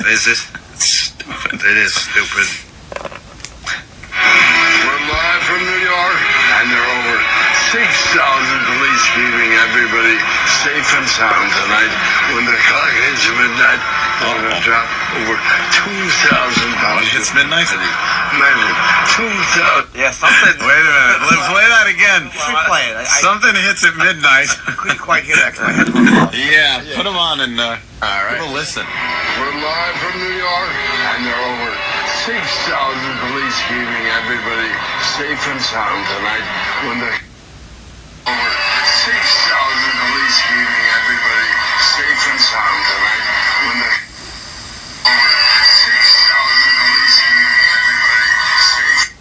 Is it? Stupid. It is stupid. We're live from New York, and there are over 6,000 police keeping everybody safe and sound tonight. When the clock hits midnight, we're going to drop over 2,000 pounds. When it hits midnight? Imagine, 2,000. Yeah, something. Wait a minute. Let's play that again. Play it. Something hits at midnight. I couldn't quite hear that because my headphones. Yeah, put them on and all right. Give a listen. We're live from New York, and there are over 6,000 police keeping everybody safe and sound tonight. When the over 6,000 police keeping everybody safe and sound tonight. When the over 6,000 police keeping everybody safe.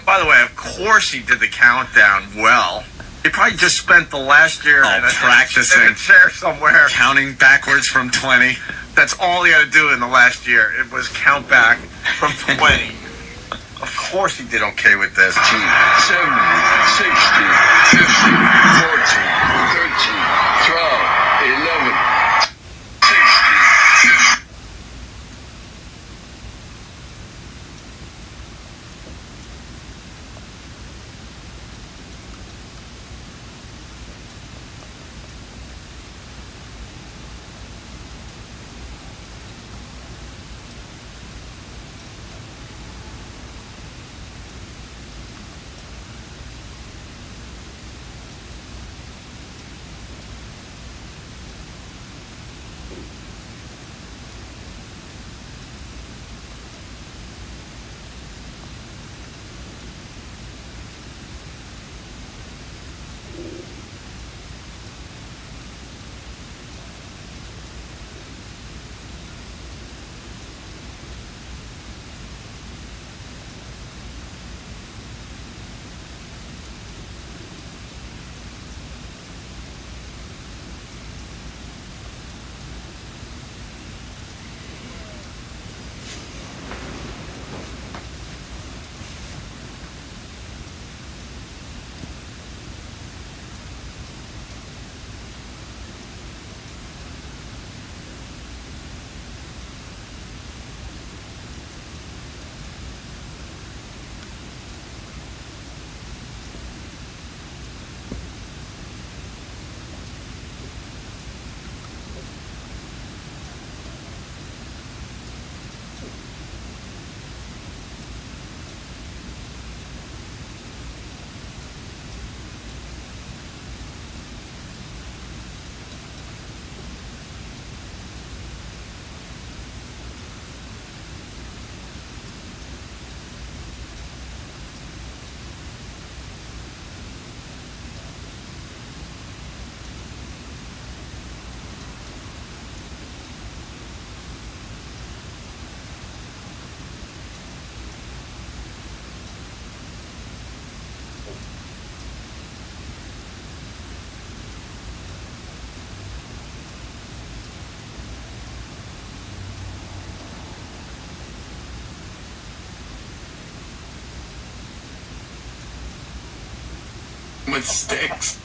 By the way, of course he did the countdown well. He probably just spent the last year practicing. in a chair somewhere. Counting backwards from 20. That's all he had to do in the last year. It was count back from 20. Of course he did okay with this. 70, 60, 50, 14, 13, 12, 11, 60, 50. with sticks.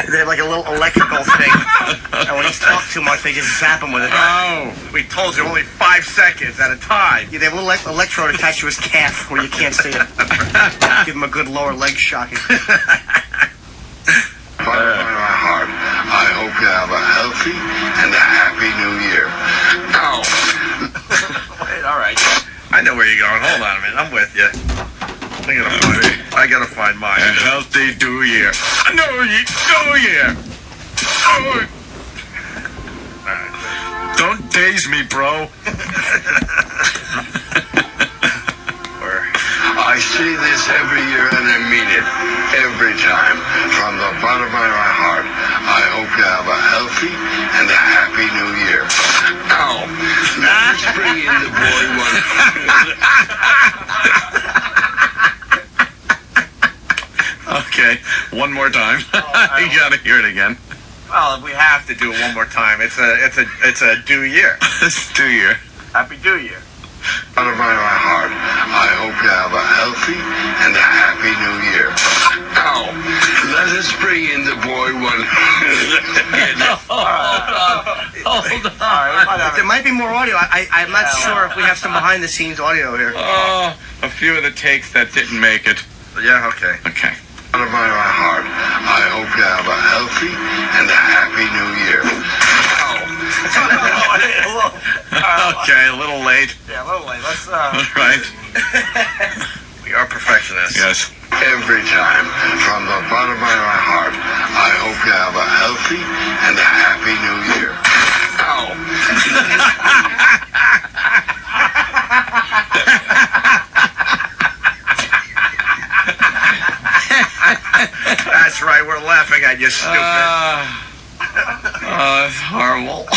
They have like a little electrical thing, and when he's talked too much, they just zap him with it. Oh, We told you only 5 seconds at a time. Yeah, they have a little electrode attached to his calf where you can't see it. Give him a good lower leg shocking. Bottom of my heart, I hope you have a healthy and a happy new year. Ow. Wait, all right. I know where you're going. Hold on a minute. I'm with you. I gotta find mine. A healthy New Year. New Year. Oh. Don't daze me, bro. I say this every year and I mean it every time. From the bottom of my heart, I hope you have a healthy and a happy new year. Ow. Let's bring in the boy one. Okay, one more time. You gotta hear it again. Well, we have to do it one more time. It's a due year. It's New Year. Happy New Year. Bottom of my heart, I hope you have a healthy and a happy new year. Ow. Let us bring in the boy one. There might be more audio. I'm not sure if we have some behind the scenes audio here. Oh, a few of the takes that didn't make it. Yeah, okay. Okay. Bottom of my heart, I hope you have a healthy and a happy new year. Okay, a little late. Yeah, a little late. Let's Right? We are perfectionists. Yes. Every time, from the bottom of my heart, I hope you have a healthy and a happy new year. Ow. That's right. We're laughing at you, stupid. It's horrible.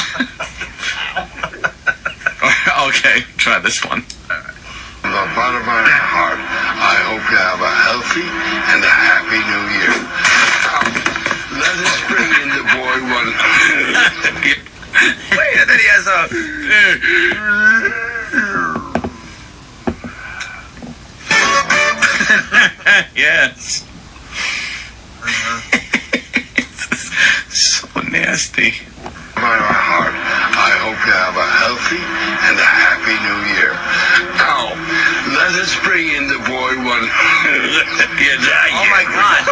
Okay, try this one. From the bottom of my heart, I hope you have a healthy and a happy new year. Let us bring in the boy one. Wait, and then he has Yes. So nasty. My heart, I hope you have a healthy and a happy new year. Ow. Let us bring in the boy one. Oh my God!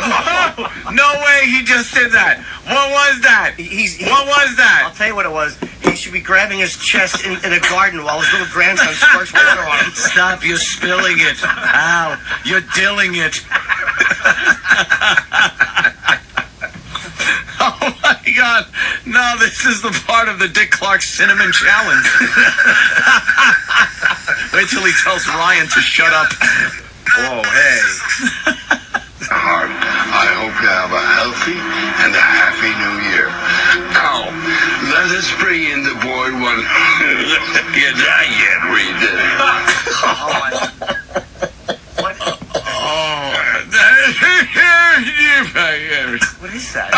No way he just did that. What was that? What was I'll that? tell you what it was. He should be grabbing his chest in a garden while his little grandson squirts water on him. Stop, you're spilling it. Ow, you're dilling it. Oh my God. No, this is the part of the Dick Clark Cinnamon Challenge. Wait till he tells Ryan to shut up. Whoa, hey. Heart, I hope you have a healthy and a happy new year. Ow. Let us bring in the boy one. Yeah, not yet, read it. What is that?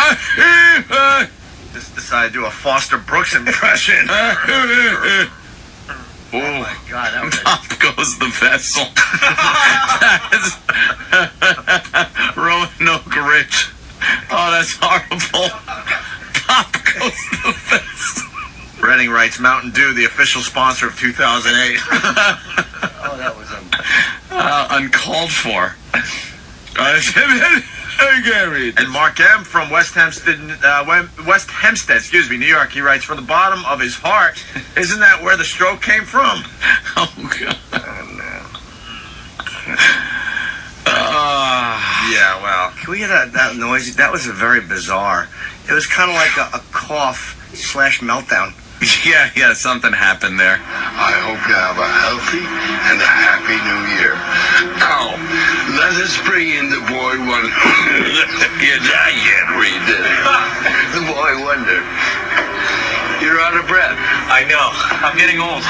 Just decided to do a Foster Brooks impression. Oh My God, that was Pop goes the vessel. Roanoke Rich. Oh, that's horrible. Pop goes the vessel. Redding writes Mountain Dew, the official sponsor of 2008. oh, that was Uncalled for. I can't read. And Mark M. from West Hempstead, New York, he writes, from the bottom of his heart, isn't that where the stroke came from? Oh, God. Yeah, well. Can we hear that noise? That was very bizarre. It was kind of like a cough / meltdown. Yeah, something happened there. I hope you have a healthy and a happy new year. Ow. Let us bring in the boy one. Yeah, not yet, read it. The boy wonder. You're out of breath. I know. I'm getting old.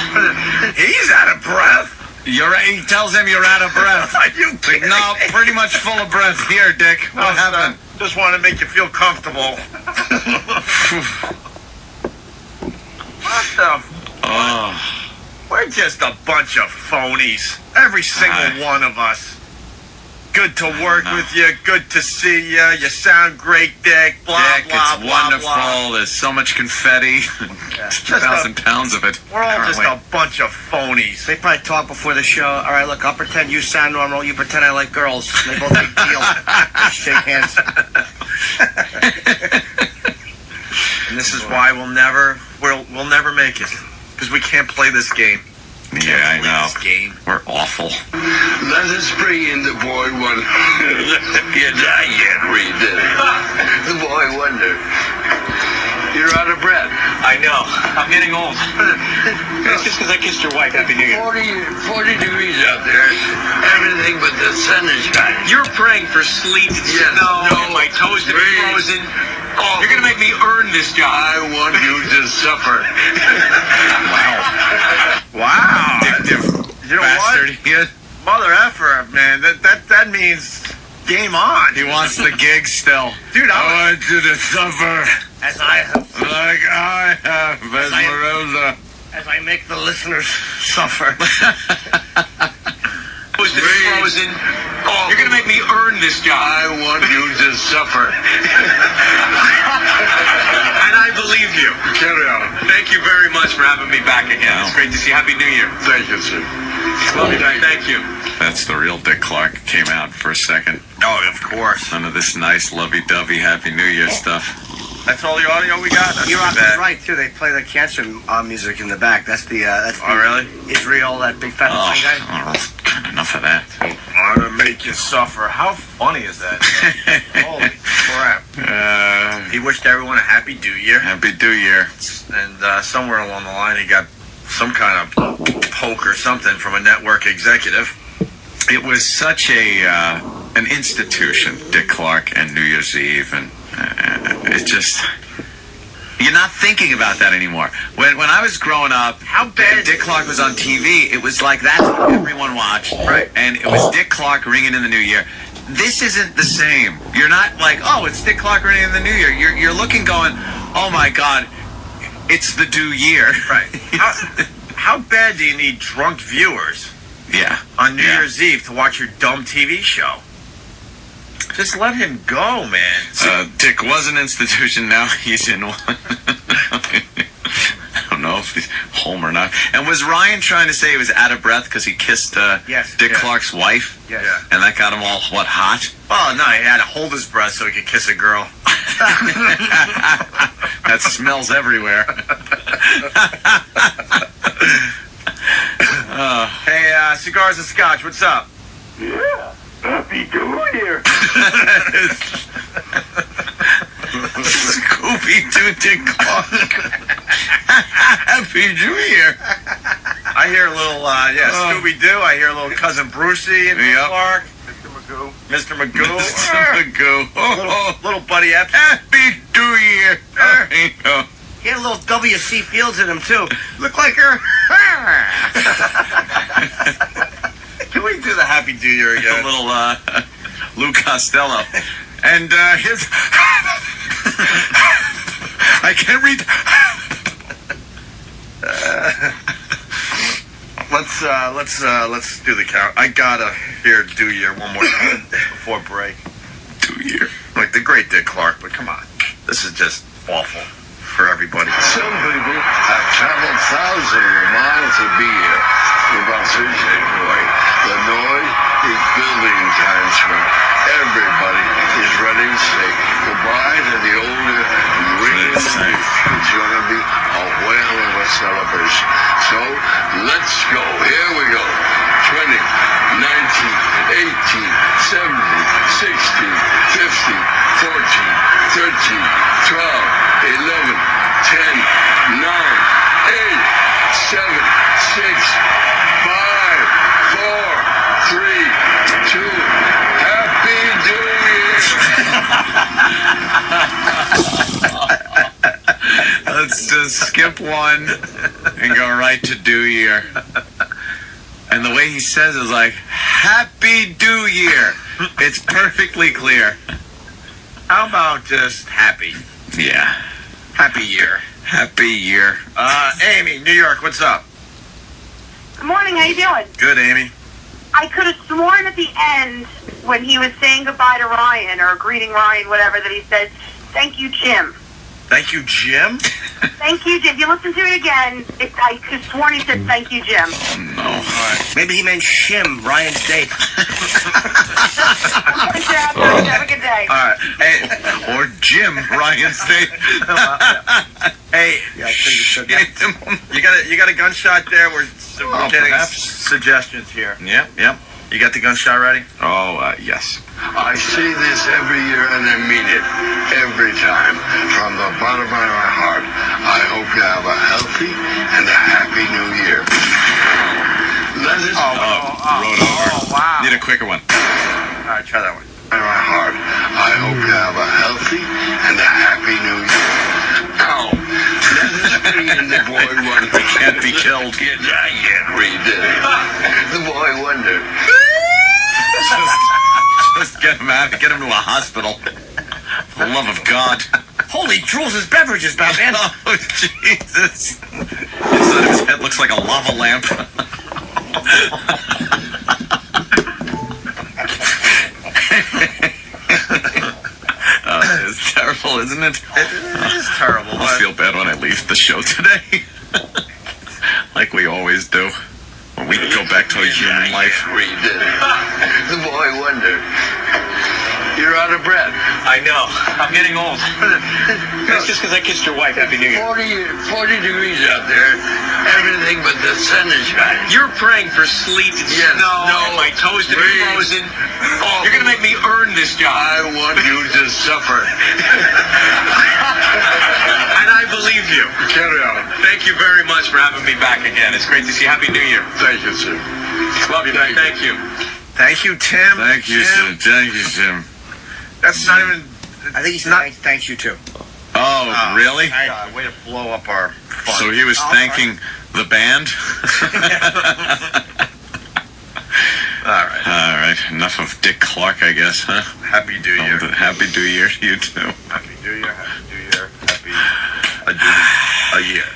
He's out of breath. He tells him you're out of breath. Are you Like, kidding no, me? pretty much full of breath here, Dick. What happened? Just want to make you feel comfortable. What the? Oh, We're just a bunch of phonies. Every single one of us. Good to work know. with you. Good to see you. You sound great, Dick. Blah, Dick, blah, it's blah, wonderful. blah. There's so much confetti. 2,000 pounds of it. We're all just apparently. a bunch of phonies. They probably talk before the show. All right, look, I'll pretend you sound normal. You pretend I like girls. They both make deals. Shake hands. And this is why we'll never never make it. Because we can't play this game. Yeah, I know. This game. We're awful. Let us bring in the boy wonder. Yes, I can't read this. The boy wonder. You're out of breath. I know. I'm getting old. It's just because I kissed your wife. Happy New Year. 40 degrees out there. Everything but the sun is shining. You're praying for sleet and Yes, snow no, and my toes to be please. frozen. Oh, You're going to make me earn this job. I want you to suffer. Wow. You know Bastard. what? Mother effer, man. That means game on. He wants the gig still. Dude, I want you to suffer As I like I have, Esmeralda. as I make the listeners suffer. Please. Frozen. Oh, You're going to make me earn this job. I want you to suffer. And I believe you. Carry on. Thank you very much for having me back again. Wow. It's great to see you. Happy New Year. Thank you, sir. Thank you. That's the real Dick Clark. Came out for a second. Oh, of course. None of this nice lovey-dovey Happy New Year stuff. That's all the audio we got? That's You're too off bad. right too. They play the cancer music in the back. That's the Oh, really? Israel, that big fat Oh, guy. enough of that. I'm gonna make you suffer. How funny is that? Holy crap. He wished everyone a happy New Year. Happy New Year. And somewhere along the line he got some kind of poke or something from a network executive. It was such an institution, Dick Clark and New Year's Eve, and it just... You're not thinking about that anymore. When I was growing up, How bad- Dick Clark was on TV, it was like that's what everyone watched. Right. And it was Dick Clark ringing in the New Year. This isn't the same. You're not like, oh, it's Dick Clark ringing in the New Year. You're looking going, oh my God, it's the new year. Right. How bad do you need drunk viewers Yeah. on New Yeah. Year's Eve to watch your dumb TV show? Just let him go, man. Dick was an institution, now he's in one. I don't know if he's home or not. And was Ryan trying to say he was out of breath because he kissed Yes. Dick Yeah. Clark's wife? Yes. Yeah. And that got him all, what, hot? Oh, no, he had to hold his breath so he could kiss a girl. That smells everywhere. Hey, Cigars and Scotch, what's up? Yeah. Happy New Year. Scooby-Doo Dick Clark. Happy New Year. I hear a little, Scooby-Doo. I hear a little Cousin Brucey and Yep. Clark. Mr. Mr. Magoo. Magoo. Magoo. Little Buddy Epps. Happy New Year. I know. He had a little W.C. Fields in him too. Look like her. Can we do the Happy New Year A again? little Lou Costello. And his... I can't read... Let's do the count. I gotta hear Do Year one more time before break. 2 year. Like the great Dick Clark, but come on. This is just awful for everybody. Some people have traveled thousands of miles to be here. The buses anyway. The noise is building in Times Square. Everybody is running safe. Goodbye to the older ringing. That's safe. It's going to be a whale of a celebration. So let's go. Here we go. 20, 19, 18, 17, 16, 15, 14, 13, 12, 11, 10, 9, 8, 7, 6, 5, 4, 3, 2, Happy New Year! Let's just skip one and go right to Do Year. And the way he says it is like, Happy New Year. It's perfectly clear. How about just happy? Yeah. Happy year. Happy year. Amy, New York, what's up? Good morning, how you doing? Good, Amy. I could have sworn at the end when he was saying goodbye to Ryan or greeting Ryan, whatever, that he said, "Thank you, Jim." Thank you, Jim. Thank you, Jim. If you listen to it again, I could have sworn he said, "Thank you, Jim." No. Maybe he meant Shim, Ryan's date. Have a good day. All right. Hey, Or Jim, Ryan's date. hey, Yeah, I couldn't have said that. you got a gunshot there? We're getting perhaps. suggestions here. Yep. You got the gunshot ready? Oh, yes. I say this every year and I mean it every time. From the bottom of my heart, I hope you have a healthy and a happy new year. Let us Rode over. Oh, wow. Need a quicker one. All right, try that one. my heart, I hope you have a healthy and a happy new year. Now, let us bring in the boy wonder. He can't be killed. I can't read it. The boy wonder. Just get him out. Get him to a hospital. For the love of God. Holy Jules' beverages, Batman. Oh, Jesus. Inside of his head looks like a lava lamp. It's terrible, isn't it? It is terrible. I'll feel bad when I leave the show today. Like we always do. When we go back to a human life. Read it. The boy wonder. You're out of breath. I know. I'm getting old. That's just because I kissed your wife. Happy New Year. 40 degrees out there. Everything but the sun is shining. You're praying for sleet and snow and my toes to be Please. frozen. You're going to make me earn this job. I want you to suffer. And I believe you. Carry on. Thank you very much for having me back again. It's great to see you. Happy New Year. Thank you, sir. Love you, man. Thank you. Thank you, Tim. Thank you, Jim. Jim. Thank you, Jim. That's not even. I think he said thanks you too. Oh, really? God, way to blow up our fun. So he was thanking the band? All right. All right. Enough of Dick Clark, I guess, huh? Happy New Year. Oh, Happy New Year to you, too. Happy New Year. Happy New Year. Happy a year.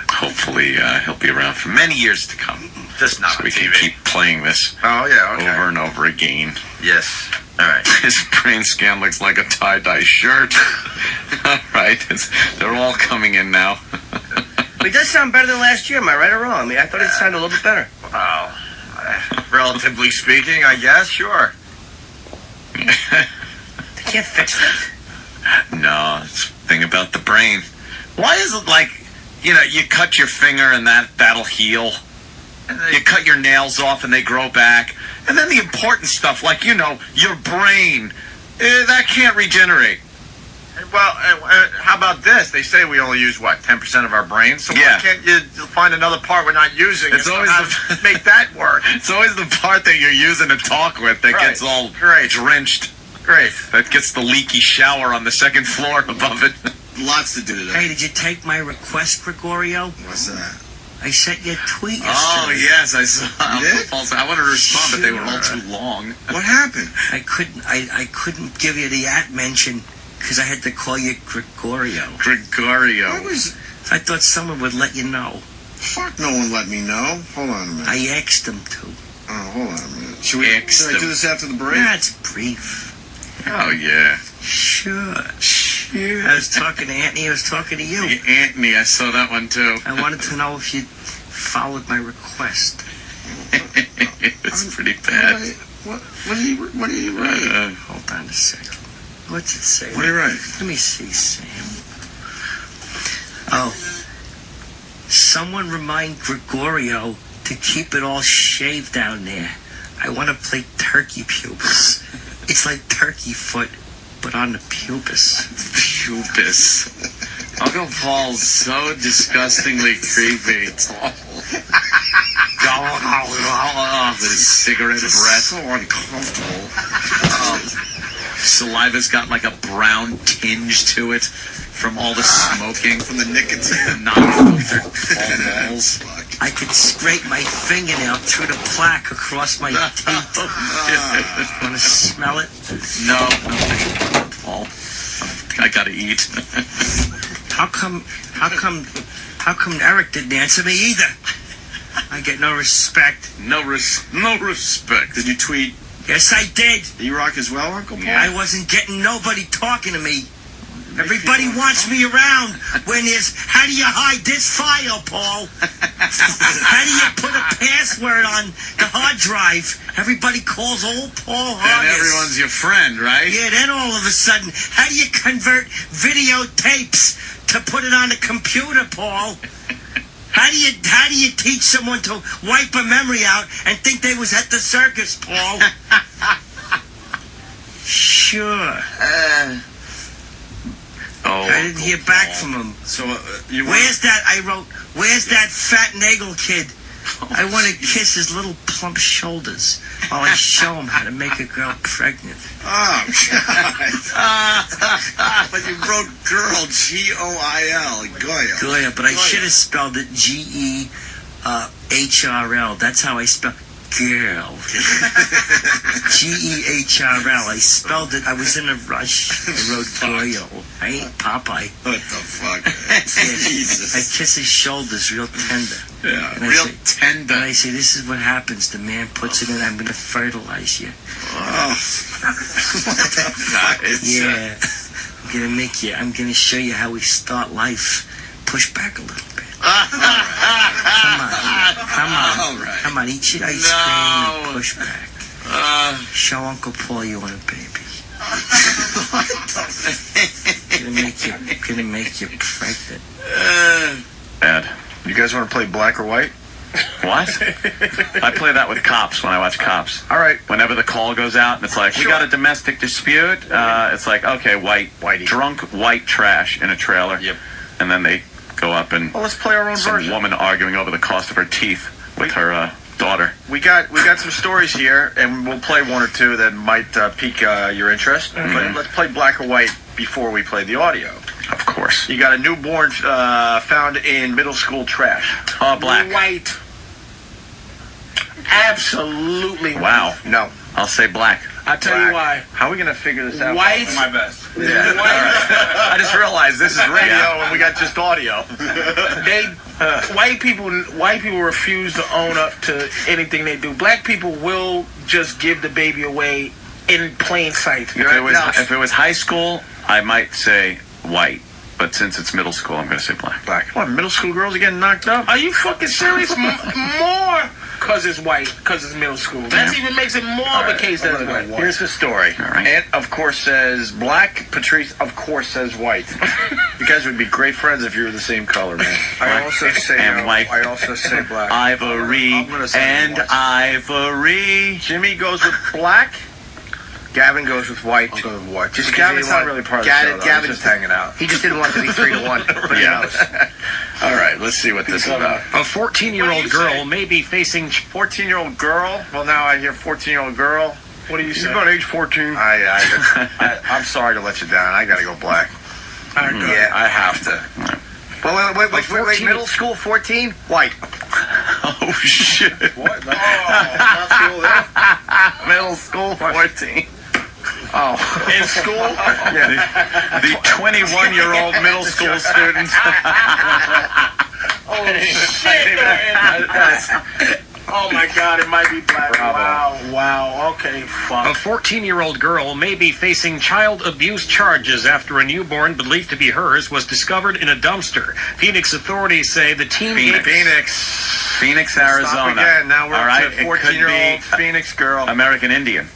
Hopefully, he'll be around for many years to come. Just not So on we can TV. keep playing this Oh yeah. Okay. over and over again. Yes. All right. His brain scan looks like a tie-dye shirt. All right. They're all coming in now. But he does sound better than last year, am I right or wrong? I mean, I thought it sounded a little bit better. Well, relatively speaking, I guess. Sure. They can't fix that. No, it's the thing about the brain. Why is it like, you cut your finger and that'll heal? You cut your nails off and they grow back. And then the important stuff, like, your brain, that can't regenerate. Well, how about this? They say we only use, 10% of our brains? So Yeah. why can't you find another part we're not using It's and always somehow make that work? It's always the part that you're using to talk with that Right. gets all Great. drenched. Great. That gets the leaky shower on the second floor above it. Lots to do today. Hey, did you take my request, Gregorio? What's that? I sent you a tweet Oh, yesterday. yes, I saw. You did? I wanted to respond, but they were all Sure. too long. What happened? I couldn't give you the at mention because I had to call you Gregorio. Gregorio. What was... I thought someone would let you know. Fuck, no one let me know. Hold on a minute. I asked them to. Oh, hold on a minute. Should I Extra. do this after the break? Nah, it's brief. Oh, yeah. Sure. I was talking to Anthony. I was talking to you. Anthony, I saw that one, too. I wanted to know if you followed my request. It's pretty bad. What do you write? Hold on a second. What's it say? What do you write? Let me see, Sam. Oh. Someone remind Gregorio to keep it all shaved down there. I want to play turkey pubis. It's like turkey foot, but on the pubis. Pubis. Uncle Paul's so disgustingly creepy. With his cigarette breath. So uncomfortable. Saliva's got like a brown tinge to it from all the smoking. From the nicotine. The non-filtered Pall Malls. Fuck. I could scrape my fingernail through the plaque across my teeth. Want to smell it? No, Paul. I gotta eat. How come Eric didn't answer me either? I get no respect. No respect. Did you tweet Yes, I did. E-Rock as well, Uncle Paul? I wasn't getting nobody talking to me. Everybody wants me around when there's, how do you hide this file, Paul? How do you put a password on the hard drive? Everybody calls old Paul And Hargis. everyone's your friend, right? Yeah, then all of a sudden, how do you convert videotapes to put it on a computer, Paul? How do you teach someone to wipe a memory out and think they was at the circus, Paul? Sure. I didn't hear back from him. So, you Where's that fat Nagel kid? I want to kiss his little plump shoulders while I show him how to make a girl pregnant. Oh, God. But you wrote girl, G-O-I-L, Goya. Goya, but I should have spelled it G-E-H-R-L. That's how I spell girl. G-E-H-R-L. I spelled it. I was in a rush. I wrote Goyo. I ain't Popeye. What the fuck? I kiss his shoulders real tender. Yeah, And I Real say- tender. And I say, this is what happens. The man puts it in. I'm going to fertilize you. Oh. Yeah. I'm going to show you how we start life. Push back a little bit. Come on. All right. Come on, eat your ice cream and push back. Show Uncle Paul you want a baby. Gonna make you pregnant. Ed, you guys want to play black or white? What? I play that with cops when I watch cops. All right. Whenever the call goes out and it's like, we got a domestic dispute, it's like, okay, whitey. Drunk white trash in a trailer. Yep. And then they go up and Well, let's play our own some version. woman arguing over the cost of her teeth with her daughter. We got some stories here, and we'll play one or two that might pique your interest. But let's play black or white before we play the audio. Of course. You got a newborn found in middle school trash. Black. White. Absolutely. Wow. No. I'll say black. I'll tell you why. How are we going to figure this out? White. My best. Yeah. All right. I just realized this is radio and we got just audio. White people refuse to own up to anything they do. Black people will just give the baby away in plain sight. If it was high school, I might say white. But since it's middle school, I'm going to say black. Black. What, middle school girls are getting knocked up? Are you fucking serious? More because it's white, because it's middle school. That even makes it more of a case that it's white. Here's the story. All right. Ant, of course, says black. Patrice, of course, says white. You guys would be great friends if you were the same color, man. I also say and white. I also say black. Ivory I'm gonna say and white. ivory. Jimmy goes with black. Gavin goes with white. I'll go with white. Just Gavin's not really part of the show. Gavin's just hanging out. He just didn't want it to be 3-1. But he knows. All right, let's see what this is about. A 14-year-old girl may be facing... 14-year-old girl? Well, now I hear 14-year-old girl. What do you say? You're about age 14. I'm sorry to let you down. I got to go black. Yeah, I have to. Well, wait, middle school 14? White. Oh, shit. What? Oh, Middle school 14. Oh. In school? Yeah. The 21-year-old middle school student. Oh, shit. Oh, my God, it might be black. Bravo. Wow. Okay, A fuck. 14-year-old girl may be facing child abuse charges after a newborn believed to be hers was discovered in a dumpster. Phoenix authorities say the teen Phoenix, Arizona. Stop again. Now we're All up right, to it could 14-year-old be Phoenix girl. American Indian.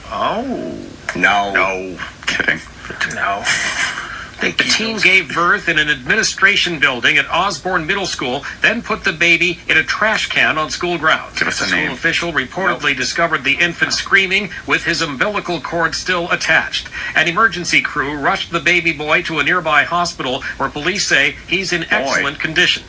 Oh. No. Kidding. No. The teen gave birth in an administration building at Osborne Middle School, then put the baby in a trash can on school grounds. Give us a The school name. official reportedly discovered the infant screaming with his umbilical cord still attached. An emergency crew rushed the baby boy to a nearby hospital where police say he's in excellent condition.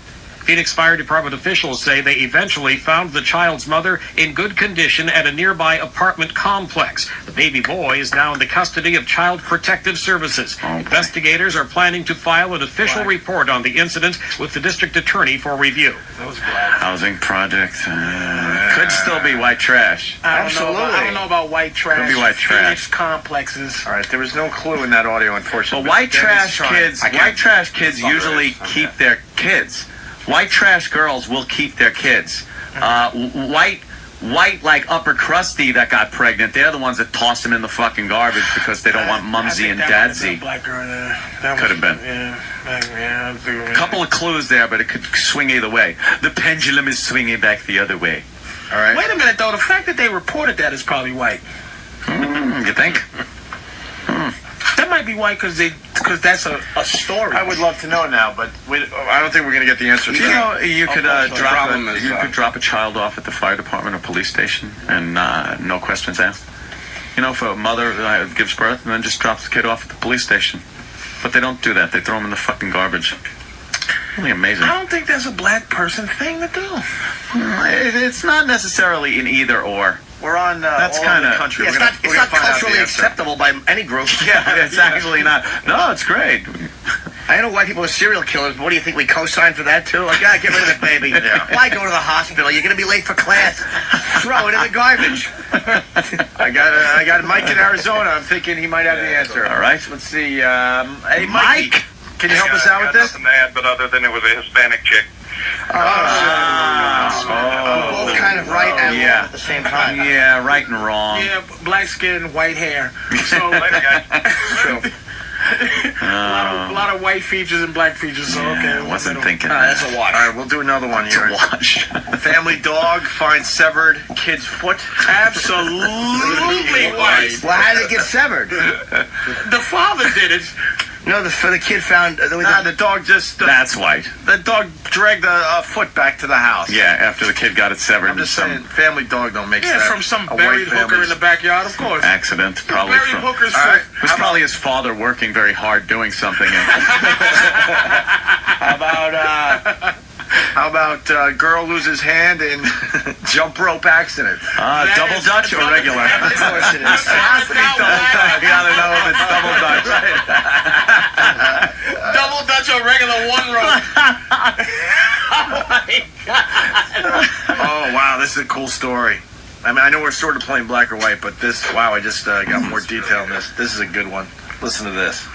Phoenix Fire Department officials say they eventually found the child's mother in good condition at a nearby apartment complex. The baby boy is now in the custody of Child Protective Services. Investigators are planning to file an official report on the incident with the district attorney for review. Housing project. Could still be white trash. I don't know about white trash. Could be white trash. Phoenix complexes. All right, there was no clue in that audio, unfortunately. But white trash kids usually keep their kids. White trash girls will keep their kids. White like upper crusty that got pregnant, they're the ones that toss them in the fucking garbage because they don't want mumsy and dadsy. Black girl there. Could have been. Yeah. A couple of clues there, but it could swing either way. The pendulum is swinging back the other way. All right. Wait a minute, though. The fact that they reported that is probably white. You think? That might be white because that's a story. I would love to know now, but I don't think we're going to get the answer to You know, that. you could problem is, could drop a child off at the fire department or police station and no questions asked. You know, if a mother gives birth and then just drops the kid off at the police station. But they don't do that. They throw him in the fucking garbage. Really amazing. I don't think that's a black person thing to do. It's not necessarily an either or. We're on That's all kind over of the country. It's We're not, gonna- it's we're not gonna find out the culturally answer. acceptable by any group. Yeah, it's actually not. No, it's great. I know white people are serial killers, but what do you think, we co-sign for that too? Like, get rid of the baby. Why go to the hospital? You're going to be late for class. Throw it in the garbage. I got Mike in Arizona. I'm thinking he might have the answer. All right. Let's see. Hey, Mike, can you help us out with this? Nothing to add, but other than it was a Hispanic chick. Both kind of right and wrong at the same time. Yeah, right and wrong. Yeah, black skin, white hair. So Later, guys. True. a lot of white features and black features. So okay, I wasn't thinking That's that. a watch. All right, we'll do another one here. Watch. Family dog finds severed kid's foot. absolutely white. Well, how did it get severed? The father did it. No, the kid found. The dog just. That's white. The dog dragged a foot back to the house. Yeah, after the kid got it severed. I'm just saying, family dog don't make Yeah, that. from some A buried white hooker in family's- the backyard, of course. Accident, probably Buried from. hooker's All right. foot. It was probably his father working very hard doing something. How about girl loses hand in jump rope accident? Double Dutch or regular? Of course it is. It has to be double Dutch. You gotta know if it's double Dutch. Double Dutch or regular one rope. Oh wow, this is a cool story. I mean, I know we're sort of playing black or white, but this, wow, I just got more detail in this. This is a good one. Listen to this.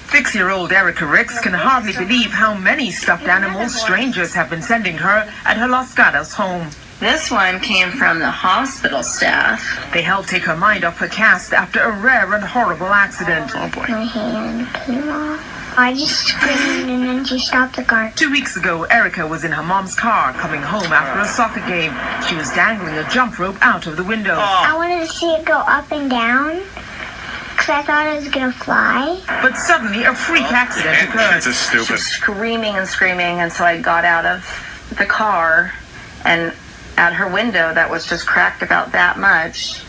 6-year-old Erica Ricks can hardly believe how many stuffed animals strangers have been sending her at her Los Gatos home. This one came from the hospital staff. They helped take her mind off her cast after a rare and horrible accident. Oh boy. My hand came off. I just screamed and then she stopped the car. 2 weeks ago, Erica was in her mom's car coming home after a soccer game. She was dangling a jump rope out of the window. I wanted to see it go up and down because I thought it was going to fly. But suddenly, a freak accident occurred. It's a stupid. Screaming and screaming, and so I got out of the car, and at her window that was just cracked about that much,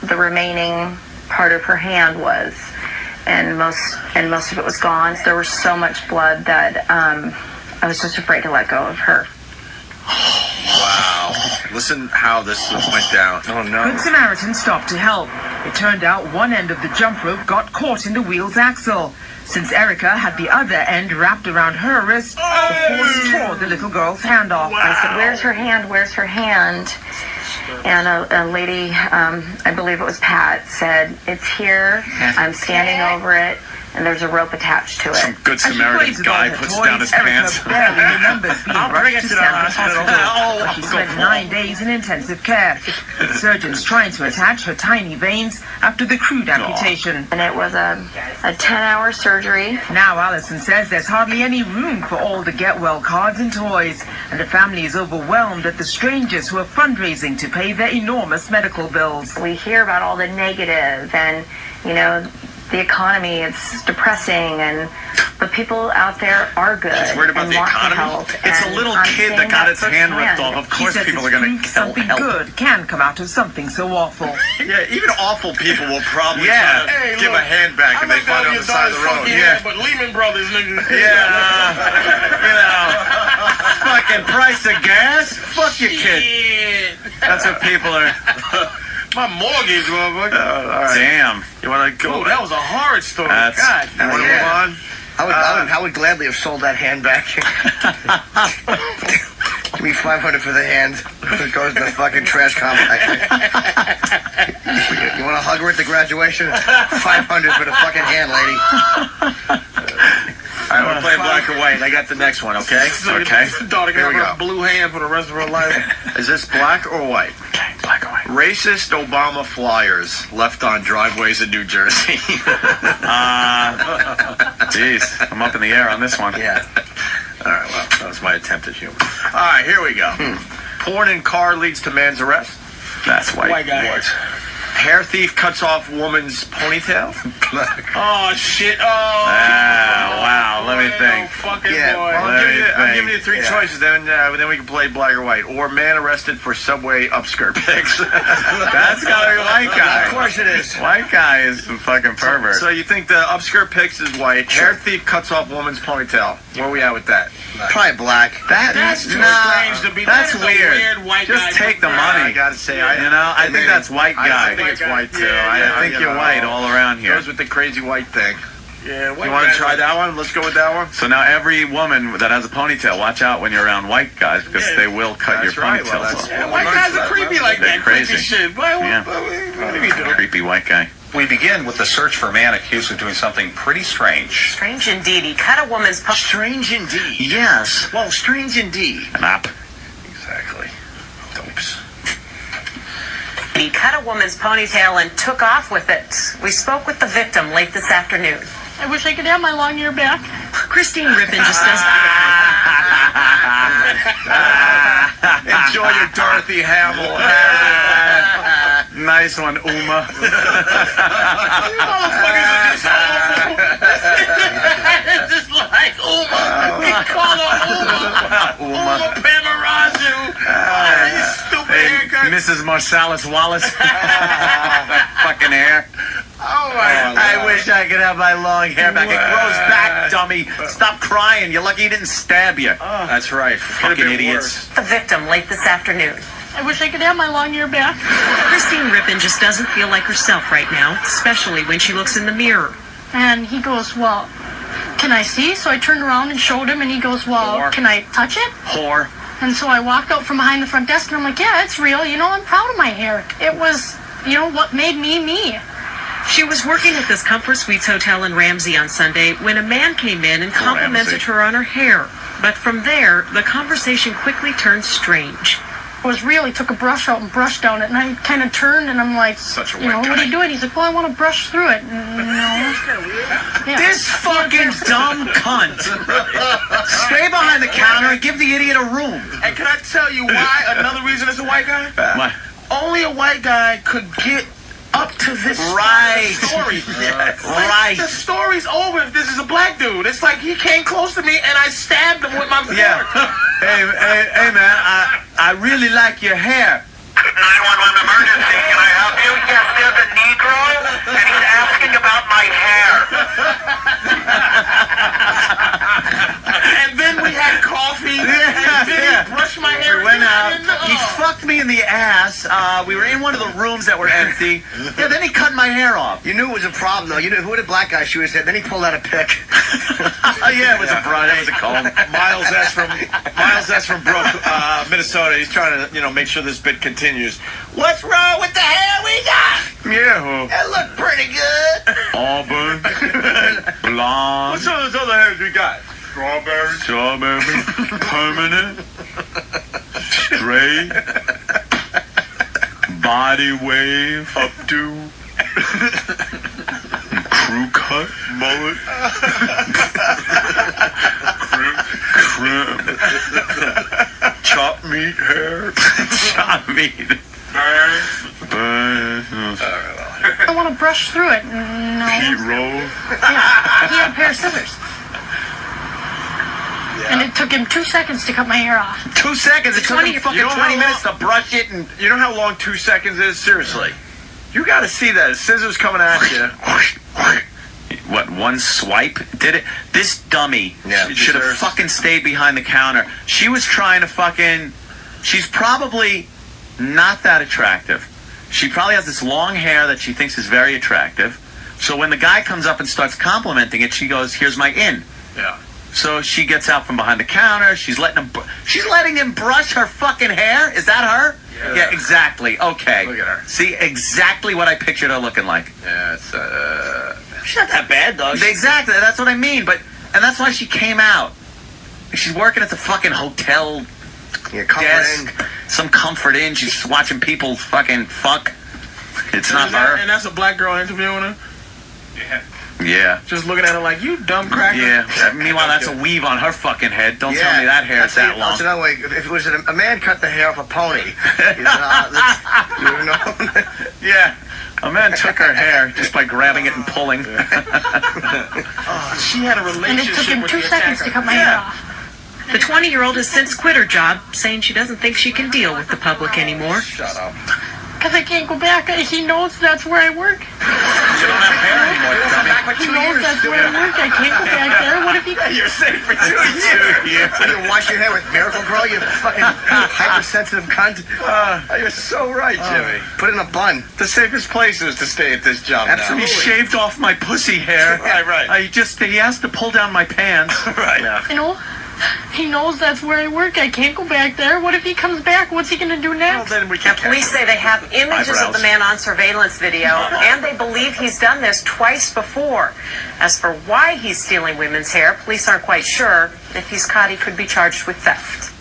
the remaining part of her hand was, and most of it was gone. There was so much blood that I was just afraid to let go of her. Wow. Listen how this went down. Oh no. Good Samaritan stopped to help. It turned out one end of the jump rope got caught in the wheel's axle. Since Erica had the other end wrapped around her wrist, the force tore the little girl's hand off. I said, "Where's her hand? Where's her hand?" And a lady, I believe it was Pat, said, "It's here. I'm standing over it, and there's a rope attached to Some it." good Samaritan guy puts down his pants. Erica barely remembers being rushed to Stanford Hospital, where she spent 9 days in intensive care. With surgeons trying to attach her tiny veins after the crude amputation. And it was a 10-hour surgery. Now Allison says there's hardly any room for all the get-well cards and toys, and the family is overwhelmed at the strangers who are fundraising to pay their enormous medical bills. We hear about all the negative and, the economy, it's depressing, but people out there are good. She's worried about and the want to economy? help, It's a and little I'm kid that saying got its hand ripped firsthand. off. Of She course says people it's are going proof to something help. good can come out of something so awful. Yeah, even awful people will probably Yeah. try to give a hand back if they find it on the side of the road. Yeah, but Lehman Brothers, nigga. Yeah. fucking price of gas? Fuck your kid. Shit. That's what people are. My mortgage, motherfucker. All right. Damn. You want to go? Oh, that was a hard story. That's- God. You want to move on? I would gladly have sold that hand back. Give me $500 for the hand. It goes to the fucking trash complex. You want to hug her at the graduation? $500 for the fucking hand, lady. All right, we're playing black or white. I got the next one, okay? Okay. Daughter Here can we have a go. blue hand for the rest of her life. Is this black or white? Okay, black or white. Racist Obama flyers left on driveways in New Jersey. Jeez, I'm up in the air on this one. Yeah. All right, well, that was my attempt at humor. All right, here we go. Porn in car leads to man's arrest. That's white. White guy. White. Hair thief cuts off woman's ponytail. Oh, shit. Oh. Wow, let me think. Fucking Yeah, boy. well, I'm giving you three Yeah. choices, then we can play black or white. Or man arrested for subway upskirt pics. That's gotta be white guy. Of course it is. White guy is a fucking pervert. So you think the upskirt pics is white. Hair thief cuts off woman's ponytail. Where are we at with that? Probably black. That's too strange to be. That's that is a weird. white Just guy take the thing. money. I gotta say, I think that's white guy. I think it's white too. Yeah, I think you're white all around here. Goes with the crazy white thing. Yeah, white You want guy. to try that one? Let's go with that one. So now every woman that has a ponytail, watch out when you're around white guys because they will cut your That's right. ponytails Well, that's- off. Yeah, white guys are creepy like They're that. Creepy crazy. shit. What Yeah. do you do? Creepy white guy. We begin with the search for a man accused of doing something pretty strange. Strange indeed. He cut a woman's Strange indeed. Yes. Well, strange indeed. An op. Exactly. Dopes. He cut a woman's ponytail and took off with it. We spoke with the victim late this afternoon. I wish I could have my long hair back. Christine Rippin just does. Enjoy your Dorothy Hamill. Nice one, Uma. Just like Uma. We call her Uma. Uma Pamarazu. You stupid haircut. Mrs. Marsalis Wallace. Fucking hair. Oh my I wish I could have my long hair back. It grows back, dummy. Stop crying. You're lucky he didn't stab you. That's right. Fucking idiots. The victim late this afternoon. I wish I could have my long hair back. Christine Rippin just doesn't feel like herself right now, especially when she looks in the mirror. And he goes, well, can I see? So I turned around and showed him, and he goes, well, Whore. can I touch it? Whore. And so I walked out from behind the front desk, and I'm like, yeah, it's real. You know, I'm proud of my hair. It was, you know, what made me me. She was working at this Comfort Suites hotel in Ramsey on Sunday when a man came in and complimented her on her hair. But from there, the conversation quickly turned strange. It was real. He took a brush out and brushed down it, and I kind of turned, and I'm like, Such a you know, white what guy. are you doing? He's like, well, I want to brush through it. Yeah. This fucking dumb cunt. Stay behind the counter and give the idiot a room. And can I tell you why? Another reason it's a white guy? What? Only a white guy could get up to this Right. story. Right. The story's over if this is a black dude. It's like he came close to me and I stabbed him with my fork. Yeah. Hey, man, I really like your hair. 911 emergency, can I help you? Yes, there's a Negro, and he's asking about my hair. And then we had coffee. And then he brushed my hair. We went out. And then- He fucked me in the ass. We were in one of the rooms that were empty. Yeah, then he cut my hair off. You knew it was a problem, though. You knew who the black guy should have said. Then he pulled out a pick. Oh, yeah, it was a broad. It was a comb. Miles S. from Brook, Minnesota. He's trying to, make sure this bit continues. What's wrong with the hair we got? Yeah. It looked pretty good. Auburn. Blonde. What's some of those other hairs we got? Strawberry. Strawberry. Permanent. Straight. Body wave. Updo. Crew cut. Mullet. Crimp. Chop meat hair. Chop meat. Burn. I want to brush through it. No. Pete roll. Yeah, he had a pair of scissors. And it took him 2 seconds to cut my hair off. 2 seconds. It took him fucking 20 minutes to brush it and... You know how long 2 seconds is? Seriously. You got to see that. Scissors coming at you. what, one swipe did it? This dummy should have fucking stayed behind the counter. She was trying to fucking... She's probably not that attractive. She probably has this long hair that she thinks is very attractive. So when the guy comes up and starts complimenting it, she goes, here's my in. Yeah. So she gets out from behind the counter. She's letting him brush her fucking hair. Is that her? Yeah, exactly. Okay. Look at her. See, exactly what I pictured her looking like. Yeah, it's She's not that bad, though. Exactly. That's what I mean. And that's why she came out. She's working at the fucking hotel desk. Some Comfort Inn. She's watching people fucking fuck. It's not her. And that's a black girl interviewing her? Yeah. Just looking at her like, you dumb cracker. Yeah. Meanwhile, that's a weave on her fucking head. Don't tell me that hair is that long. That's another way. If it was a man cut the hair off a pony, yeah. A man took her hair just by grabbing it and pulling. She had a relationship And it took him with 2 the seconds to attacker. cut my hair off. The 20-year-old has since quit her job, saying she doesn't think she can deal with the public anymore. Shut up. Because I can't go back. He knows that's where I work. You don't have hair anymore. He knows that's where I work. I can't go back there. What if he... You're safe for 2 years. You wash your hair with Miracle Grow, you fucking hypersensitive cunt. You're so right, Jimmy. Put it in a bun. The safest place is to stay at this job Absolutely. He shaved off my pussy hair. Right. He has to pull down my pants. Right. You know, he knows that's where I work. I can't go back there. What if he comes back? What's he going to do next? Then we can't. Police say they have images of the man on surveillance video, and they believe he's done this twice before. As for why he's stealing women's hair, police aren't quite sure. If he's caught, he could be charged with theft.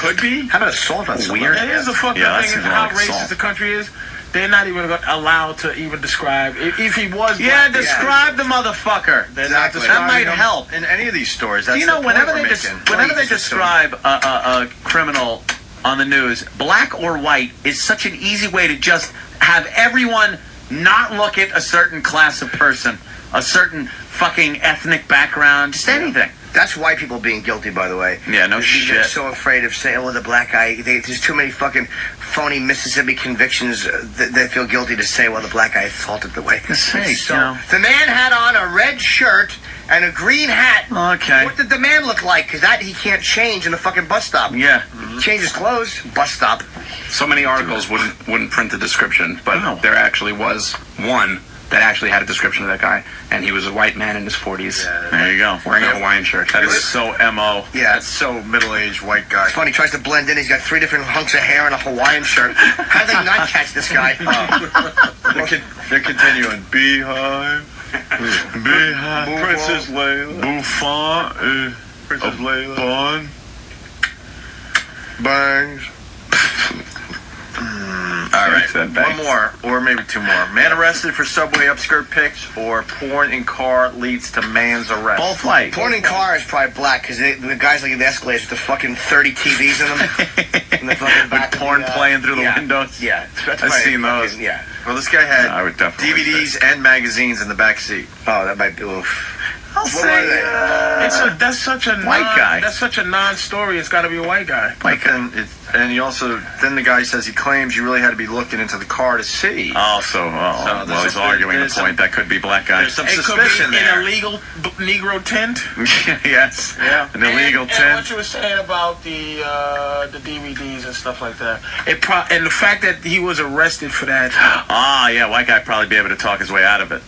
Could be. How about assault on someone? That is the fucking Yeah, that thing, seems is how like racist assault. the country is. They're not even allowed to even describe. If he was Yeah, black, describe the motherfucker. Exactly. That might help. In any of these stories, Do that's you know, the whenever point they we're making. whenever they describe a criminal on the news, black or white is such an easy way to just have everyone not look at a certain class of person, a certain fucking ethnic background, just anything. That's white people being guilty, by the way. Yeah, no They're shit. so afraid of saying, "Oh, the black guy." There's too many fucking phony Mississippi convictions that they feel guilty to say, "Well, the black guy assaulted the white." Sakes, you know. The man had on a red shirt and a green hat. Okay. What did the man look like? Because that he can't change in the fucking bus stop. Yeah. Change his clothes. Bus stop. So many articles wouldn't print the description, but Oh. there actually was one that actually had a description of that guy, and he was a white man in his 40s, There you go. wearing a Hawaiian shirt. That is so MO. Yeah. That's so middle-aged white guy. It's funny. He tries to blend in. He's got 3 different hunks of hair and a Hawaiian shirt. How did they not catch this guy? They're continuing. Beehive. Beehive. Princess Layla. Buffon. Princess Layla. Bun. Bangs. All right, one more, or maybe 2 more. Man arrested for subway upskirt pics, or porn in car leads to man's arrest. Both white. Porn in car is probably black because the guys like the Escalades with the fucking 30 TVs in them. In the fucking back With porn of the, playing through the yeah. windows. Yeah, that's I've probably seen those. fucking- Yeah. Well, this guy had I would definitely DVDs and magazines in the back seat. Oh, that might be. Oof. I'll What say, were they? That's such a White guy. That's such a non-story. It's got to be a white guy. White guy. And he also, then the guy says he claims you really had to be looking into the car to see. Also, well, he's arguing the point that could be black guy. There's some It suspicion could be there. an illegal Negro tent. Yes. Yeah. An illegal and tent. what you were saying about the DVDs and stuff like that. And the fact that he was arrested for that. Ah, yeah, white guy probably be able to talk his way out of it.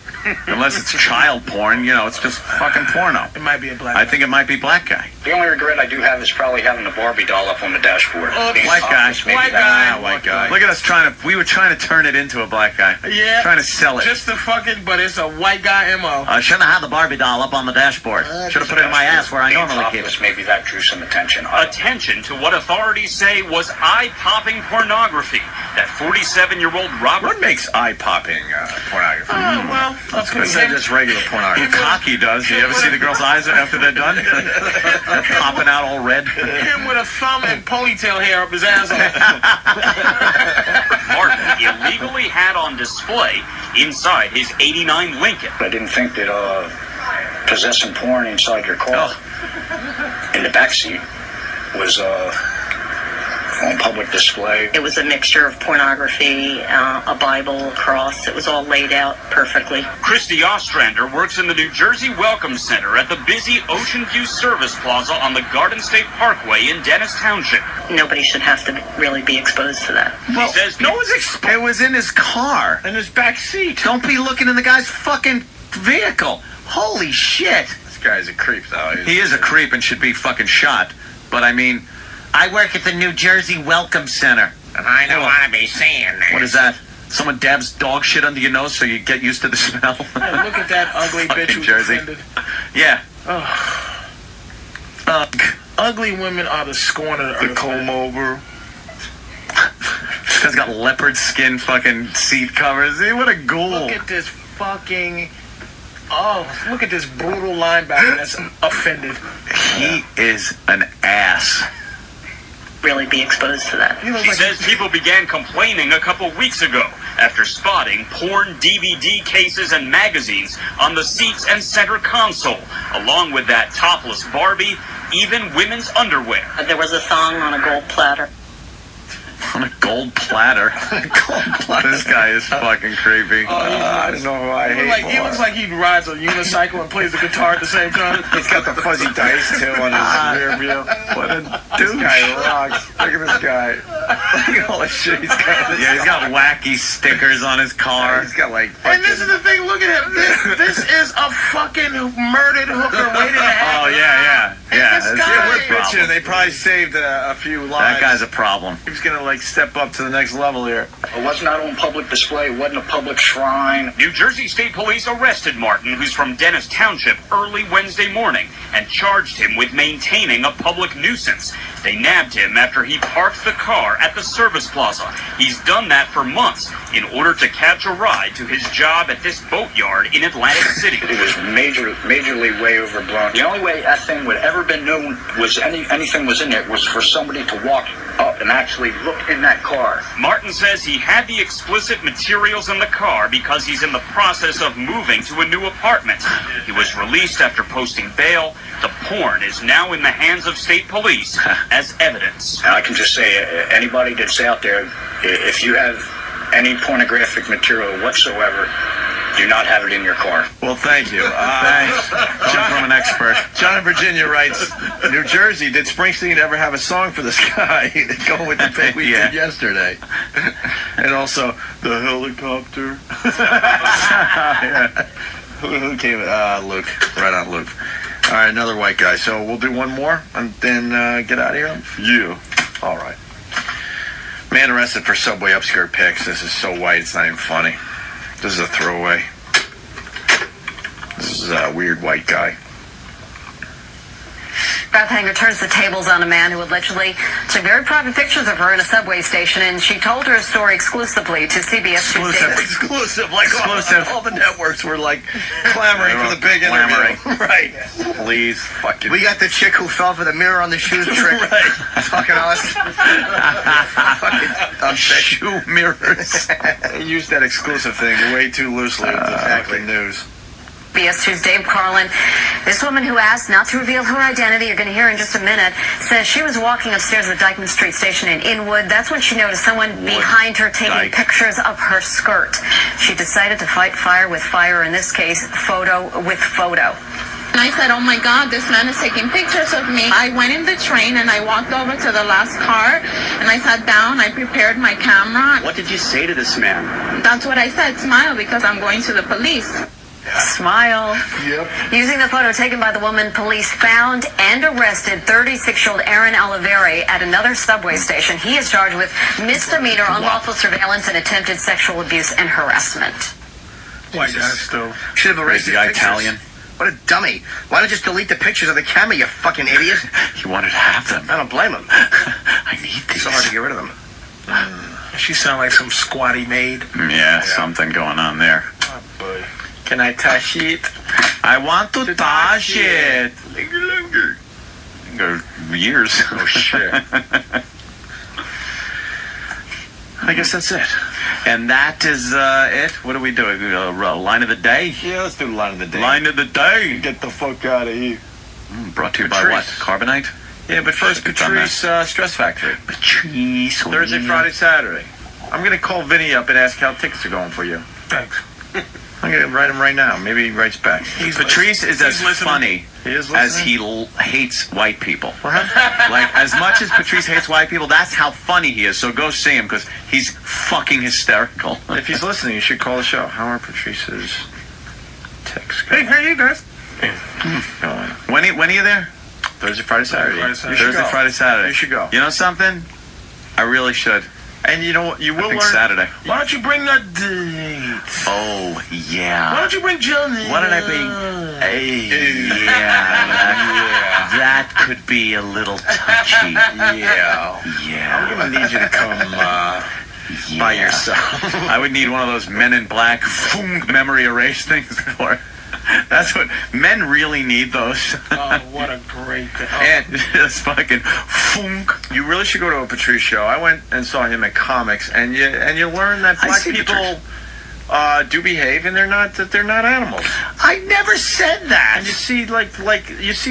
Unless it's child porn, it's just fucking porno. It might be a black I think it might be black guy. The only regret I do have is probably having the Barbie doll up on the dashboard. Being White guy. obvious, maybe White that- guy. White guy. Look at us we were trying to turn it into a black guy. Yeah. Trying to sell it. Just the fucking, but it's a white guy MO. I shouldn't have had the Barbie doll up on the dashboard. Should have put it in my ass where I Being normally keep topless, it. maybe that drew some attention. Attention to what authorities say was eye-popping pornography. That 47-year-old Robert... What makes eye-popping pornography? Well, that's good. Instead of just regular pornography. Cocky does. You ever see the girl's eyes after they're done? They're popping out all red. Him with a thumb and ponytail hair up his asshole. Martin illegally had on display inside his '89 Lincoln. I didn't think that possessing porn inside your car in the backseat was on public display. It was a mixture of pornography, a Bible, a cross. It was all laid out perfectly. Christy Ostrander works in the New Jersey Welcome Center at the busy Ocean View Service Plaza on the Garden State Parkway in Dennis Township. Nobody should have to really be exposed to that. Well, He says no one's it was in his car. In his back seat. Don't be looking in the guy's fucking vehicle. Holy shit. This guy's a creep, though. He is a creep and should be fucking shot. But I mean, I work at the New Jersey Welcome Center. And I don't want to be seeing that. What is that? Someone dabs dog shit under your nose so you get used to the smell? Hey, look at that ugly bitch Fucking who's Jersey. offended. Yeah. Ugly women are the scorn of the earth. Comb over. This guy's got leopard skin fucking seat covers. Hey, what a ghoul. Look at this fucking... Oh, look at this brutal linebacker that's offended. He is an ass. Really be exposed to that. She says people began complaining a couple weeks ago after spotting porn DVD cases and magazines on the seats and center console, along with that topless Barbie, even women's underwear. There was a thong on a gold platter. On a gold platter. This guy is fucking creepy. I don't know who I hate He looks like he rides a unicycle and plays the guitar at the same time. He's got the fuzzy dice, too, on his rear view. What a This douche. guy rocks. Look at this guy. Look at all the shit he's got. Yeah, he's got wacky stickers on his car. He's got, like, And this is the thing, look at him. This is a fucking murdered hooker waiting to happen. Oh, yeah. this that's guy- a we're bitching. problem. They probably saved a few lives. That guy's a problem. He's gonna, like, step up to the next level here. It was not on public display. It wasn't a public shrine. New Jersey State Police arrested Martin, who's from Dennis Township, early Wednesday morning and charged him with maintaining a public nuisance. They nabbed him after he parked the car at the service plaza. He's done that for months in order to catch a ride to his job at this boatyard in Atlantic City. It was majorly way overblown. The only way that thing would ever been known was anything was in it was for somebody to walk up and actually look in that car. Martin says he had the explicit materials in the car because he's in the process of moving to a new apartment. He was released after posting bail. The porn is now in the hands of state police as evidence. And I can just say, anybody that's out there, if you have any pornographic material whatsoever, do not have it in your car. Well, thank you. Thanks. Coming from an expert. John in Virginia writes, New Jersey, did Springsteen ever have a song for this guy? Go with the thing we did yesterday. And also, the helicopter. Yeah. Who came? Luke. Right on, Luke. All right, another white guy. So we'll do one more and then get out of here? You. All right. Man arrested for Subway upskirt pics. This is so white, it's not even funny. This is a throwaway. This is a weird white guy. Beth Hanger turns the tables on a man who allegedly took very private pictures of her in a subway station, and she told her story exclusively to CBS News. Exclusive. Like Exclusive. All the networks were like clamoring for the big interview. Right. Please, fucking. We got the chick who fell for the mirror on the shoes trick. Right. Fucking us. Fucking shoe mirrors. They used that exclusive thing way too loosely with the fucking news. CBS 2's Dave Carlin. This woman who asked not to reveal her identity, you're going to hear in just a minute, says she was walking upstairs at the Dyckman Street station in Inwood. That's when she noticed someone behind her taking pictures of her skirt. She decided to fight fire with fire, in this case, photo with photo. And I said, oh my God, this man is taking pictures of me. I went in the train and I walked over to the last car and I sat down, I prepared my camera. What did you say to this man? That's what I said, smile because I'm going to the police. Smile. Yep. Using the photo taken by the woman, police found and arrested 36-year-old Aaron Oliveri at another subway station. He is charged with misdemeanor unlawful surveillance and attempted sexual abuse and harassment. White guy still. Should have erased Crazy his guy, pictures. Italian. What a dummy. Why don't you just delete the pictures of the camera, you fucking idiot? He wanted to have them. I don't blame him. I need these. It's so hard to get rid of them. She sound like some squatty maid. Yeah, something going on there. Oh, boy. Can I touch it? I want to touch it. Go years. Oh, shit. I guess that's it. And that is it. What are we doing? Line of the day? Yeah, let's do the line of the day. Line of the day. Get the fuck out of here. Brought to you by what? Carbonite? Yeah, but first, Should've done that. Patrice, Stress Factory. Patrice. Thursday, Friday, Saturday. I'm going to call Vinny up and ask how tickets are going for you. Thanks. I'm going to write him right now. Maybe he writes back. Patrice is as funny He is as listening? he hates white people. Like, as much as Patrice hates white people, that's how funny he is. So go see him, because he's fucking hysterical. If he's listening, you should call the show. How are Patrice's texts Hey, how are you guys? going? When are you there? Thursday, Friday, Saturday. Friday, Saturday. You should Thursday, go. Friday, Saturday. You should go. You know something? I really should. And you know what? You will I think learn. Saturday. Why don't you bring a date? Oh, Why yeah. don't you bring Johnny? What did I bring? Hey, that could be a little touchy. Yeah. Yeah. I'm going to need you to come by yourself. I would need one of those Men in Black memory erase things for it. That's what men really need, those. Oh, what a great thing. And just fucking funk. You really should go to a Patrice show. I went and saw him at comics, and you learn that I black see people do behave, and they're not animals. I never said that. And you see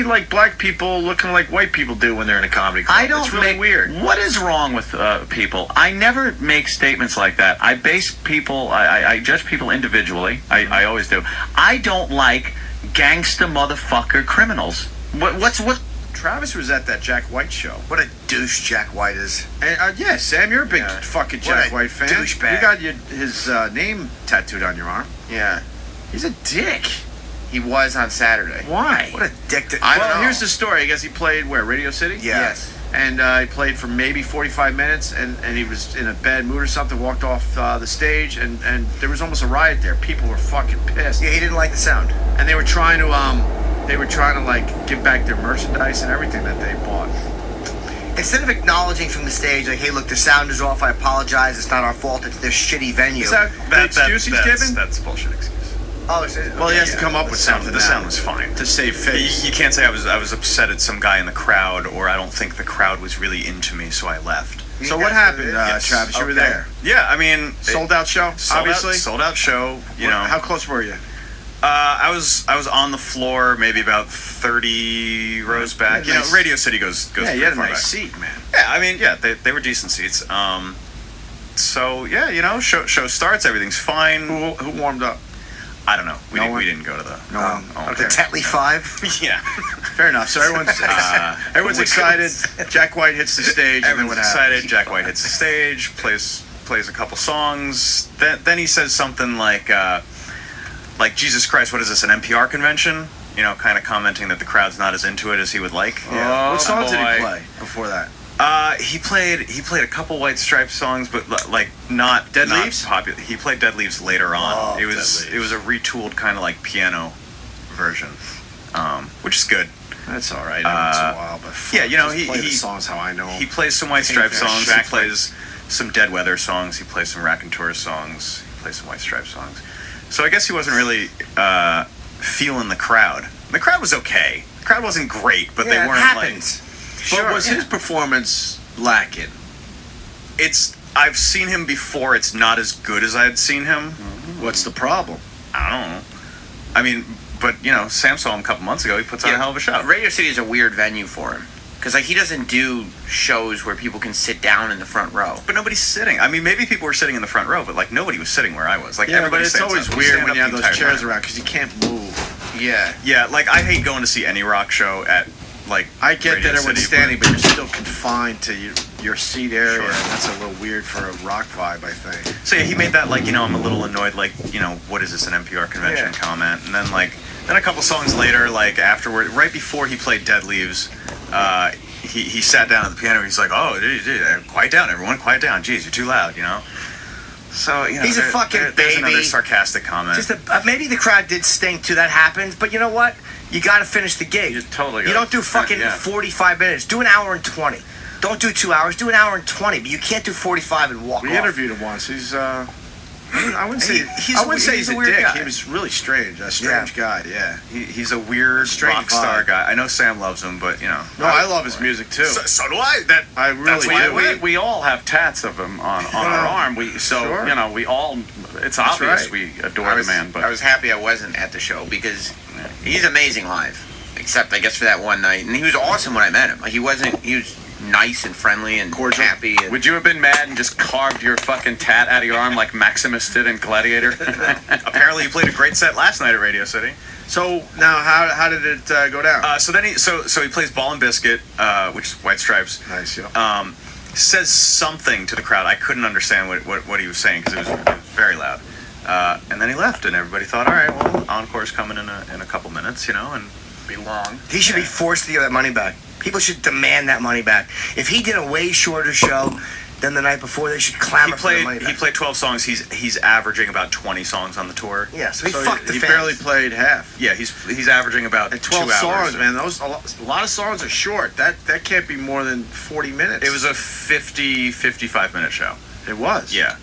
like black people looking like white people do when they're in a comedy club. I don't It's really make, weird. What is wrong with people? I never make statements like that. I base people. I judge people individually. I always do. I don't like gangsta motherfucker criminals. What's Travis was at that Jack White show. What a douche Jack White is. And yeah, Sam, you're a big fucking Jack What a White fan. douchebag. You got his name tattooed on your arm. Yeah. He's a dick. He was on Saturday. Why? What a dick. Well, here's the story. I guess he played where? Radio City? Yeah. Yes. And he played for maybe 45 minutes, and he was in a bad mood or something, walked off the stage, and there was almost a riot there. People were fucking pissed. Yeah, he didn't like the sound. And they were trying to like give back their merchandise and everything that they bought. Instead of acknowledging from the stage, like, hey, look, the sound is off, I apologize, it's not our fault, it's their shitty venue. Is that the excuse he's given? That's a bullshit excuse. Oh, Well, he has to come up with something. The sound was fine to save face. You can't say I was upset at some guy in the crowd, or I don't think the crowd was really into me, so I left. So what happened, Yes. Travis? You were Okay. there. Yeah, I mean, Sold out show, obviously. Sold out show. You know, How close were you? I was on the floor, maybe about 30 rows back. You know, Nice. Radio City goes. Yeah, you pretty had a far nice back. seat, man. Yeah, I mean, yeah, they were decent seats. So yeah, you know, show starts, everything's fine. Who warmed up? I don't know. We No didn't. one? We didn't go to the. No one. The Tetley 5? Yeah. Fair enough. So everyone's excited. Jack White hits the stage, and then Everyone's what happens? excited. Jack White hits the stage, plays a couple songs. Then he says something like Jesus Christ, what is this, an NPR convention? You know, kind of commenting that the crowd's not as into it as he would like. Yeah. What songs did he boy. play before that? He played a couple White Stripes songs, but like not Dead not Leaves? Popular. He played Dead Leaves later on. Oh, it was Dead it was a retooled kind of like piano version, which is good. That's all right. Once in a while, but Yeah, you know, just play the he songs how I know. He plays some White Stripes songs. He plays some Dead Weather songs. He plays some Raconteurs songs. He plays some White Stripes songs. So I guess he wasn't really feeling the crowd. The crowd was okay. The crowd wasn't great, but they weren't like. But was his performance lacking? I've seen him before. It's not as good as I had seen him. What's the problem? I don't know. I mean, but you know, Sam saw him a couple months ago. He puts on a hell of a show. Radio City is a weird venue for him. Because, like, he doesn't do shows where people can sit down in the front row. But nobody's sitting. I mean, maybe people were sitting in the front row, but like nobody was sitting where I was. Like Yeah, but everybody it's stands always up. weird Stand when up you have the those entire chairs time. around because you can't move. Yeah. Yeah, like I hate going to see any rock show at like. I get Radio that everyone's City, standing, but you're still confined to your seat area. Sure. And that's a little weird for a rock vibe, I think. So yeah, he made that like, you know, I'm a little annoyed, like, you know, what is this, an NPR convention Yeah. comment? And then a couple songs later, like afterward, right before he played Dead Leaves, he sat down at the piano. He's like, oh, dude, quiet down, everyone, quiet down. Jeez, you're too loud, you know. So you know, He's a fucking there's baby. another sarcastic comment. Maybe the crowd did stink too. That happens, but you know what? You got to finish the gig. You totally. You don't do fucking 45 minutes. Do an hour and 20. Don't do 2 hours. Do an hour and 20. But you can't do 45 and walk We off. interviewed him once. He's I wouldn't say he's a a weird dick. guy. He was really strange. A strange guy. Yeah. He's a weird Strange rock star vibe. guy. I know Sam loves him, but you know. No, I love his music too. So do I. I really do. We all have tats of him on our arm. Sure. You know, we all. It's That's obvious right. we adore the man. But I was happy I wasn't at the show because he's amazing live. except I guess for that one night. And he was awesome when I met him. Like, he was nice and friendly and happy. And Would you have been mad and just carved your fucking tat out of your arm like Maximus did in Gladiator? Apparently, you played a great set last night at Radio City. So now, how did it go down? So then he plays Ball and Biscuit, which is White Stripes. Nice, yeah. Says something to the crowd. I couldn't understand what he was saying because it was very loud. And then he left, and everybody thought, all right, well, Encore's coming in a couple minutes, and be long. He should be forced to give that money back. People should demand that money back. If he did a way shorter show than the night before, they should clamor for the money back. He played 12 songs. He's averaging about 20 songs on the tour. Yeah, so he fucked the He fans. barely played half. Yeah, he's averaging about And 12 2 hours. songs, man. A lot of songs are short. That can't be more than 40 minutes. It was a 55 minute show. It was? Yeah.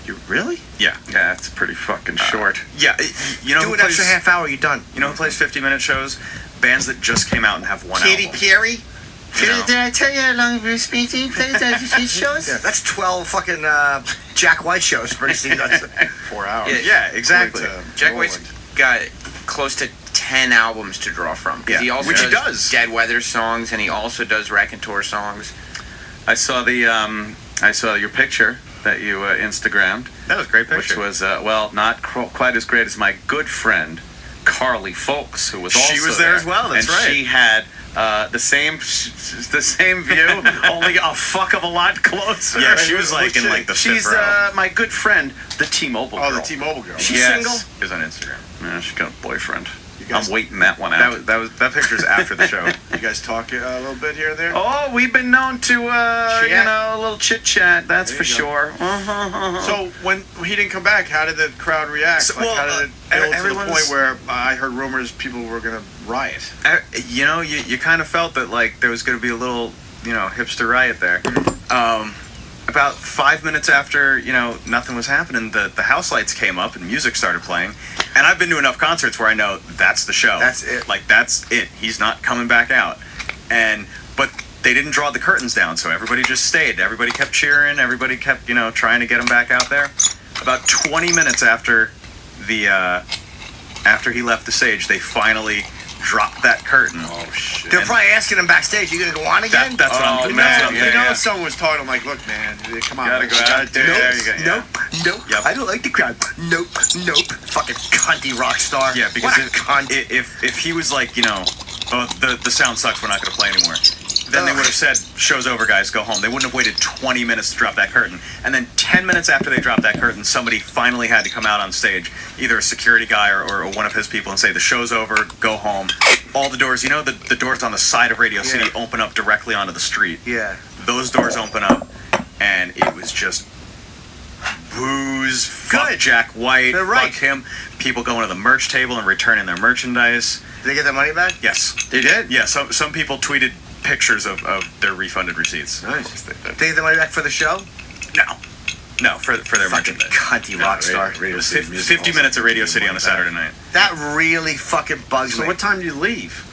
You really? Yeah. Yeah, it's pretty fucking short. Yeah, you know Do who an extra half hour, you're done. You know who plays 50-minute shows? Bands that just came out and have one Katy album. Perry? Did I tell you how long Bruce Springsteen plays at these shows? Yeah, that's 12 fucking Jack White shows pretty soon. 4 hours. Yeah, exactly. Jack White's got close to 10 albums to draw from. Yeah, He also which he does does. Dead Weather songs, and he also does Raconteur songs. I saw your picture that you Instagrammed. That was a great picture. Which was not quite as great as my good friend Carly Folks, who was also She was there as well, that's and right. she had the same view, only a fuck of a lot closer. Yeah, she was like in like the fifth row. My good friend, the T-Mobile girl. Oh, the T-Mobile girl. She's single. Is on Instagram. Yeah, she got a boyfriend. I'm waiting that one out. That picture's after the show. You guys talk a little bit here and there? Oh, we've been known to, a little chit chat. That's for sure. So when he didn't come back, how did the crowd react? How did it build to the point where I heard rumors people were going to riot? You kind of felt that like there was going to be a little, hipster riot there. About 5 minutes after, nothing was happening, the house lights came up and music started playing. And I've been to enough concerts where I know that's the show. That's it. Like, that's it. He's not coming back out. But they didn't draw the curtains down, so everybody just stayed. Everybody kept cheering. Everybody kept, trying to get him back out there. About 20 minutes after after he left the stage, they finally dropped that curtain. Oh, shit. They're probably asking him backstage, you going to go on again? That's what I'm thinking. You know, someone was talking, I'm like, look, man, come on. You gotta go out there. Nope. Yep. I don't like the crowd. Nope. Fucking cunty rock star. Yeah, because What a cunt. if he was like, the sound sucks, we're not going to play anymore, then they would have said, show's over, guys, go home. They wouldn't have waited 20 minutes to drop that curtain. And then 10 minutes after they dropped that curtain, somebody finally had to come out on stage, either a security guy or one of his people, and say, the show's over, go home. All the doors, the doors on the side of Radio City open up directly onto the street. Yeah. Those doors open up, and it was just booze, fuck Jack White, fuck him, people going to the merch table and returning their merchandise. Did they get their money back? Yes. They did? Yeah, some people tweeted pictures of their refunded receipts. Nice. Did they get their money back for the show? No, for their Fucking merchandise. cunty rock star. It was 50 minutes at Radio City on a Saturday night. That really fucking bugs me. So what time did you leave?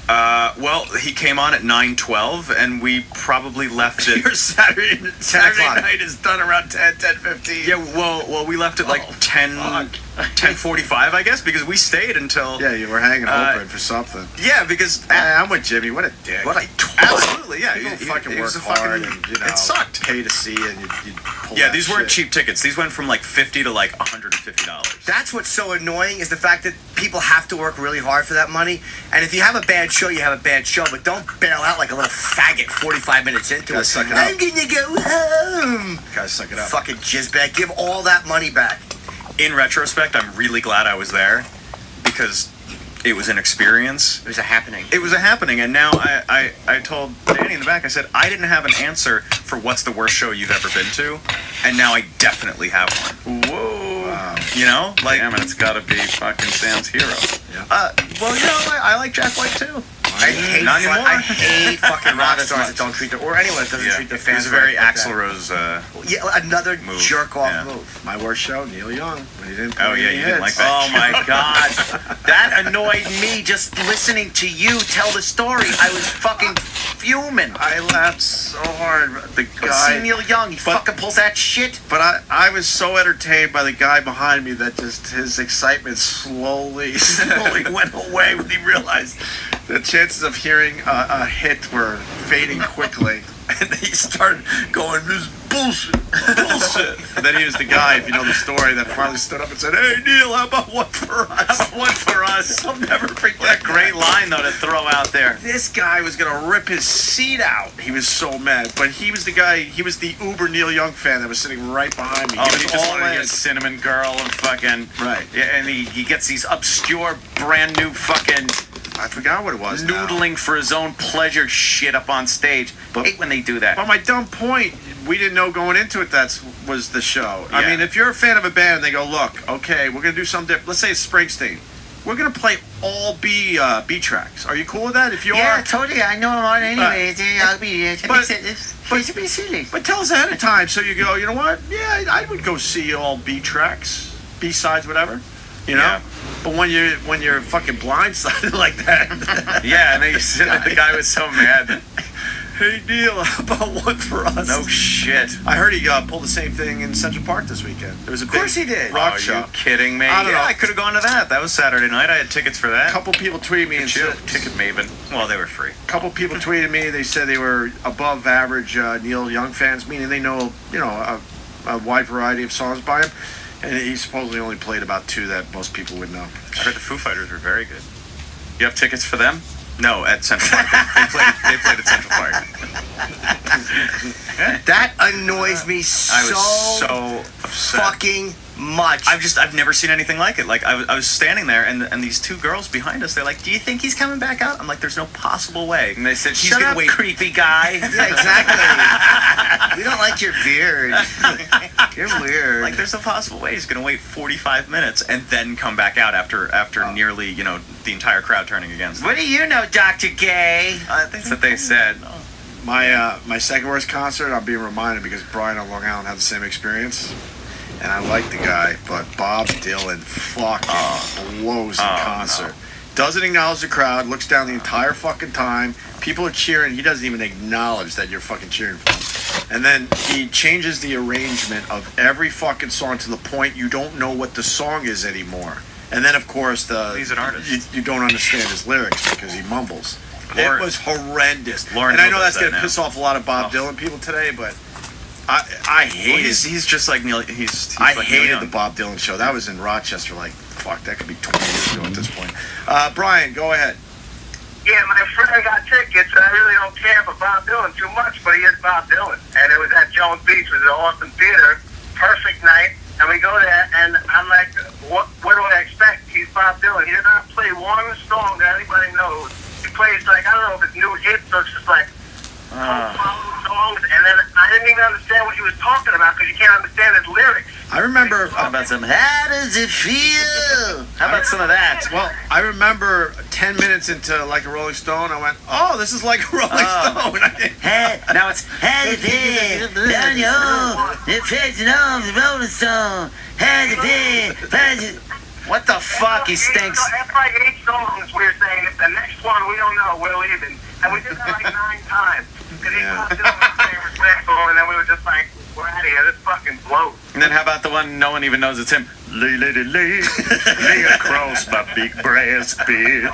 Well, he came on at 9:12, and we probably left it. Your Saturday night is done around 10:15. Yeah, well, we left at like 10:45, I guess, because we stayed until. Yeah, you were hanging hoping for something. Yeah, because I'm with Jimmy. What a dick. What a absolutely, yeah. People fucking it work was a hard fucking, and, it sucked. Pay to see and you pull Yeah, that these weren't shit. cheap tickets. These went from like $50 to like $150. That's what's so annoying is the fact that people have to work really hard for that money. And if you have a bad show, you have a bad show. But don't bail out like a little faggot 45 minutes into Gotta it. suck it I'm up. gonna go home. Guys, suck it up. Fucking jizzbag. Give all that money back. In retrospect, I'm really glad I was there because it was an experience. It was a happening. It was a happening, and now I told Danny in the back, I said, I didn't have an answer for what's the worst show you've ever been to, and now I definitely have one. Whoa. Wow. Like, damn it, it's gotta be fucking Sam's Hero. Yeah. Well, I like Jack White too. I hate Not anymore. I hate fucking rock Not as stars much. that don't treat their, or anyone that doesn't treat their It fans. was a very right like Axl that. Rose. Yeah, another move. jerk off Yeah. move. My worst show, Neil Young. When he didn't play Oh yeah, any you didn't like hits. that. Oh my God, that annoyed me just listening to you tell the story. I was fucking fuming. I laughed so hard. The But guy. see Neil Young, he fucking pulls that shit. But I was so entertained by the guy behind me that just his excitement slowly went away when he realized the chances of hearing a hit were fading quickly. And he started going, this is bullshit. And then he was the guy, if you know the story, that finally stood up and said, hey, Neil, how about one for us? One for us. I'll never forget What a great line though to throw out there. This guy was going to rip his seat out. He was so mad. But he was the guy, he was the uber Neil Young fan that was sitting right behind me. Oh, He he was just all wanted to in. get Cinnamon Girl and fucking Right. Yeah, and he gets these obscure, brand new fucking I forgot what it was now. noodling for his own pleasure shit up on stage. But- Hate when they do that. But my dumb point, we didn't know going into it that was the show. I Yeah. mean, if you're a fan of a band and they go, look, okay, we're going to do something different. Let's say it's Springsteen. We're going to play all B tracks. Are you cool with that? If you Yeah, are, totally. I know him on anyway. I'll be. It's but- be silly. but tell us ahead of time so you go, you know what? Yeah, I would go see all B tracks, B sides, whatever. You know. Yeah. But when you're fucking blindsided like that, Yeah, and then you sit there, the guy was so mad. hey Neil, how about one for us? No shit. I heard he pulled the same thing in Central Park this weekend. There was a Of course he did. rock Are show. you kidding me? I don't know. I could have gone to that. That was Saturday night. I had tickets for A that. couple people tweeted me and Chill. said, Ticket Maven. Well, they were free. couple people tweeted me. They said they were above average Neil Young fans, meaning they know a wide variety of songs by him. And he supposedly only played about two that most people would know. I heard the Foo Fighters were very good. You have tickets for them? No, at Central Park. They played at Central Park. That annoys me I was so upset. fucking much. I've never seen anything like it. Like I was standing there, and these two girls behind us, they're like, "Do you think he's coming back out?" I'm like, "There's no possible way." And they said, "He's Shut gonna up, wait." creepy guy. Yeah, exactly. We don't like your beard. You're weird. Like, there's no possible way he's gonna wait 45 minutes and then come back out after nearly, the entire crowd turning against him. What do you know, Dr. Gay? That's what they said. My second worst concert, I'm being reminded because Brian on Long Island had the same experience. And I like the guy, but Bob Dylan fucking blows in concert. Doesn't acknowledge the crowd, looks down the entire fucking time. People are cheering. He doesn't even acknowledge that you're fucking cheering for him. And then he changes the arrangement of every fucking song to the point you don't know what the song is anymore. And then, of course, He's an artist. you don't understand his lyrics because he mumbles. Lauren- It was horrendous. Lauren and I Hill know does that's going that to now. piss off a lot of Bob Dylan people today, but I hated Well, he's just like Neil. He's I like Neil hated Young. the Bob Dylan show. That was in Rochester. Like, fuck, that could be 20 years ago at this point. Brian, go ahead. Yeah, my friend got tickets. I really don't care for Bob Dylan too much, but he is Bob Dylan. And it was at Jones Beach, it was at Austin Theater. Perfect night. And we go there, and I'm like, what do I expect? He's Bob Dylan. He did not play one song that anybody knows. He plays, like, I don't know if it's new hits or it's just like songs. And then I didn't even understand what he was talking about because you can't understand his lyrics. I remember. How about some? How does it feel? How about some of that? Well, I remember 10 minutes into Like a Rolling Stone, I went, oh, this is like a Rolling Stone. Now it's how does it feel? Down your home, reflecting on the Rolling Stone. How does it feel? What the fuck? He stinks. That's like 8 songs we're saying. If the next one we don't know, we're leaving. And we did that like 9 times. Because he Bob Dylan was very respectful, and then we were just like, we're out of here. This fucking blows. And then how about the one no one even knows it's him? Lay, lady, lay, lay across my big brass bed.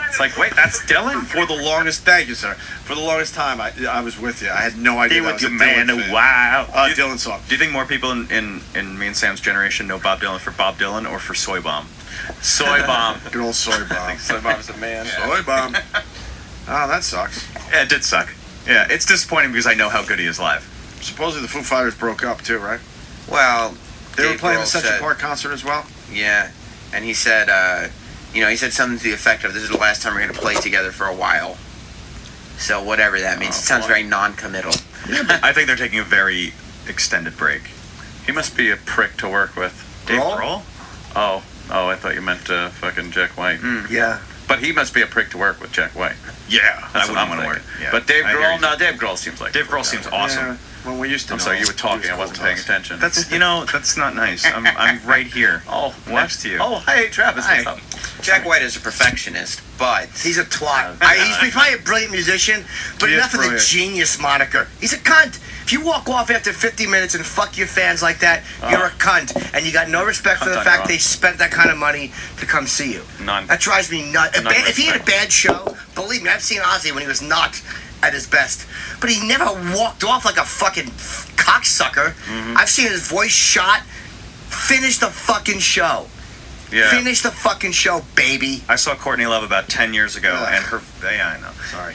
It's like, wait, that's Dylan? For the longest, thank you, sir. For the longest time, I was with you. I had no idea Be that with was your a man Dylan a fan. while. Dylan song. Do you think more people in me and Sam's generation know Bob Dylan for Bob Dylan or for Soy Bomb? Soy Bomb. Good old Soy Bomb. Soy Bomb's a man. Soy Bomb. Oh, that sucks. Yeah, it did suck. Yeah, it's disappointing because I know how good he is live. Supposedly the Foo Fighters broke up too, right? Well, They were Dave playing Grohl the Central said- Park concert as well. Yeah, and he said, he said something to the effect of, "This is the last time we're going to play together for a while." So whatever that means, it sounds very non-committal. I think they're taking a very extended break. He must be a prick to work with. Dave Grohl? Oh, I thought you meant fucking Jack White. Yeah. But he must be a prick to work with, Jack White. Yeah, That's what I'm going to work. Yeah. But Dave I hear Grohl, you. no, Dave Grohl seems like Dave Grohl seems awesome. Yeah. Well, we used to. I'm know sorry, you were him. talking. He I was wasn't cool paying to us. attention. That's that's not nice. I'm right here. Oh, next to you. Oh, hey, Travis. Hi. What's up? Jack White is a perfectionist, but He's a twat. He's probably a brilliant musician, but He is enough of the brilliant. genius moniker. He's a cunt. If you walk off after 50 minutes and fuck your fans like that, you're a cunt. And you got no respect for Cunt the on fact your they spent that kind of money to come see you. None. That drives me nuts. If, None if he had a respect. bad show, believe me, I've seen Ozzy when he was not at his best. But he never walked off like a fucking cocksucker. Mm-hmm. I've seen his voice shot. Finish the fucking show. Yeah. Finish the fucking show, baby. I saw Courtney Love about 10 years ago, and her. Yeah, I know. Sorry.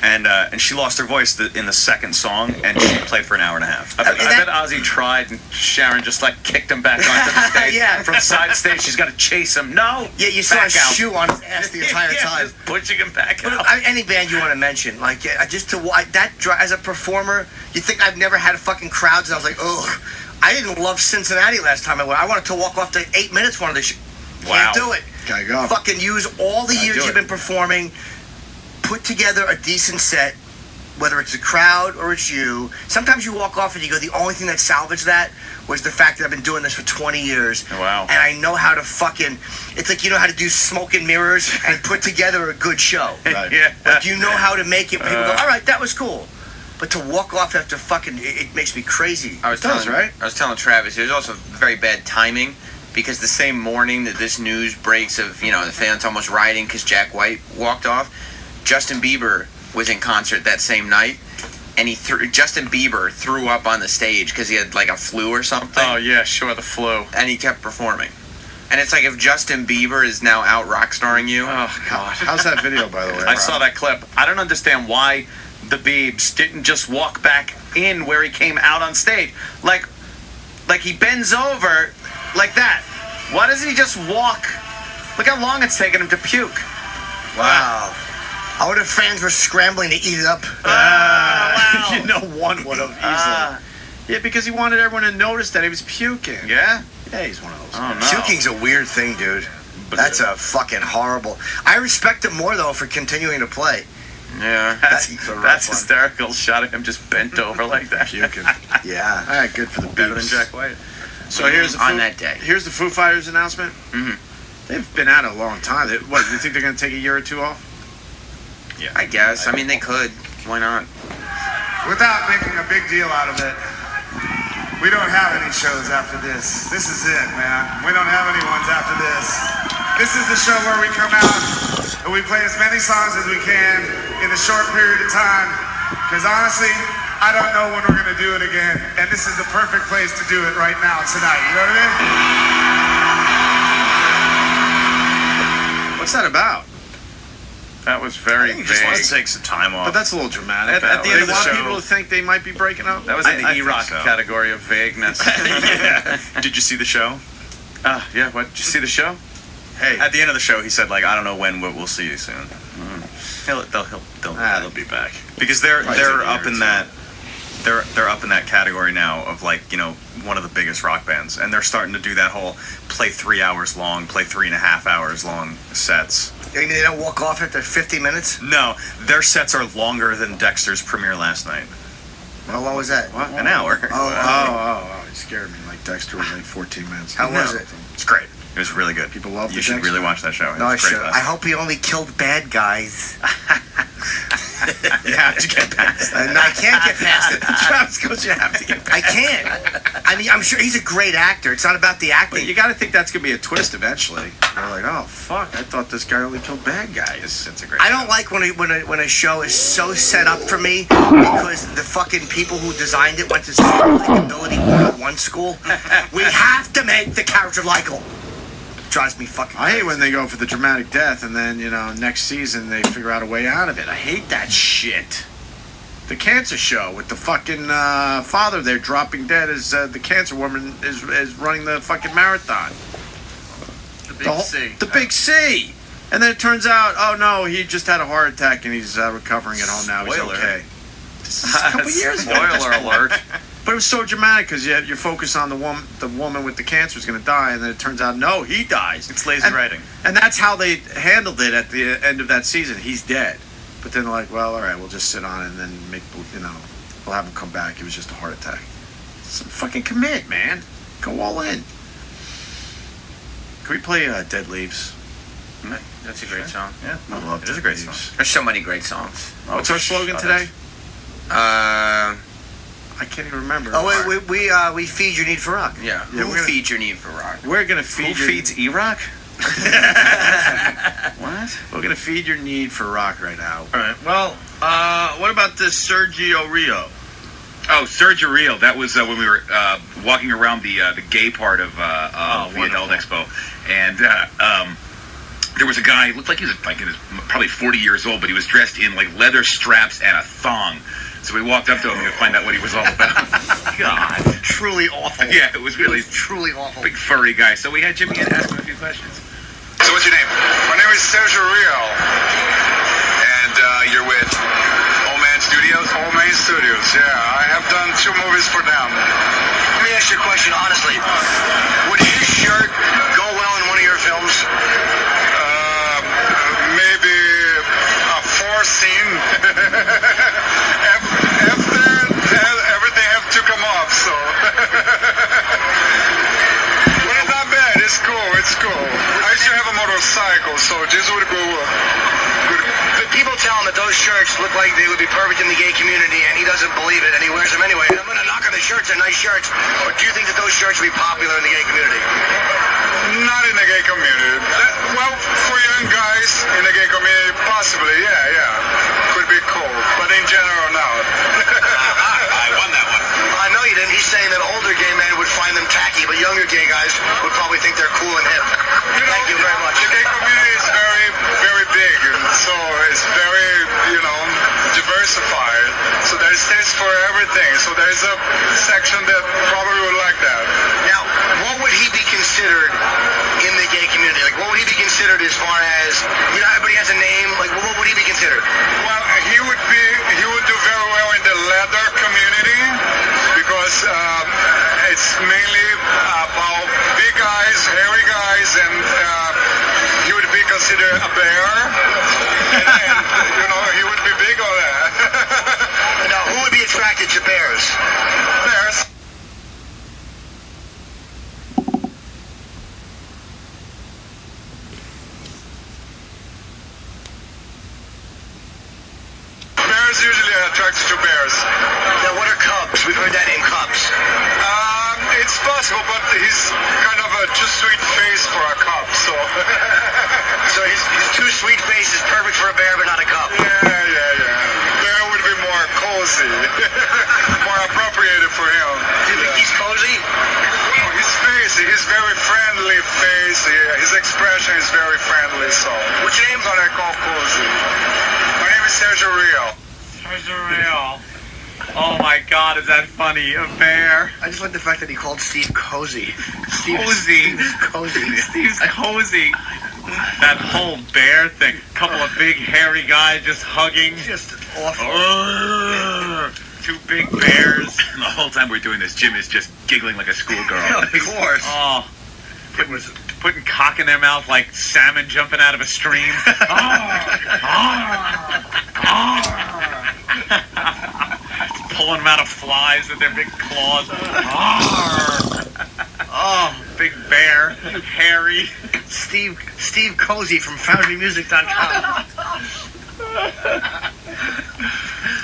And she lost her voice in the second song, and she played for an hour and a half. I bet Ozzy tried, and Sharon just like kicked him back onto the stage. Yeah. From side stage, she's got to chase him. No. Yeah, you saw back a out. shoe on his ass the entire Yeah, time. just pushing him back But out. any band you want to mention, like just to as a performer, you think I've never had fucking crowds, and I was like, ugh. I didn't love Cincinnati last time I went. I wanted to walk off to 8 minutes one of the Wow. Can't do it. Gotta go. Fucking use all the Gotta years do you've it. been performing, put together a decent set, whether it's a crowd or it's you. Sometimes you walk off and you go, the only thing that salvaged that was the fact that I've been doing this for 20 years. Wow. And I know how to fucking, it's like you know how to do smoke and mirrors and put together a good show. Right. Yeah. Like you know how to make it. People go, all right, that was cool. But to walk off after fucking, it makes me crazy. I was telling Travis, it was also very bad timing because the same morning that this news breaks of, the fans almost rioting because Jack White walked off, Justin Bieber was in concert that same night, and Justin Bieber threw up on the stage because he had like a flu or something. Oh yeah, sure, the flu. And he kept performing. And it's like if Justin Bieber is now out rock starring you. Oh God. How's that video, by the way? I saw that clip. I don't understand why the Biebs didn't just walk back in where he came out on stage. Like he bends over like that. Why doesn't he just walk? Look how long it's taken him to puke. Wow. I wonder if fans were scrambling to eat it up. Wow. One would have easily. Yeah, because he wanted everyone to notice that he was puking. Yeah? Yeah, he's one of those. Oh, no. Puking's a weird thing, dude. That's a fucking horrible. I respect him more, though, for continuing to play. Yeah. That's hysterical. Shot of him just bent over like that. Puking. Yeah. All right, good for the Better than Biebs. Jack White. So here's the On that day. Here's the Foo Fighters announcement. Mhm. They've been out a long time. What? You think they're going to take a year or two off? Yeah. I guess. I mean, they could. Why not? Without making a big deal out of it, we don't have any shows after this. This is it, man. We don't have any ones after this. This is the show where we come out and we play as many songs as we can in a short period of time. Because honestly, I don't know when we're going to do it again. And this is the perfect place to do it right now, tonight. You know what I mean? What's that about? That was very He just wants vague. to take some time off. But that's a little dramatic. At the end of the want show- people to think they might be breaking up. That was in the I think E-Rock so. category of vagueness. Yeah. Did you see the show? Yeah, what? Did you see the show? Hey. At the end of the show, he said, I don't know when, but we'll see you soon. They'll be back. Because they're Probably take a up year in or that they're up in that category now of one of the biggest rock bands, and they're starting to do that whole play 3 hours long, play 3.5 hours long sets. You mean they don't walk off after 50 minutes? No, their sets are longer than Dexter's premiere last night. How long was that? What? An hour. Oh, it scared me. Like Dexter was like 14 minutes. How was it? It's great. It was really good. People love You the should Dexter. really watch that show. It No, I was great. should. I hope he only killed bad guys. You have to get past that. No, I can't get past it. Travis goes, you have to get past I can't. I mean, I'm sure he's a great actor. It's not about the But acting. you got to think that's going to be a twist eventually. They're like, oh, fuck, I thought this guy only killed bad guys. It's a great I don't like when a show is so set up for me because the fucking people who designed it went to Ability 101 school. We have to make the character likable. Drives me fucking I hate crazy. when they go for the dramatic death and then, next season they figure out a way out of it. I hate that shit. The cancer show with the fucking father there dropping dead as the cancer woman is running the fucking marathon. The Big C. The Big C. And then it turns out, oh no, he just had a heart attack and he's recovering at home now. Spoiler. He's okay. This is a couple years ago. Spoiler alert. But it was so dramatic because you're focused on the woman with the cancer is going to die, and then it turns out no, he dies. It's lazy writing. And that's how they handled it at the end of that season. He's dead. But then they're like, well, all right, we'll just sit on it and then we'll have him come back. It was just a heart attack. So fucking commit, man. Go all in. Can we play Dead Leaves? That's a great song. Yeah, I love it. Is a great song. There's so many great songs. What's our slogan today? I can't even remember. Oh, wait, we feed your need for rock. Yeah. Who feeds your need for rock? We're gonna feed. Who feeds E-Rock? What? We're gonna feed your need for rock right now. All right. Well, what about this Sergio Rio? Oh, Sergio Rio. That was when we were walking around the gay part of the Adult Expo, and there was a guy. Looked like he was probably 40 years old, but he was dressed in like leather straps and a thong. So we walked up to him to find out what he was all about. God, truly awful. Yeah, it was really truly awful. Big furry guy. So we had Jimmy in ask him a few questions. So what's your name? My name is Sergio Rio. And you're with Old Man Studios? Old Man Studios, yeah. I have done 2 movies for them. Let me ask you a question honestly. Would his shirt go well in one of your films? Maybe a 4 scene. After everything have to come off, so. But it's not bad. It's cool. It's cool. I used to have a motorcycle, so this would go good. The people tell him that those shirts look like they would be perfect in the gay community, and he doesn't believe it, and he wears them anyway. And I'm going to knock on the shirts. They're nice shirts. But do you think that those shirts would be popular in the gay community? Not in the gay community. Well, for young guys in the gay community, possibly, yeah. Could be cool. But in general, no. I won that one. I know you didn't. He's saying that older gay men would find them tacky, but younger gay guys would probably think they're cool and hip. Thank you very much. The gay community is very, very big, and so it's very, diversified. So there's things for everything. So there's a section that probably would like that. Now, what would he be considered in the gay community? Like, what would he be considered as far as, everybody has a name. Like, what would he be considered? Well, he would do very well in the leather community because it's mainly about big guys, hairy guys, and he would be considered a bear. And he would be big on that. Now, who would be attracted to bears? Bears. Bears usually are attracted to bears. Now, what are cubs? We've heard that name, cubs. It's possible, but he's kind of a too sweet face for a cub, so. So his too sweet face is perfect for a bear, but not a cub. Yeah. Bear would be more cozy, more appropriated for him. Do you think he's cozy? His face, his very friendly face, his expression is very friendly, so. What's your name? That's what I call cozy. My name is Sergio Rio. Sergio Rio. Oh my God, is that funny? A bear. I just like the fact that he called Steve cozy. Cozy. Cozy. Steve's cozy. That whole bear thing. Couple of big hairy guys just hugging. Just awful. Two big bears. And the whole time we're doing this, Jim is just giggling like a schoolgirl. Of course. Oh. Putting cock in their mouth like salmon jumping out of a stream. Pulling them out of flies with their big claws. Oh, big bear. Hairy. Steve Cozy from FoundryMusic.com.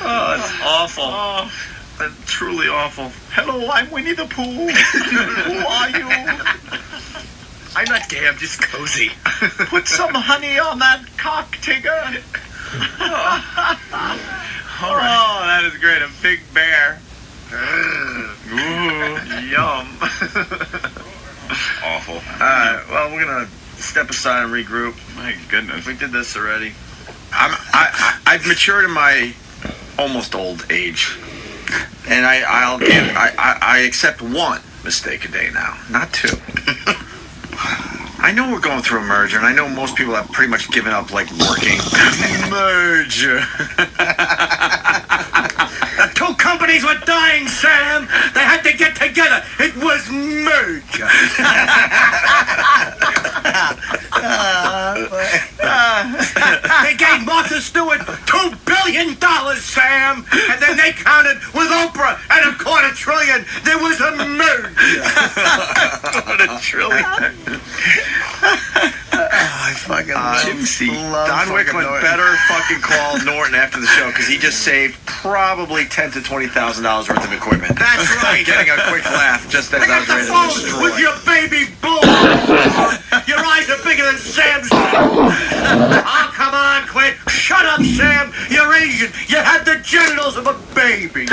Oh, it's awful. That's truly awful. Hello, I'm Winnie the Pooh. Who are you? I'm not gay, I'm just cozy. Put some honey on that cock, Tigger. Oh, that is great. A big bear. Ooh, yum. Awful. Alright, well, we're going to step aside and regroup. My goodness. We did this already. I've matured in my almost old age. And I accept one mistake a day now, not 2. I know we're going through a merger, and I know most people have pretty much given up, like, working. Merger. 2 companies Bunnies were dying, Sam. They had to get together. It was merge. They gave Martha Stewart $2 billion, Sam. And then they counted with Oprah and $250 billion. There was a merge. I fucking love Don fucking Wickman Norton. better fucking call Norton after the show because he just saved probably $10,000 to $20,000 worth of equipment. That's right. Getting a quick laugh just as I was ready to destroy. With your baby bull. Your eyes are bigger than Sam's. Oh, come on, quit. Shut up, Sam. You're Asian. You had the genitals of a baby.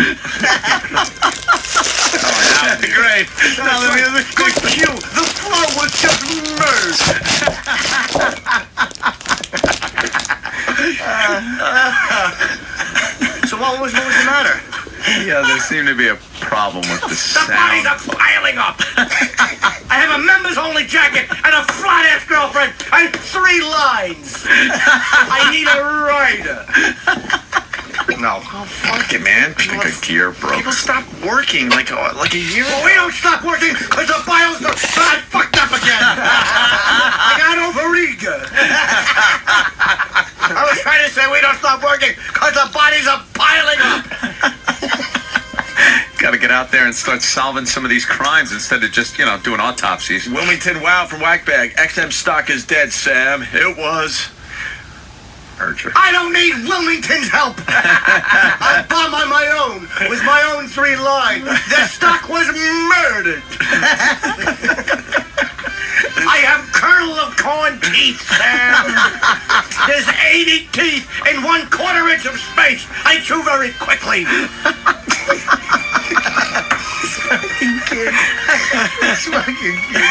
Great. Now the music. Good cue. The flow was just merged. So what was the matter? Yeah, there seemed to be a problem with the The bodies sound. are piling up. I have a members-only jacket and a flat-ass girlfriend and 3 lines. I need a rider. No. Oh, fuck it, man. Like a gear broke. People stopped working like a year ago. Well, we don't stop working because the files are fucked up again. I got over-eager. I was trying to say we don't stop working because the bodies are piling up. Got to get out there and start solving some of these crimes instead of just, doing autopsies. Wilmington Wow from Whackbag. XM stock is dead, Sam. It was. Urger. I don't need Wilmington's help. I bomb on my own with my own 3 lines. The stock was murdered. I have kernel of corn teeth, Sam. There's 80 teeth in 1/4 inch of space. I chew very quickly. That's fucking kid.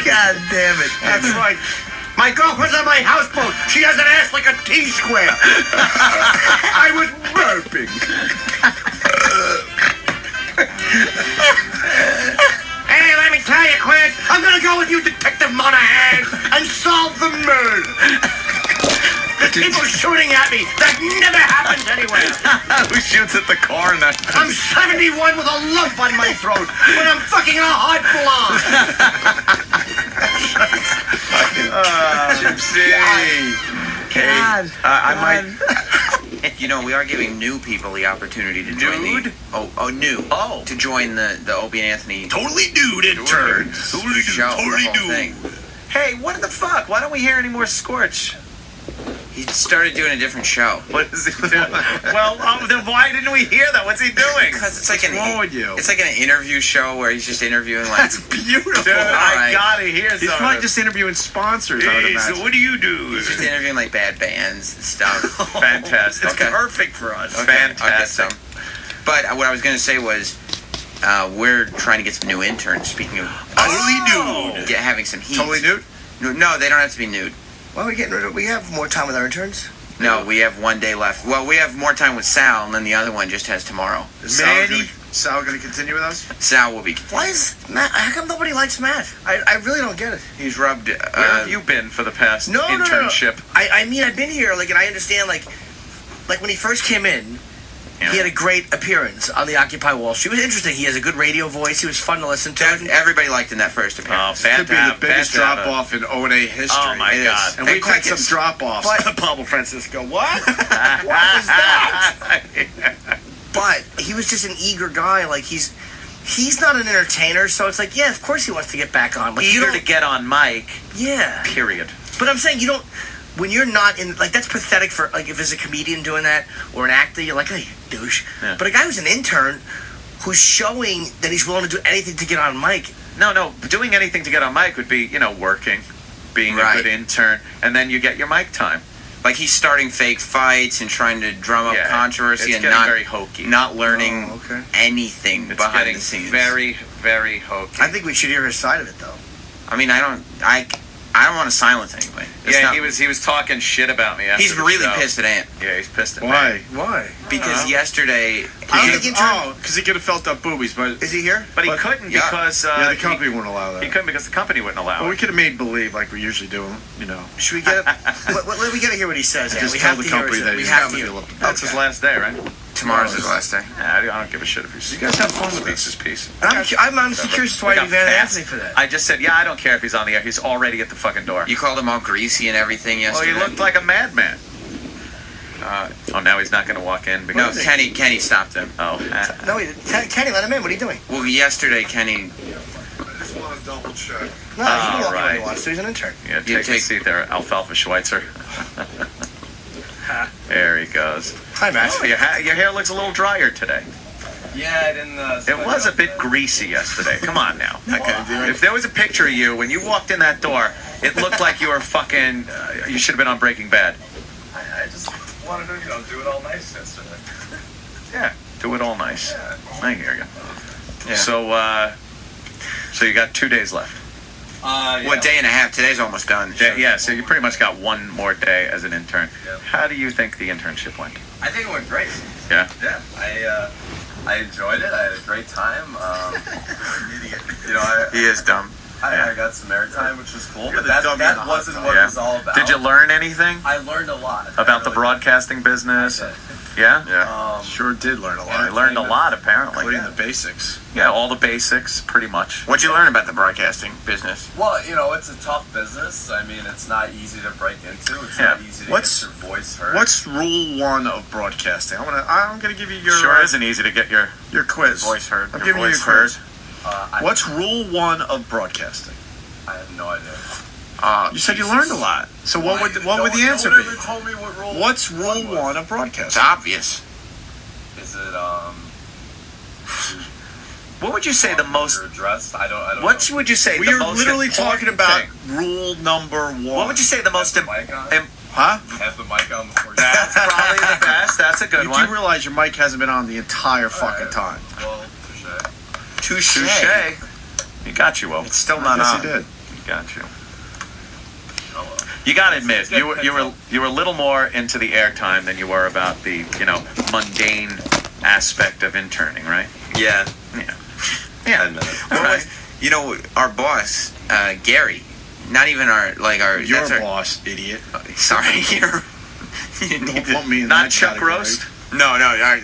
God damn it. That's right. My girlfriend's on my houseboat. She has an ass like a T-square. I was burping. Hey, let me tell you, Quinn. I'm gonna go with you, Detective Monahan, and solve the murder. The people shooting at me. That never happens anywhere. Who shoots at the car and that? I'm 71 with a lump on my throat, but I'm fucking a hot blonde. Gypsy. God. I might. We are giving new people the opportunity to join Nude? new. Oh. To join the Opie and Anthony Totally nude interns. Totally show. nude. the Totally whole nude. thing. Hey, what the fuck? Why don't we hear any more Scorch? He started doing a different show. What is he doing? Well, then why didn't we hear that? What's he doing? Because it's like What's wrong with you? It's like an interview show where he's just interviewing like. That's beautiful. Dude, I Alright. gotta hear He's some. probably just interviewing sponsors, I would imagine. what do you do? He's just interviewing like bad bands and stuff. Fantastic. It's perfect for us. Okay, I'll get Fantastic. some. But what I was going to say was, we're trying to get some new interns. Speaking of Totally nude. having some heat. Totally nude? No, they don't have to be nude. Well, we have more time with our interns. No, we have 1 day left. Well, we have more time with Sal, and then the other one just has tomorrow. Is Sal going to continue with us? Sal will be. Why is Matt? How come nobody likes Matt? I really don't get it. He's rubbed. Where have you been for the past No. internship? I mean, I've been here, and I understand, like when he first came in, he had a great appearance on the Occupy Wall Street. It was interesting. He has a good radio voice. He was fun to listen to. Everybody liked in that first Oh, appearance. Could be the biggest drop-off in O&A history. Oh, my It God. is. And we've had some crickets. drop-offs. But- Pablo Francisco, what? What was that? But he was just an eager guy. Like he's not an entertainer, so it's like, yeah, of course he wants to get back on. But you Eager don't, to get on mic, yeah. period. But I'm saying you don't. When you're not in, that's pathetic for, if there's a comedian doing that or an actor, you're like, hey, douche. Yeah. But a guy who's an intern who's showing that he's willing to do anything to get on mic. No, doing anything to get on mic would be, working, being Right. a good intern, and then you get your mic time. Like he's starting fake fights and trying to drum up Yeah, controversy it's and getting not very hokey. not learning Oh, okay. anything It's behind getting the scenes. very, very hokey. I think we should hear his side of it, though. I mean, I don't want to silence anybody. It's Yeah, not- he was talking shit about me after He's the really show. pissed at Ant Yeah, he's pissed at me. Why? because yesterday. I don't think Because he could have felt up boobies, but Is he here? But he But- couldn't yeah. because the company wouldn't allow that. he couldn't because the company wouldn't allow Well, we it. could have made believe like we usually do, Should we get it? Let me get to hear what he says. Just we tell have the to hear company it. that We he's have coming to to hear look. That's his last day, right? Tomorrow's his last day. Yeah, I don't give a shit if he's. You guys have fun with Piece this. is peace. I'm honestly curious as to why you Van Anthony for that. I just said, yeah, I don't care if he's on the air. He's already at the fucking door. You called him all greasy and everything Well, yesterday. he looked like a madman. Now he's not going to walk in No, because Kenny stopped him. Oh, No, Kenny, let him in. What are you doing? Well, yesterday Kenny. I just want to double check. No, he can walk in when right. he wants to. He's an intern. Yeah, take a seat there, Alfalfa Schweitzer. There he goes. Hi, Matt. Oh, your hair looks a little drier today. Yeah, I didn't. It was a bit greasy yesterday. Come on now. If there was a picture of you when you walked in that door, it looked like you were fucking. You should have been on Breaking Bad. I just wanted to, do it all nice yesterday. Yeah, do it all nice. Yeah. I hear you. Yeah. So you got 2 days left. Yeah. What, day and a half? Today's almost done. Yeah, so you pretty much got one more day as an intern. Yep. How do you think the internship went? I think it went great. Yeah? Yeah, I enjoyed it. I had a great time. He is dumb. I got some airtime, which was cool, but the that dummy in the wasn't hot what tub. it was all about. Did you learn anything I learned a lot. about the broadcasting business? Yeah? Yeah. Sure did learn a lot. I learned a lot, apparently. Including the basics. Yeah, all the basics, pretty much. What'd you learn about the broadcasting business? Well, it's a tough business. I mean, it's not easy to break into. It's Yeah. not easy to What's- get your voice heard. What's rule one of broadcasting? I'm gonna give you your Sure isn't easy to get your quiz. voice heard. I'm Your giving you your voice quiz. I What's rule one of broadcasting? have no idea. You said you learned a lot. So what would the answer no one be? ever told me what rule What's rule was. one of It's broadcasting? obvious. Is it What would you say the most? You're dressed? I don't What know. would you say We the are most literally important talking about thing? rule number one. What would you say the most? Have the mic on? Huh? Have the mic on before you. That's probably the best. That's a good You one. do realize your mic hasn't been on the entire fucking time. Well, touche. Touche. He got you, Will. It's still I not guess on. he did. He got you. You got to admit, you were a little more into the airtime than you were about the mundane aspect of interning, right? Yeah. Yeah. What was, our boss, Gary, not even our Your that's our boss, idiot. sorry, you're Don't put me in Not that Chuck category. Roast. no, our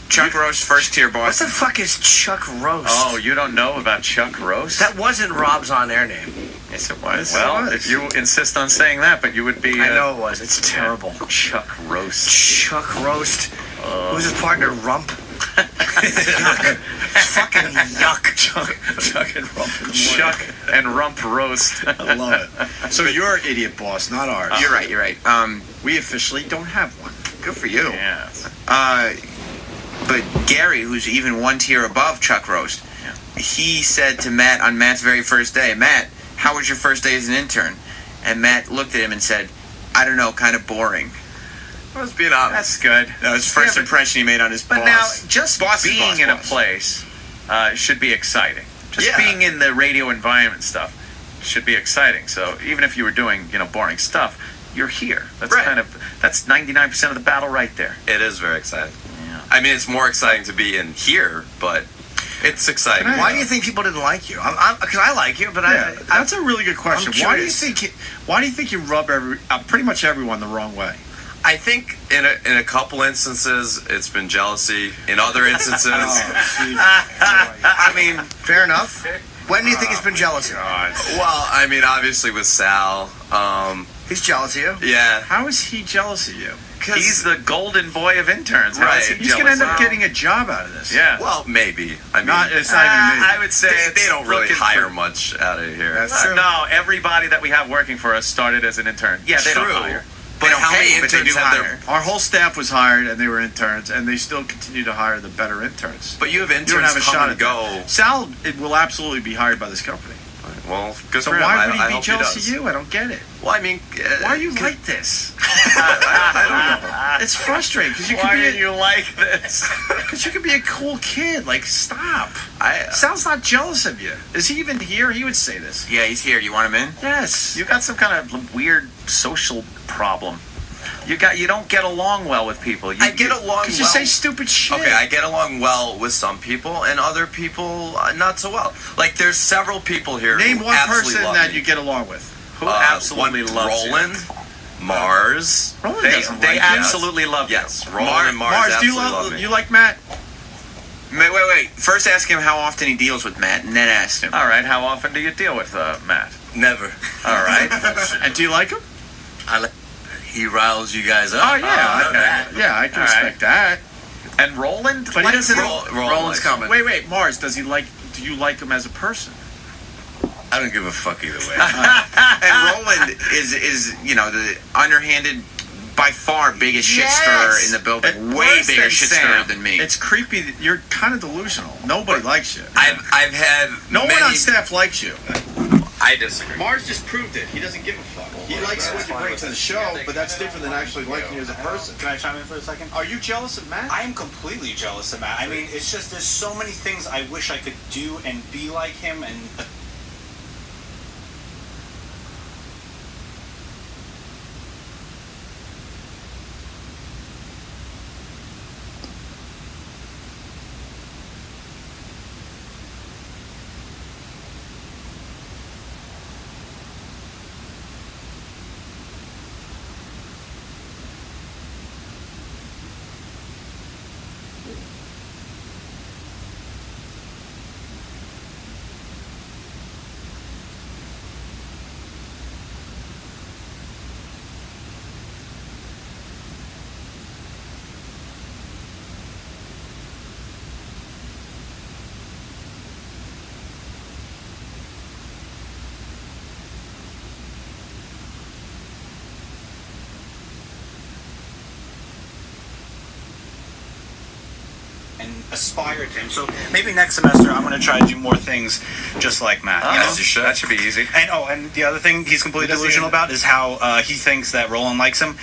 Chuck Roast first tier What boss. the fuck is Chuck Roast? Oh, you don't know about Chuck Roast? That wasn't Rob's on-air name. Yes, it was. Well, if you insist on saying that, but you would be. I know it was. It's terrible. Chuck Roast. Chuck Roast. Who's his partner? Rump. Fucking yuck. Chuck and Rump. Chuck and Rump Roast. I love it. So you're idiot boss, not ours. You're right. You're right. We officially don't have one. Good for you. Yeah. But Gary, who's even one tier above Chuck Roast, he said to Matt on Matt's very first day, Matt, how was your first day as an intern? And Matt looked at him and said, I don't know, kind of boring. I was being honest. That's good. That was the first Yeah, impression he made on his But boss. now, just Boss's being boss, in a boss. place should be exciting. Just Yeah. being in the radio environment stuff should be exciting. So even if you were doing, boring stuff, you're here. That's Right. that's 99% of the battle right there. It is very exciting. Yeah. I mean, it's more exciting to be in here, but it's exciting. Why do you think people didn't like you? Because I like you, but That's a really good question. I'm Why do you curious. think you rub pretty much everyone the wrong way? I think in a couple instances it's been jealousy. In other instances, I mean, fair enough. When do you think it's been jealousy? well, I mean, obviously with Sal, He's jealous of you. yeah, How is he jealous of you? He's the golden boy of interns. How is he Right. He's going to jealous end up of? getting a job out of this. Yeah. well, maybe. I mean, It's not even me. I would say they don't really looking hire for- much out of here. That's true. No, everybody that we have working for us started as an intern. Yeah, they True. don't hire. They don't how many pay, but they interns do have hire. their? Our whole staff was hired, and they were interns, and they still continue to hire the better interns. But you have You don't interns have a come shot and at go. that. Sal will absolutely be hired by this company. Well, good So for him. why would I he be hope jealous does. of you? I don't get it. Well, I mean, Why are you like this? I don't know. It's frustrating because you Why could are be you like this? because you could be a cool kid. Like, stop. I Sal's not jealous of you. Is he even here? He would say this. Yeah, he's here. You want him in? Yes. You got some kind of weird social problem. You don't get along well with people. I get along Because you well. say stupid shit. Okay, I get along well with some people, and other people not so well. Like, there's several people here. Name who one absolutely person love that me. you get along with. Who absolutely one, loves you? Roland, Mars. Roland They doesn't like absolutely love yes. Roland and Mars do you absolutely love me. you like Matt? Wait. First ask him how often he deals with Matt, and then ask him. All right, how often do you deal with Matt? Never. All right. And do you like him? He riles you guys up. Oh, yeah. Okay. Yeah, I can All respect that. And Roland? But he doesn't. Roland's coming. Wait, Mars. Do you like him as a person? I don't give a fuck either way. And Roland is the underhanded, by far biggest shit stirrer in the building. Way bigger shit stirrer than me. It's creepy that you're kind of delusional. Nobody likes you. I've had no one on staff likes you. I disagree. Mars just proved it. He doesn't give a fuck. He likes what you bring to the show, but that's different than actually liking you as a person. Can I chime in for a second? Are you jealous of Matt? I am completely jealous of Matt. I mean, it's just there's so many things I wish I could do and be like him, and aspire to him. So maybe next semester I'm going to try to do more things just like Matt. As you should. That should be easy. And the other thing he's completely delusional about is how he thinks that Roland likes him.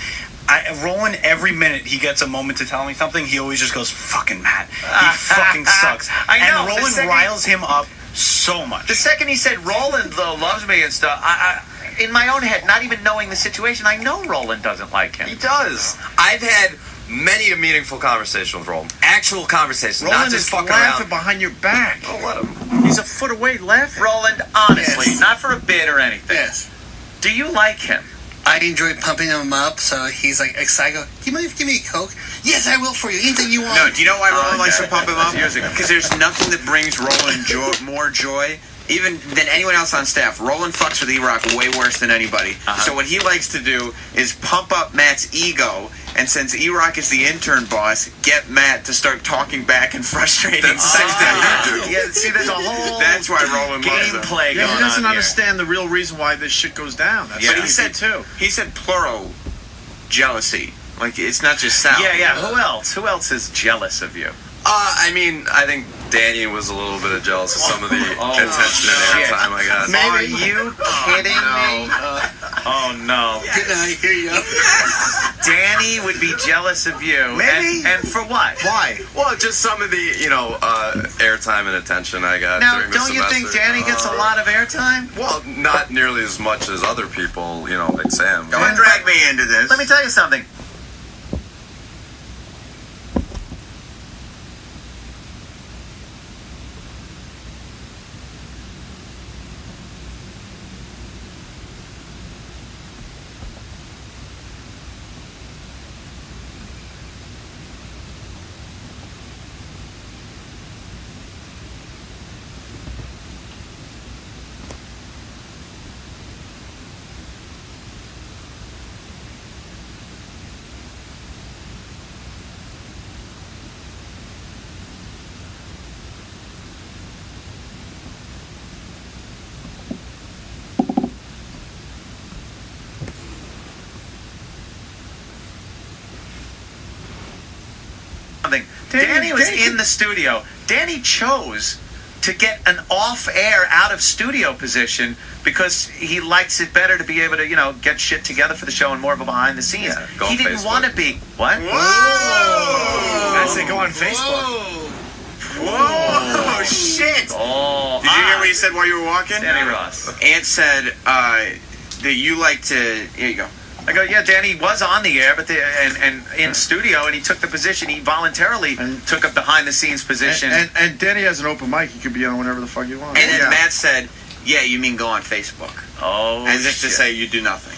Roland, every minute he gets a moment to tell me something, he always just goes, fucking Matt. He fucking sucks. I know. And Roland riles him up so much. The second he said Roland, though, loves me and stuff, I in my own head, not even knowing the situation, I know Roland doesn't like him. He does. I've had many a meaningful conversation with Roland. Actual conversation, Roland not just is fucking laughing around. behind your back. Oh, let him. He's a foot away laughing. Roland, honestly, Yes. not for a bit or anything. Yes. Do you like him? I enjoy pumping him up, so he's like excited. I go, you mind if you give me a Coke? Yes, I will for you. Anything you want. No, do you know why Roland likes to Okay. pump him up? Years ago. Because there's nothing that brings Roland more joy, even than anyone else on staff. Roland fucks with E-Rock way worse than anybody. So what he likes to do is pump up Matt's ego, and since E-Rock is the intern boss, get Matt to start talking back and frustrating. That's the same thing you do. Yeah, see, there's a whole That's why Roland loves him. gameplay going he doesn't on here. understand the real reason why this shit goes down. That's But what he said too. He said plural jealousy. Like it's not just Sal. Yeah. Who else? Who else is jealous of you? I mean, I think Danny was a little bit of jealous of some of the attention and airtime I got. Are you kidding me? Oh no. Didn't I hear you? Danny would be jealous of you. Maybe. And for what? Why? Well, just some of the, airtime and attention I got Now, during the don't you think semester. Danny gets a lot of airtime? Well, not nearly as much as other people, like Sam. Don't drag me into this. Let me tell you something. Danny was in the studio. Danny chose to get an off-air, out-of-studio position because he likes it better to be able to, get shit together for the show and more of a behind the scenes. Yeah, go on He didn't Facebook. want to be. What? Whoa! I say go on Facebook. Whoa, shit! Oh, Did you hear what he said while you were walking? Danny Ross. Ant said that you like to. Here you go. I go, yeah, Danny was on the air, but and in studio, and he took the position. He voluntarily took a behind-the-scenes position. And Danny has an open mic. He could be on whenever the fuck you want. And then Matt said, Yeah, you mean go on Facebook. Oh, as if to say you do nothing.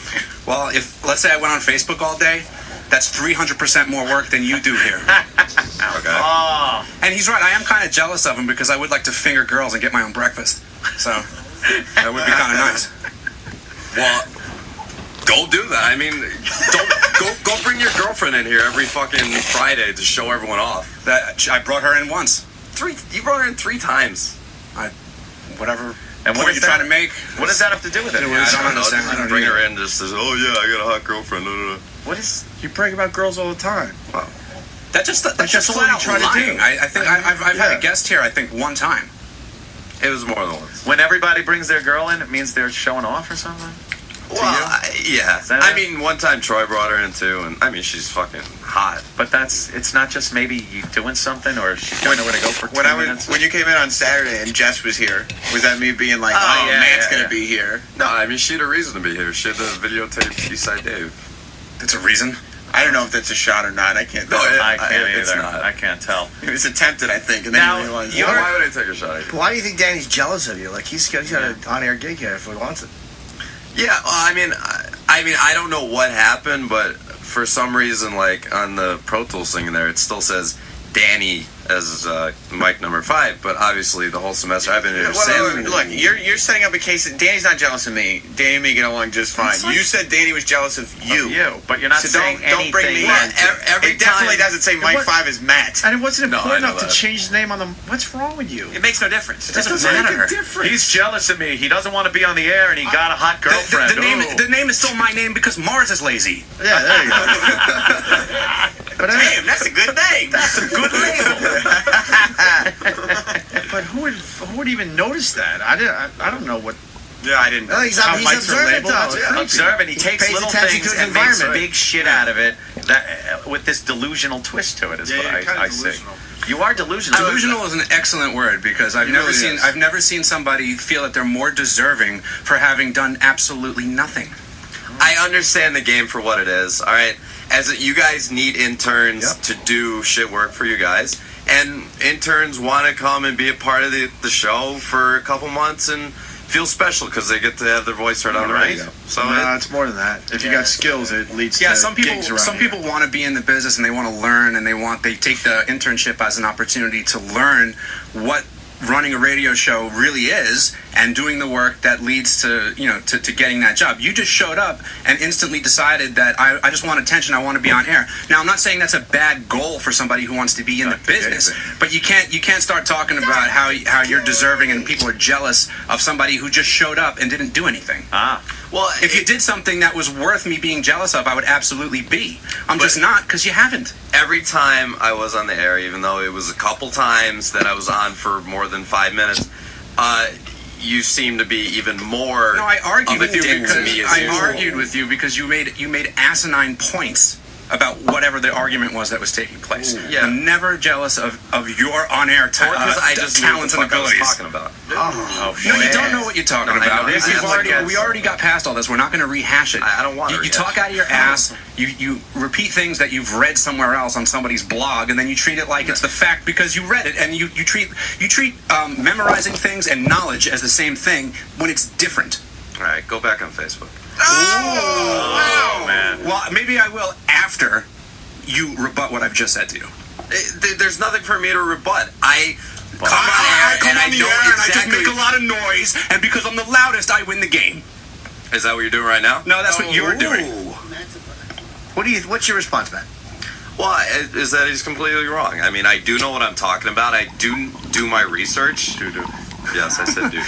Well, if let's say I went on Facebook all day, that's 300% more work than you do here. Okay. Oh. And he's right. I am kind of jealous of him because I would like to finger girls and get my own breakfast. So that would be kind of nice. Well, go do that. I mean, don't go bring your girlfriend in here every fucking Friday to show everyone off. That I brought her in once. You brought her in 3 times. Whatever. And what are you trying to make? What does that have to do with it? I don't understand. Just bring her in. Just says, oh yeah, I got a hot girlfriend. What is? You brag about girls all the time. Wow. That's just That's flat just out what you try to lying. do. I think I've had a guest here. I think one time. It was more than once. When everybody brings their girl in, it means they're showing off or something. Well, yeah. Is that I it? mean, one time Troy brought her in too, and I mean, she's fucking hot. But it's not just maybe you doing something or she don't know where to go for 2 minutes. When you came in on Saturday and Jess was here, was that me being like, Oh, yeah, Matt's yeah, gonna yeah. be here? No, I mean, she had a reason to be here. She had to videotape Eastside Dave. That's a reason? I don't know if that's a shot or not. I can't tell. I can't it's either. not. I can't tell. It was attempted, I think, and then Now, you realized. Why would I take a shot at you? Why do you think Danny's jealous of you? Like he's got an on-air gig here if he wants it. Yeah, well, I mean, I don't know what happened, but for some reason, like on the Pro Tools thing there, it still says Danny as mic number 5. But obviously, the whole semester I've been here. Look, you're setting up a case that Danny's not jealous of me. Danny and me get along just fine. You said Danny was jealous of you. But you're not so saying don't bring me in. It definitely doesn't say Mike 5 is Matt. And it wasn't No, important I know enough to that. change his name on the. What's wrong with you? It makes no difference. It doesn't matter. make a difference. He's jealous of me. He doesn't want to be on the air, and he got a hot girlfriend. The name is still my name because Mars is lazy. Yeah, there you go. But Damn, that's a good name. That's a good label. But who would even notice that? I don't know what. Yeah, I didn't. No, he's How he's mics are observant labeled, though. that's It's creepy. Observant. He takes pays little attention things to his and makes environment. big shit out of it. That with this delusional twist to it is Yeah, what you're kinda I see. delusional. You are delusional. Delusional is an excellent word because I've It never really seen is. I've never seen somebody feel that they're more deserving for having done absolutely nothing. I understand the game for what it is. All right, you guys need interns to do shit work for you guys, and interns want to come and be a part of the show for a couple months and feel special because they get to have their voice heard on the radio. So No, it's more than that. If you got skills, it leads Yeah, to some people gigs around some here. people want to be in the business and they want to learn and they take the internship as an opportunity to learn what running a radio show really is and doing the work that leads to to getting that job. You just showed up and instantly decided that I just want attention, I want to be on air. Now I'm not saying that's a bad goal for somebody who wants to be in the business, but you can't start talking about how you're deserving and people are jealous of somebody who just showed up and didn't do anything. Well, if you did something that was worth me being jealous of, I would absolutely be. I'm just not because you haven't. every time I was on the air, even though it was a couple times that I was on for more than 5 minutes, you seem to be even more. No, I argued of a with you dick because to me as I usual. argued with you because you made asinine points about whatever the argument was that was taking place. Yeah. I'm never jealous of your on-air because I just knew talents and what the fuck I was abilities. talking about. No, you don't know what you're talking No, I about. know. We already got past all this. We're not going to rehash it. I don't want to You rehash talk out of your ass. You repeat things that you've read somewhere else on somebody's blog, and then you treat it like it's the fact because you read it. And you treat memorizing things and knowledge as the same thing when it's different. All right, go back on Facebook. Oh, man. Well, maybe I will after you rebut what I've just said to you. There's nothing for me to rebut. I come I come on on the know air and I just exactly. make a lot of noise, and because I'm the loudest, I win the game. Is that what you're doing right now? No, that's what you're doing. What's your response, man? Well, is that he's completely wrong. I mean, I do know what I'm talking about. I do my research. Yes, I said do.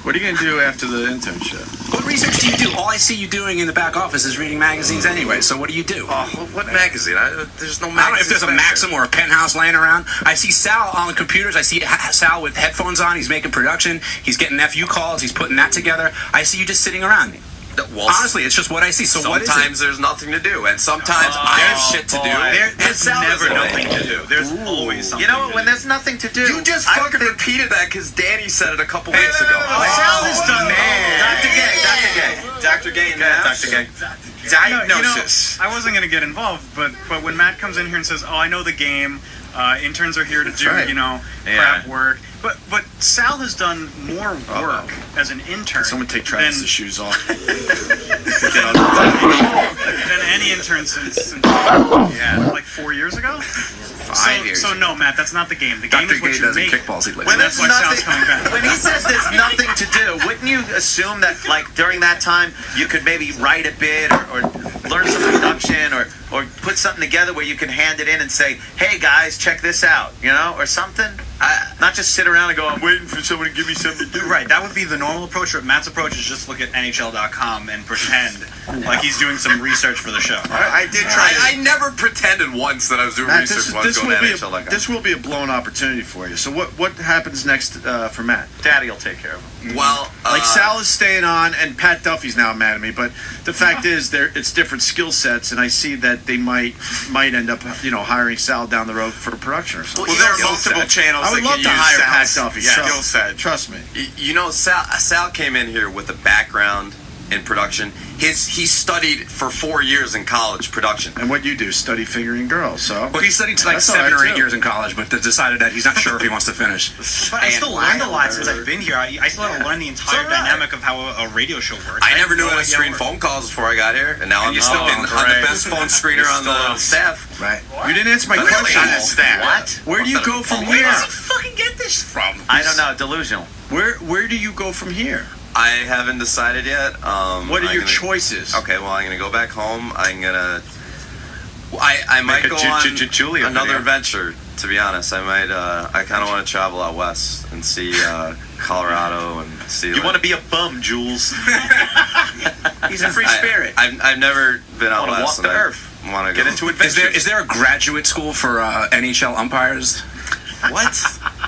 What are you going to do after the internship? What research do you do? All I see you doing in the back office is reading magazines anyway, so what do you do? What magazine? There's no magazine. I don't know if there's a Maxim or a Penthouse laying around. I see Sal on the computers. I see Sal with headphones on. He's making production. He's getting FU calls. He's putting that together. I see you just sitting around. Well, honestly, it's just what I see. So what is it? Sometimes there's nothing to do, and sometimes I have shit to do. There's never nothing to do. There's always something. You know what? When there's nothing to do, You just fucking repeated that because Danny said it a couple weeks ago. Sal has done Dr. Gay, Dr. Gay. Diagnosis. I wasn't going to get involved, but when Matt comes in here and says, "Oh, I know the game. Interns are here to do, right. crap work," But Sal has done more work as an intern. Someone take Travis's shoes off. than any intern since like 4 years ago. 5 years. So no, Matt, that's not the game. The game Dr. is what Gay you doesn't make. kick balls, he When that's why Sal's coming back. When he says there's nothing to do, wouldn't you assume that, like, during that time, you could maybe write a bit or learn some production or put something together where you can hand it in and say, hey, guys, check this out, you know, or something? Not just sit around and go, I'm waiting for someone to give me something to do. Right, that would be the normal approach. Matt's approach is just look at NHL.com and pretend like he's doing some research for the show. I did try. I never pretended once that I was doing Matt, research once going to NHL.com. this will be a blown opportunity for you. So what happens next for Matt? Daddy will take care of him. Well, Like Sal is staying on, and Pat Duffy's now mad at me. But the fact is, it's different skill sets, and I see that they might end up, hiring Sal down the road for production or something. Well, there are multiple channels. I would that love can to use hire Pat Sal's Duffy. skill set. Trust me. You know, Sal came in here with a background in production. He studied for 4 years in college production. And what you do? Study fingering girls. So. Well, he studied like That's 7 all or right, 8 too. years in college, but decided that he's not sure if he wants to finish. But I still learned a lot since I've been here. I still had to learn the entire dynamic of how a radio show works. I never knew had how no to idea screen how it phone calls before I got here, and now I'm you still I'm the best phone screener on the staff. Right. You didn't answer my Really? question. On the staff. What? Where do you go from Where here? does he fucking get this from? I don't know, delusional. Where do you go from here? I haven't decided yet. What are your choices? Okay, well, I'm gonna go back home. I might Make a go on Julia another video. venture. To be honest, I might. I kind of want to travel out west and see Colorado and see. You want to be a bum, Jules. He's a free spirit. I've never been out Wanna west. walk the and I earth. Want to Get into adventure. Is there a graduate school for NHL umpires? What?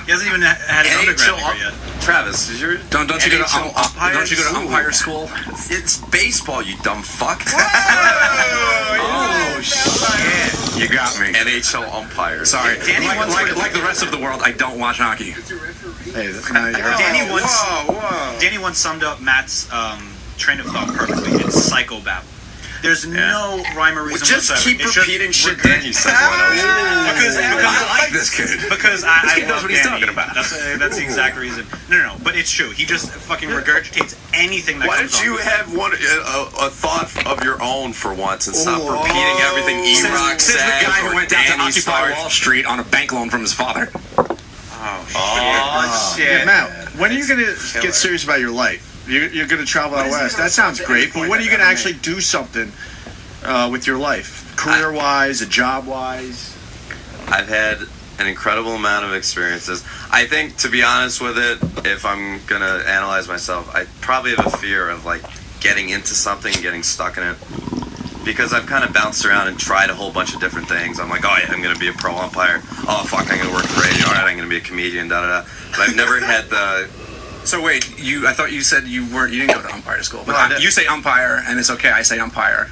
He hasn't even had his undergrad degree yet. Travis, is your Don't you go to NHL umpire? don't you go to umpire school? It's baseball, you dumb fuck. Oh shit! You got me. NHL umpire. Sorry. Danny once Like the rest of the world, I don't watch hockey. Hey, that's not your. Danny once summed up Matt's train of thought perfectly. It's psychobabble. There's no rhyme or reason Just whatsoever. keep It's repeating just shit Danny says. Because I like this kid. Because This kid I knows love what he's Danny. talking about. That's the exact reason. No. But it's true. He just fucking regurgitates anything that Why comes don't you on. have a thought of your own for once and stop repeating everything E-Rock Says said? the guy who went down to Danny Occupy Starr. Wall Street on a bank loan from his father. Oh, shit. Yeah, Matt, when are you gonna get serious about your life? You're gonna travel out west. That sounds great, but when are you gonna actually do something with your life, career-wise, job-wise? I've had an incredible amount of experiences. I think, to be honest with it, if I'm gonna analyze myself, I probably have a fear of like getting into something and getting stuck in it. Because I've kind of bounced around and tried a whole bunch of different things. I'm like, oh yeah, I'm gonna be a pro umpire. Oh fuck, I'm gonna work for radio. All right, I'm gonna be a comedian. Da da da. But I've never had the. So wait, I thought you said you didn't go to umpire school. But No, you say umpire, and it's okay. I say umpire.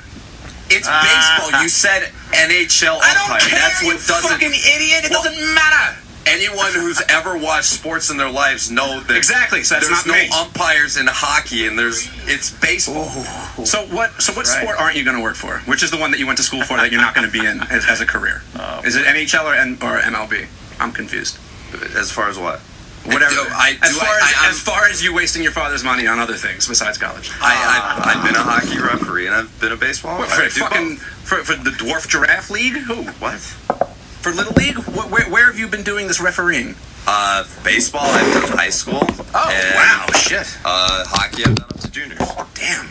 It's baseball. You said NHL umpire. I don't care, That's what you doesn't. fucking idiot. It doesn't matter. Anyone who's ever watched sports in their lives know that Exactly, so that's there's not no me. umpires in hockey, and it's baseball. So what sport aren't you going to work for? Which is the one that you went to school for that you're not going to be in as a career? Is it NHL or MLB? I'm confused. As far as what? Whatever. I'm- As far as you wasting your father's money on other things besides college. I've been a hockey referee, and I've been a baseball. What, umpire. for the Dwarf Giraffe League? Who? What? For Little League? Where have you been doing this refereeing? Baseball, I've done high school. Oh, and, wow, shit. Hockey, I've done up to juniors. Damn.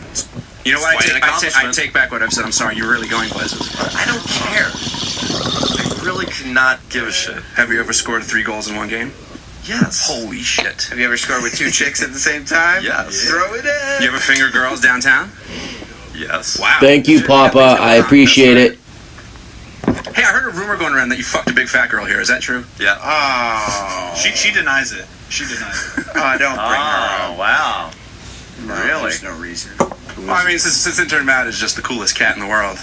You know what? Quite an I accomplishment. take back what I've said. I'm sorry. You're really going places. I don't care. I really could not give a shit. Have you ever scored 3 goals in one game? Yes. Holy shit. Have you ever scored with 2 chicks at the same time? Yes. Throw it in. You ever finger girls downtown? Yes. Wow. Thank you, Papa. I appreciate it. Hey, I heard a rumor going around that you fucked a big fat girl here. Is that true? Yeah. Oh. She denies it. She denies it. Oh, don't bring her Oh, wow. Really? There's no reason. Well, I mean, since intern Matt is just the coolest cat in the world.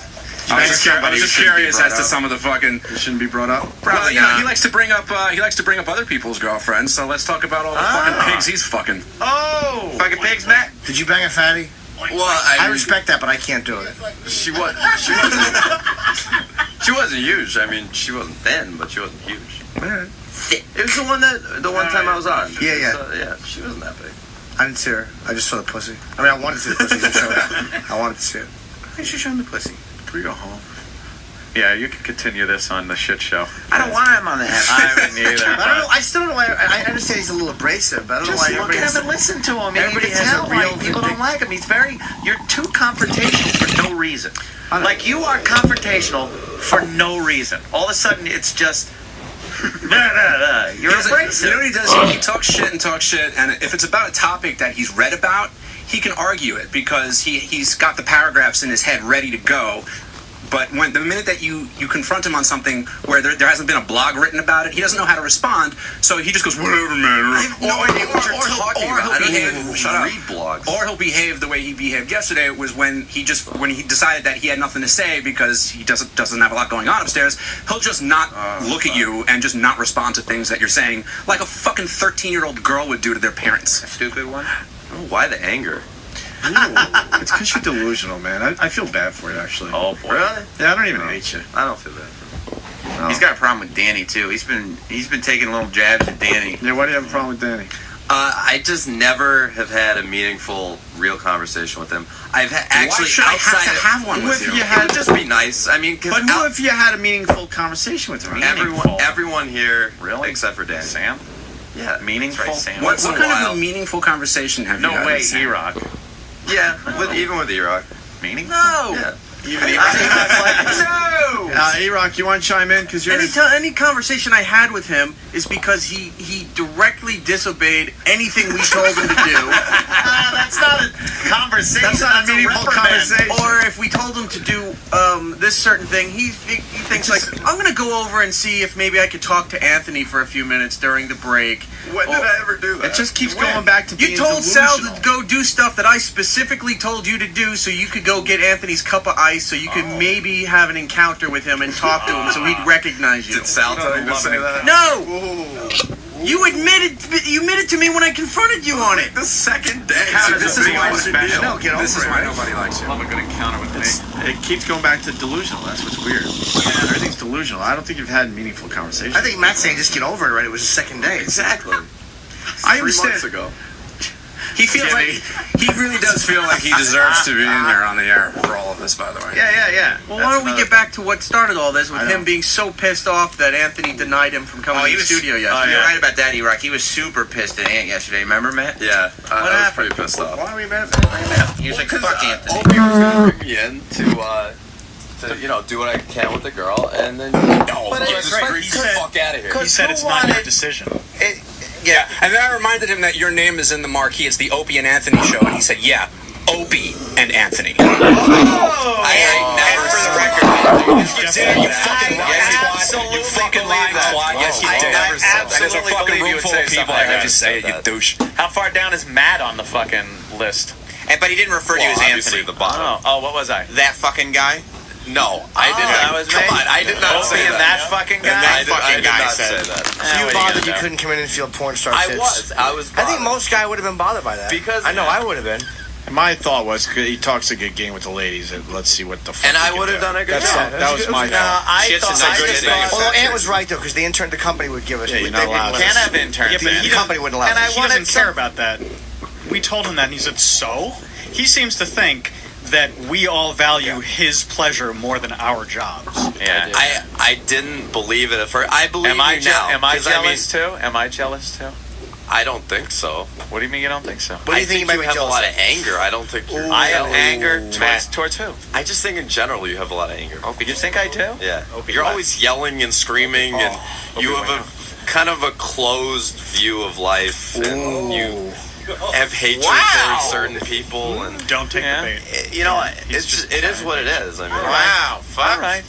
I was just curious as to some of the fucking. It shouldn't be brought up. Well, you know, he likes to bring up other people's girlfriends. So let's talk about all the fucking pigs he's fucking. Oh! Fucking pigs, Matt. Did you bang a fatty? Well, I respect that, but I can't do it. She wasn't huge. I mean, she wasn't thin, but she wasn't huge. thick. It was the one time I was on. Yeah, yeah. So, yeah, she wasn't that big. I didn't see her. I just saw the pussy. I mean, I wanted to see the pussy. Just show it. I wanted to see it. Why is she showing the pussy? Can we go home? Yeah, you can continue this on the shit show. I don't want him on the head. I wouldn't either. I don't know. I still don't know why. I understand he's a little abrasive, but I don't Just know why look everybody at him and listen to him. everybody You can has tell a real why people don't like him. He's you're too confrontational for no reason. Like, you are confrontational for no reason. All of a sudden, it's just... You're abrasive. You know what he does? He talks shit, and if it's about a topic that he's read about, he can argue it because he's got the paragraphs in his head ready to go. But when the minute that you confront him on something where there hasn't been a blog written about it, he doesn't know how to respond. So he just goes, whatever, man. I have no idea what you're talking about. I don't even read blogs. Or he'll behave the way he behaved yesterday. Was when he decided that he had nothing to say because he doesn't have a lot going on upstairs. He'll just not look at you and just not respond to things that you're saying, like a fucking 13-year-old girl would do to their parents. A stupid one. Oh, why the anger? It's because you're delusional, man. I feel bad for you, actually. Oh, boy. Really? Yeah, I don't even hate you. I don't feel bad. He's got a problem with Danny too. He's been taking little jabs at Danny. Yeah, why do you have a problem with Danny? I just never have had a meaningful, real conversation with him. I've actually Why should I have outside to have one with you? It would just be nice. I mean, But who if you had a meaningful conversation with him? everyone here, Really? except for Danny. Sam? Yeah, Meaningful? that's right, Sam. What Once in a kind while. of a meaningful conversation have you No had? way, with Sam? E-Rock. Yeah, even with E-Rock. Meaningful? No. Yeah. Even E-Rock. No. E-Rock, you want to chime in? Because you're... Any conversation I had with him is because he directly disobeyed anything we told him to do. That's not a conversation. That's not a meaningful conversation. Or if we told him to do this certain thing, he thinks like, I'm going to go over and see if maybe I could talk to Anthony for a few minutes during the break. When did I ever do that? It just keeps going back to being You told Sal delusional. to go do stuff that I specifically told you to do so you could go get Anthony's cup of ice so you could maybe have an encounter with him and talk to him so he'd recognize you. Did Sal tell you to say that? No! You admitted to me when I confronted you on it. The second day. This is why special. No, get over This is it. why Right? nobody likes you. Love a good encounter with me. It keeps going back to delusional. That's what's weird. Everything's delusional. I don't think you've had meaningful conversations. I think Matt's saying just get over it already. It was the second day. Exactly. I 3 understand. months ago. He feels like he really does feel like he deserves to be in here on the air for all of this. By the way. Yeah. Well, why don't we get back to what started all this with I know. him being so pissed off that Anthony denied him from coming to the studio yesterday? You're right about that, E-Rock. He was super pissed at Ant yesterday. Remember, Matt? Yeah. I was happened? pretty pissed off. Why are we mad? He was like, "Fuck Anthony." Opie was gonna bring me in to do what I can with the girl, and then But just right. get He the said- fuck out of here. He said it's not your decision. Yeah, and then I reminded him that your name is in the marquee. It's the Opie and Anthony show, and he said, "Yeah, Opie and Anthony." never for the said record, you did. You fucking lying twat. absolutely You fucking believe lying that. twat. Yes, you I did. never said that. There's a Absolutely fucking believe you room would full say of people. something I like just say it, that. you douche. How far down is Matt on the fucking list? But he didn't refer to you as obviously Anthony. the bottom. Oh, what was I? That fucking guy. No, I did not. that was Come me? on, I did not Opie say and that. that fucking guy? I did fucking guy not said say that. You what are you bothered gonna you do? couldn't come in and feel porn star I tits. was I think bothered. most guy would have been bothered by that. Because- I know I would have been. My thought was he talks a good game with the ladies. And let's see what the fuck. And he I can would do. have done a good That's job. That was my thought. I Shit's thought just a good just thing. thought- Although Ant was right though, because the intern, the company would give us. Yeah, you're not allowed to. Can't have interns. Yeah, but man. the company wouldn't allow. And I it. He wanted doesn't care about that. We told him that, and he said, so? He seems to think that we all value his pleasure more than our jobs. Yeah. I didn't believe it at first. I believe Am I you now. am I 'cause jealous too? Am I jealous too? I don't think so. What do you mean you don't think so? What do you think you might be have a jealous lot of? of anger. I don't think you're. I have anger Matt. towards who? I just think in general you have a lot of anger. You think I do? Yeah. You're always yelling and screaming, and you have a kind of a closed view of life, and you have hatred for certain people, and Don't take Yeah. the bait. you know, it is what it is. I mean, Wow. Fuck. All right.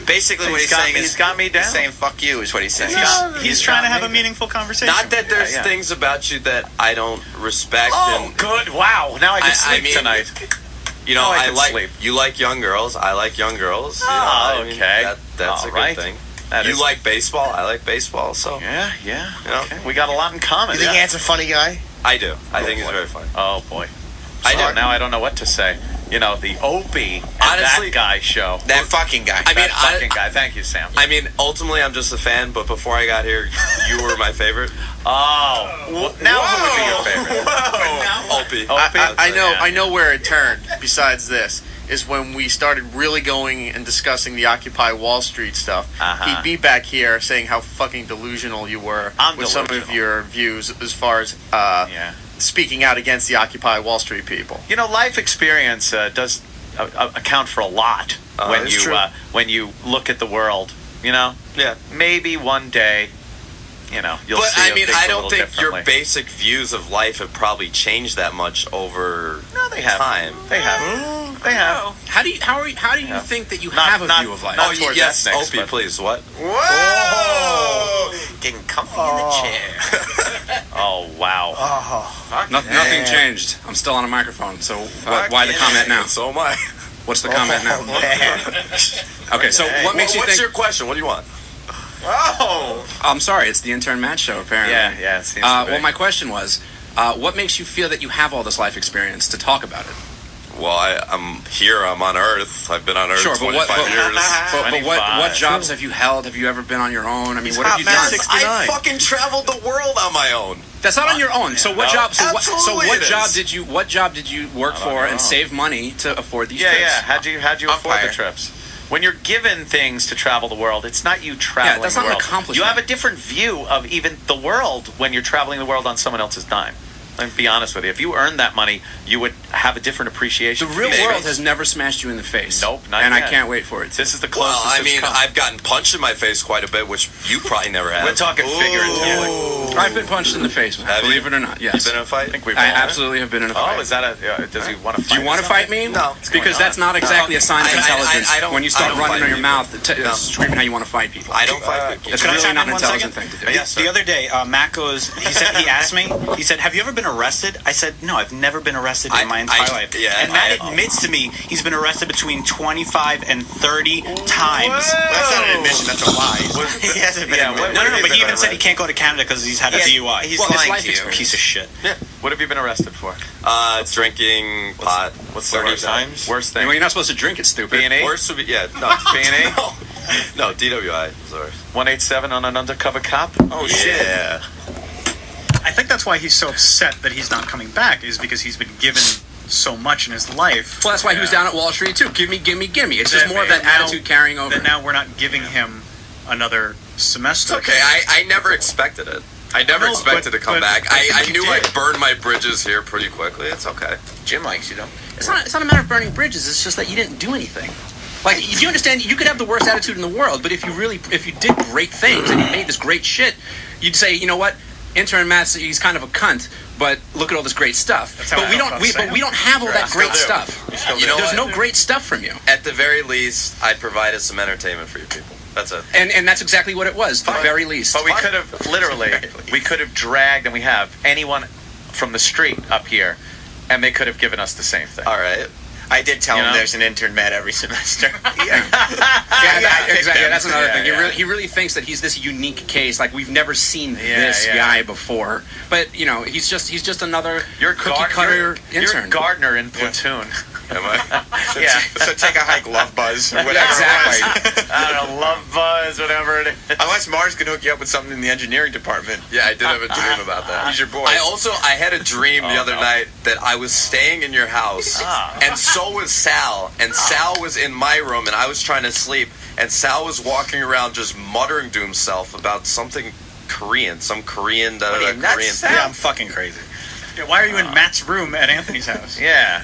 Basically, what he's saying is he's got me down. He's saying "fuck you" is what he's saying. He's trying to have a meaningful conversation. not that there's Yeah. things about you that I don't respect. Oh, and, good. Wow. Now I can I sleep mean, tonight. you know, Now I I can like sleep. you like young girls. I like young girls. You know, Oh, I mean, okay. that's All a right. good thing. That You is- like baseball. I like baseball. So Yeah. you know, Okay. We got a lot in common. You think yeah. Ant's a funny guy? I do. I think he's very fun. Oh boy. I So do. now I don't know what to say. you know, the Opie and Honestly, that guy show. That fucking guy. I mean, guy. Thank you, Sam. I mean, ultimately, I'm just a fan. But before I got here, you were my favorite. Oh, well, now who would be your favorite? Opie. I know where it turned. Besides this, is when we started really going and discussing the Occupy Wall Street stuff. He'd be back here saying how fucking delusional you were with some of your views as far as speaking out against the Occupy Wall Street people. You know, life experience does account for a lot when you look at the world. You know, maybe one day, you know, you'll but see. I mean, things I a don't little think differently. your basic views of life have probably changed that much over they have. time. They have. They have. How do you think that you have a view of life? Oh, yes, Opie, please. What? Whoa! Getting comfy in the chair. Oh, wow. Nothing changed. I'm still on a microphone, so why the comment now? So am I. What's the comment now? Okay, so what makes you think... What's your question? What do you want? Oh, I'm sorry. It's the Intern Matt Show, apparently. Yeah. It seems to be. Well, my question was, what makes you feel that you have all this life experience to talk about it? Well, I'm here. I'm on Earth. I've been on Earth 25 years. But what jobs have you held? Have you ever been on your own? I mean, what have you done? I fucking traveled the world on my own. That's not on your own. So what job? Absolutely What job did you work for and save money to afford these trips? Yeah. How'd you afford the trips? When you're given things to travel the world, it's not you traveling that's the not an world. accomplishment. You have a different view of even the world when you're traveling the world on someone else's dime. Let me be honest with you. If you earned that money, you would have a different appreciation. The real world has never smashed you in the face. Nope, not and yet. I can't wait for it. This is the closest. Well, I mean, it's come. I've gotten punched in my face quite a bit, which you probably never have. We're talking figuratively. I've been punched in the face, believe it or not. Yes. You've been in a fight? I think we've I all- absolutely have been in a fight. Oh, is that a? Does he want to fight? Do you want to fight me? No. Because that's not exactly a sign of intelligence. I don't- when you start I don't running fight on your mouth, No. screaming how you want to fight people. I don't fight people. It's Can I really chime not in an 1 intelligent second? thing to do. Yes, sir. The other day, Matt goes. He asked me. He said, "Have you ever been arrested?" I said, "No, I've never been arrested in my entire life." Yeah, and Matt admits to me he's been arrested between 25 and 30 times. That's not an admission. That's a lie. He hasn't been. No. But he even said he can't go to Canada because he's had a DUI. He's Well, his lying life to you. experience. Piece of shit. Yeah. What have you been arrested for? Drinking pot. What's the 30 worst times. Worst Well, thing. you're not supposed to drink it, stupid. B&A? Worst would be no B&A? No, DWI. Sorry. 187 on an undercover cop. Oh shit. Yeah. I think that's why he's so upset that he's not coming back, is because he's been given so much in his life. Well, that's why he was down at Wall Street too. Give me. It's just more of that attitude carrying over. That now we're not giving him another semester. It's okay. I never expected it. I never No, expected to come but back. I I think knew you did. I'd burn my bridges here pretty quickly. It's okay. Jim likes you, though. It's not a matter of burning bridges. It's just that you didn't do anything. Like, if you understand, you could have the worst attitude in the world, but if you did great things and you made this great shit, you'd say, you know what, Intern Matt, he's kind of a cunt, but look at all this great stuff. But we don't have all that great stuff. You know There's what? no great stuff from you. At the very least, I'd provided some entertainment for you people. That's it. And that's exactly what it was, the very least. But we could have literally, we could have dragged, and we have anyone from the street up here, and they could have given us the same thing. All right. I did tell You him know? there's an intern Matt every semester. Exactly. That's another thing. Yeah. He really thinks that he's this unique case. Like, we've never seen Yeah, this yeah. guy before. But you know, he's just another cookie cutter You're intern. Gardner in Platoon. Am I? Yeah. So take a hike, Love Buzz, or whatever. Exactly. I don't know, Love Buzz, whatever it is. Unless Mars can hook you up with something in the engineering department. Yeah, I did have a dream about that. He's your boy. I had a dream the other night that I was staying in your house, and so was Sal. And Sal was in my room, and I was trying to sleep, and Sal was walking around just muttering to himself about something Korean, some Korean, Korean thing. Yeah, I'm fucking crazy. Yeah, why are you in Matt's room at Anthony's house? Yeah.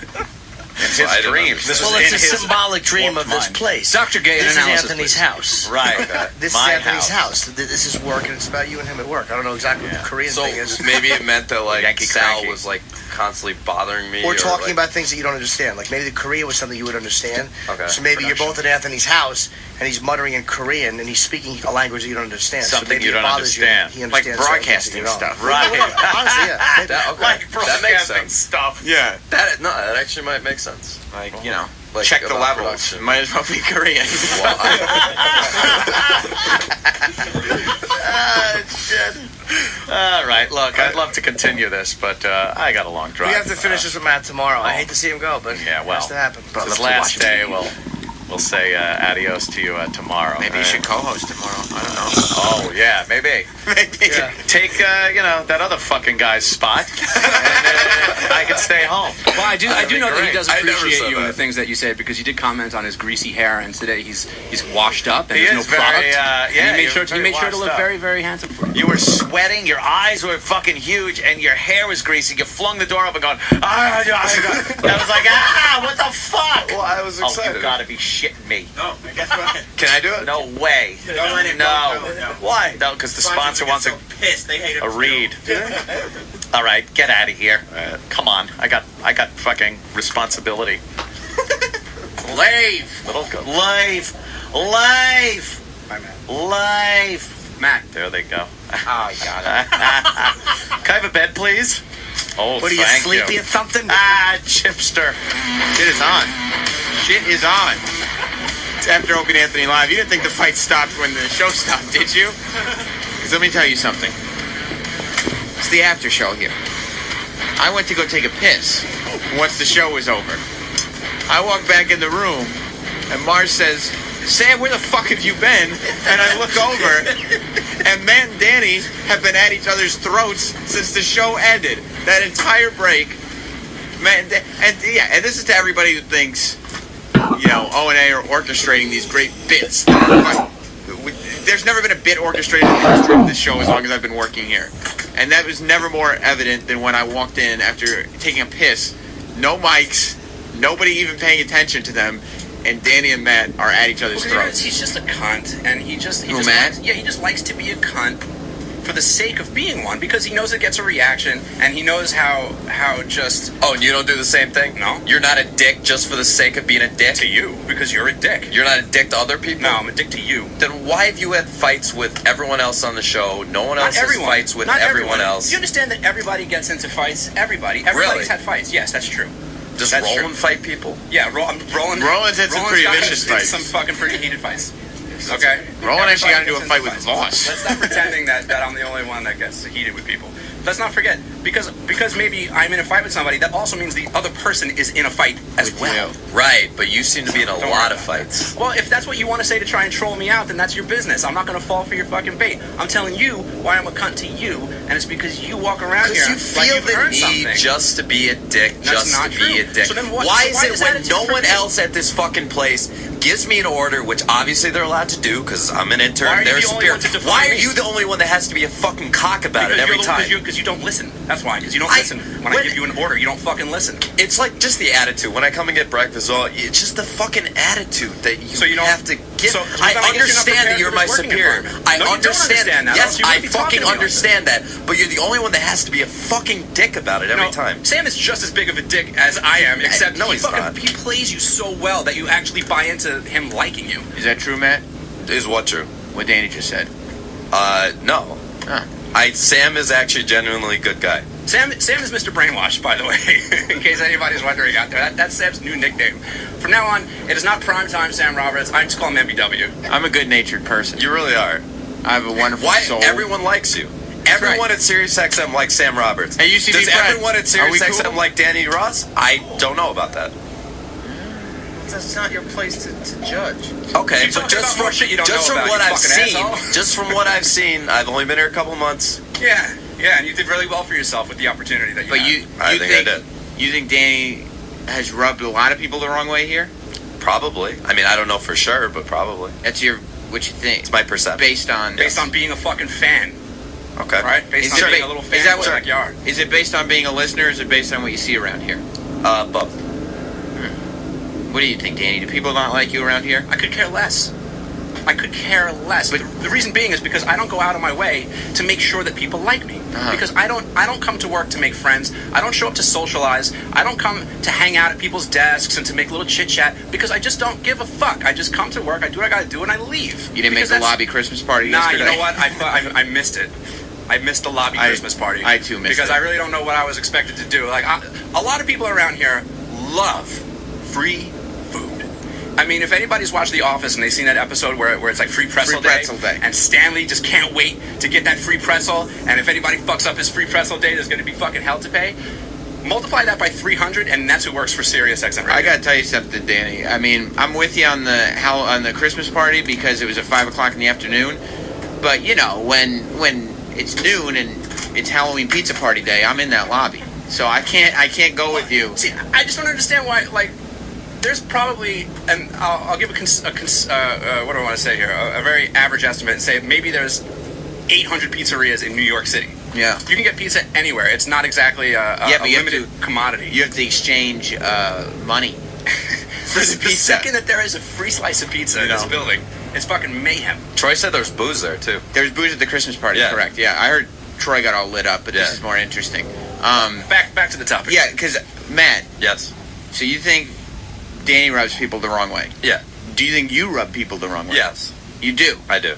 It's his I don't dream. understand. Well, it's a in his symbolic dream warped of this mind. place. Dr. Gay, an This is analysis, Anthony's please. house. Right. This is My Anthony's house. This is work, and it's about you and him at work. I don't know exactly what the Korean So thing is. maybe it meant that like Yankee Sal cranky. was like constantly bothering me, Or talking like, about things that you don't understand. Like maybe the Korea was something you would understand. Okay. So maybe you're both at Anthony's house, and he's muttering in Korean, and he's speaking a language that you don't understand. Something so maybe you it don't bothers understand. You. He Like understands broadcasting something that you don't. stuff. Right. Honestly, yeah. Maybe. that, okay. Like that makes broadcasting sense. stuff. Yeah. That actually might make sense. Like, you know, Like check the about levels. production. Might as well be Korean. Well, Shit. All right, look, I'd love to continue this, but I got a long drive. We have to finish this with Matt tomorrow. I hate to see him go, but Yeah, it well, has to happen. This last day, we'll say adios to you tomorrow. Maybe you should co-host tomorrow. I don't know. Oh yeah, maybe. Yeah. Take that other fucking guy's spot, and I can stay home. Well, I do know that he great. does I never appreciate said you and that. the things that you said, because you did comment on his greasy hair, and today he's washed up and He there's is no product. very, and he made you're sure very to look washed up. very, very handsome for you. You were sweating, your eyes were fucking huge, and your hair was greasy. You flung the door open going, I was like, what the fuck? Well, I was Oh, excited. you gotta be shitting me. No, guess what? Can I do it? No way. Don't let him No. go. Why? No, because the sponsor wants pissed. They hate a read. All right, get out of here. Come on, I got fucking responsibility. Leave. Leave. Matt. There they go. Oh, I got it. Can I have a bed, please? Oh, What are you, thank sleepy or something? Chipster. Shit is on. Shit is on. It's after Opie and Anthony Live. You didn't think the fight stopped when the show stopped, did you? Because let me tell you something. It's the after show here. I went to go take a piss once the show was over. I walk back in the room, and Mars says, Sam, where the fuck have you been? And I look over, and Matt and Danny have been at each other's throats since the show ended. That entire break. And this is to everybody who thinks, O&A are orchestrating these great bits. There's never been a bit orchestrated in this show as long as I've been working here. And that was never more evident than when I walked in after taking a piss. No mics, nobody even paying attention to them, and Danny and Matt are at each other's throats. He's just a cunt, and he just Matt? he just likes to be a cunt for the sake of being one, because he knows it gets a reaction, and he knows how just. Oh, and you don't do the same thing? No. You're not a dick just for the sake of being a dick? To you, because you're a dick. You're not a dick to other people? No, I'm a dick to you. Then why have you had fights with everyone else on the show? No one else Not has everyone. fights with Not everyone else. Do you understand that everybody gets into fights? Everybody's had fights. Yes, that's true. Does That's Roland true. fight people? Yeah, Roland's had some pretty vicious fights. Some fucking pretty heated fights. Okay. Roland actually got into a Everybody fight with gets Voss. Let's stop pretending that I'm the only one that gets heated with people. Let's not forget, because maybe I'm in a fight with somebody, that also means the other person is in a fight as well. Right, but you seem to be in a Don't lot worry of about fights. Well, if that's what you want to say to try and troll me out, then that's your business. I'm not going to fall for your fucking bait. I'm telling you why I'm a cunt to you, and it's because you walk around here Because you like feel you've the earned need something. just to be a dick, That's just not to be true. a dick. So then what- why so is why it is when attitude no for one me? else at this fucking place gives me an order, which obviously they're allowed to do because I'm an intern, Why are you they're the only superior. one to define Why are me? you the only one that has to be a fucking cock about it every time? Because you don't listen. That's why. Because you don't listen. When I give you an order, you don't fucking listen. It's like just the attitude. When I come and get breakfast, it's just the fucking attitude that you don't have to give. So I then I guess you're not understand that prepared you're for my this working superior. environment. I No, you don't understand understand that, Yes, else you I wouldn't be talking fucking to me like understand that. But you're the only one that has to be a fucking dick about it every time. Sam is just as big of a dick as I am, except No, he he's not. he plays you so well that you actually buy into him liking you. Is that true, Matt? Is what true? What Danny just said. No. Huh. Sam is actually a genuinely good guy. Sam is Mr. Brainwash, by the way, in case anybody's wondering out there. That's Sam's new nickname. From now on, it is not Primetime Sam Roberts. I just call him MBW. I'm a good-natured person. You really are. I have a wonderful Why soul. everyone likes you? Everyone at SiriusXM likes Sam Roberts. Hey, UCB Does Brad, everyone at are we SiriusXM cool? like Danny Ross? I don't know about that. That's not your place to judge. Okay, You but talk just about from more shit you don't just know from about, what you I've fucking seen, asshole. just from what I've seen, I've only been here a couple months. Yeah, and you did really well for yourself with the opportunity that you But had. you think you think Danny has rubbed a lot of people the wrong way here? Probably. I mean, I don't know for sure, but probably. That's what you think. It's my perception. Based on being a fucking fan. Okay. Right? Based on being a little fan is that in the backyard. Is it based on being a listener, or is it based on what you see around here? Both. What do you think, Danny? Do people not like you around here? I could care less. I could care less. But the reason being is because I don't go out of my way to make sure that people like me. Because I don't come to work to make friends. I don't show up to socialize. I don't come to hang out at people's desks and to make little chit chat because I just don't give a fuck. I just come to work, I do what I gotta do, and I leave. You didn't make the lobby Christmas party Nah, yesterday? you know what? I missed it. I missed the lobby Christmas party. I too missed because it. I really don't know what I was expected to do. Like a lot of people around here love free food. I mean, if anybody's watched The Office and they've seen that episode where it's like free pretzel, day, and Stanley just can't wait to get that free pretzel, and if anybody fucks up his free pretzel day, there's going to be fucking hell to pay. Multiply that by 300, and that's who works for Sirius XM Radio. I gotta tell you something, Danny. I mean, I'm with you on the Christmas party because it was at 5 o'clock in the afternoon. But you know, when it's noon and it's Halloween pizza party day, I'm in that lobby, so I can't go with you. See, I just don't understand why. Like, there's probably, and I'll give what do I want to say here? A very average estimate. Say maybe there's 800 pizzerias in New York City. Yeah. You can get pizza anywhere. It's not exactly a limited commodity. You have to exchange money for the pizza. The second that there is a free slice of pizza in this building, it's fucking mayhem. Troy said there's booze there, too. There's booze at the Christmas party, correct. Yeah, I heard Troy got all lit up, but this is more interesting. Back to the topic. Yeah, because, Matt. Yes. So you think Danny rubs people the wrong way? Yeah. Do you think you rub people the wrong way? Yes. You do? I do.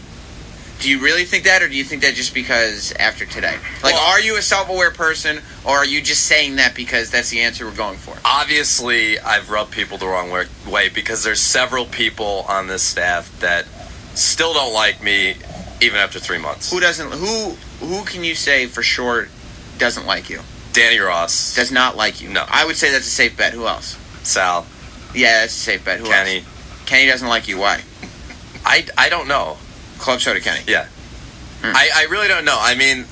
Do you really think that, or do you think that just because after today? Like, are you a self-aware person, or are you just saying that because that's the answer we're going for? Obviously, I've rubbed people the wrong way because there's several people on this staff that still don't like me even after 3 months. Who doesn't? Who can you say for sure doesn't like you? Danny Ross. Does not like you? No. I would say that's a safe bet. Who else? Sal. Yeah, that's a safe bet. Who Kenny. else? Kenny doesn't like you. Why? I don't know. Club Soda Kenny. Yeah. I really don't know. I mean,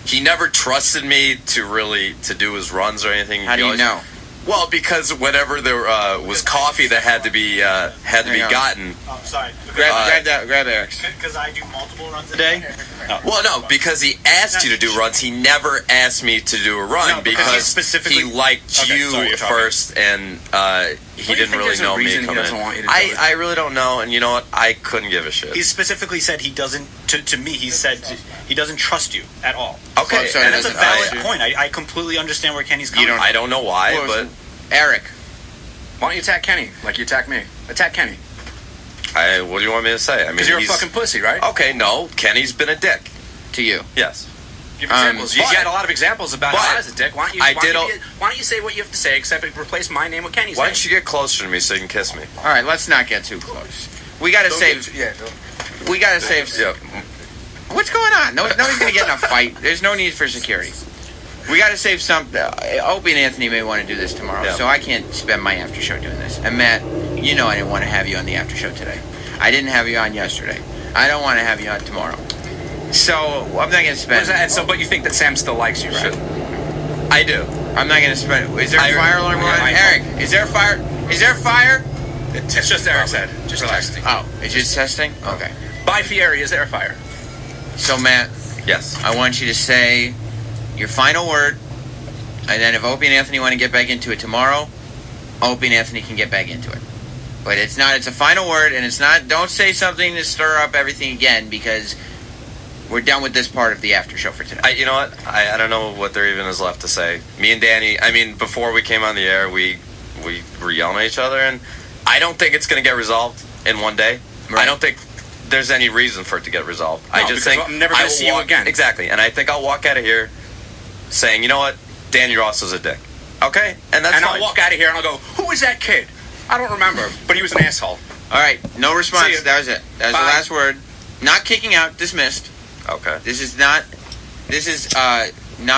he never trusted me to do his runs or anything. How do you know? Well, because whenever there was coffee that had to be gotten. Oh, sorry. Grab Eric's. Because I do multiple runs a day. Well, no, because he asked you to do runs. He never asked me to do a run because he liked you first, and he didn't really know me coming in. I really don't know, and you know what? I couldn't give a shit. He specifically said he doesn't. To me, he said he doesn't trust you at all. Okay, and that's a valid point. I completely understand where Kenny's coming from. I don't know why, but Eric, why don't you attack Kenny like you attack me? Attack Kenny. What do you want me to say? I mean, because you're a fucking pussy, right? Okay, no. Kenny's been a dick to you. Yes. Give examples. You got a lot of examples about how I was a dick. Why don't you say what you have to say, except replace my name with Kenny's name? Why don't you get closer to me so you can kiss me? All right, let's not get too close. We gotta save. We gotta save. Yeah. What's going on? Nobody's gonna get in a fight. There's no need for security. We gotta save some. Opie and Anthony may want to do this tomorrow, so I can't spend my after show doing this. And Matt, you know I didn't want to have you on the after show today. I didn't have you on yesterday. I don't want to have you on tomorrow. So I'm not gonna spend. But you think that Sam still likes you, right? I do. I'm not gonna spend. Is there a fire alarm going? Eric, is there a fire? Is there a fire? It's just Eric's head. Just testing. Oh, it's just testing? Okay. By Fieri, is there a fire? So, Matt. Yes. I want you to say your final word, and then if Opie and Anthony want to get back into it tomorrow, Opie and Anthony can get back into it. But it's a final word, and it's not, don't say something to stir up everything again, because we're done with this part of the after show for today. You know what? I don't know what there even is left to say. Me and Danny, I mean, before we came on the air, we were yelling at each other, and I don't think it's going to get resolved in one day. Right. I don't think there's any reason for it to get resolved. No, I just think I'm never going to see you again. Exactly, and I think I'll walk out of here saying, you know what? Danny Ross is a dick. Okay? And that's fine. I'll walk out of here and I'll go, who is that kid? I don't remember, but he was an asshole. All right, no response. That was it. That was the last word. Not kicking out, dismissed. Okay. This is not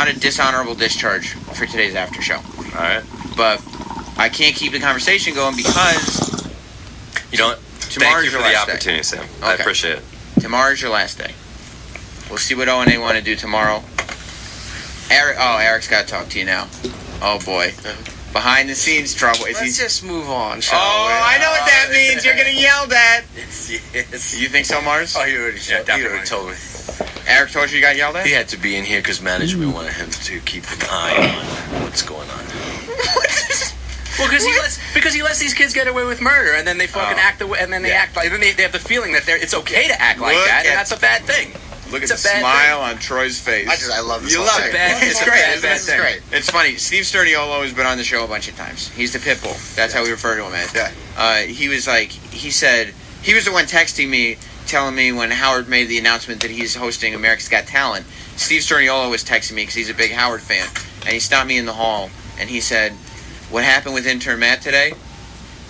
a dishonorable discharge for today's after show. All right. But I can't keep the conversation going because you know what? Thank you for the opportunity, Sam. Okay. I appreciate it. Tomorrow's your last day. We'll see what O&A want to do tomorrow. Eric's got to talk to you now. Oh boy. Behind the scenes trouble. Let's just move on, shall we? I know what that means. You're getting yelled at. Yes. You think so, Mars? Oh, he already told me. Eric told you got yelled at? He had to be in here because management wanted him to keep an eye on what's going on. Well, because he lets these kids get away with murder, and then they fucking act the way, and then they act like, then they have the feeling that it's okay to act like that, and that's a bad thing. Look at the smile on Troy's face. I love this. You love it. It's great. It's great. It's funny. Steve Sturniolo has been on the show a bunch of times. He's the pit bull. That's how we refer to him as. Yeah. He said he was the one texting me, telling me when Howard made the announcement that he's hosting America's Got Talent. Steve Sturniolo was texting me because he's a big Howard fan, and he stopped me in the hall and he said, "What happened with intern Matt today?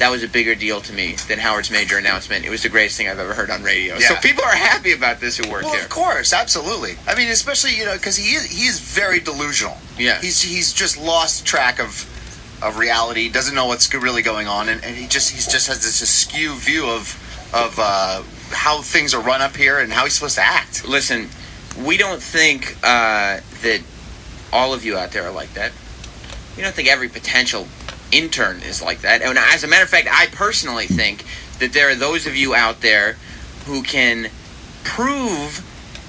that was a bigger deal to me than Howard's major announcement. It was the greatest thing I've ever heard on radio. Yeah. So people are happy about this who work Well, here. of course, absolutely. I mean, especially because he is very delusional. Yeah. He's just lost track of reality. Doesn't know what's really going on, and he just has this askew view of how things are run up here and how he's supposed to act. Listen, we don't think that all of you out there are like that. We don't think every potential intern is like that. And as a matter of fact, I personally think that there are those of you out there who can prove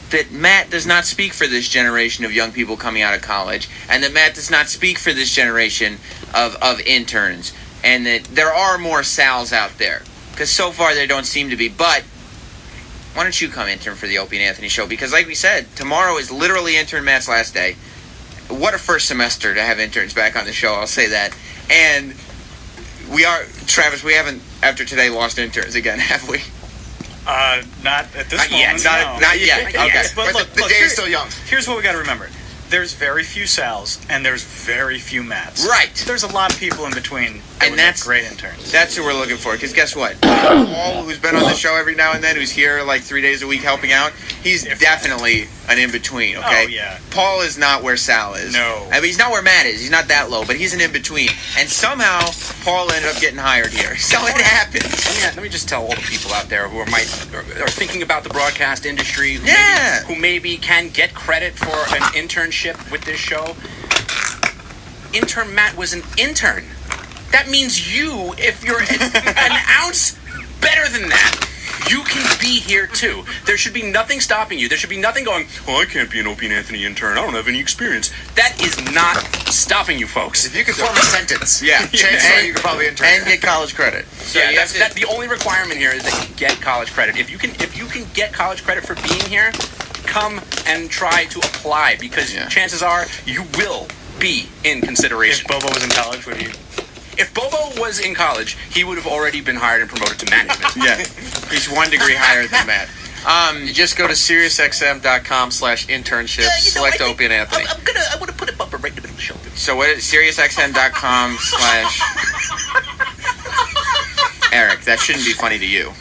that Matt does not speak for this generation of young people coming out of college, and that Matt does not speak for this generation of interns, and that there are more Sals out there. Because so far there don't seem to be. But why don't you come intern for the Opie and Anthony show? Because like we said, tomorrow is literally intern Matt's last day. What a first semester to have interns back on the show, I'll say that. And Travis, we haven't, after today, lost interns again, have we? Not at this Not moment. yet. No. Not yet. Okay. But look, the day is still young. Here's what we got to remember. There's very few Sals and there's very few Matts. Right. There's a lot of people in between that would make great interns. That's who we're looking for. Because guess what? Paul, who's been on the show every now and then, who's here like 3 days a week helping out, he's definitely an in-between, okay? Oh, yeah. Paul is not where Sal is. No. I mean, he's not where Matt is. He's not that low, but he's an in-between. And somehow, Paul ended up getting hired here. So it happens. Let me just tell all the people out there who are thinking about the broadcast industry, who maybe can get credit for an internship with this show. Intern Matt was an intern. That means you, if you're an ounce better than that, you can be here too. There should be nothing stopping you. There should be nothing going, oh, I can't be an Opie and Anthony intern. I don't have any experience. That is not stopping you, folks. If you could form a sentence, chances are you could probably intern and get college credit. So that's the only requirement here is that you get college credit. If you can get college credit for being here, come and try to apply because chances are you will be in consideration. If Bobo was in college, would he? If Bobo was in college, he would have already been hired and promoted to management. Yeah, he's 1 degree higher than Matt. You just go to SiriusXM.com/internship, select Opie and Anthony. I want to put a bumper right in the middle of the show. So what is SiriusXM.com/ Eric, that shouldn't be funny to you.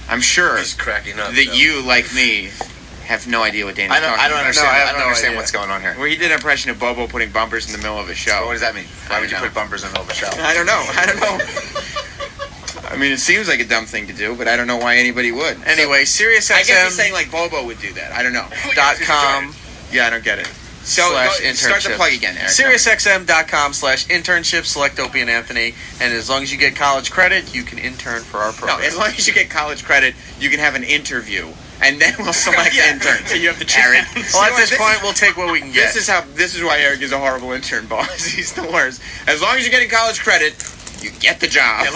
I'm sure He's cracking up. that you, like me, have no idea what Dana's talking about. I don't understand. No, I don't understand what's going on here. Well, he did an impression of Bobo putting bumpers in the middle of a show. What does that mean? Why would you put bumpers in the middle of a show? I don't know. I mean, it seems like a dumb thing to do, but I don't know why anybody would. Anyway, SiriusXM. I guess he's saying like Bobo would do that. I don't know. .com. Yeah, I don't get it. So /internship. start the plug again, Eric. SiriusXM.com/internship, select Opie and Anthony, and as long as you get college credit, you can intern for our program. No, as long as you get college credit, you can have an interview, and then we'll select interns. So you have the Eric. Well, at this point, we'll take what we can get. This is why Eric is a horrible intern, boss. He's the worst. As long as you're getting college credit, you get the job. Yeah,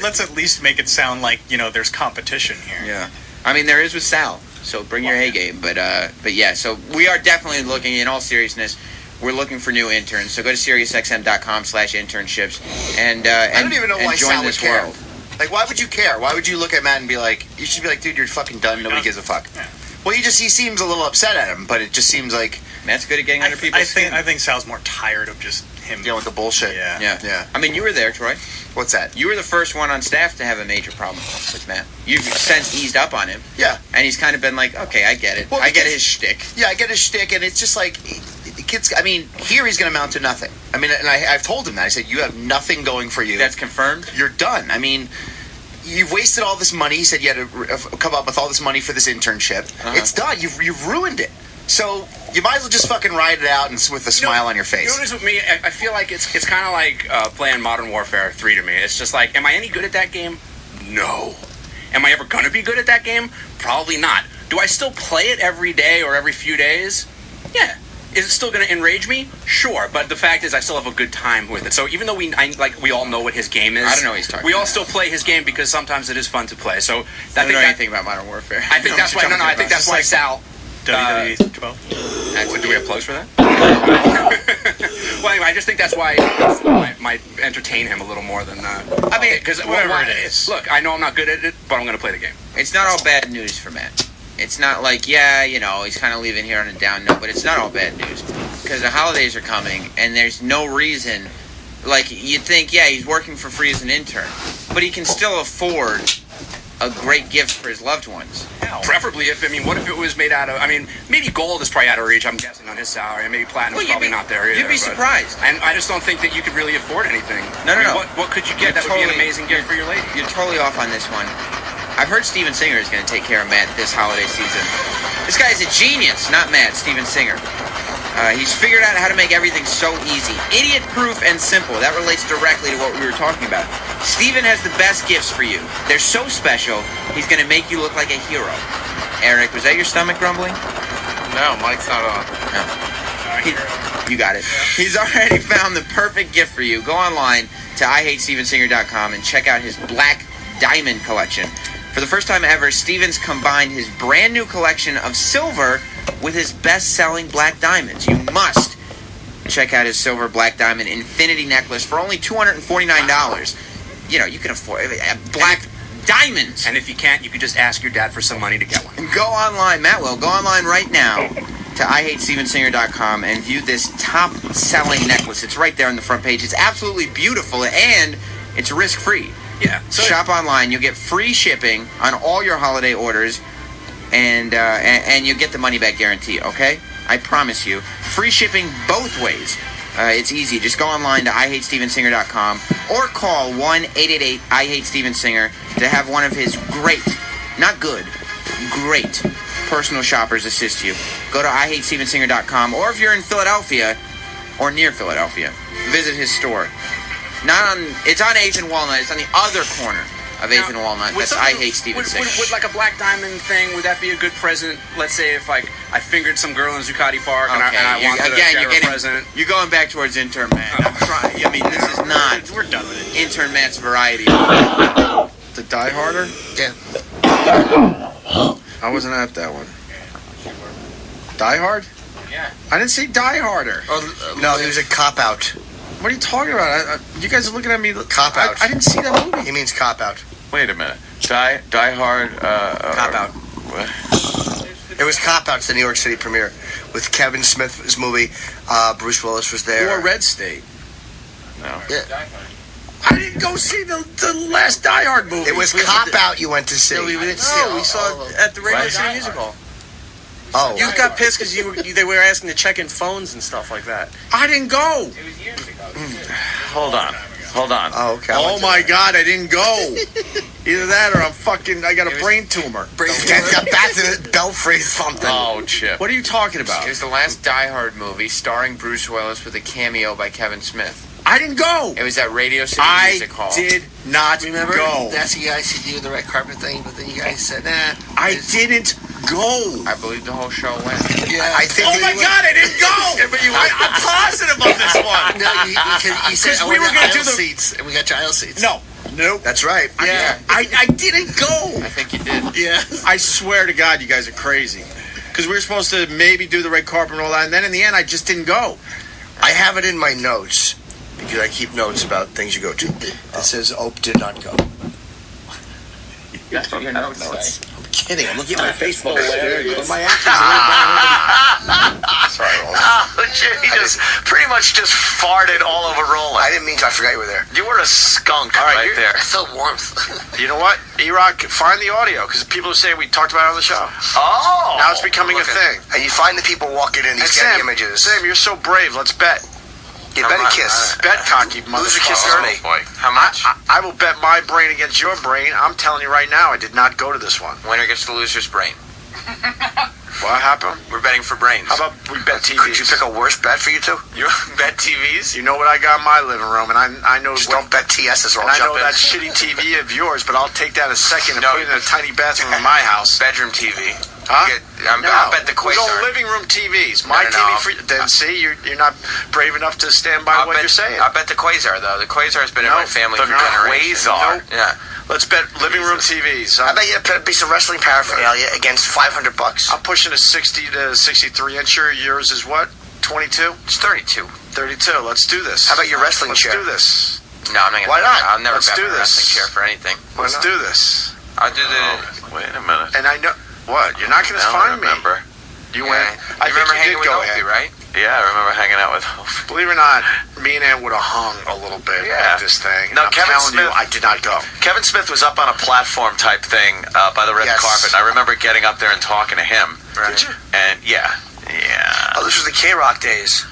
let's at least make it sound like there's competition here. Yeah, I mean there is with Sal. So bring your A game, but yeah. So we are definitely looking. In all seriousness, we're looking for new interns. So go to SiriusXM.com/internships and I don't even know why join Sal would this care. world. Like, why would you care? Why would you look at Matt and be like, you should be like, dude, you're fucking done. Nobody gives a fuck. Yeah. Well, he seems a little upset at him, but it just seems like Matt's good at getting under people's skin. I think Sal's more tired of just him dealing with the bullshit. Yeah. I mean, you were there, Troy. What's that? You were the first one on staff to have a major problem with Matt. You've since eased up on him. Yeah. And he's kind of been like, okay, I get it. Well, I get his shtick. Yeah, I get his shtick, and it's just like, the kid's, I mean, here he's going to amount to nothing. I mean, and I've told him that. I said, you have nothing going for you. That's confirmed? You're done. I mean, you've wasted all this money. He said you had to come up with all this money for this internship. It's done. You've ruined it. So you might as well just fucking ride it out and with a smile on your face. You know what it is with me? I feel like it's kind of like playing Modern Warfare 3 to me. It's just like, am I any good at that game? No. Am I ever going to be good at that game? Probably not. Do I still play it every day or every few days? Yeah. Is it still going to enrage me? Sure, but the fact is I still have a good time with it. So even though we all know what his game is, I don't know what he's talking we all about. Still play his game because sometimes it is fun to play. So I don't know anything about Modern Warfare. I think that's why. No, I think that's why Sal. WWE 12. Do we have plugs for that? Well, anyway, I just think that's why might entertain him a little more than. I mean, because whatever it is. Look, I know I'm not good at it, but I'm going to play the game. It's not all bad news for Matt. It's not like, he's kind of leaving here on a down note, but it's not all bad news. Because the holidays are coming, and there's no reason Like, you'd think, yeah, he's working for free as an intern, but he can still afford a great gift for his loved ones. Preferably what if it was made out of, maybe gold is probably out of reach, I'm guessing, on his salary, and maybe platinum's probably not there either. You'd be surprised. And I just don't think that you could really afford anything. No. What could you get that would be an amazing gift for your lady? You're totally off on this one. I've heard Steven Singer is going to take care of Matt this holiday season. This guy is a genius, not Matt, Steven Singer. He's figured out how to make everything so easy. Idiot-proof and simple. That relates directly to what we were talking about. Steven has the best gifts for you. They're so special, he's going to make you look like a hero. Eric, was that your stomach grumbling? No, Mike's not on. No. You got it. He's already found the perfect gift for you. Go online to IHateStevenSinger.com and check out his Black Diamond collection. For the first time ever, Steven's combined his brand new collection of silver with his best-selling black diamonds. You must check out his silver black diamond infinity necklace for only $249. You can afford black diamonds. And if you can't, you can just ask your dad for some money to get one. Go online, Matt will. Go online right now to IHateStevenSinger.com and view this top-selling necklace. It's right there on the front page. It's absolutely beautiful, and it's risk-free. Yeah. So shop online. You'll get free shipping on all your holiday orders, and you'll get the money-back guarantee, okay? I promise you. Free shipping both ways. It's easy. Just go online to IHateStevenSinger.com or call 1-888-I-HATE-STEVENSInger to have one of his great, not good, great personal shoppers assist you. Go to IHateStevenSinger.com, or if you're in Philadelphia or near Philadelphia, visit his store. It's on 8th and Walnut. It's on the other corner of 8th and Walnut. That's I Hate Steven Singer. Would like a black diamond thing, would that be a good present? Let's say if I fingered some girl in Zuccotti Park and I wanted to share a present. You're going back towards intern Matt. I'm trying. This is not. We're done with it. Intern Matt's variety. The Die Harder? Yeah. I wasn't at that one. Die Hard? Yeah. I didn't see Die Harder. No, it was a cop-out. What are you talking about? You guys are looking at me. Cop-out. I didn't see that movie. He means cop-out. Wait a minute. Die Hard. Cop-out. It was Cop-Out. It's the New York City premiere with Kevin Smith's movie. Bruce Willis was there. Or Red State. No. Yeah. I didn't go see the last Die Hard movie. It was Cop-Out you went to see. No, we didn't see it. We saw it at the Radio City Music Hall. Oh. You got pissed because they were asking to check in phones and stuff like that. I didn't go. It was years ago. Hold on. Oh, okay. Oh my God, I didn't go. Either that or I got a brain tumor. Got back to the Belfry something. Oh, Chip. What are you talking about? It was the last Die Hard movie starring Bruce Willis with a cameo by Kevin Smith. I didn't go. It was at Radio City Music Hall. I did not Remember? go. That's the guys who do the red carpet thing, but then you guys said, nah. I didn't go. I believe the whole show went. Yeah, I think. Oh my God, I didn't go. I'm positive of this one. No, you said we were going to do the seats, and we got your aisle seats. No. Nope. That's right. Yeah. I didn't go. I think you did. Yeah. I swear to God, you guys are crazy. Because we were supposed to maybe do the red carpet and all that, and then in the end, I just didn't go. I have it in my notes because I keep notes about things you go to. It says Ope did not go. That's what your notes say. I'm kidding. I'm looking at my Facebook. My actions are Sorry, Roland. Oh, he pretty much just farted all over Roland. I didn't mean to. I forgot you were there. You were a skunk right there. I felt warmth. You know what? E-Rock, find the audio, because people are saying we talked about it on the show. Oh! Now it's becoming a thing. And you find the people walking in, these getting images. Sam, you're so brave. Let's bet. You bet a kiss. Bet cocky, motherfucker. Lose a kiss early. Boy. How much? I will bet my brain against your brain. I'm telling you right now, I did not go to this one. Winner gets the loser's brain. What happened? We're betting for brains. How about we bet TVs? Could you pick a worse bet for you two? You bet TVs? You know what I got in my living room, and I know. Just don't bet TS's or I'll I jump know in. that shitty TV of yours, but I'll take that a second and put it in a tiny bathroom in my house. Bedroom TV. Huh? I'll bet the We're Quasar. going living room TVs. My TV for then see you're not brave enough to stand by what you're saying. I'll bet the Quasar though. The Quasar has been in my family for generations. Quasar. Nope. Yeah. Let's bet living room TVs. I bet you a piece of wrestling paraphernalia against $500. I'm pushing a 60 to 63 incher. Yours is what? 22? It's 32. 32. Let's do this. How about your wrestling chair? Let's do this. No, I'm not gonna. Why not? I'll never Let's bet do my this. wrestling chair for anything. Let's do this. I'll do the. Wait a minute. And I know what you're not going to I find don't remember. me. You went. I You remember think hanging you with did go Opie, Ant. right? Yeah, I remember hanging out with. Believe it or not, me and Ant would have hung a little bit Yeah. at this thing. No, I'm Kevin telling you, Smith- I did not go. Kevin Smith was up on a platform type thing by the red Yes. carpet. And I remember getting up there and talking to him. Did you? And yeah. Oh, this was the K-Rock days.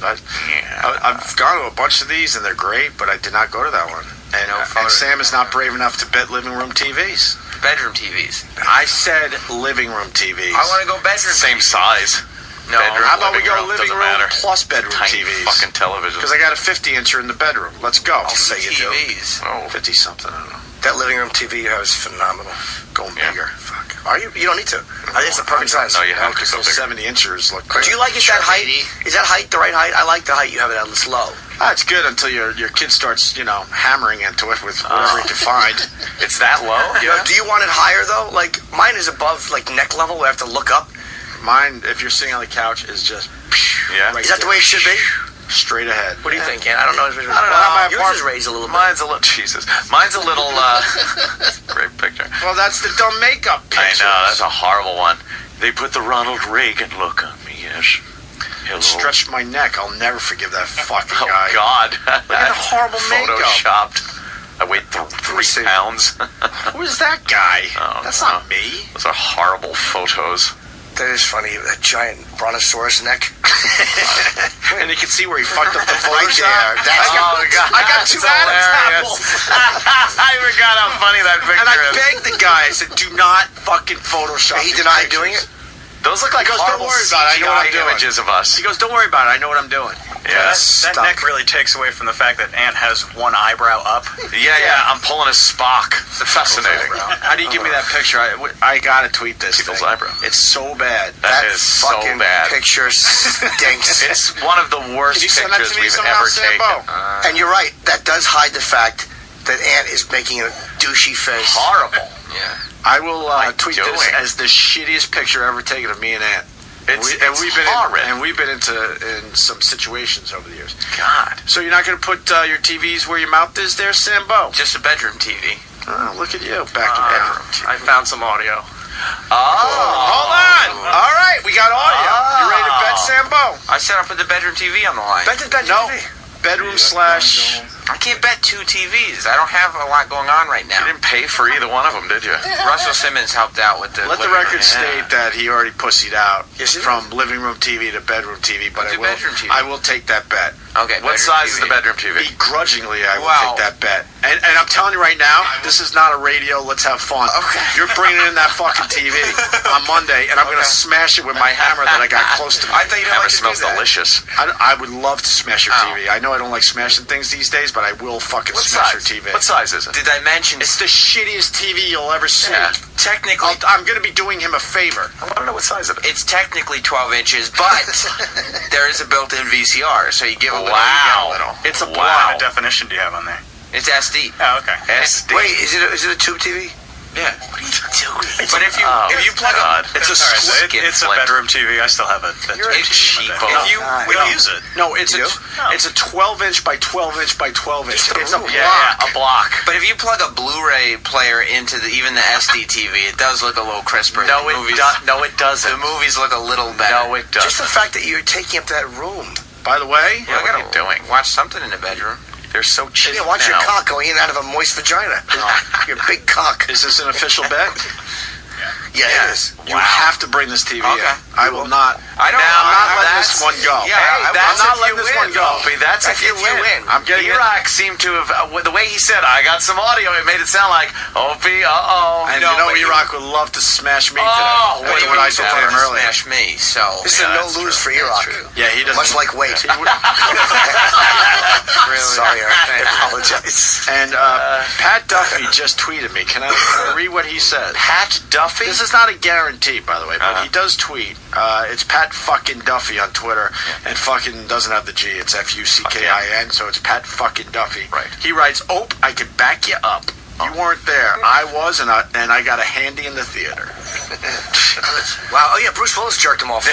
I've gone to a bunch of these and they're great, but I did not go to that one. And Sam is not brave enough to bet living room TVs. Bedroom TVs. I said living room TVs. I want to go bedroom. Same size. No, bedroom, How about we living go room, living doesn't room matter. plus bedroom Tiny TVs? fucking television. Because I got a 50-incher in the bedroom. Let's go. I'll say you do. TVs. Oh, 50-something, I don't know. That living room TV was phenomenal. Going bigger. Fuck. Are you? You don't need to. I think it's the perfect size. No, you have to Because go those bigger. 70-inchers look Do you like it that height? Is that height the right height? I like the height you have it at. It's low. It's good until your kid starts, hammering into it with whatever he can find. It's that low? Do you want it higher though? Like mine is above like neck level. We have to look up. Mine, if you're sitting on the couch, is just Yeah. right Is that the way it should be? straight ahead. What do you think, Ant? I don't know. I don't know. Yours is raised a little bit. Mine's a little. Jesus. Mine's a little. Great picture. Well, that's the dumb makeup picture. I know. That's a horrible one. They put the Ronald Reagan look on me. Yes. Hello. Stretched my neck. I'll never forgive that fucking Oh guy. God. Look at the horrible makeup. Photoshopped. I weighed 3 pounds. Who is that guy? Oh, That's no. not me. Those are horrible photos. That is funny. That giant brontosaurus neck. And you can see where he fucked up the Right Photoshop. there. That's I got That's two Adam's hilarious. apples. I forgot how funny that picture And I is. begged the guy. I said, "Do not fucking Photoshop." He these denied pictures." doing it? Those look like He goes, "Don't horrible worry about it. I know what I'm CGI doing." images of us. He goes, "Don't worry about it. I know what I'm doing." Yeah. That neck really takes away from the fact that Ant has one eyebrow up. Yeah. I'm pulling a Spock. Fascinating. How do you give me that picture? I gotta tweet this. People's thing. eyebrow. It's so bad. That is so fucking bad. picture stinks. It's one of the worst Can you send that pictures to me we've somehow, ever Sambo? taken. And you're right. That does hide the fact that Ant is making a douchey face. Horrible. Yeah. I will tweet this doing? as the shittiest picture ever taken of me and Ant. It's we've been horrid. we've been in some situations over the years. God. So you're not going to put your TVs where your mouth is, there, Sambo? Just a bedroom TV. Oh, look at you, back to bedroom. I found some audio. Hold on. All right, we got audio. You ready to bet, Sambo? I said I put the bedroom TV on the line. Bet the bedroom TV. Bedroom slash. I can't bet 2 TVs. I don't have a lot going on right now. You didn't pay for either one of them, did you? Russell Simmons helped out with the. Let the living room. record state that he already pussied out Yes, he did. from living room TV to bedroom TV, but What's I the will. bedroom TV? I will take that bet. Okay. What bedroom size TV. is the bedroom TV? Begrudgingly, I will Wow. take that bet. And I'm telling you right now, this is not a radio. Let's have fun. Okay. You're bringing in that fucking TV on Monday, and I'm going to smash it with my hammer that I got close to me. I thought you didn't Hammer like to do smells that. delicious. I would love to smash your Oh. TV. I know I don't like smashing things these days, but I will fucking What smash size? your TV. What size is it? The dimensions. It's the shittiest TV you'll ever see. Yeah. Technically, I'm going to be doing him a favor. I want to know what size it is. it's technically 12 inches, but there is a built-in VCR, so you give a little, you Wow. get a little. It's a What blowout. kind of definition do you have on there? It's SD. Oh, okay. SD. Wait, is it a tube TV? Yeah. What are you doing? But if you plug God. a It's a All right, so squid. it's a flip. bedroom TV. I still have a. It's cheapo. If you we No. don't use it. No, it's You a do? No. it's a 12-inch by 12-inch by 12-inch. It's a block. Yeah, a block. But if you plug a Blu-ray player into even the SD TV, it does look a little crisper. No, The it movies- no, it doesn't. The movies look a little better. No, it doesn't. Just the fact that you're taking up that room. By the way, Yeah, what are you doing? Watch something in the bedroom. They're so cheap Yeah, watch now. your cock going in and out of a moist vagina. Your big cock. is this an official bet? Yeah, it is. You have to bring this TV Okay. in. I will not. I don't. I'm not letting that's- this one go. Yeah, Hey, I'm that's not if letting you this win, one go. Opie. That's if you win. I'm getting it. Iraq seemed to have, with the way he said, I got some audio, it made it sound like, Opie, uh-oh. And No, you know, but Iraq would love to smash me Oh, today. what What I also did to him wanted to earlier. smash me. So This is Yeah, a that's no-lose for That's Iraq. true. Yeah, he doesn't. Much like weight. He would- Sorry, Eric. I apologize. And Pat Duffy just tweeted me. Can I read what he said? Pat Duffy? This is not a guarantee, by the way, but Uh-huh. he does tweet. It's Pat fucking Duffy on Twitter, and fucking doesn't have the G. It's Fuckin, so it's Pat fucking Duffy. Right. He writes, "Ope, I can back you up. You weren't there. I was, and I got a handy in the theater." Wow. Oh, yeah, Bruce Willis jerked him off.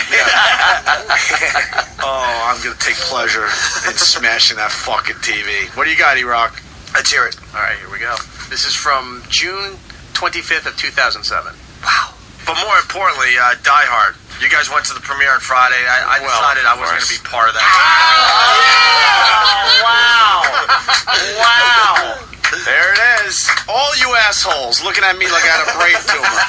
Oh, I'm gonna take pleasure in smashing that fucking TV. What do you got, E-Rock? Let's hear it. All right, here we go. This is from June 25th of 2007. But more importantly, Die Hard. You guys went to the premiere on Friday. I decided I wasn't going to be part of that. Wow. There it is. All you assholes looking at me like I had a brain tumor.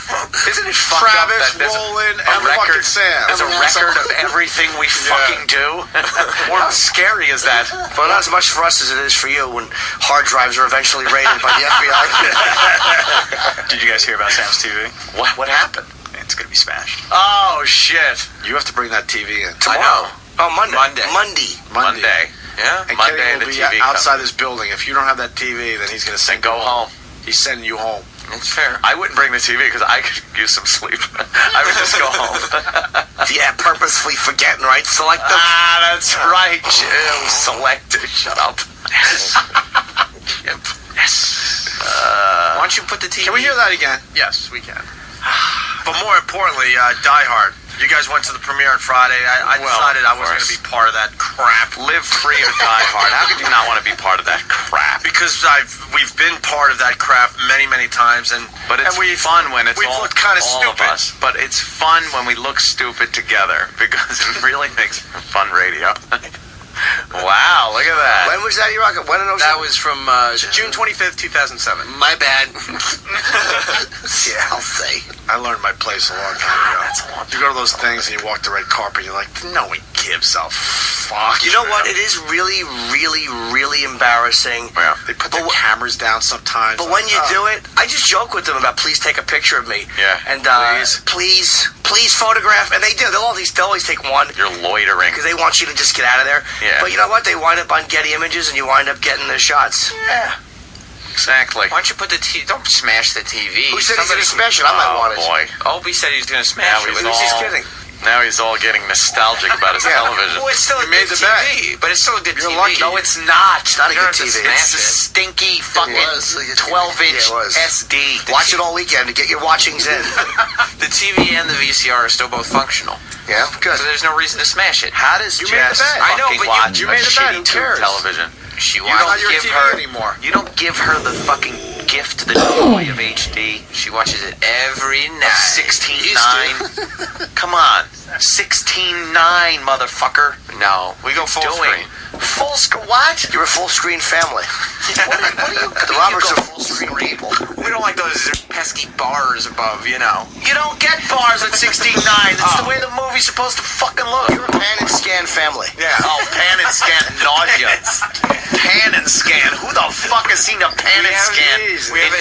Isn't it fucked Travis, up that there's Roland, a and record, fucking Sam. there's a record of everything we fucking do? How scary is that? Well, not as much for us as it is for you when hard drives are eventually raided by the FBI. Did you guys hear about Sam's TV? What happened? It's gonna be smashed. Oh, shit. You have to bring that TV in. Tomorrow. Oh, Monday. Monday. Yeah, And Monday Kenny the will be TV outside comes. this building. If you don't have that TV, then he's going to send Go home. He's sending you home. It's fair. I wouldn't bring the TV because I could use some sleep. I would just go home. Yeah, purposefully forgetting, right? Selective. That's right. Selective. Shut up. Yes. Why don't you put the TV? Can we hear that again? Yes, we can. But more importantly, Die Hard. You guys went to the premiere on Friday. I decided I wasn't going to be part of that crap. Live free or die hard. How could you not want to be part of that crap? Because we've been part of that crap many, many times, But it's fun when it's we've all, looked kind of all stupid. of us. But it's fun when we look stupid together because it really makes fun radio. Wow, look at that. When was that, Iraq? When in 07? That was from June 25th, 2007. My bad. Yeah, I'll say. I learned my place a long time ago. You go to those things and you walk the red carpet, you're like, no one gives a fuck. You know what? It is really, really, really embarrassing. Yeah, they put their cameras down sometimes. But when you do it, I just joke with them about please take a picture of me. Yeah. And please photograph. And they do. They'll always take one. You're loitering. Because they want you to just get out of there. Yeah. But you know what? They wind up on Getty Images and you wind up getting the shots. Yeah. Exactly. Why don't you put the TV? Don't smash the TV. Who said he's going to smash it? I might want it. Boy. Opie said he was going to smash it. He's kidding. Now he's all getting nostalgic about his television. Well, it's still a You made good the bet. TV, but it's still a good You're TV. lucky. No, it's not. It's not a You good don't have to TV. smash It's a it. stinky fucking 12-inch Yeah, it was. SD. Watch it all weekend to get your watchings in. The TV and the VCR are still both functional. Yeah, good. So there's no reason to smash it. How does You made the Jess bet. I know, fucking but watch you a made the bet. shitty Who cares? tube Television. She You watches. don't give TV her anymore. You don't give her the fucking gift, the joy of HD. She watches it every night. 16:9. Come on. 16:9, motherfucker. No, we go full screen. Full screen? What? You're a full screen family. what are you? The Roberts are full screen people. We don't like those pesky bars above, you know. You don't get bars at 16:9. That's the way the movie's supposed to fucking look. You're a pan and scan family. Yeah. Oh, pan and scan nausea. Pan and scan. Who the fuck has seen a pan and scan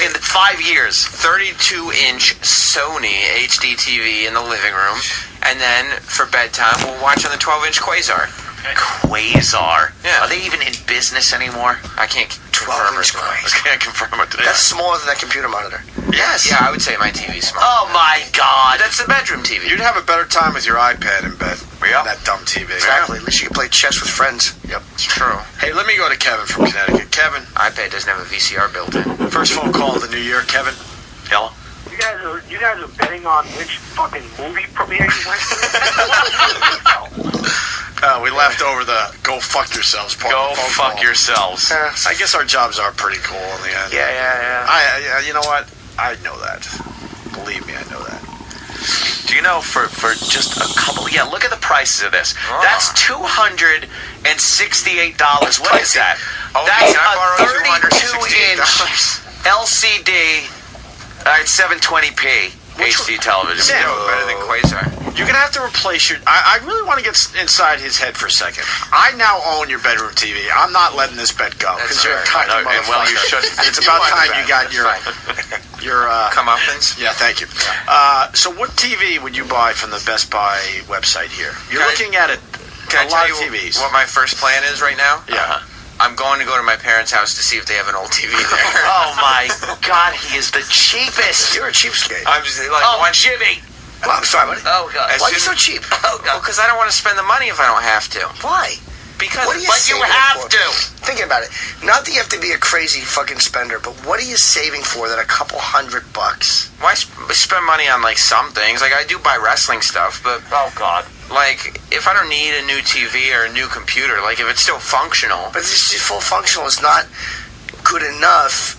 in 5 years? 32-inch Sony HD TV in the living room, and then for bedtime we'll watch on the 12-inch Quasar. Quasar. Yeah. Are they even in business anymore? I can't confirm 12-inch it. Quasar. I can't confirm it today. That's smaller than that computer monitor. Yes. Yeah, I would say my TV's small. Oh my God. That's the bedroom TV. You'd have a better time with your iPad in bed. Yeah. That dumb TV. Exactly. At least you can play chess with friends. Yep. It's true. Hey, let me go to Kevin from Connecticut. Kevin, iPad doesn't have a VCR built in. first phone call of the new year. Kevin. Hello. You guys are betting on which fucking movie premiere you went to? We left over the go fuck yourselves part. Go of the phone fuck call. yourselves. I guess our jobs are pretty cool in the end. Yeah. You know what? I know that. Believe me, I know that. Do you know for just a couple? Yeah, look at the prices of this. That's $268. What is that? Oh, That's can I borrow a 32-inch LCD. All right, 720p HD television. Sam, Better than Quasar. You're gonna have to replace your. I really want to get inside his head for a second. I now own your bedroom TV. I'm not letting this bet go because you're a cocky motherfucker. Well, you should. It's about time you got your comeuppance. Yeah, thank you. So, what TV would you buy from the Best Buy website here? You're looking at it. Can I a lot tell of you TVs. what my first plan is right now? Yeah. I'm going to go to my parents' house to see if they have an old TV there. Oh my God, he is the cheapest. You're a cheapskate. I'm just like, Jimmy. Well, I'm sorry, buddy. Oh God. Why are you so cheap? Oh God. Because I don't want to spend the money if I don't have to. Why? Because What are you but you saving have for? to. Thinking about it, not that you have to be a crazy fucking spender, but what are you saving for that a couple $100? Why spend money on like some things? Like I do buy wrestling stuff, but Oh God. like if I don't need a new TV or a new computer, like if it's still functional. But this is full functional is not good enough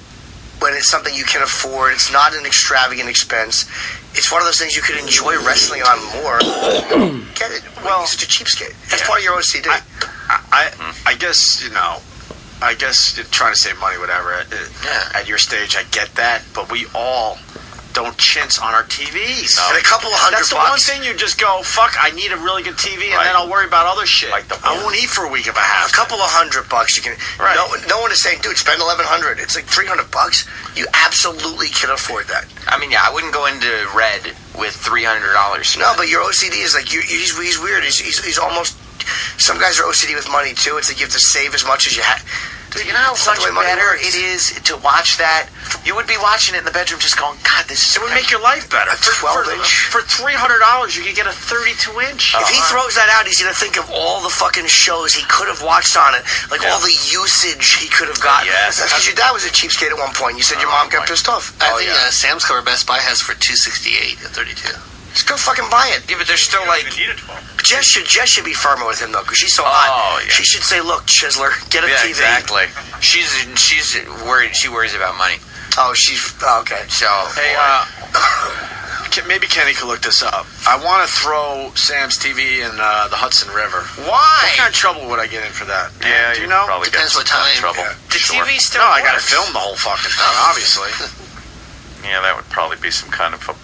when it's something you can afford. It's not an extravagant expense. It's one of those things you could enjoy wrestling on more. Get it? Well, you're such a cheapskate. That's part of your OCD. I guess, I guess you're trying to save money, whatever. At your stage, I get that, but we all don't chintz on our TVs. No. And a couple of $100. That's the one thing you just go, fuck, I need a really good TV, and then I'll worry about other shit. I won't eat for a week if I have a couple of $100 you can. Right. No one is saying, dude, spend $1,100. It's like $300. You absolutely can afford that. I mean, yeah, I wouldn't go into Red with $300. No, but your OCD is like he's weird. He's almost. Some guys are OCD with money too. It's like you have to save as much as you have. Dude, you know how much better it is to watch that? You would be watching it in the bedroom just going, God, this is... It would make your life better. A 12-inch? For $300, you could get a 32-inch. If he throws that out, he's going to think of all the fucking shows he could have watched on it. Like all the usage he could have gotten. Yes. That's because your dad was a cheapskate at one point. You said your mom got pissed off. I think Sam's Club or Best Buy has for $268 at 32. Just go fucking buy it. Yeah, but there's still like... Jess should be firmer with him though, because she's so hot. Yeah. She should say, "Look, Chisler, get a TV." Exactly. She's worried. She worries about money. Oh, okay. So hey, maybe Kenny could look this up. I want to throw Sam's TV in the Hudson River. Why? What kind of trouble would I get in for that? Yeah, do you know? Probably depends what time. Trouble. The TV still. No, I got to film the whole fucking thing, obviously. Yeah, that would probably be some kind of a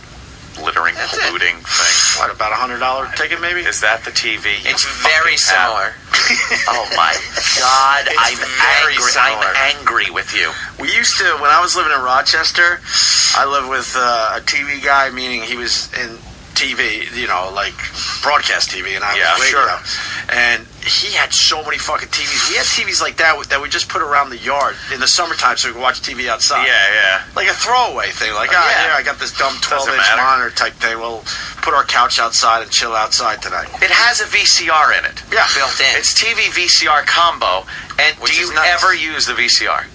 littering, polluting thing. What, about $100 ticket maybe? Is that the TV? It's very similar. Oh my God, I'm angry with you. We used to, when I was living in Rochester, I lived with a TV guy, meaning he was in TV, like broadcast TV, and I was radio. Sure. And he had so many fucking TVs. We had TVs like that we just put around the yard in the summertime so we could watch TV outside. Yeah. Like a throwaway thing. Like, here, I got this dumb 12-inch monitor type thing. We'll put our couch outside and chill outside tonight. It has a VCR in it. Yeah. Built in. It's TV VCR combo. And do you ever use the VCR?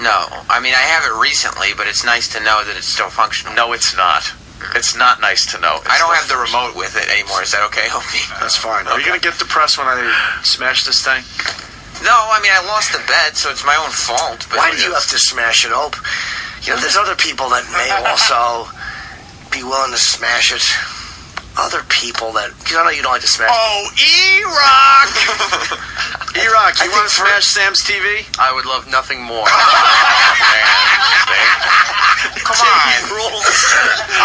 No. I mean, I have it recently, but it's nice to know that it's still functional. No, it's not. It's not nice to know. I don't have the remote with it anymore. Is that okay, Opie? That's fine. Are you going to get depressed when I smash this thing? No, I mean, I lost the bed, so it's my own fault. But why do you have to smash it, Ope? There's other people that may also be willing to smash it. Other people that... I know you don't like to smash Oh, E-Rock! E-Rock, you want to smash Sam's TV? I would love nothing more. Come on.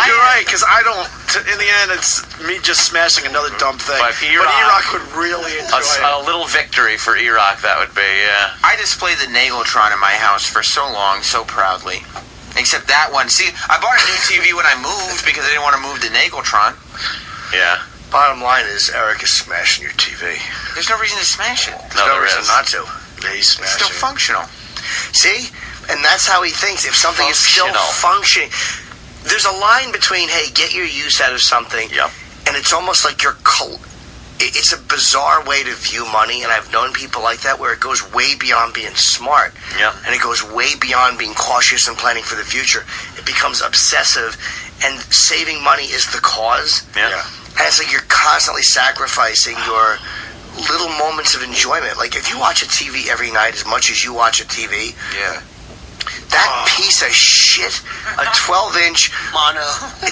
You're right, because I don't... In the end, it's me just smashing another dumb thing. But E-Rock would really enjoy it. A little victory for E-Rock, that would be, yeah. I displayed the Nageltron in my house for so long, so proudly. Except that one. See, I bought a new TV when I moved because I didn't want to move the Nageltron. Yeah. Bottom line is, Eric is smashing your TV. There's no reason to smash it. There's no reason not to. Yeah, he's smashing. It's still functional. See? And that's how he thinks. If something is still functioning, there's a line between, hey, get your use out of something, and it's almost like it's a bizarre way to view money, and I've known people like that where it goes way beyond being smart, and it goes way beyond being cautious and planning for the future. It becomes obsessive, and saving money is the cause. And it's like you're constantly sacrificing your little moments of enjoyment. Like if you watch a TV every night as much as you watch a TV, that piece of shit, a 12-inch mono,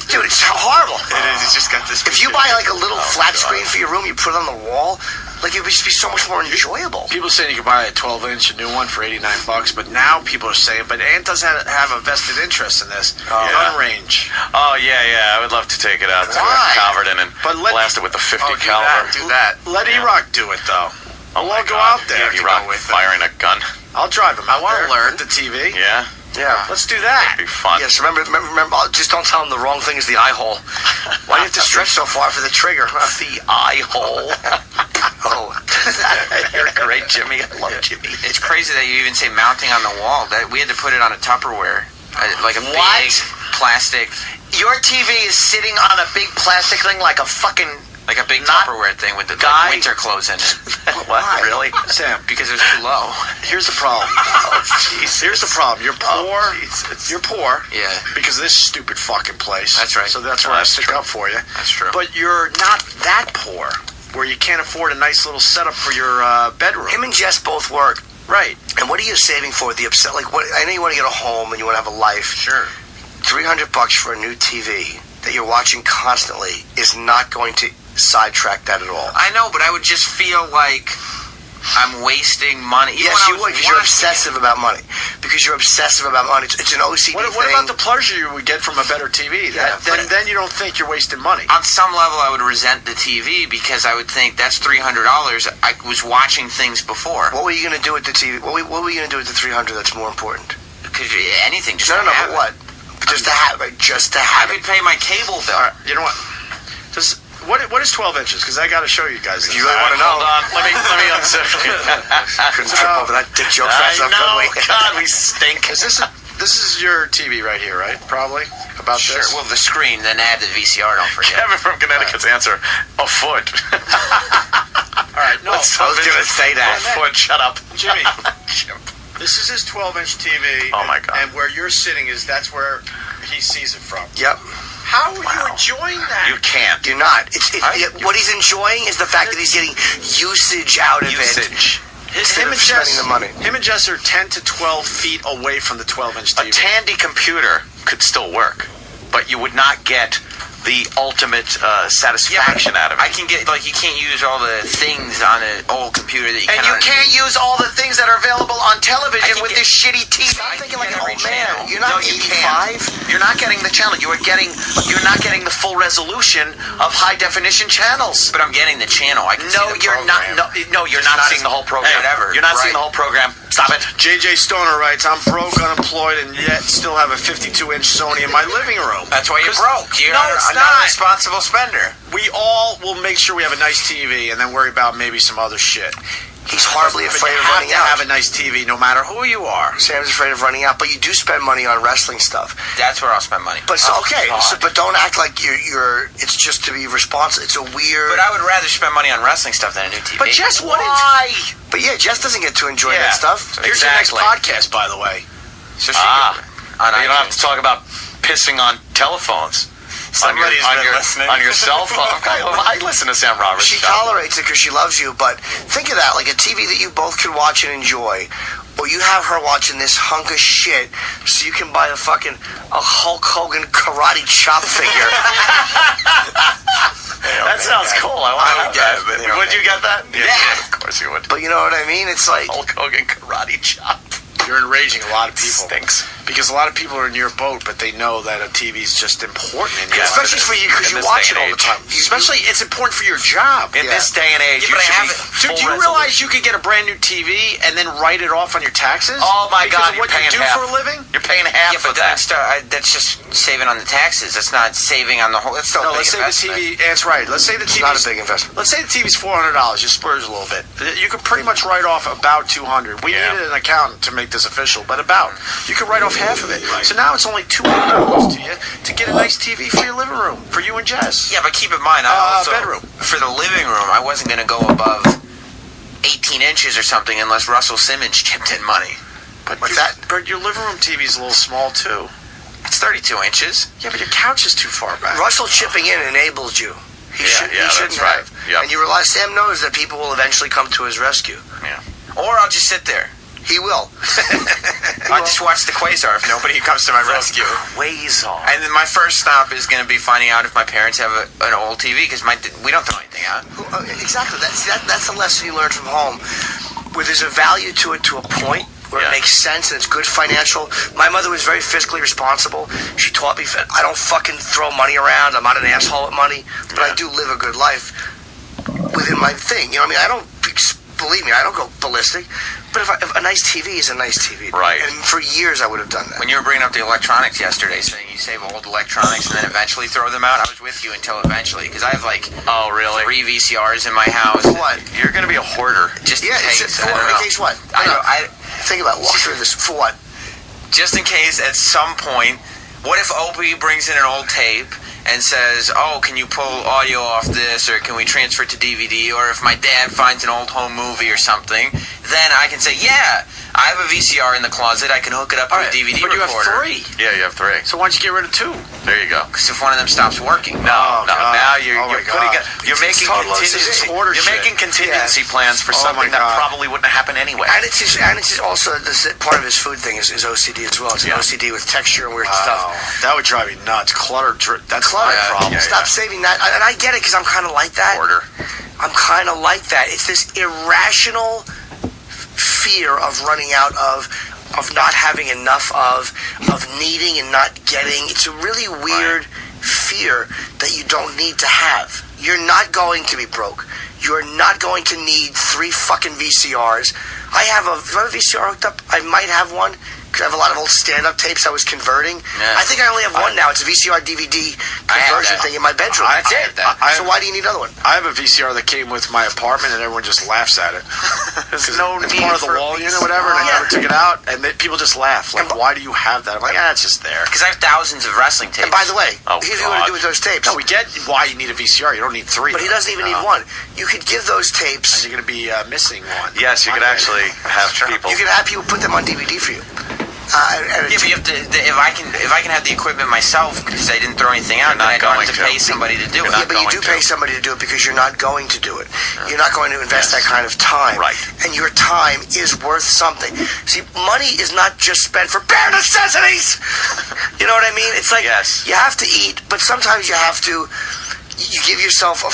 dude, it's horrible. It is. It's just got this. If you buy like a little flat screen for your room, you put it on the wall, like it would just be so much more enjoyable. People saying you could buy a 12-inch, a new one for $89, but now people are saying, but Ant doesn't have a vested interest in this. Unrange. Oh yeah. I would love to take it out to Calverton and blast it with the 50 caliber. Do that. Let E-Rock do it though. I'll go out there. E-Rock firing a gun. I'll drive him. I want to learn the TV. Yeah. Let's do that. That'd be fun. Yes, remember, just don't tell him the wrong thing is the eye hole. Why do you have to stretch so far for the trigger? The eye hole. You're great, Jimmy. I love Jimmy. It's crazy that you even say mounting on the wall. That we had to put it on a Tupperware, like a big plastic. Your TV is sitting on a big plastic thing like a fucking... Like a big Tupperware thing with the winter clothes in it. What? Really? Sam. Because it was too low. Here's the problem. Here's the problem. You're poor. You're poor. Yeah. Because of this stupid fucking place. That's right. So that's where I stick up for you. That's true. But you're not that poor where you can't afford a nice little setup for your bedroom. Him and Jess both work Right. And what are you saving for? The upset, like what? I know you want to get a home and you want to have a life. Sure. $300 for a new TV that you're watching constantly is not going to sidetrack that at all. I know, but I would just feel like I'm wasting money. Even Yes, when I you was would, because you're watching obsessive about money. Because you're obsessive about money. It's an OCD What thing. about the pleasure you would get from a better TV? Then you don't think you're wasting money. On some level, I would resent the TV because I would think that's $300. I was watching things before. What were you going to do with the TV? What were you going to do with the $300 that's more important? Because anything, just No, to no, have but what? Just to have it. Just to have I could pay my cable bill. All right, you know what? What is 12 inches? Because I got to show you guys. You really want to know? Hold on. Let me unzip it. Couldn't trip over that dick joke fast enough, could we? God, we stink. This is your TV right here, right? Probably about Sure. this. Well, the screen, then add the VCR. Don't forget. Kevin from Connecticut's answer: a foot. All right, no. I was going to say that. A foot. Shut up, Jimmy. This is his 12-inch TV. Oh my God. And where you're sitting that's where he sees it from. Yep. How are you enjoying that? You can't. You're not. What he's enjoying is the fact that he's getting usage out of it. Instead Him of and Jess, spending the money. him and Jess are 10 to 12 feet away from the 12-inch TV. A Tandy computer could still work, but you would not get the ultimate satisfaction out of it. I can get, like, you can't use all the things on an old computer that you And you can't use all the things that are available on television with this shitty TV. I'm thinking like an old man. You're No, not you 85. You're not getting the channel. You're not getting the full resolution of high definition channels. But I'm getting the channel. I can see the you're not. No, you're not seeing the whole program. Hey, whatever. You're not seeing Right. the whole program. Stop it. JJ Stoner writes, I'm broke, unemployed, and yet still have a 52-inch Sony in my living room. That's why you're 'Cause- broke. You're No, it's not not. a responsible spender. We all will make sure we have a nice TV and then worry about maybe some other shit. He's horribly But afraid you of have running to out. have a nice TV no matter who you are. Sam's afraid of running out, but you do spend money on wrestling stuff. That's where I'll spend money. But so, Oh, okay, God. but don't act like you're. It's just to be responsible. It's a weird. But I would rather spend money on wrestling stuff than a new TV. But Jess wouldn't. Why? But yeah, Jess doesn't get to enjoy Yeah. that stuff. Here's your next podcast, by the way. So You don't have to talk about pissing on telephones. Somebody's been listening. On your cell phone. I listen to Sam Roberts. She tolerates it because she loves you, but think of that, like a TV that you both can watch and enjoy, or you have her watching this hunk of shit so you can buy a Hulk Hogan karate chop figure. That sounds cool. I want to have that. Would you get that? Yeah. Of course you would. But you know what I mean? It's like Hulk Hogan karate chop. You're enraging a lot of people. Stinks. Because a lot of people are in your boat, but they know that a TV is just important in your life. especially for you because In you this watch day it all and the time. Especially, it's important for your job. In this day and age, Yeah, you but I should have be it- full Dude, do you realize you could get a brand new TV and then write it off on your taxes? Oh my because God, of you're what you paying do half. for a living? You're paying half Yeah, but of then that. that's just saving on the taxes. That's not saving on the whole. That's still No, a big let's say investment. the TV. That's right. Let's say the It's TV's not a big investment. Let's say the TV's $400. You splurge a little bit. You could pretty much write off about $200. We needed an accountant to make this official, but about you could write off half of it. So now it's only $200 to you to get a nice TV for your living room for you and Jess. Yeah, but keep in mind, I also bedroom. for the living room, I wasn't going to go above 18 inches or something unless Russell Simmons chipped in money. But your living room TV's a little small too. It's 32 inches. Yeah, but your couch is too far back. Russell chipping in enables you. He shouldn't that's right. have. Yep. And you realize Sam knows that people will eventually come to his rescue. Or I'll just sit there. He will. I'll just watch the Quasar if nobody comes to my rescue. Quasar. And then my first stop is going to be finding out if my parents have an old TV because we don't throw anything out. Exactly. That's the lesson you learned from home. Where there's a value to it to a point where it makes sense and it's good financial. My mother was very fiscally responsible. She taught me I don't fucking throw money around. I'm not an asshole with money, but I do live a good life within my thing. You know what I mean? I don't, believe me, I don't go ballistic. But if a nice TV is a nice TV. Right. And for years I would have done that. When you were bringing up the electronics yesterday, saying you save old electronics and then eventually throw them out, I was with you until eventually because I have like 3 VCRs in my house. What? You're going to be a hoarder. Just Yeah, in case. in case what? I think about it. Walk through this. For what? Just in case at some point, what if Opie brings in an old tape and says, oh, can you pull audio off this, or can we transfer it to DVD, or if my dad finds an old home movie or something, then I can say, yeah, I have a VCR in the closet. I can hook it up to a DVD but you have recorder. 3. Yeah, you have 3. So why don't you get rid of 2? There you go. Because if one of them stops working. No. Now you're putting it. You're making contingency plans for something that probably wouldn't happen anyway. And it's just also part of his food thing is OCD as well. It's an OCD with texture and weird stuff. That would drive me nuts. Clutter. That's Clutter. my problem. Stop saving that. And I get it because I'm kind of like that. I'm kind of like that. It's this irrational fear of running out of not having enough of needing and not getting. It's a really weird fear that you don't need to have. You're not going to be broke. You're not going to need 3 fucking VCRs. Do I have a VCR hooked up? I might have one. Because I have a lot of old stand-up tapes I was converting. Yeah. I think I only have one now. It's a VCR DVD conversion thing in my bedroom. That's it. So why do you need another one? I have a VCR that came with my apartment, and everyone just laughs at it. It's part of the wall unit or whatever, and I never took it out, and people just laugh. Like, why do you have that? I'm like, it's just there. Because I have thousands of wrestling tapes. And by the way, here's what you want to do with those tapes. No, we get why you need a VCR. You don't need 3. But he doesn't even need one. You could give those tapes. And you're going to be missing one. Yes, you could actually have people. You could have people put them on DVD for you. Yeah, but you have to. If I can have the equipment myself because I didn't throw anything out, then I don't have to pay somebody to do it. Yeah, but you do pay somebody to do it because you're not going to do it. You're not going to invest that kind of time. Right. And your time is worth something. See, money is not just spent for bare necessities. You know what I mean? It's like you have to eat, but sometimes you have to. You give yourself a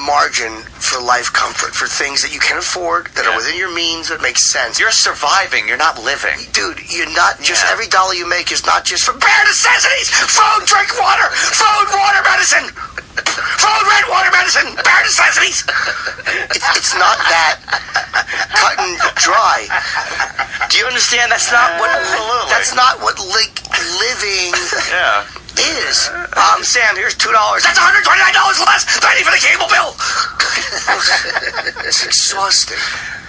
margin for life comfort, for things that you can afford, that are within your means, that make sense. You're surviving. You're not living. Dude, you're not just, every dollar you make is not just for bare necessities. Food, drink, water. Food, water, medicine. Food, rent, water, medicine. Bare necessities. It's not that cut and dry. Do you understand? That's not what living is. Sam, here's $2. That's $129 less than I need for the cable bill. It's exhausting.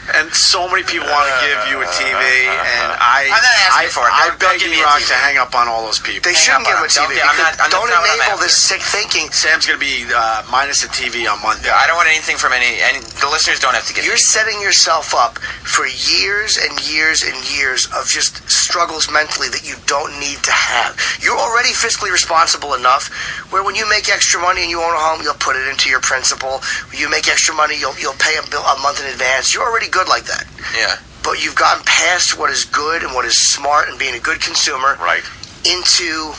And so many people want to give you a TV, and I'm not asking for it. I Don't beg give you, me a Rock, TV. to hang up on all those people. They shouldn't give him a TV. Don't enable this sick thinking. Sam's going to be minus a TV on Monday. I don't want anything from any. The listeners don't have to get. You're setting yourself up for years and years and years of just struggles mentally that you don't need to have. You're already fiscally responsible enough where when you make extra money and you own a home, you'll put it into your principal. When you make extra money, you'll pay a month in advance. You're already good like that. Yeah. But you've gotten past what is good and what is smart and being a good consumer into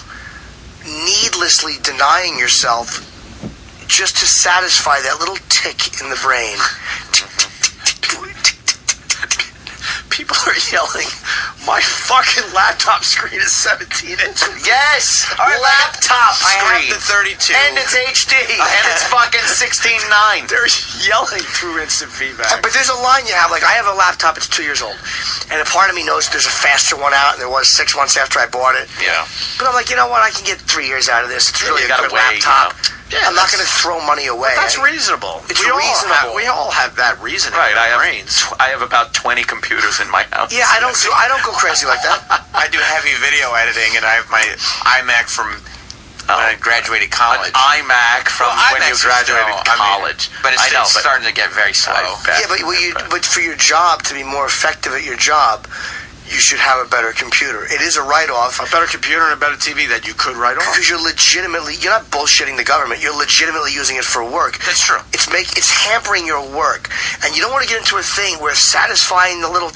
needlessly denying yourself just to satisfy that little tick in the brain. People are yelling, my fucking laptop screen is 17 inches. Yes! Our laptop I screen. have the 32. And it's HD. And it's fucking 16:9. They're yelling through instant feedback. But there's a line you have, like, I have a laptop, it's 2 years old. And a part of me knows there's a faster one out, and there was 6 months after I bought it. Yeah. But I'm like, you know what, I can get 3 years out of this. It's really a good laptop. I'm not going to throw money away. But that's reasonable. It's reasonable. We all have that reasoning. Right. In our brains. I have about 20 computers in my house. Yeah, I don't go crazy like that. I do heavy video editing, and I have my iMac from when I graduated college. An iMac from when you graduated college. But it's starting to get very slow. Yeah, but for your job, to be more effective at your job, you should have a better computer. It is a write-off. A better computer and a better TV that you could write off. Because you're not bullshitting the government. You're legitimately using it for work. That's true. It's hampering your work. And you don't want to get into a thing where satisfying the little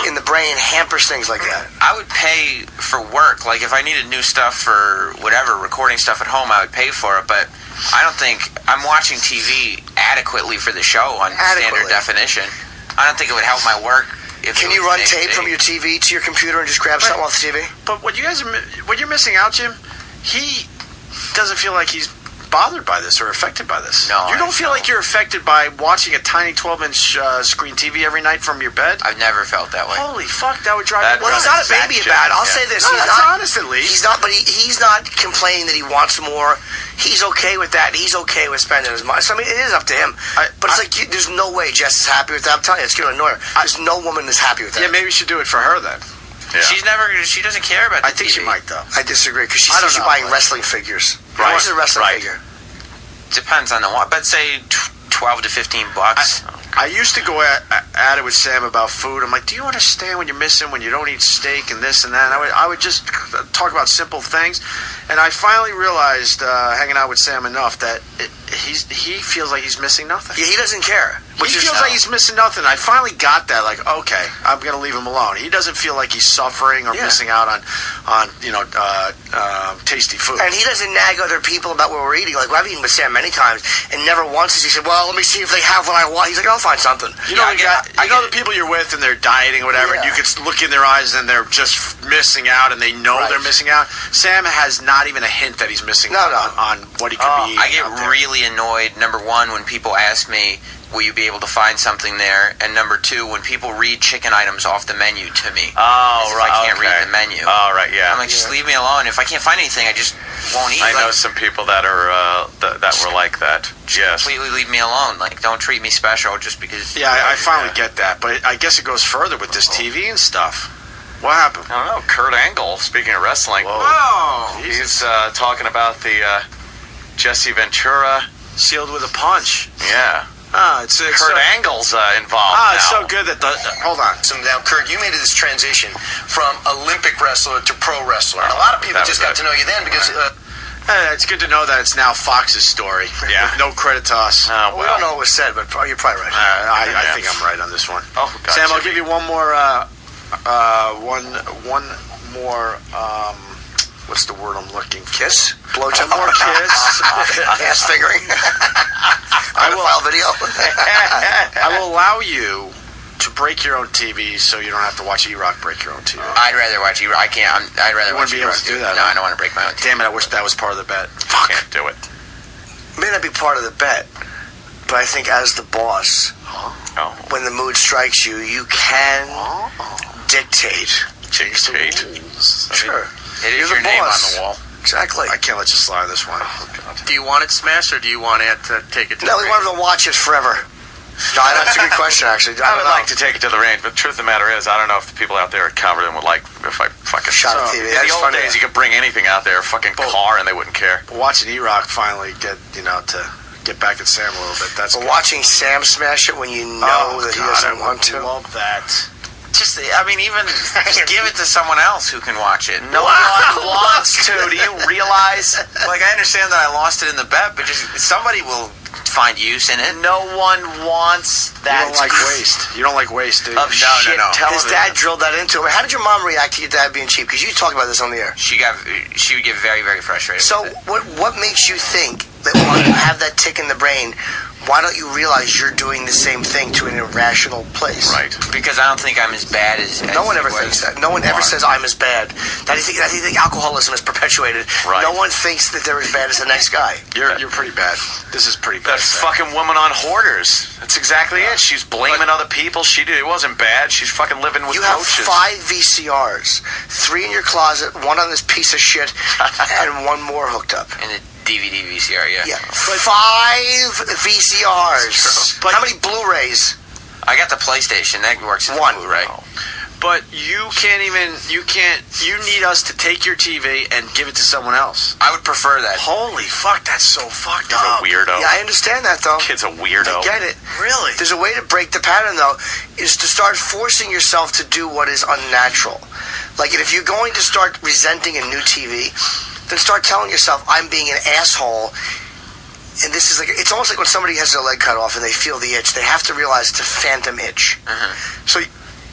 in the brain hampers things like that. I would pay for work. Like, if I needed new stuff for whatever, recording stuff at home, I would pay for it. But I don't think I'm watching TV adequately for the show on standard definition. I don't think it would help my work. Can you run tape from your TV to your computer and just grab something off the TV? But what you're missing out, Jim, he doesn't feel like he's bothered by this or affected by this. No, you don't feel like you're affected by watching a tiny 12-inch screen TV every night from your bed? I've never felt that way. Holy fuck, that would drive me. Well, he's not a baby about it. I'll say this. No, he's that's not, honest at least. He's not, but he's not complaining that he wants more. He's okay with that. He's okay with spending his money. So, I mean, it is up to him. But it's like, there's no way Jess is happy with that. I'm telling you, it's going to annoy her. There's no woman that's happy with that. Yeah, maybe we should do it for her then. Yeah. She doesn't care about the I think TV. she might, though. I disagree, because she's usually buying wrestling figures. Right. How much is a wrestling figure? Depends on the one, but say $12 to $15. I used to go at it with Sam about food. I'm like, do you understand when you're missing, when you don't eat steak and this and that? And I would just talk about simple things. And I finally realized, hanging out with Sam enough, that he feels like he's missing nothing. Yeah, he doesn't care. He feels like he's missing nothing. I finally got that. Like, okay, I'm going to leave him alone. He doesn't feel like he's suffering or missing out on tasty food. And he doesn't nag other people about what we're eating. Like, I've eaten with Sam many times, and never once has he said, well, let me see if they have what I want. He's like, I'll find something. You know the people you're with and they're dieting or whatever, and you can look in their eyes and they're just missing out and they know they're missing out. Sam has not even a hint that he's missing out on what he could be eating. I get really annoyed, number one, when people ask me, will you be able to find something there? And number two, when people read chicken items off the menu to me. Oh, right. I can't read the menu. Oh, right, yeah. I'm like, just leave me alone. If I can't find anything, I just won't eat. I know some people that are that were like that. Yes. Completely leave me alone. Like, don't treat me special just because. Yeah, I finally get that. But I guess it goes further with this TV and stuff. What happened? I don't know. Kurt Angle, speaking of wrestling. Whoa. He's talking about the Jesse Ventura. Sealed with a punch. Yeah. It's Kurt Angle's involved now. It's so good that hold on. So now, Kurt, you made this transition from Olympic wrestler to pro wrestler. And a lot of people just got to know you then because... it's good to know that it's now Fox's story. Yeah. With no credit to us. We don't know what was said, but you're probably right. I think I'm right on this one. Oh, God. Sam, I'll give you one more... one more... what's the word I'm looking for? Kiss? Blowjob. One more kiss. Ass fingering. File video. I will allow you to break your own TV so you don't have to watch E-Rock break your own TV. I'd rather watch E-Rock. I can't. I'd rather watch You wouldn't be able to do that. No, I don't want to break my own TV. Damn it, I wish that was part of the bet. Fuck. Can't do it. May not be part of the bet, but I think as the boss, when the mood strikes you, you can dictate. Sure. It is You're your the name on boss. the wall. Exactly. I can't let you slide this one. Do you want it smashed, or do you want it to take it to No, the we want him to watch it forever. No, that's a good question, actually. I would like to take it to the range, but the truth of the matter is, I don't know if the people out there at Calverton would like if I fucking shot a TV. In the old days, you could bring anything out there, a fucking car, and they wouldn't care. Watching E-Rock finally to get back at Sam a little bit. That's good. Watching Sam smash it when you know that he doesn't want to. I love that. Just give it to someone else who can watch it. No one wants to. Do you realize? Like, I understand that I lost it in the bet, but just somebody will find use in it. No one wants that. You don't like waste. You don't like waste, do you? Of shit television. His dad drilled that into him. How did your mom react to your dad being cheap? Because you talked about this on the air. She would get very, very frustrated. So what makes you think that when you have that tick in the brain, why don't you realize you're doing the same thing to an irrational place? Right. Because I don't think I'm as bad as no one ever thinks that. No one ever says I'm as bad. That you think alcoholism is perpetuated. Right. No one thinks that they're as bad as the next guy. You're pretty bad. This is pretty bad. That fucking woman on Hoarders. That's exactly it. She's blaming other people. It wasn't bad. She's fucking living with You have roaches. 5 VCRs, 3 in your closet, 1 on this piece of shit, and 1 more hooked up. And a DVD VCR, yeah. 5 VCRs. How many Blu-rays? I got the PlayStation. That works as a Blu-ray. But you need us to take your TV and give it to someone else. I would prefer that. Holy fuck, that's so fucked He's up. a weirdo. Yeah, I understand that, though. Kid's a weirdo. I get it. Really? There's a way to break the pattern, though, is to start forcing yourself to do what is unnatural. Like, if you're going to start resenting a new TV, then start telling yourself, I'm being an asshole. And this is like, it's almost like when somebody has their leg cut off and they feel the itch, they have to realize it's a phantom itch. So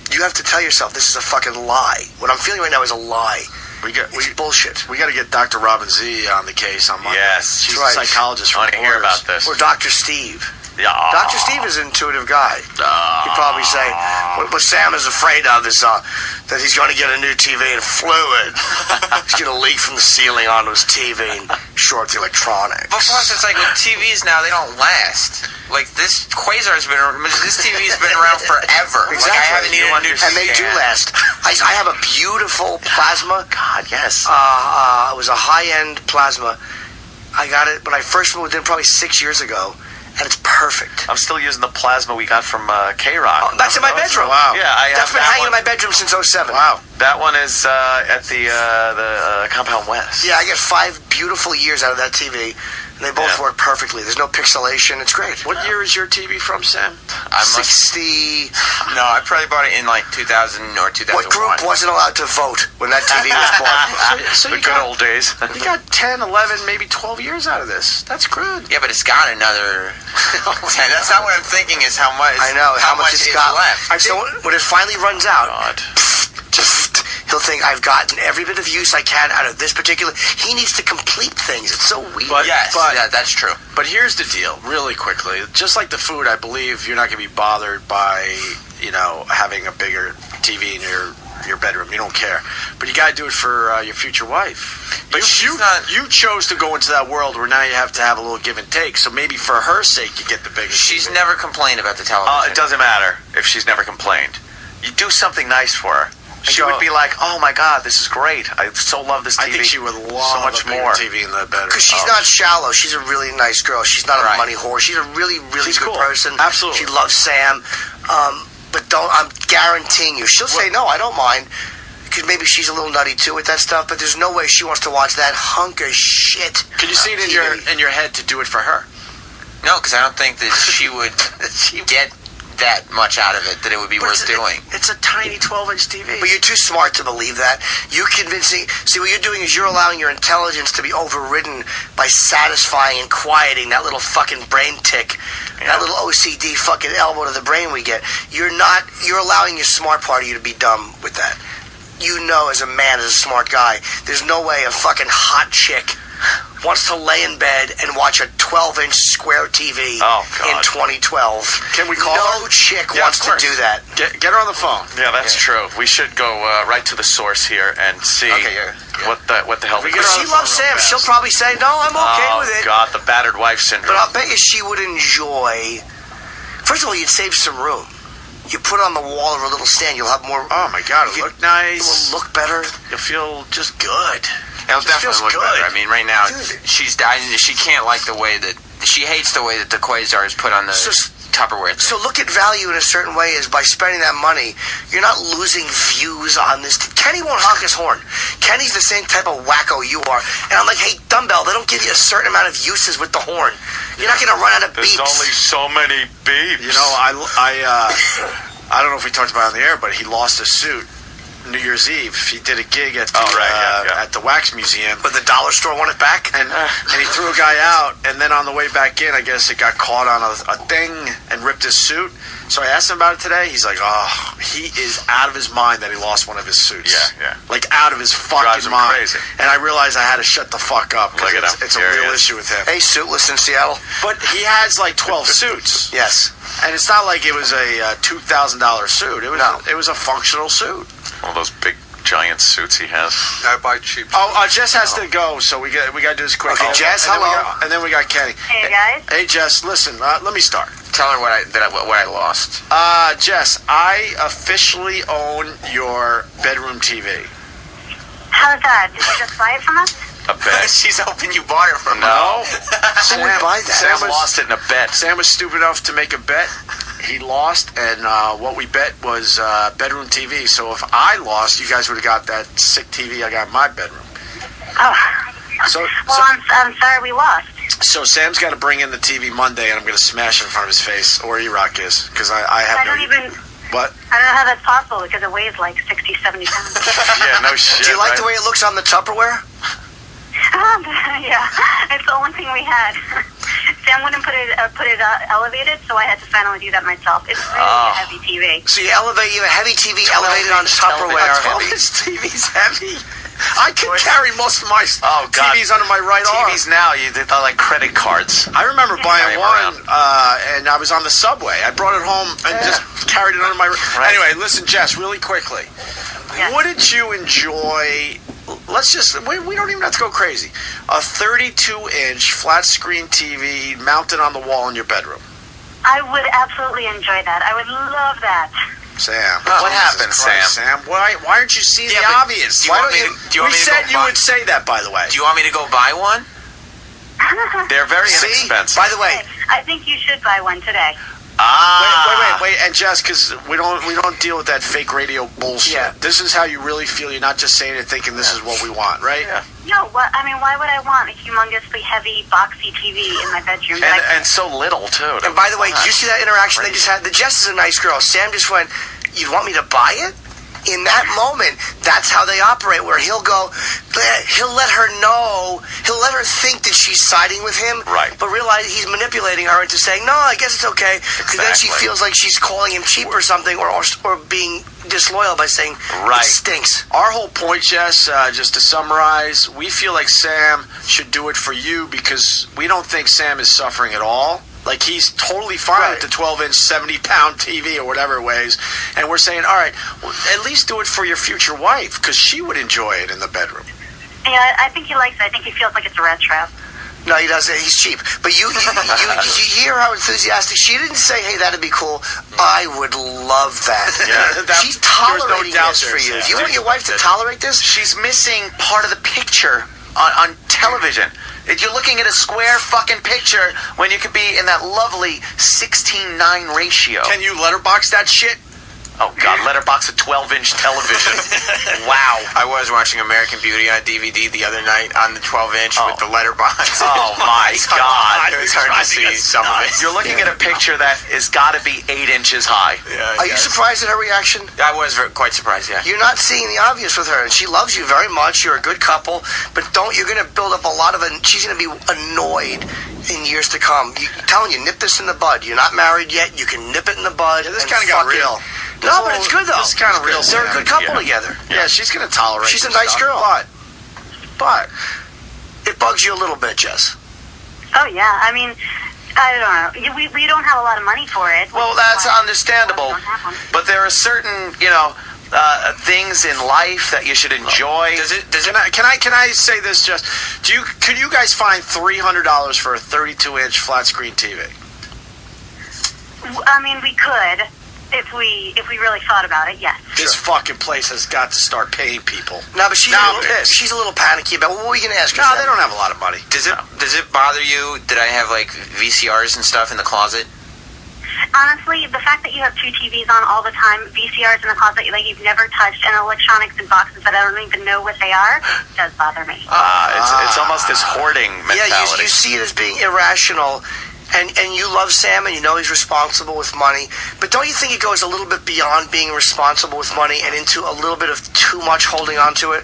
you have to tell yourself, this is a fucking lie. What I'm feeling right now is a lie. It's bullshit. We got to get Dr. Robin Z on the case on Monday. Yes. She's right. a psychologist from I want to hear about this. Or Dr. Steve. Yeah. Dr. Steve is an intuitive guy. He'd probably say, what Sam is afraid of is that he's going to get a new TV and fluid. He's going to leak from the ceiling onto his TV and short the electronics. But plus, it's like with TVs now, they don't last. Like, this TV's been around forever. Exactly. Like, I haven't needed a new TV. And they do last. I have a beautiful plasma. God, yes. It was a high-end plasma. I got it when I first moved in probably 6 years ago. And it's perfect. I'm still using the plasma we got from K-Rock. That's in my bedroom. Wow. Yeah, that's been hanging in my bedroom since 07. Wow. That one is at the Compound West. Yeah, I get 5 beautiful years out of that TV And they both work perfectly. There's no pixelation. It's great. What year is your TV from, Sam? 60. No, I probably bought it in like 2000 or 2001. What group wasn't allowed to vote when that TV was bought? So The you good got, old days. you got 10, 11, maybe 12 years out of this. That's good. Yeah, but it's got another 10. That's not what I'm thinking is how much. I know how much it's is got left. So when it finally runs out, he'll think I've gotten every bit of use I can out of this particular. He needs to complete things. It's so weird. yeah, that's true. But here's the deal, really quickly. Just like the food, I believe you're not going to be bothered by, having a bigger TV in your bedroom. You don't care. But you got to do it for your future wife. But you chose to go into that world where now you have to have a little give and take. So maybe for her sake, you get the bigger She's TV. never complained about the television. It doesn't matter if she's never complained. You do something nice for her. She would be like, "Oh my God, this is great! I so love this TV." I think she would love so much a bigger more. TV in the bedroom. Because she's not shallow. She's a really nice girl. She's not a money whore. She's a really, really She's good cool. person. Absolutely. She loves Sam. But I'm guaranteeing you, she'll say, no, I don't mind. Because maybe she's a little nutty too with that stuff, but there's no way she wants to watch that hunk of shit. Can you see it in your head to do it for her? No, because I don't think that she would get that much out of it that it would be worth doing. It's a tiny 12-inch TV. But you're too smart to believe that. You convincing. See, what you're doing is you're allowing your intelligence to be overridden by satisfying and quieting that little fucking brain tick, that little OCD fucking elbow to the brain we get. You're allowing your smart part of you to be dumb with that. You know, as a man, as a smart guy, there's no way a fucking hot chick wants to lay in bed and watch a 12-inch square TV in 2012. Can we call her? No chick Yeah, wants of to course. do that. Get her on the phone. Yeah, that's true. We should go right to the source here and see what the hell. She loves Sam. She'll probably say, no, I'm okay with it. God, the battered wife syndrome. But I'll bet you she would enjoy. First of all, you'd save some room. You put it on the wall or a little stand. You'll have more. Oh my God, it'll look nice. It will look better. You'll feel just good. It'll Just definitely feels look good. better. I mean, right now, Dude. she can't like the way that she hates the way that the Quasar is put on the Tupperware thing. So look at value in a certain way is by spending that money, you're not losing views on this. Kenny won't honk his horn. Kenny's the same type of wacko you are. And I'm like, hey, dumbbell, they don't give you a certain amount of uses with the horn. You're not going to run out of beeps. There's only so many beeps. You know, I don't know if we talked about it on the air, but he lost his suit New Year's Eve. He did a gig at the, at the Wax Museum. But the dollar store won it back? And he threw a guy out, and then on the way back in, I guess it got caught on a thing and ripped his suit. So I asked him about it today. He's like, oh, he is out of his mind that he lost one of his suits. Yeah. Like, out of his Drives fucking him mind. crazy. And I realized I had to shut the fuck up. Look at him. It's a Here he real is. issue with him. Hey, suitless in Seattle. But he has like 12 suits. Yes. And it's not like it was a $2,000 suit. It was a functional suit. All those big giant suits he has. I buy cheap. Jess has to go, so we got to do this quick. Okay, Jess, and hello. And then we got Kenny. Hey guys. Hey Jess, listen. Let me start. Tell her what I lost. Jess, I officially own your bedroom TV. How's that? Did you just buy it from us? A bet. She's hoping you bought it from No. Who would buy that? Sam lost it in a bet. Sam was stupid enough to make a bet. He lost, and what we bet was bedroom TV. So if I lost, you guys would have got that sick TV I got in my bedroom. Oh. So I'm sorry we lost. So Sam's got to bring in the TV Monday, and I'm going to smash it in front of his face, or E-Rock is, because I have no... What? I don't know how that's possible because it weighs like 60, 70 pounds. Yeah, no shit. Do you like right? the way it looks on the Tupperware? Yeah, it's the only thing we had. Sam wouldn't put it elevated, so I had to finally do that myself. It's really a heavy TV. So you have a heavy TV elevated on Tupperware. This TV's heavy. I can carry most of my TVs under my right arm. TVs now, they're like credit cards. I remember buying one, and I was on the subway. I brought it home and just carried it under my... Anyway, listen, Jess, really quickly. Yes. Wouldn't you enjoy... Let's just... We don't even have to go crazy. A 32-inch flat-screen TV mounted on the wall in your bedroom. I would absolutely enjoy that. I would love that. Sam. What happened, Sam? Why aren't you seeing the obvious? Do you want me to We said you would say that, by the way. Do you want me to go buy one? They're very See? inexpensive. By the way, I think you should buy one today. Wait, and Jess, because we don't deal with that fake radio bullshit. Yeah. This is how you really feel. You're not just saying it thinking this is what we want, right? Yeah. No, why would I want a humongously heavy, boxy TV in my bedroom? And so little, too. And by the way, did you see that interaction they just had? The Jess is a nice girl. Sam just went, "You'd want me to buy it?" In that moment, that's how they operate, where he'll let her know, he'll let her think that she's siding with him, right? But realize he's manipulating her into saying, no, I guess it's okay, because then she feels like she's calling him cheap or something, or being disloyal by saying, it stinks. Our whole point, Jess, just to summarize, we feel like Sam should do it for you because we don't think Sam is suffering at all. Like, he's totally fine with the 12-inch, 70-pound TV or whatever it weighs. And we're saying, all right, well, at least do it for your future wife, because she would enjoy it in the bedroom. Yeah, I think he likes it. I think he feels like it's a rat trap. No, he doesn't. He's cheap. But you hear how enthusiastic she didn't say, "Hey, that'd be cool." I would love that. Yeah. She's tolerating this for you. Do you want your wife to tolerate this? She's missing part of the picture on television. You're looking at a square fucking picture when you could be in that lovely 16:9 ratio. Can you letterbox that shit? Oh, God, letterbox a 12-inch television. Wow. I was watching American Beauty on DVD the other night on the 12-inch with the letterbox. Oh, my God. It was hard to see some of it. You're looking at a picture that has got to be 8 inches high. Yeah, Are you surprised at her reaction? I was quite surprised, yeah. You're not seeing the obvious with her, and she loves you very much. You're a good couple, but you're going to build up a lot of it. She's going to be annoyed in years to come. I'm telling you, nip this in the bud. You're not married yet. You can nip it in the bud. Yeah, this kind of got real. No, but it's good though. This is kind of real. They're a good couple together. Yeah, she's going to tolerate. She's a this nice stuff, girl. But it bugs you a little bit, Jess. Oh yeah, I mean, I don't know. We don't have a lot of money for it. Well, that's understandable. But there are certain, things in life that you should enjoy. Can I say this, Jess? Could you guys find $300 for a 32-inch flat screen TV? I mean, we could. If we really thought about it, yes. This fucking place has got to start paying people. No, but she's a little panicky about what were we going to ask her? No, they don't have a lot of money. Does it bother you that I have like VCRs and stuff in the closet? Honestly, the fact that you have 2 TVs on all the time, VCRs in the closet that you've never touched, and electronics in boxes that I don't even know what they are, does bother me. It's almost this hoarding mentality. Yeah, you see it as being irrational. And you love Sam, and you know he's responsible with money. But don't you think it goes a little bit beyond being responsible with money and into a little bit of too much holding on to it?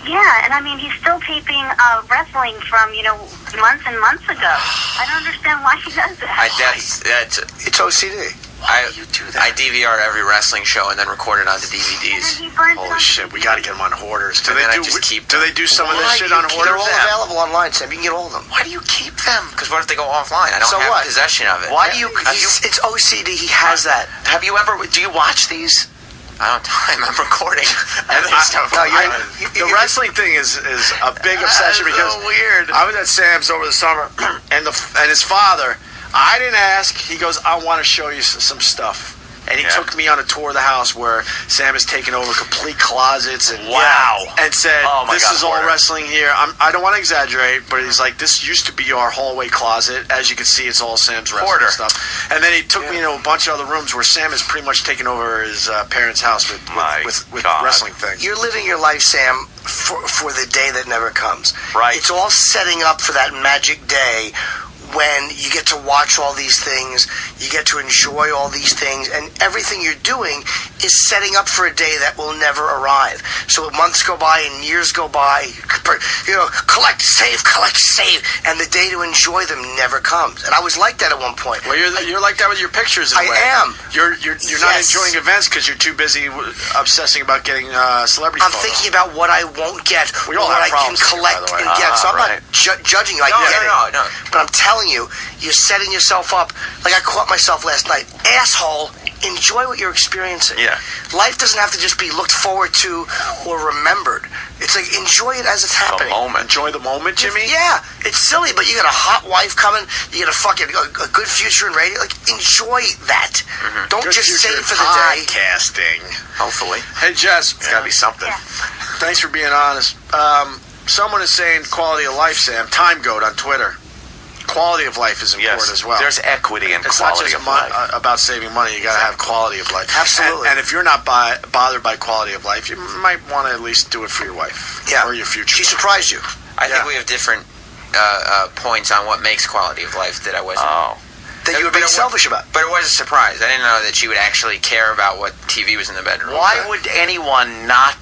Yeah, and I mean, he's still taping wrestling from, months and months ago. I don't understand why he does that. It's OCD. I DVR every wrestling show and then record it onto DVDs. Holy shit, we got to get them on Hoarders. Do they do some of this Why shit do you on keep- Hoarders? They're all available online, Sam. You can get all of them. Why do you keep them? Because what if they go offline? I don't have possession of it. Why do you? It's OCD. He has that. Have you ever? Do you watch these? I don't time. I'm recording. The wrestling thing is a big obsession because so weird. I was at Sam's over the summer, and his father. I didn't ask. He goes, "I want to show you some stuff." And he took me on a tour of the house where Sam has taken over complete closets and and said, "This is all wrestling here." I don't want to exaggerate, but he's like, "This used to be our hallway closet. As you can see, it's all Sam's wrestling stuff." And then he took me into a bunch of other rooms where Sam has pretty much taken over his parents' house with wrestling things. You're living your life, Sam, for the day that never comes. Right. It's all setting up for that magic day when you get to watch all these things, you get to enjoy all these things, and everything you're doing is setting up for a day that will never arrive. So months go by and years go by, collect, save, and the day to enjoy them never comes. And I was like that at one point. Well, you're like that with your pictures. I am. You're not enjoying events because you're too busy obsessing about getting celebrity photos. I'm thinking about what I won't get, We all what have I can problems here, by collect the way. and get. So I'm right. not judging you. I get it. No. But I'm telling you, you're setting yourself up. Like I caught myself last night. Asshole, enjoy what you're experiencing. Yeah. Life doesn't have to just be looked forward to or remembered. It's like enjoy it as it's happening. Enjoy the moment, Jimmy. Yeah, it's silly, but you got a hot wife coming. You got a good future in radio. Like enjoy that. Don't Good just future save in for the day. Podcasting. Hopefully. Hey, Jess. It's got to be something. Thanks for being honest. Someone is saying quality of life, Sam. Time Goat on Twitter. quality of life is important as well. There's equity and It's not quality just of life. about saving money. You got to have quality of life. Absolutely. And if you're not bothered by quality of life, you might want to at least do it for your wife or your future. She surprised you. I think we have different points on what makes quality of life that I wasn't. That you were being selfish about. But it was a surprise. I didn't know that she would actually care about what TV was in the bedroom. Why would anyone not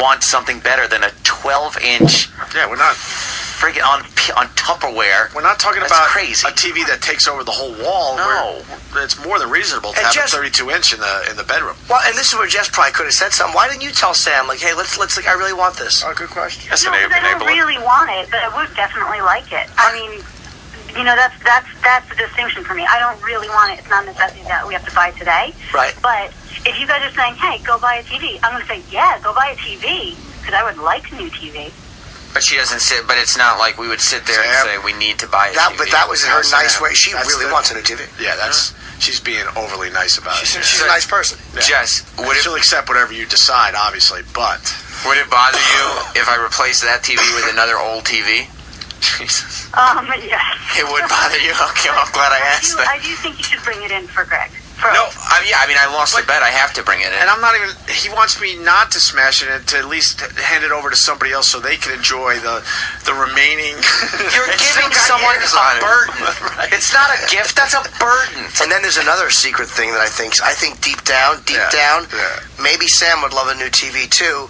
want something better than a 12-inch? Yeah, we're not friggin' on Tupperware. We're not talking That's about crazy. a TV that takes over the whole wall. No. It's more than reasonable to And have Jess- a 32-inch in the bedroom. Well, and this is where Jess probably could have said something. Why didn't you tell Sam, like, hey, let's like, I really want this? Oh, good question. No, because I don't really want it, but I would definitely like it. I mean, that's the distinction for me. I don't really want it. It's not a necessity that we have to buy today. Right. But if you guys are saying, hey, go buy a TV, I'm going to say, yeah, go buy a TV, because I would like a new TV. But she doesn't sit. But it's not like we would sit there and say we need to buy a TV. But that was her That's nice Sam. way. She That's really the- wants a new TV. Yeah, she's being overly nice about it. She's a nice person. Yeah. Jess, She'll accept whatever you decide, obviously, but would it bother you if I replaced that TV with another old TV? Jesus. Yeah. It would bother you? Okay, well, I'm glad I asked that. I do think you should bring it in for Greg. No, I lost the bet. I have to bring it in. And I'm not even. He wants me not to smash it and to at least hand it over to somebody else so they can enjoy the remaining. You're giving someone a burden. It's not a gift. That's a burden. And then there's another secret thing that I think deep down, maybe Sam would love a new TV too,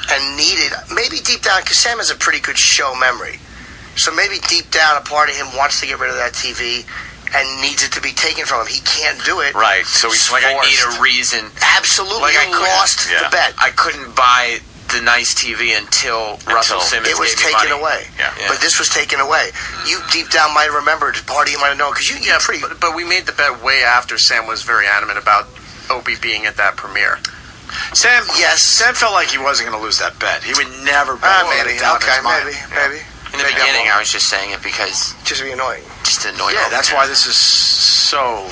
and need it. Maybe deep down, because Sam has a pretty good show memory. So maybe deep down, a part of him wants to get rid of that TV and needs it to be taken from him. He can't do it. Right. So he's like, I need a reason. Absolutely. Like You lost the bet. I couldn't buy the nice TV until Russell Simmons it was gave me taken money. away. Yeah. But this was taken away. You deep down might have remembered. Part of you might have known because you're pretty. But we made the bet way after Sam was very adamant about Opie being at that premiere. Sam felt like he wasn't going to lose that bet. He would never bet maybe. it down in Okay, his mind. maybe. In the beginning, I was just saying it because just to be annoying. Just to annoy. Yeah, that's why this is so.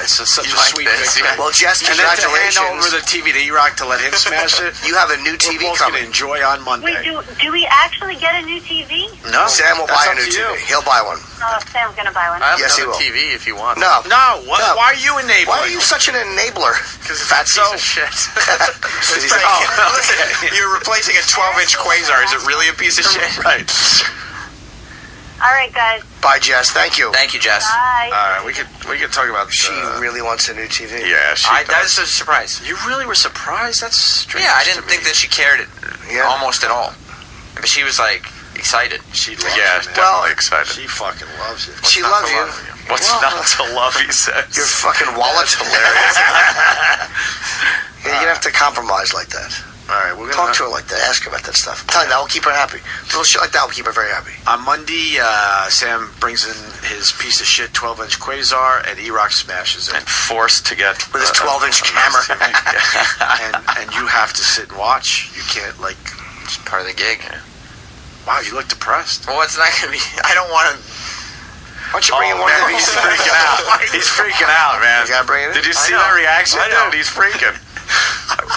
It's such a sweet victory. Well, Jess, and then to congratulations. hand over the TV to E-Rock to let him smash it. You have a new TV We're both coming. going to enjoy on Monday. Wait, do we actually get a new TV? No, Sam will that's buy a up new to TV. you. He'll buy one. Oh, Sam's gonna buy one. I have Yes, he another will. TV if you want. No. Why are you enabling? Why are you such an enabler? Because fat piece of shit. You're replacing a 12-inch Quasar. Is it really a piece of shit? Right. All right, guys. Bye, Jess. Thank you. Thank you, Jess. Bye. All right, we could talk about. She really wants a new TV. Yeah, that is a surprise. You really were surprised? That's strange. Yeah, I didn't think that she cared almost at all. But she was like excited. She loves Yeah, you, man. definitely excited. She fucking loves you. She loves you. What's not to love, he says. Your fucking wallet's hilarious. You're gonna have to compromise like that. All right, we're Talk gonna to her like that. Ask her about that stuff. Tell her that will keep her happy. Little shit like that will keep her very happy. On Monday, Sam brings in his piece of shit 12-inch Quasar, and E-Rock smashes it. And forced to get With his 12-inch camera. and you have to sit and watch. You can't It's part of the gig. Wow, you look depressed. Well, it's not gonna be. I don't want to. Why don't you bring in one of these? He's freaking out. He's freaking out, man. You gotta bring it in? Did you I see know. that reaction? I know. Dude, he's freaking.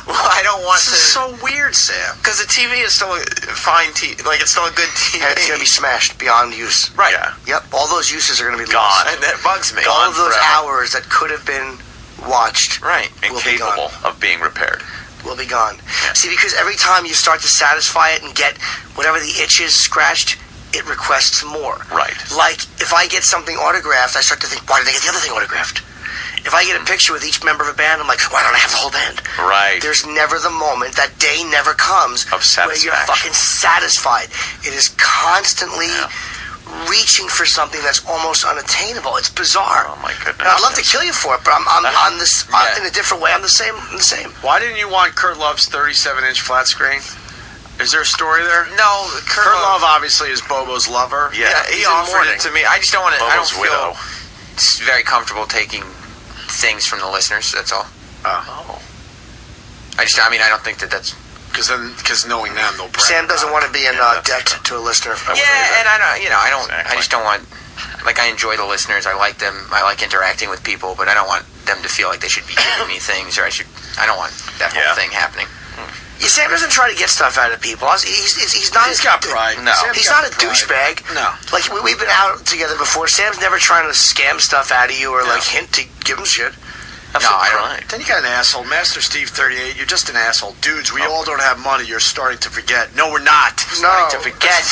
Well, I don't want This to. is so weird, Sam. Because the TV is still a fine TV. Like, it's still a good TV. And it's gonna be smashed beyond use. Right. Yeah. Yep. All those uses are gonna be Gone. lost. And that bugs me. All of those forever. hours that could have been watched Right. will be gone. Incapable of being repaired. Will be gone. See, because every time you start to satisfy it and get whatever the itch is scratched, it requests more. Right. Like, if I get something autographed, I start to think, why did they get the other thing autographed? If I get a picture with each member of a band, I'm like, why don't I have the whole band? Right. There's never the moment, that day never comes, Of where you're satisfaction. fucking satisfied. It is constantly reaching for something that's almost unattainable. It's bizarre. Oh my goodness. Now, I'd love to kill you for it, but I'm on this in a different way. I'm the same. Why didn't you want Kurt Love's 37-inch flat screen? Is there a story there? No, Kurt Love obviously is Bobo's lover. Yeah, he he's in offered mourning. it to me. I just don't want to. I don't Bobo's feel widow. very comfortable taking things from the listeners. That's all. Oh. I don't think that's. Because knowing them, they'll brag. Sam doesn't want to be in debt to a listener. Yeah, and I don't. I just don't want. Like, I enjoy the listeners. I like them. I like interacting with people, but I don't want them to feel like they should be giving me things, or I don't want that whole thing happening. Sam doesn't try to get stuff out of people. He's not. He's got pride. No, Sam's he's got not a pride. douchebag. No. Like we've been out together before. Sam's never trying to scam stuff out of you or like hint to give him shit. No, I don't. Then you got an asshole. Master Steve 38, you're just an asshole. Dudes, we all don't have money. You're starting to forget. No, we're not. Starting to forget.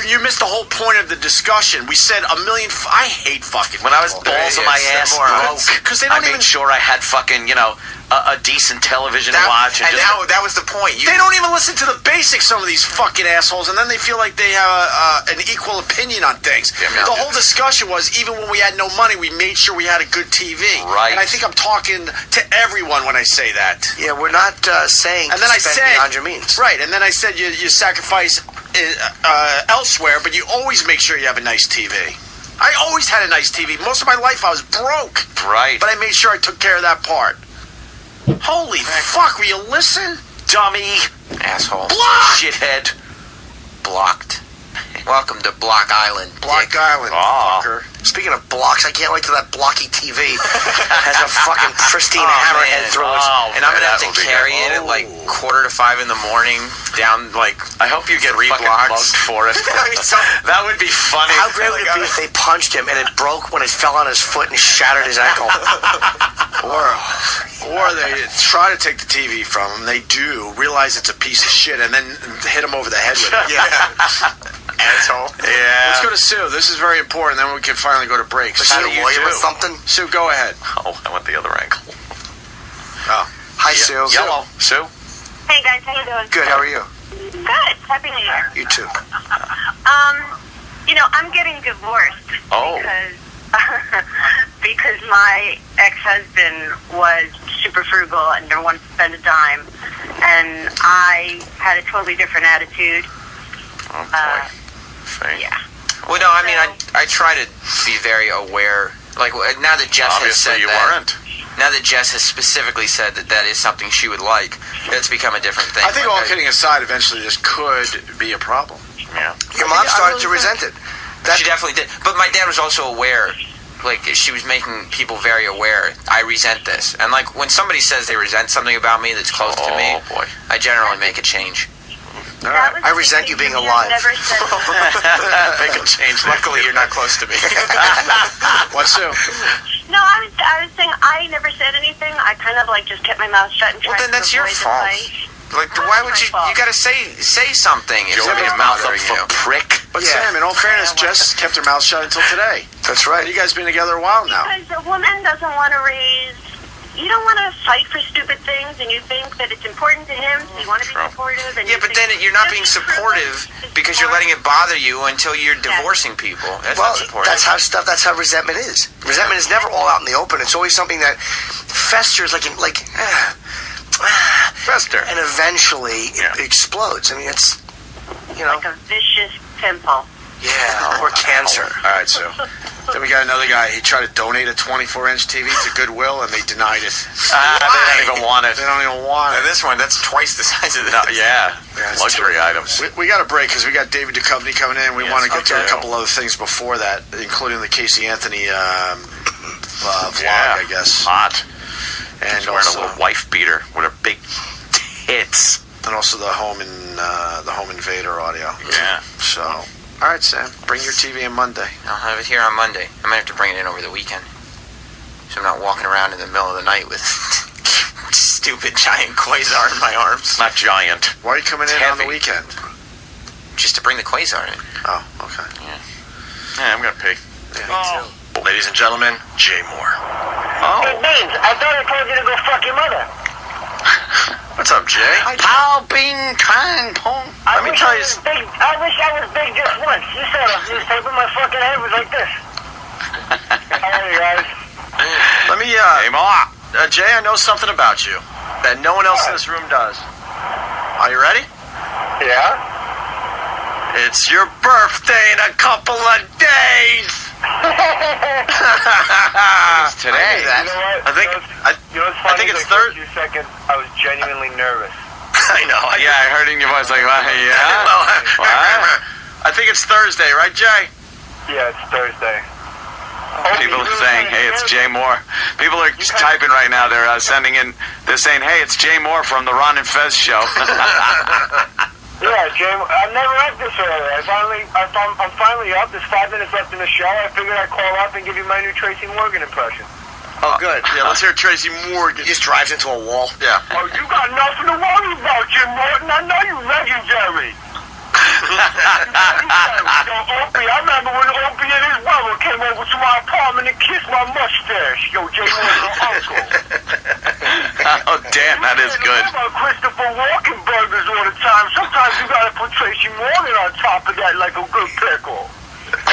You missed the whole point of the discussion. We said a million... I hate fucking When I was balls on my ass broke, because they I don't made sure I had fucking, a decent television to watch. And that was the point. They don't even listen to the basics, some of these fucking assholes, and then they feel like they have an equal opinion on things. The whole discussion was, even when we had no money, we made sure we had a good TV. Right. And I think I'm talking to everyone when I say that. Yeah, we're not saying and then I said, beyond your means. Right, and then I said you sacrifice elsewhere, but you always make sure you have a nice TV. I always had a nice TV. Most of my life I was broke. Right. But I made sure I took care of that part. Holy fuck, will you listen? Dummy. Asshole. Blocked. Shithead. Blocked. Welcome to Block Island. Block Island, fucker. Speaking of blocks, I can't wait till that blocky TV has a fucking pristine hammerhead through it. And I'm gonna have to carry it at like 4:45 in the morning down like. I hope you get 3 blocks for it. That would be funny. How great would it be if they punched him and it broke when it fell on his foot and shattered his ankle? Or they try to take the TV from him. They do realize it's a piece of shit and then hit him over the head with it. Asshole. Yeah. Let's go to Sue. This is very important. Then we can finally go to breaks. Was she a lawyer or something? Sue, go ahead. Oh, I went the other ankle. Oh. Hi, Sue. Yellow. Sue. Hey guys, how you doing? Good. How are you? Good. Happy New Year. You too. I'm getting divorced Oh. because my ex-husband was super frugal and never wanted to spend a dime, and I had a totally different attitude. Oh boy. Yeah. Well, no, I mean, I try to be very aware. Like, now that Jess has said you that. weren't. Now that Jess has specifically said that is something she would like, that's become a different thing. I think all kidding aside, eventually this could be a problem. Yeah. Your mom started to resent it. She definitely did. But my dad was also aware. Like, she was making people very aware. I resent this. And, like, when somebody says they resent something about me that's close to me, boy. I generally make a change. All right. I resent you being alive. Make a change. Luckily, you're not close to me. What's Sue? No, I was saying I never said anything. I kind of like just kept my mouth shut and tried Well, then to that's your avoid the fault. fight. Like, why would you? You gotta say something if somebody's bothering you. Prick. But Sam, in all fairness, Jess kept her mouth shut until today. That's right. You guys been together a while now. Because a woman doesn't want to raise. You don't want to fight for stupid things, and you think that it's important to him, so you want to be supportive. And Yeah, but then you're not being supportive because you're letting it bother you until you're divorcing people. That's not supportive. That's how resentment is. Resentment is never all out in the open. It's always something that festers Fester. and eventually it explodes. I mean, it's like a vicious pimple. Yeah, or cancer. All right, Sue. Then we got another guy. He tried to donate a 24-inch TV to Goodwill, and they denied it. They don't even want it. They don't even want it. And this one, that's twice the size of the. Yeah. it's Luxury items. We got a break because we got David Duchovny coming in. We want to get to okay. a couple other things before that, including the Casey Anthony vlog, Yeah. I guess. Hot. And He's wearing also, a little wife beater with her big tits. and also the Home Invader audio. Yeah. So, all right, Sam, bring your TV in Monday. I'll have it here on Monday. I might have to bring it in over the weekend, so I'm not walking around in the middle of the night with stupid giant Quasar in my arms. Not giant. Why are you coming in on the weekend? Just to bring the Quasar in. Oh, okay. Yeah, I'm gonna pee. Yeah, Ladies and gentlemen, Jay Moore. Hey, Beans, I thought I told you to go fuck your mother. What's up, Jay? How Bing Tang Pong. Let me tell you. I wish I was big just once. You saw a newspaper, my fucking head was like this. How are you guys? Let me, Jay, I know something about you that no one else in this room does. Are you ready? Yeah? It's your birthday in a couple of days. It's today. You know what? I think it's Thursday. You second, I was genuinely nervous. I know. Yeah, I heard in your voice like, well, yeah. What? I think it's Thursday, right, Jay? Yeah, it's Thursday. People are saying, hey, it's Jay Moore. People are typing right now. They're sending in. They're saying, hey, it's Jay Moore from the Ron and Fez show. Yeah, Jay, I'm never up this early. I'm finally up. There's 5 minutes left in the show. I figured I'd call up and give you my new Tracy Morgan impression. Oh, good. Yeah, let's hear Tracy Morgan. He just drives into a wall. Yeah. Oh, you got nothing to worry about, Jim Morton. I know you're legendary. Yo, Opie, I remember when Opie and his brother came over to my apartment and kissed my mustache. Yo, Jay Morton's uncle. Oh, damn, that is good. I about Christopher Walken burgers all the time. Sometimes you gotta put Tracy Morgan on top of that like a good pickle. The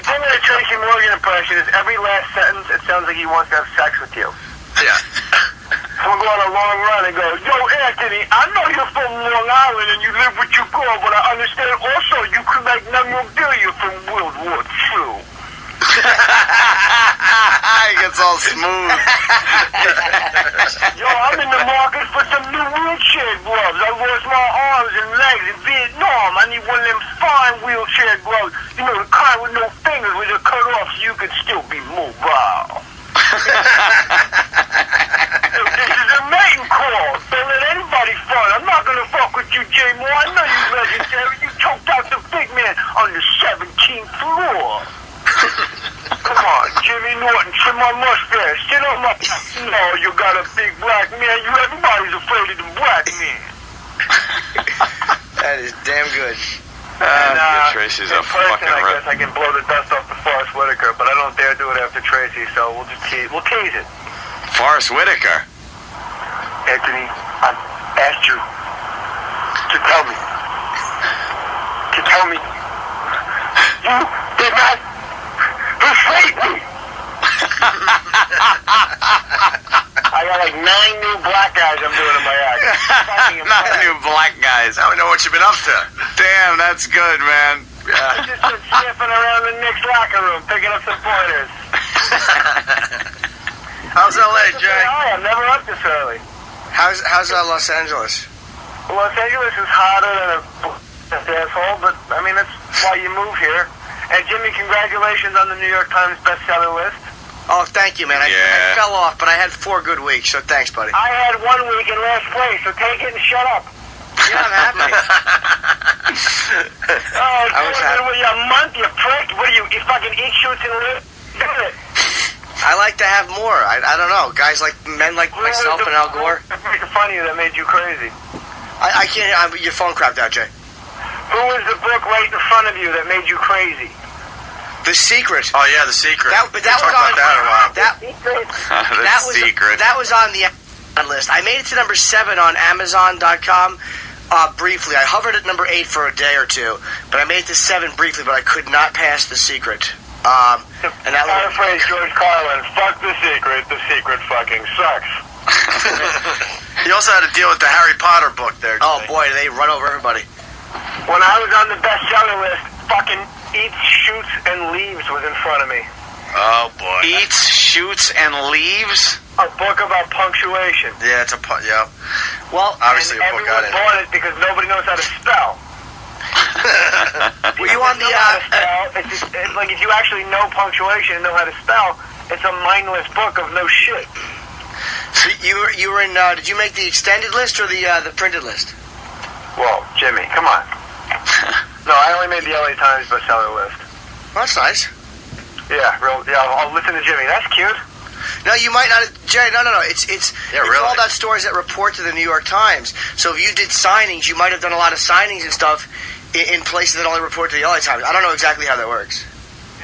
thing with a Tracy Morgan impression is every last sentence, it sounds like he wants to have sex with you. Yeah. We'll go on a long run and go, yo, Anthony, I know you're from Long Island and you live with your girl, but I understand also you could make memorabilia from World War II. He gets all smooth. Yo, I'm in the market for some new wheelchair gloves. I lost my arms and legs in Vietnam. I need one of them fine wheelchair gloves. You know, the kind with no fingers where they're cut off so you can still be mobile. This is a mating call. Don't let anybody fun. I'm not gonna fuck with you, Jay Moore. I know you legendary. You choked out the big man on the 17th floor. Come on, Jimmy Norton, trim my mustache. Sit on my... No, you got a big black man. Everybody's afraid of the black man. That is damn good. Tracy's in a fucking I rip. guess I can blow the dust off the Forrest Whitaker, but I don't dare do it after Tracy, so we'll tease it. Forrest Whitaker. Anthony, I asked you to tell me. You did not persuade me. I got like 9 new black guys I'm doing in my act. 9 new black guys. Now we know what you've been up to. Damn, that's good, man. I just been sniffing around the Knicks locker room, picking up some pointers. How's LA, Jay? I'm never up this early. How's Los Angeles? Los Angeles is hotter than a asshole, but I mean that's why you move here. And Jimmy, congratulations on the New York Times bestseller list. Oh, thank you, man. I fell off, but I had 4 good weeks, so thanks, buddy. I had 1 week in last place, so take it and shut up. Yeah, I'm happy. I was happy. With your month, you prick. What are you fucking eat, shoots, and live? Do it. I like to have more. I don't know. Guys like men like myself and Al Gore. What's making fun of you that made you crazy? I can't. Your phone crapped out, Jay. Who was the book right in front of you that made you crazy? The Secret. Oh yeah, The Secret. That was on that Secret. That was on the list. I made it to number 7 on Amazon.com. Briefly, I hovered at number 8 for a day or two, but I made it to 7 briefly. But I could not pass The Secret. And that paraphrase George Carlin: "Fuck The Secret. The Secret fucking sucks." You also had to deal with the Harry Potter book there. Oh boy, they run over everybody. When I was on the bestseller list, fucking Eats, Shoots, and Leaves was in front of me. Oh boy. Eats, Shoots, and Leaves? A book about punctuation. Yeah, it's yeah. Well, obviously a book everyone bought it because nobody knows how to spell. Were you on the like if you actually know punctuation and know how to spell, it's a mindless book of no shit. So you were in? Did you make the extended list or the printed list? Whoa, Jimmy, come on. No, I only made the LA Times bestseller list. Well, that's nice. Yeah, I'll listen to Jimmy. That's cute. No, you might not, Jay. No. It's really? all about stories that report to the New York Times. So if you did signings, you might have done a lot of signings and stuff in places that only report to the LA Times. I don't know exactly how that works.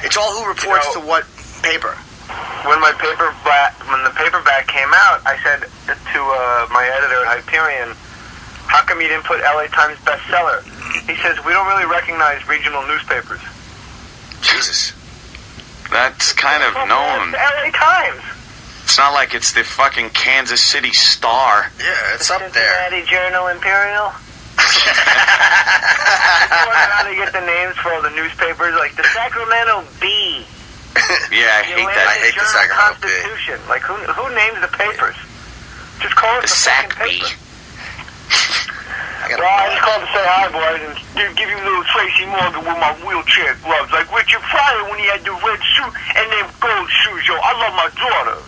It's all who reports to what paper. When the paperback came out, I said to my editor at Hyperion, "How come you didn't put LA Times bestseller?" He says, "We don't really recognize regional newspapers." Jesus. That's kind of known. It's the LA Times. It's not like it's the fucking Kansas City Star. Yeah, it's up there. Cincinnati Journal Imperial. How they get the names for all the newspapers, like the Sacramento Bee. Yeah, I hate that. I hate the Sacramento Bee. Constitution. Like who names the papers? Just call it the Sac fucking Bee. paper. Well, I just called to say hi, boys, and give you a little Tracy Morgan with my wheelchair gloves, like Richard Pryor when he had the red suit and them gold shoes. Yo, I love my daughter.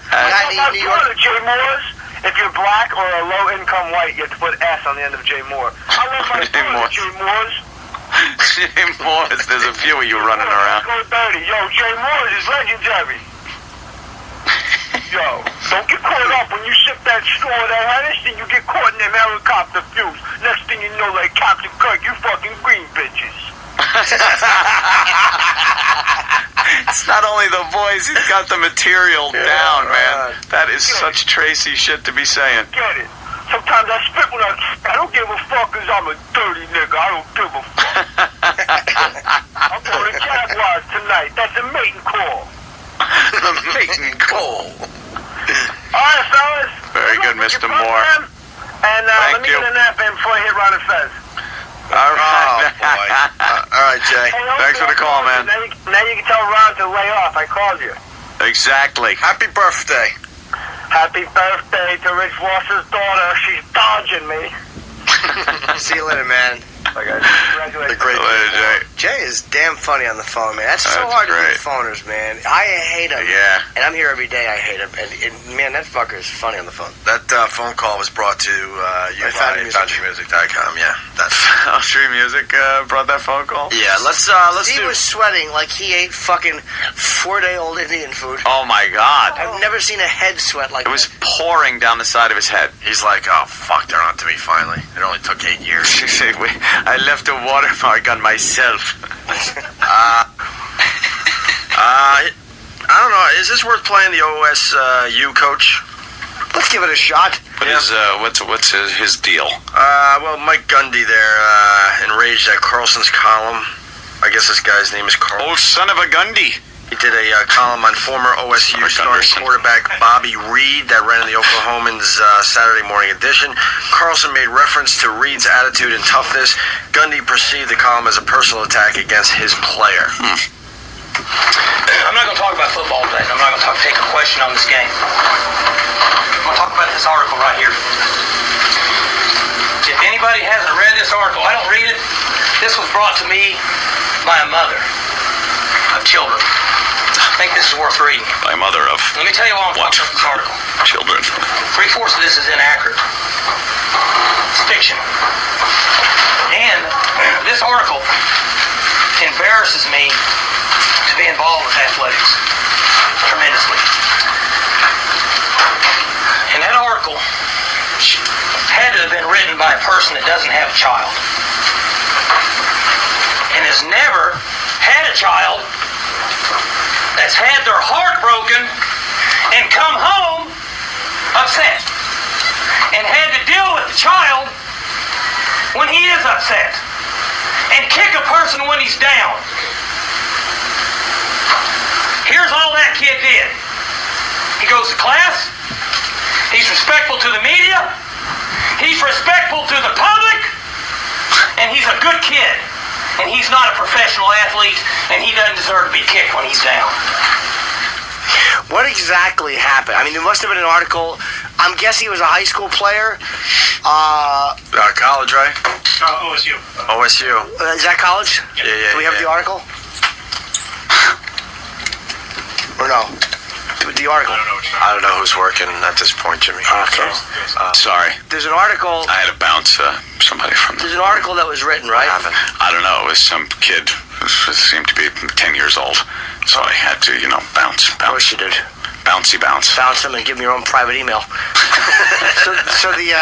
My daughter, Jay Moore's. If you're black or a low-income white, you have to put S on the end of Jay Moore. I love my daughter, Jay Moore's. Jay Moore's. There's a few of you running around. Go dirty. Yo, Jay Moore's is legendary. Yo, don't get caught up when you sip that straw of that Hennessy, you get caught in them helicopter fumes. Next thing you know, like Captain Kirk, you fucking green bitches. It's not only the voice, he's got the material down, man. That is such Tracy shit to be saying. Get it. Sometimes I spit when I don't give a fuck because I'm a dirty nigga. I don't give a fuck. I'm going to Jaguars tonight. That's a mating call. The mating call. All right, fellas. Very good, Mr. Moore. And let me get a nap in before I hit Ron and Fez. All right. boy. All right, Jay. Thanks for the call, man. Now you can tell Ron to lay off. I called you. Exactly. Happy birthday. Happy birthday to Rich Voss's daughter. She's dodging me. See you later, man. Congratulations. The great Jay is damn funny on the phone, man. That's so hard to do with phoners, man. I hate him. Yeah. And I'm here every day. I hate him. And man, that fucker is funny on the phone. That phone call was brought to you by FoundryMusic.com. Yeah, that's Foundry Music brought that phone call. Yeah, let's He was sweating like he ate fucking 4-day-old Indian food. Oh my God! I've never seen a head sweat like It was pouring down the side of his head. He's like, oh fuck, they're on to me finally. It only took 8 years. I left a watermark on myself. I don't know. Is this worth playing the OSU coach? Let's give it a shot. What's his deal? Well, Mike Gundy there, enraged at Carlson's column. I guess this guy's name is Carl. Old son of a Gundy. He did a column on former OSU starting quarterback Bobby Reed that ran in the Oklahomans Saturday morning edition. Carlson made reference to Reed's attitude and toughness. Gundy perceived the column as a personal attack against his player. I'm not going to talk about football today. I'm not going to take a question on this game. I'm going to talk about this article right here. If anybody hasn't read this article, I don't read it. This was brought to me by a mother of children. I think this is worth reading. By mother of. Let me tell you why I'm talking about this article. Children. 3/4 of this is inaccurate. It's fiction. And this article embarrasses me to be involved with athletics tremendously. And that article had to have been written by a person that doesn't have a child and has never had a child that's had their heart broken and come home upset and had to deal with the child when he is upset and kick a person when he's down. Here's all that kid did. He goes to class. He's respectful to the media. He's respectful to the public. And he's a good kid. And he's not a professional athlete, and he doesn't deserve to be kicked when he's down. What exactly happened? I mean, there must have been an article. I'm guessing he was a high school player. College, right? OSU. OSU. Is that college? Yeah. Do we have the article? Or no? The article. I don't know who's working at this point, Jimmy. Okay. Sorry. There's an article. I had to bounce somebody from There's an article that was written, right? I don't know. It was some kid who seemed to be 10 years old. So I had to, bounce. Of course you did. Bouncy bounce. Bounce him and give him your own private email. so the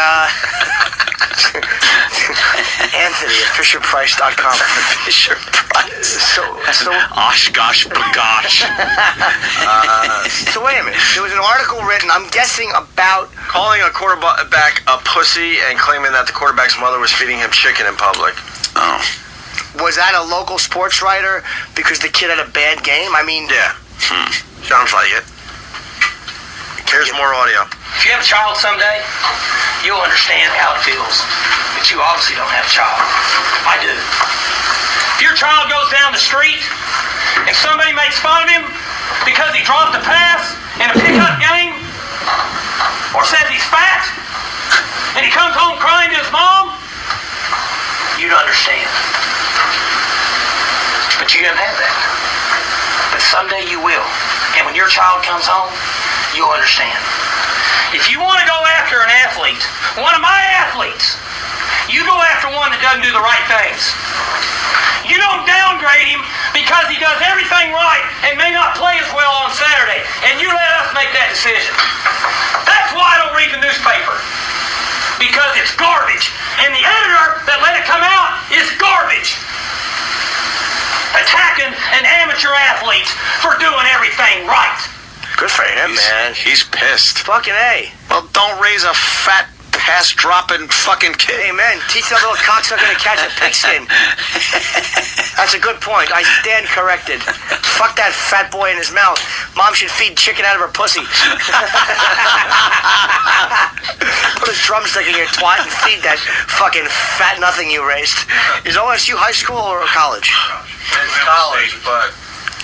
Anthony at FisherPrice.com. Fisher Price. So Osh gosh bagosh. So wait a minute. There was an article written, I'm guessing, about calling a quarterback a pussy and claiming that the quarterback's mother was feeding him chicken in public. Oh. Was that a local sports writer because the kid had a bad game? I mean... Yeah. Sounds like it. Here's more audio. If you have a child someday, you'll understand how it feels. But you obviously don't have a child. I do. If your child goes down the street and somebody makes fun of him because he dropped a pass in a pickup game, or says he's fat, and he comes home crying to his mom, you'd understand. But you didn't have that. But someday you will. And when your child comes home, you'll understand. If you want to go after an athlete, one of my athletes, you go after one that doesn't do the right things. You don't downgrade him because he does everything right and may not play as well on Saturday. And you let us make that decision. That's why I don't read the newspaper. Because it's garbage. And the editor that let it come out is garbage. Attacking an amateur athlete for doing everything right. Good for him, man. He's pissed. Fucking A. Well, don't raise a fat pass-dropping fucking kid. Hey, man, teach that little cocksucker to catch a pigskin. That's a good point. I stand corrected. Fuck that fat boy in his mouth. Mom should feed chicken out of her pussy. Put a drumstick in your twat and feed that fucking fat nothing you raised. Is OSU high school or college? It's college, but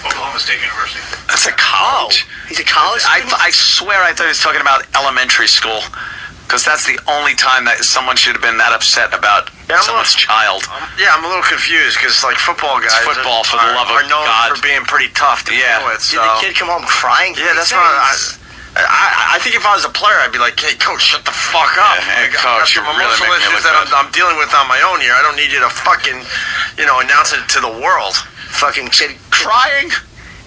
Oklahoma State University. That's a college. Oh, he's a college student? I swear I thought he was talking about elementary school. Because that's the only time that someone should have been that upset about someone's child. Yeah, I'm a little confused because like football guys for the love of are known God. for being pretty tough to deal with. So. Did the kid come home crying? Yeah, that's what I think if I was a player, I'd be like, "Hey, coach, shut the fuck up! Hey, coach, I got some you're really emotional making me issues look that bad." I'm dealing with on my own here. I don't need you to fucking, announce it to the world." Fucking kid crying.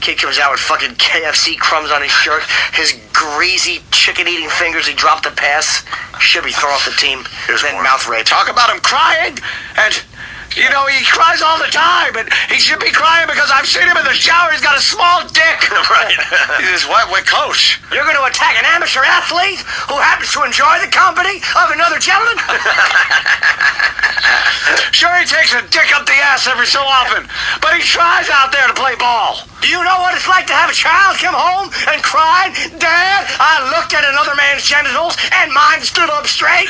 Kid comes out with fucking KFC crumbs on his shirt. His greasy chicken-eating fingers. He dropped the pass. Should be thrown off the team. Then mouth rape. Talk about him crying, and he cries all the time, and he should be crying because I've seen him in the shower. He's got a small dick. Right. He says, "What, coach? You're going to attack an amateur athlete who happens to enjoy the company of another gentleman?" Sure, he takes a dick up the ass every so often, but he tries out there to play ball. Do you know what it's like to have a child come home and cry, "Dad, I looked at another man's genitals and mine stood up straight"?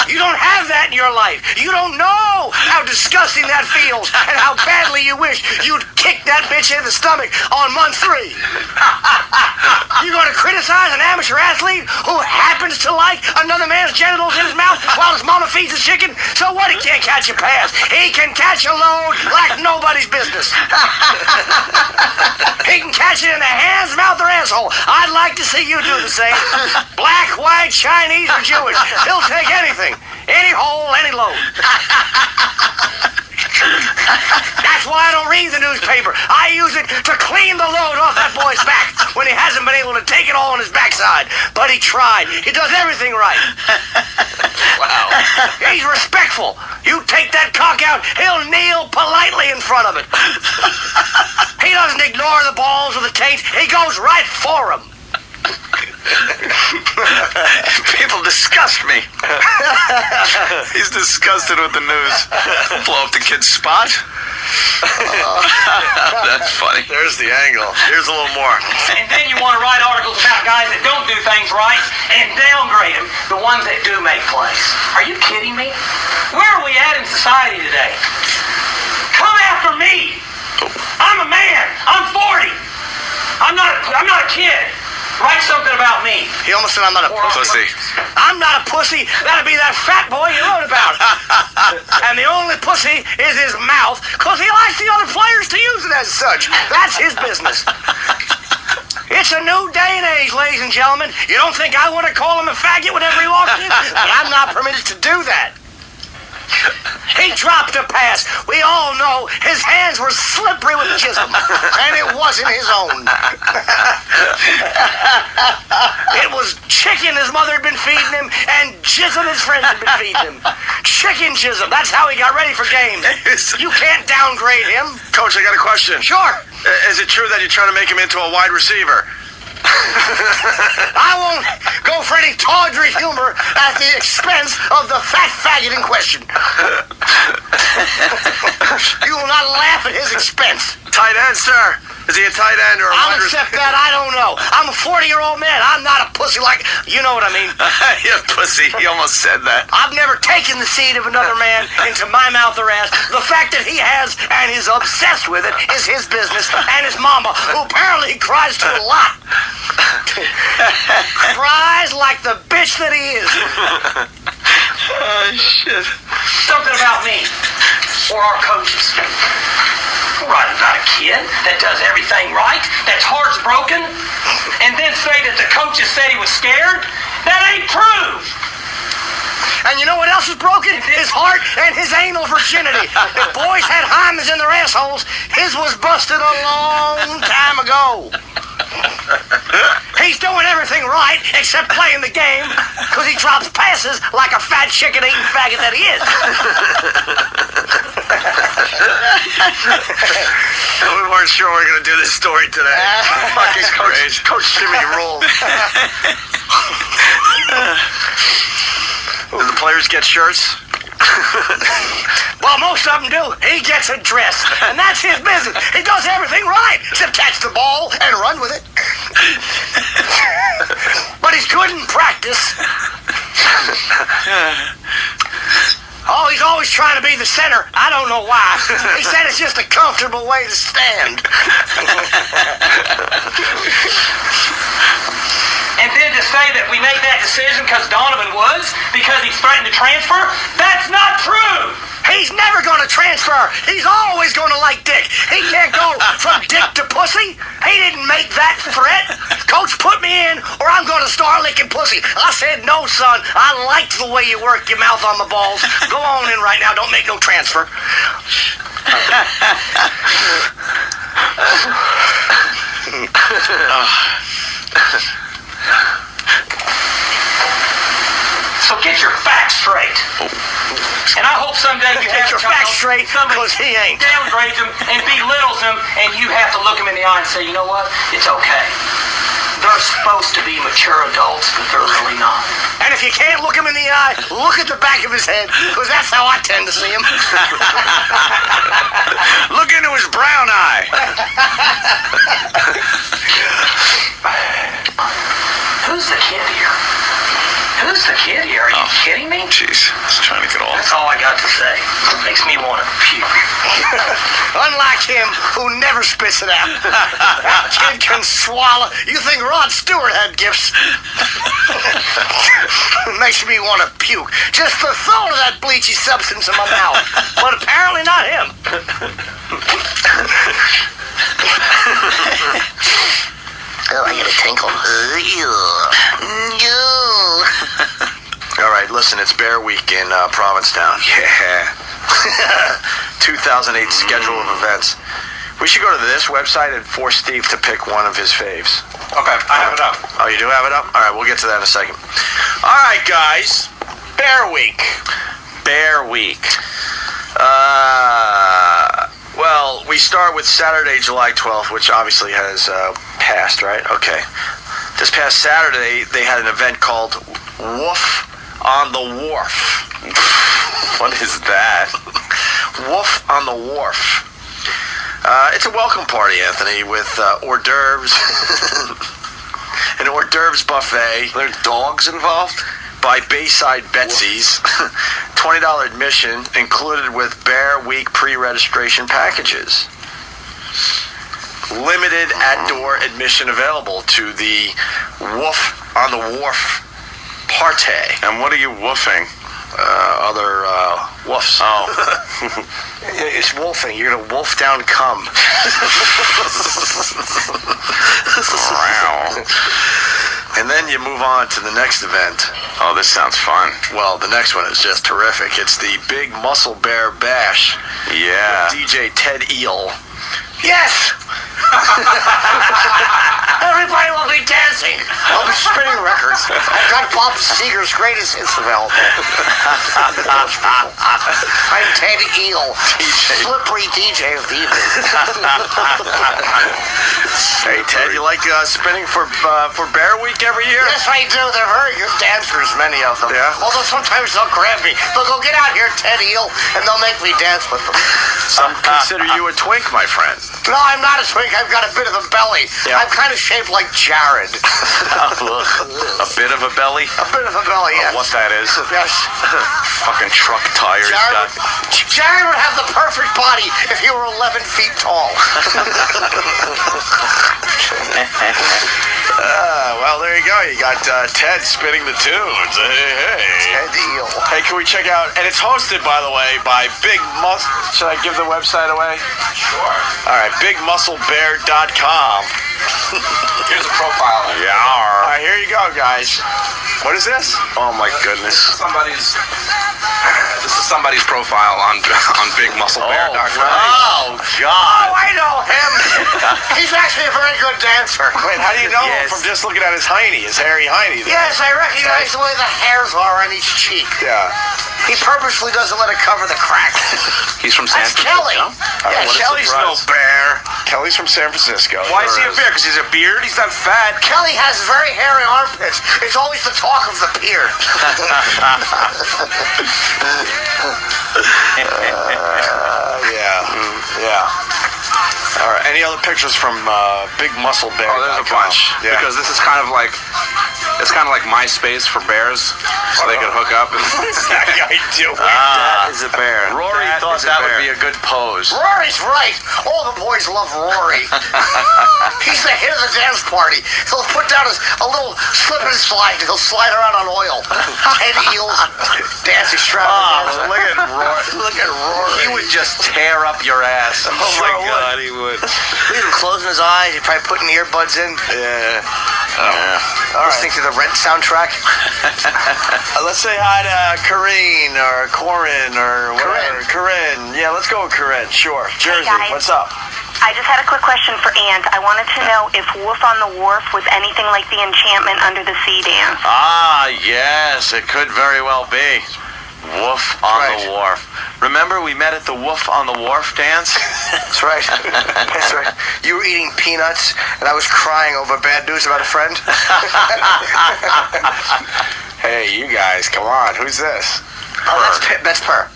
You don't have that in your life. You don't know how disgusting that feels and how badly you wish you'd kick that bitch in the stomach on month 3. You're going to criticize an amateur athlete who happens to like another man's genitals in his mouth while his mama feeds his chicken? So what? He can't catch a pass. He can catch a load like nobody's business. He can catch it in the hands, mouth, or asshole. I'd like to see you do the same. Black, white, Chinese, or Jewish. He'll take anything. Any hole, any load. That's why I don't read the newspaper. I use it to clean the load off that boy's back when he hasn't been able to take it all on his backside. But he tried. He does everything right. Wow. He's respectful. You take that cock out, he'll kneel politely in front of it. He doesn't ignore the balls or the taint. He goes right for them. People disgust me. He's disgusted with the news. Blow up the kid's spot. That's funny. There's the angle. Here's a little more. And then you want to write articles about guys that don't do things right and downgrade them, the ones that do make plays. Are you kidding me? Where are we at in society today? Come after me. I'm a man. I'm 40. I'm not a kid. Write something about me. He almost said I'm not a pussy. I'm not a pussy. That'd be that fat boy you wrote about. And the only pussy is his mouth, because he likes the other players to use it as such. That's his business. It's a new day and age, ladies and gentlemen. You don't think I want to call him a faggot whenever he walks in? But I'm not permitted to do that. He dropped a pass. We all know his hands were slippery with jism, and it wasn't his own. It was chicken his mother had been feeding him, and jism his friends had been feeding him. Chicken jism. That's how he got ready for games. You can't downgrade him. Coach, I got a question. Sure. Is it true that you're trying to make him into a wide receiver? I won't go for any tawdry humor at the expense of the fat faggot in question. You will not laugh at his expense. Tight end, sir. Is he a tight end or a I'll accept that. I don't know. I'm a 40-year-old man. I'm not a pussy like... You know what I mean. You're a pussy. He almost said that. I've never taken the seed of another man into my mouth or ass. The fact that he has and is obsessed with it is his business, and his mama, who apparently cries to a lot. Cries like the bitch that he is. Oh, shit. Something about me or our coaches. Writing about a kid that does everything right, that's heart's broken, and then say that the coaches said he was scared? That ain't true. And you know what else is broken? His heart and his anal virginity. If boys had hymens in their assholes, his was busted a long time ago. He's doing everything right except playing the game because he drops passes like a fat chicken-eating faggot that he is. We weren't sure we were going to do this story today. Fucking Coach Jimmy rolled. Do the players get shirts? Well, most of them do. He gets a dress, and that's his business. He does everything right, except catch the ball and run with it. But he's good in practice. Oh, he's always trying to be the center. I don't know why. He said it's just a comfortable way to stand. And then to say that we made that decision because Donovan was, because he's threatened to transfer, that's not true. He's never going to transfer. He's always going to like Dick. He can't go from Dick to pussy. He didn't make that threat. Coach, put me in or I'm going to start licking pussy. I said, no, son. I like the way you work your mouth on the balls. Go on in right now. Don't make no transfer. So get your facts straight. And I hope someday you have your facts straight, because he ain't. Downgrades him and belittles him, and you have to look him in the eye and say, you know what? It's okay. They're supposed to be mature adults, but they're really not. And if you can't look him in the eye, look at the back of his head, because that's how I tend to see him. Look into his brown eye. Who's the kid here? Who's the kid here? Are you kidding me? Jeez, I was trying to get off. That's all I got to say. Makes me want to puke. Unlike him, who never spits it out. That kid can swallow. You think Rod Stewart had gifts? Makes me want to puke. Just the thought of that bleachy substance in my mouth. But apparently not him. Oh, I get a tinkle. All right, listen, it's Bear Week in Provincetown. Yeah. 2008 schedule of events. We should go to this website and force Steve to pick one of his faves. Okay, I have it up. Oh, you do have it up? All right, we'll get to that in a second. All right, guys. Bear Week. Bear Week. Well, we start with Saturday, July 12th, which obviously has passed, right? Okay. This past Saturday, they had an event called Woof on the Wharf. What is that? Woof on the Wharf. It's a welcome party, Anthony, with hors d'oeuvres. An hors d'oeuvres buffet. Are there dogs involved? By Bayside Betsy's. $20 admission included with Bear Week pre-registration packages. Limited at-door admission available to the Woof on the Wharf party. And what are you woofing? Other woofs. Oh. It's wolfing. You're going to wolf down cum. And then you move on to the next event. Oh, this sounds fun. Well, the next one is just terrific. It's the Big Muscle Bear Bash. Yeah. With DJ Ted Eel. Yes! Everybody will be dancing. I'll be spinning records. I've got Bob Seger's greatest hits available. I'm Ted Eel, slippery DJ of the evening. Hey, Ted, you like spinning for Bear Week every year? Yes, I do. They're very good dancers, many of them. Yeah? Although sometimes they'll grab me. They'll go, get out here, Ted Eel, and they'll make me dance with them. Some consider you a twink, my friend. No, I'm not a twink. I've got a bit of a belly. Yeah. I'm kind of shaped like Jared. A bit of a belly? A bit of a belly, yes. What that is? Yes. Fucking truck tires. Jared would have the perfect body if he were 11 feet tall. Well, there you go. You got Ted spinning the tunes. Hey. Ted Eel. Hey, can we check out? And it's hosted, by the way, by Big Muscle. Should I give the website away? Sure. All right, bigmusclebear.com. Here's a profile. Yeah. All right, here you go, guys. What is this? Oh my goodness. This is somebody's profile on bigmusclebear.com. Oh God. Oh, I know him. He's actually a very good dancer. Wait, how do you know him from just looking at his hiney, his hairy hiney? Yes, I recognize the way the hairs are on each cheek. Yeah. He purposely doesn't let it cover the crack. He's from San That's Francisco. Kelly. Yeah, what a Kelly's no surprise. bear. Kelly's from San Francisco. Why is he a bear? Because he's a beard? He's not fat. Kelly has very hairy armpits. It's always the talk of the pier. Yeah. All right. Any other pictures from Big Muscle Bear? Oh, there's a bunch. Yeah. Because this is kind of like MySpace for bears, so they could hook up. What's that guy doing? That is a bear. Rory That thought is a that bear. would be a good pose. Rory's right. All the boys love Rory. He's the hit of the dance party. He'll put down a little slip and slide. He'll slide around on oil. Head heels, dance extravaganza. Look at Rory. Look at Rory. He would just tear up your ass. Oh my God, he would. Look at him closing his eyes. He's probably putting earbuds in. Yeah. All right. Listening to the Rent soundtrack. Let's say hi to Corinne or Corin or whatever. Corinne. Yeah, let's go with Corinne. Sure. Jersey. guys. What's up? I just had a quick question for Ant. I wanted to know if Wolf on the Wharf was anything like the Enchantment Under the Sea dance. Ah, yes, it could very well be. Woof on the Wharf. Remember we met at the Woof on the Wharf dance? That's right. That's right. You were eating peanuts, and I was crying over bad news about a friend. Hey, you guys, come on. Who's this? Oh, that's Purr.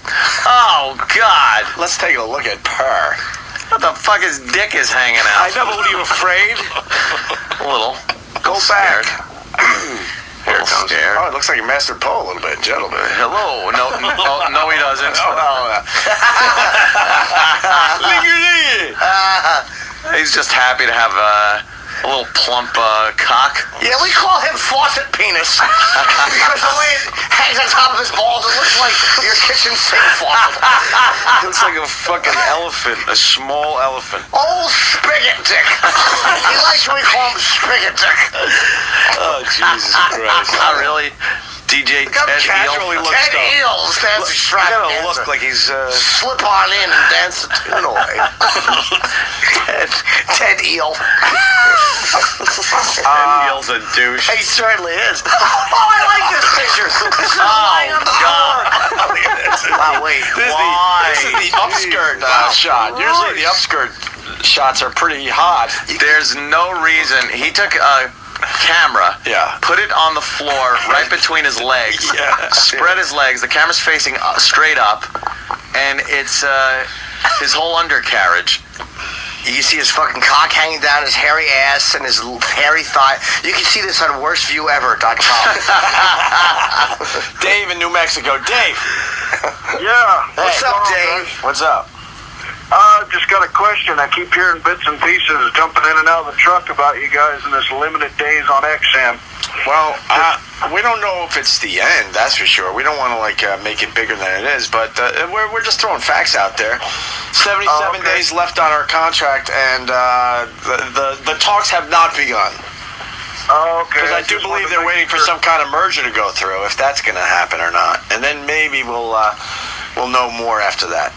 Oh, God. Let's take a look at Purr. What the fuck, his dick is hanging out? I know, but what are you afraid? A little. Go back. Here it comes. Scared. Oh, it looks like you mastered Poe a little bit, gentlemen. Hello. No, he doesn't. He's just happy to have a little plump cock. Yeah, we call him faucet penis because the way it hangs on top of his balls, it looks like your kitchen sink faucet. He looks like a fucking elephant, a small elephant. Old spigot dick. He likes when we call him spigot dick. Oh, Jesus Christ. Not really. DJ Ted Eel. Ted Eel stands He's gotta look like he's slip on in and dance the tune away. Ted Eel. Ted Eel's a douche. He certainly is. Oh, I like this picture. This is lying on the floor. Look at this. Wow, wait. Why? This is the upskirt shot. Usually the upskirt shots are pretty hot. There's no reason. He took a camera, put it on the floor right between his legs, spread his legs, the camera's facing straight up, and it's his whole undercarriage. You can see his fucking cock hanging down, his hairy ass, and his hairy thigh. You can see this on worstviewever.com. Dave in New Mexico. Dave. Yeah. What's up, Dave? What's up? Just got a question. I keep hearing bits and pieces jumping in and out of the truck about you guys in this limited days on XM. Well, we don't know if it's the end, that's for sure. We don't want to make it bigger than it is, but we're just throwing facts out there. 77 days left on our contract, and the talks have not begun. Oh, okay. Because I do believe they're waiting for some kind of merger to go through, if that's going to happen or not, and then maybe we'll know more after that.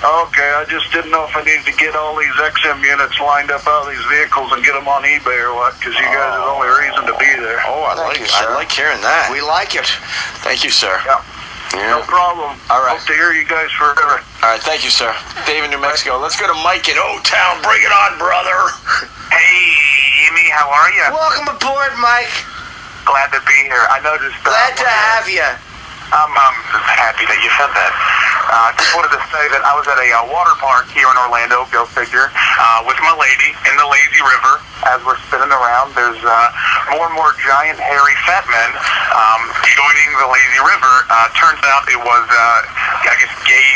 Okay, I just didn't know if I needed to get all these XM units lined up out of these vehicles and get them on eBay or what, because you guys are the only reason to be there. Oh, I like hearing that. We like it. Thank you, sir. Yeah. No problem. All right. Hope to hear you guys forever. All right, thank you, sir. Dave in New Mexico. Let's go to Mike in O-Town. Bring it on, brother. Hey, Amy, how are you? Welcome aboard, Mike. Glad to be here. I noticed. Glad to have you. I'm happy that you said that. Just wanted to say that I was at a water park here in Orlando, go figure, with my lady in the lazy river. As we're spinning around, there's more and more giant, hairy, fat men joining the lazy river. Turns out it was, I guess, gay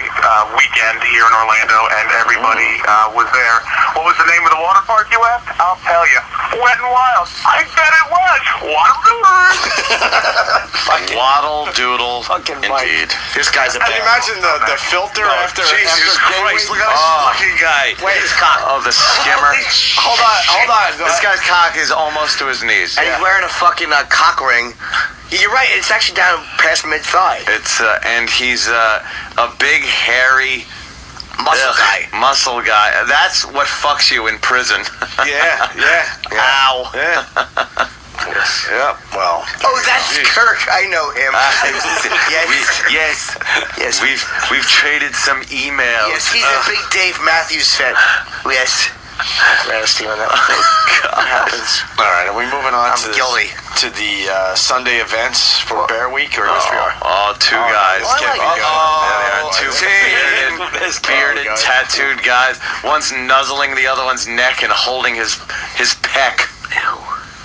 weekend here in Orlando, and everybody was there. What was the name of the water park, you asked? I'll tell you. Wet and Wild. I bet it was. Waddle doodle. Indeed. This guy's a Can you imagine the filter after Jesus Christ, look at this fucking guy. Wait, his cock. Oh, the skimmer. Hold on. This guy's cock is almost to his knees. And he's wearing a fucking cock ring. You're right. It's actually down past mid-thigh. It's and he's a big, hairy muscle guy. That's what fucks you in prison. Yeah. Ow. Yeah. Yep. Well. Oh, that's Kirk. I know him. Yes. We've traded some emails. Yes, he's a big Dave Matthews fan. Yes. On that one. God. Happens. All right. Are we moving on I'm guilty. to the Sunday events for Bear Week? Or yes, we are. Oh, two guys. I like it. There they are. Two bearded, tattooed guys. One's nuzzling the other one's neck and holding his peck.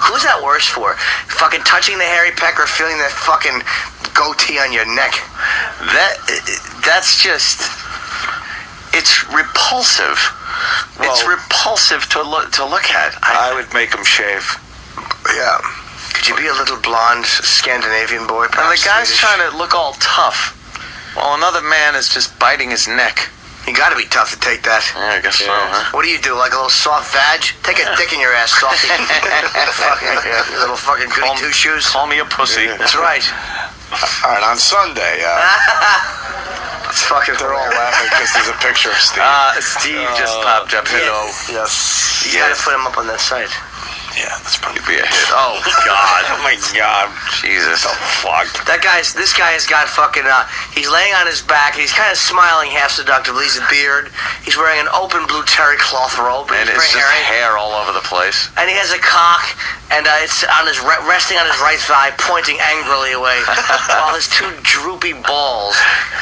Who's that worse for? Fucking touching the hairy peck or feeling that fucking goatee on your neck? That's just... It's repulsive. Well, it's repulsive to look at. I would make him shave. Yeah. Could you be a little blonde Scandinavian boy? And the guy's trying to look all tough, while another man is just biting his neck. You gotta be tough to take that. Yeah, I guess so, huh? What do you do, like a little soft vag? Take a dick in your ass, softy. Little fucking goody two-shoes. Call me a pussy. That's right. All right, on Sunday... It's fucking They're all laughing because there's a picture of Steve. Steve just popped up. Hello. Yes. You gotta put him up on that site. Yeah, that's probably be a hit. Oh God! Oh my God! Jesus! Oh fuck! This guy has got fucking. He's laying on his back. He's kind of smiling, half seductively. He's a beard. He's wearing an open blue terry cloth robe. And it's just hair all over the place. And he has a cock, and it's on his resting on his right thigh, pointing angrily away, while his two droopy balls,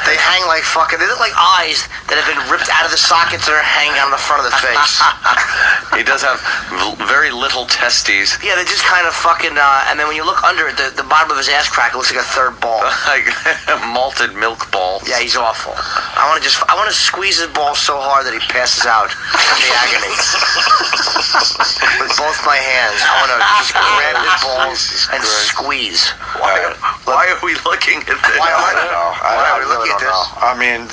they hang like fucking. They look like eyes that have been ripped out of the sockets and are hanging on the front of the face. He does have very little testes. Yeah, they just kind of fucking. And then when you look under it, the bottom of his ass crack looks like a third ball. Like malted milk ball. Yeah, he's awful. I want to squeeze his ball so hard that he passes out in the agony. With both my hands, I want to just grab his balls and squeeze. Why are we looking at this? I don't know. Why are we looking at this? I mean,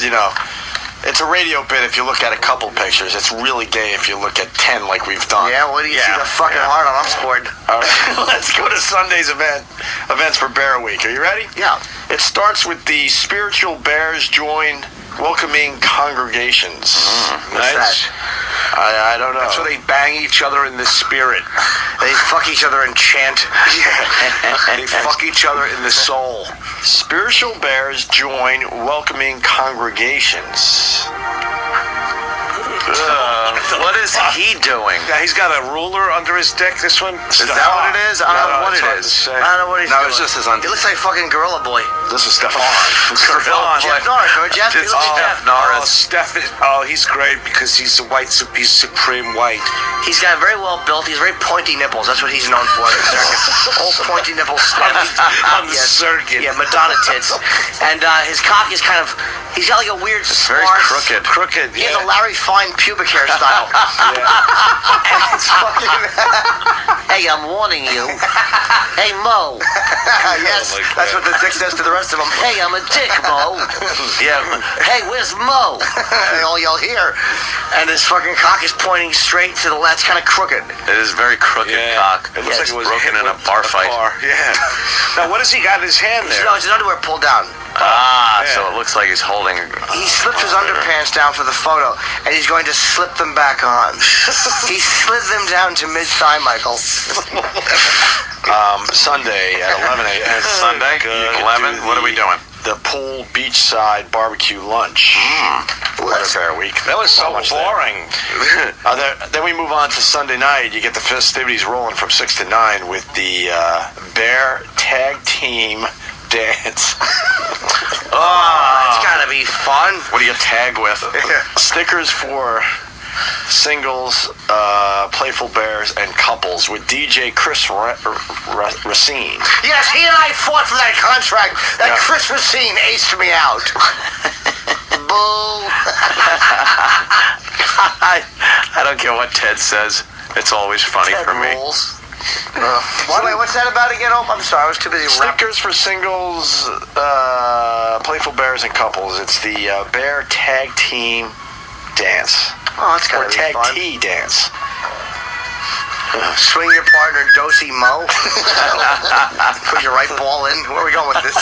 it's a radio bit if you look at a couple pictures. It's really gay if you look at 10 like we've done. Yeah, what do you see the fucking heart on? I'm sporting. All right, let's go to Sunday's events for Bear Week. Are you ready? Yeah. It starts with the Spiritual Bears Join Welcoming Congregations. What's that? I don't know. That's where they bang each other in the spirit. They fuck each other and chant. They fuck each other in the soul. Spiritual Bears Join Welcoming Congregations. What is he doing? Yeah, he's got a ruler under his dick, this one. Is that what it is? I don't know what it is. I don't know what he's doing. it's just his under. He looks like fucking Gorilla Boy. This is Stefan. Jeff Norris, remember Jeff? He looks like Jeff. He's great because he's he's supreme white. He's got very well built. He's very pointy nipples. That's what he's known for. Old pointy nipples. On the circuit. Yeah, Madonna tits. And his cock is kind of. He's got like a weird very sparse. crooked. He has a Larry Fine pubic hairstyle. And it's fucking. Hey, I'm warning you. Hey, Mo. Yes, that's what the dick says to the rest of them. Hey, I'm a dick, Mo. Yeah. Hey, where's Mo? They all yell here. And his fucking cock is pointing straight to the left. It's kind of crooked. It is very crooked cock. It looks like it was broken in a bar fight. Yeah. Now, what does he got in his hand there? No, it's his underwear pulled down. So it looks like he's holding. He slipped his underpants down for the photo, and he's going to slip them back on. He slid them down to mid-thigh, Michael. Sunday at 11 a.m. Sunday, 11. What are we doing? The Pool Beachside Barbecue Lunch. What a fair week. That was so boring. Then we move on to Sunday night. You get the festivities rolling from 6 to 9 with the Bear Tag Team Dance. It's gotta to be fun. What do you tag with? Stickers for singles, Playful Bears, and couples with DJ Chris Racine. Yes, he and I fought for that contract. That Chris Racine aced me out. Boo. I don't care what Ted says. It's always funny Ted for me. rules. Wait, what's that about again? Oh, I'm sorry, I was too busy. Stickers for singles, Playful Bears, and couples. It's the Bear Tag Team Dance. Oh, that's gotta or be Tag fun. T Dance. Swing your partner, Dosey Mo. Put your right ball in. Where are we going with this?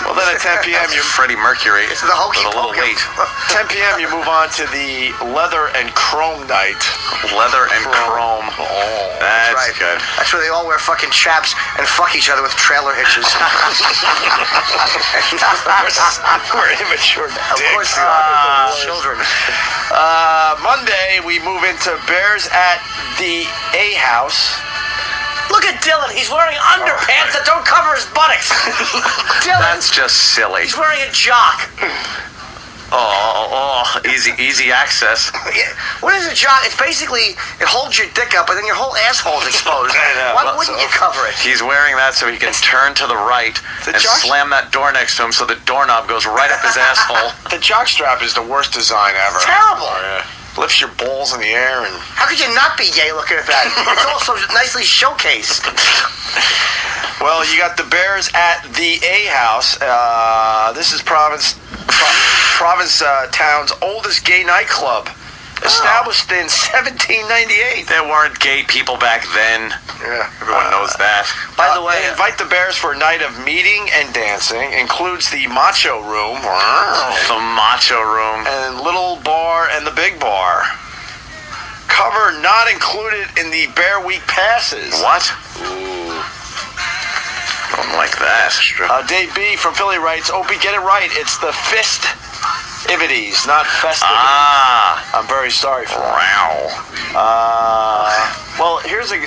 Well, then at 10 p.m. you Freddie Mercury. It's the hokey with a little pokey. weight. 10 p.m. you move on to the Leather and Chrome Night. Leather and chrome. Oh, That's right. good. That's where they all wear fucking chaps and fuck each other with trailer hitches. We're immature Of dicks. course they are. Children. Monday we move into Bears at the A House. Look at Dylan. He's wearing underpants that don't cover his buttocks. Dylan. That's just silly. He's wearing a jock. Oh, easy access. Yeah. What is a jock? It's basically, it holds your dick up, and then your whole asshole's exposed. Why wouldn't you cover it? He's wearing that so he can turn to the right and slam that door next to him so the doorknob goes right up his asshole. The jockstrap is the worst design ever. Terrible. Lifts your balls in the air and... How could you not be gay looking at that? It's also nicely showcased. Well, you got the Bears at the A House. This is Provincetown's oldest gay nightclub. Established in 1798. There weren't gay people back then. Yeah. Everyone knows that. By the way, they invite the Bears for a night of meeting and dancing. Includes the Macho Room. The Macho Room. And Little Bar and the Big Bar. Cover not included in the Bear Week passes. What? Ooh. Don't like that. Dave B from Philly writes, Opie, get it right. It's the Festivities, not festivities. I'm very sorry for that. Well, here's Tim.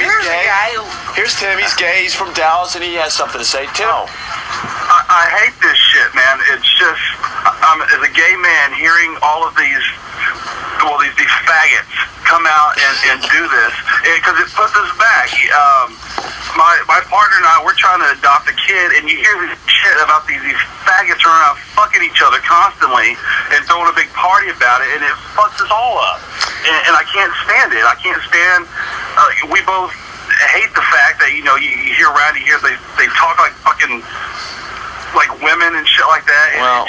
He's gay. Here's Tim. He's gay. He's from Dallas, and he has something to say. Tim. I hate this shit, man. It's just, as a gay man, hearing all of these faggots come out and do this, because it puts us back. My partner and I, we're trying to adopt a kid, and you hear this shit about these faggots running around fucking each other constantly and throwing a big party about it, and it fucks us all up. And I can't stand it. I can't stand. We both hate the fact that you hear around here they talk like fucking like women and shit like that. And Well,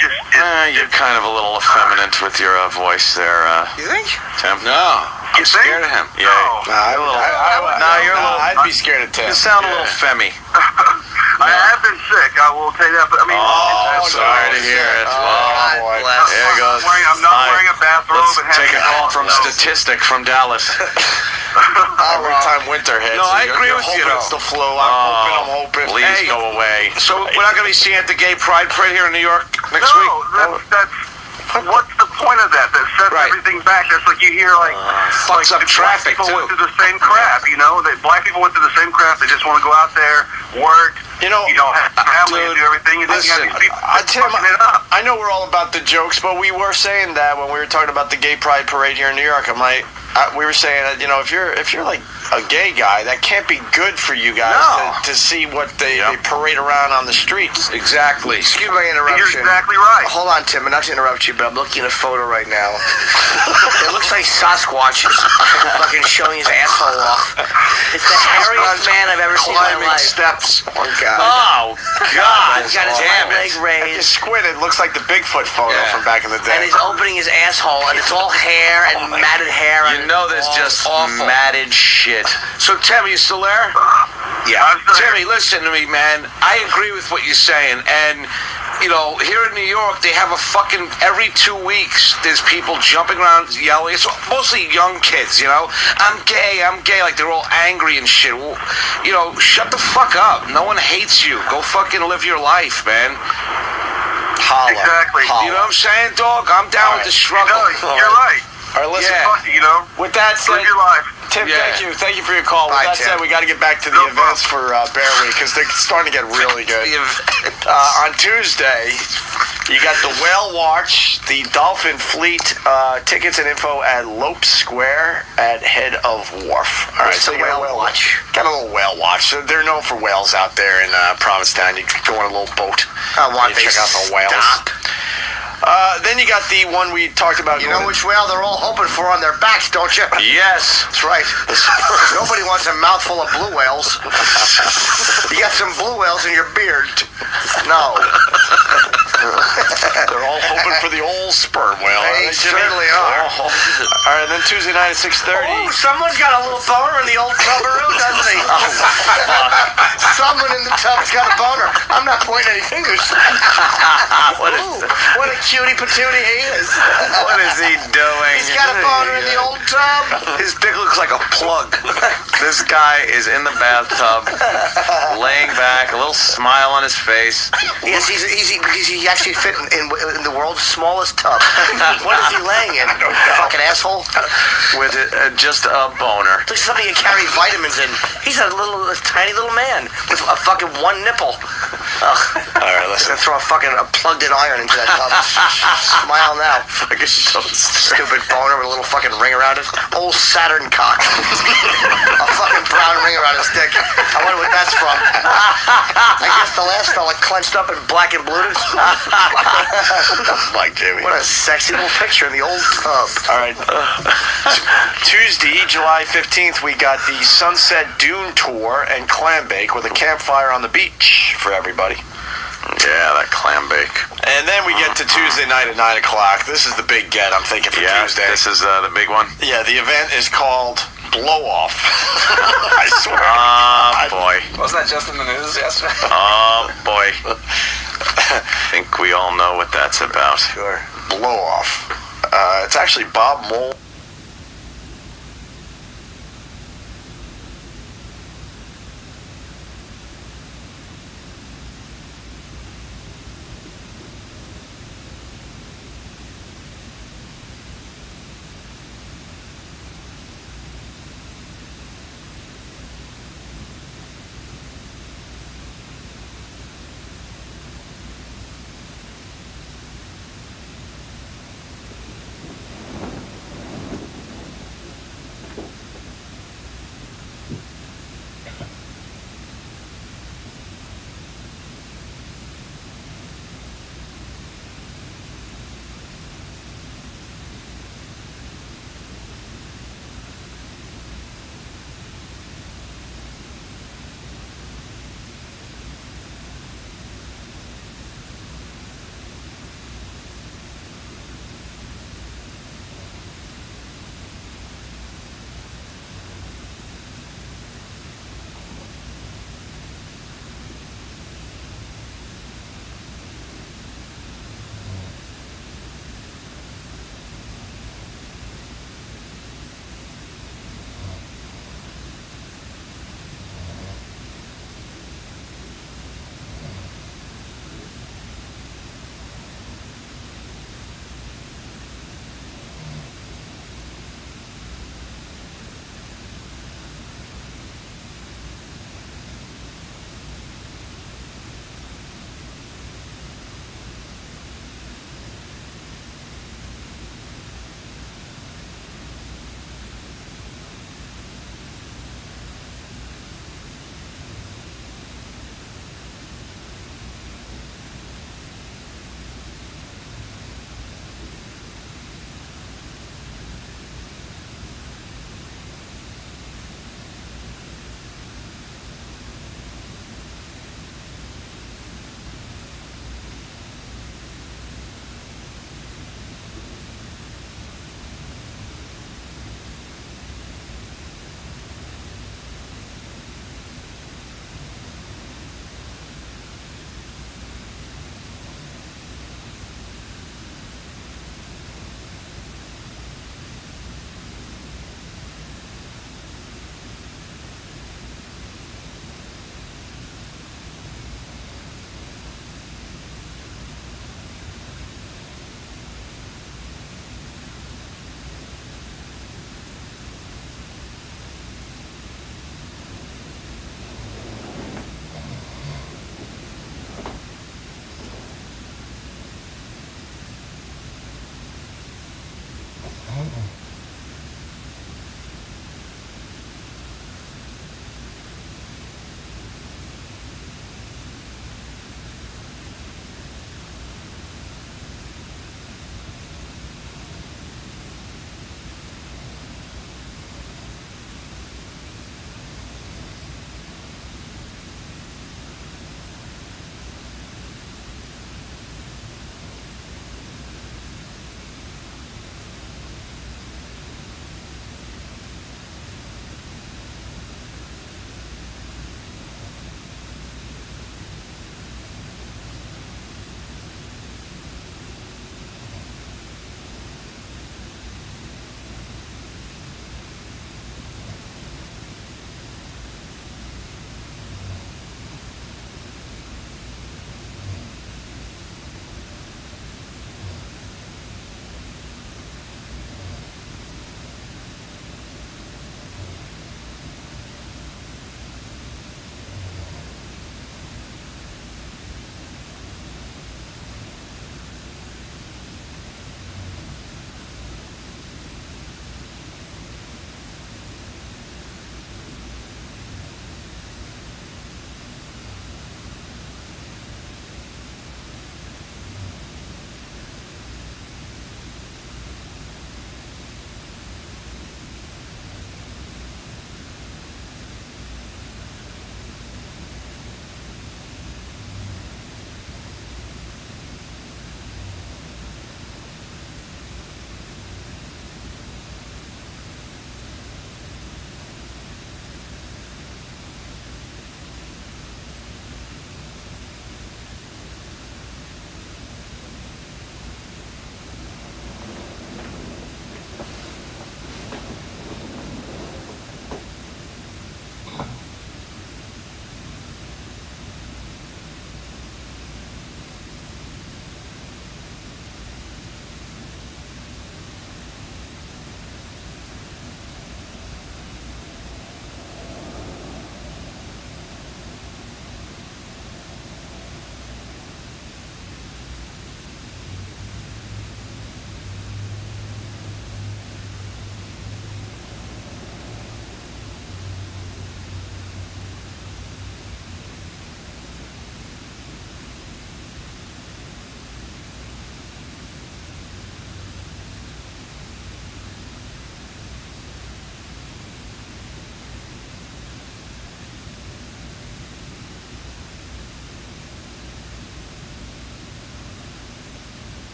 you're kind of a little effeminate with your voice there. You think? Tim? No. I'm scared of him. Yeah. I'd be scared of Tim. You sound a little femmy. I have been sick. I will tell you that. But I mean, sorry to hear it. God bless. There it goes. I'm not wearing a bathrobe. Let's take a call from Statistic from Dallas. Every time winter hits. No, I agree you're with you, hoping though. It's the flu. I'm hoping. Please go away. So we're not going to be seeing at the Gay Pride Parade here in New York next week? What's the point of that? That sets everything back. That's like you hear fucks up traffic, people too. went through the same crap. Black people went through the same crap. They just want to go out there, work. You don't have family and do everything. And then you have these people Tim, fucking it up. I know we're all about the jokes, but we were saying that when we were talking about the Gay Pride Parade here in New York. We were saying that if you're like a gay guy, that can't be good for you guys to see what they parade around on the streets. Exactly. Excuse my interruption. You're exactly right. Hold on, Tim. Not to interrupt you, but I'm looking at a photo right now. It looks like Sasquatch is fucking showing his asshole off. It's the hairiest man I've ever seen in my life. Steps. Oh, God. Oh, God. He's got his Damn leg it. raised. Squid, it looks like the Bigfoot photo from back in the day. And he's opening his asshole, and it's all hair and matted hair. You know there's just matted shit. So, Tim, you still there? Yeah. Timmy, listen to me, man. I agree with what you're saying. And, here in New York, they have a fucking, every 2 weeks, there's people jumping around yelling. It's mostly young kids, I'm gay, like they're all angry and shit. Well, shut the fuck up. No one hates you. Go fucking live your life, man. Holla. Exactly. You know what I'm saying, dog? I'm down with the struggle. You're right. All right, listen. With that said, live your life. Tim, thank you for your call. With that said, we got to get back to the events for Bear Week because they're starting to get really good. On Tuesday, You got the Whale Watch, the Dolphin Fleet, tickets and info at Lope Square at Head of Wharf. All right, so you got a Whale Watch. Got a little Whale Watch. So they're known for whales out there in Provincetown. You can go on a little boat. Check out the whales. Stop. Then you got the one we talked about. You know which whale they're all hoping for on their backs, don't you? Yes. That's right. Nobody wants a mouthful of blue whales. You got some blue whales in your beard. No. They're all hoping for the old sperm whale. They certainly are. All right, then Tuesday night at 6:30. Oh, someone's got a little boner in the old tubberoo, doesn't he? Someone in the tub's got a boner. I'm not pointing any fingers. What a cutie patootie he is. What is he doing? He's got a boner in the old tub. His dick looks like a plug. This guy is in the bathtub, laying back, a little smile on his face. Yes, he actually fit in the world's smallest tub. What is he laying in? Fucking asshole. With just a boner. Looks like somebody can carry vitamins in. He's a tiny little man with a fucking one nipple. Ugh. All right, listen. Gonna throw a plugged-in iron into that tub. Smile now. Fucking stupid boner with a little fucking ring around it. Old Saturn cock. A fucking brown ring around his dick. I wonder what that's from. I guess the last fella clenched up and black and blued it. Like Jimmy. What a sexy little picture in the old tub. All right. Tuesday, July 15th, we got the Sunset Dune Tour and clam bake with a campfire on the beach for everybody. Yeah, that clam bake. And then we get to Tuesday night at 9 o'clock. This is the big get, I'm thinking, for Tuesday. This is the big one. Yeah, the event is called Blow Off. I swear. Oh, boy. Wasn't that just in the news yesterday? Oh, boy. I think we all know what that's about. Sure. Blow Off. It's actually Bob Mole.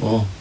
Oh.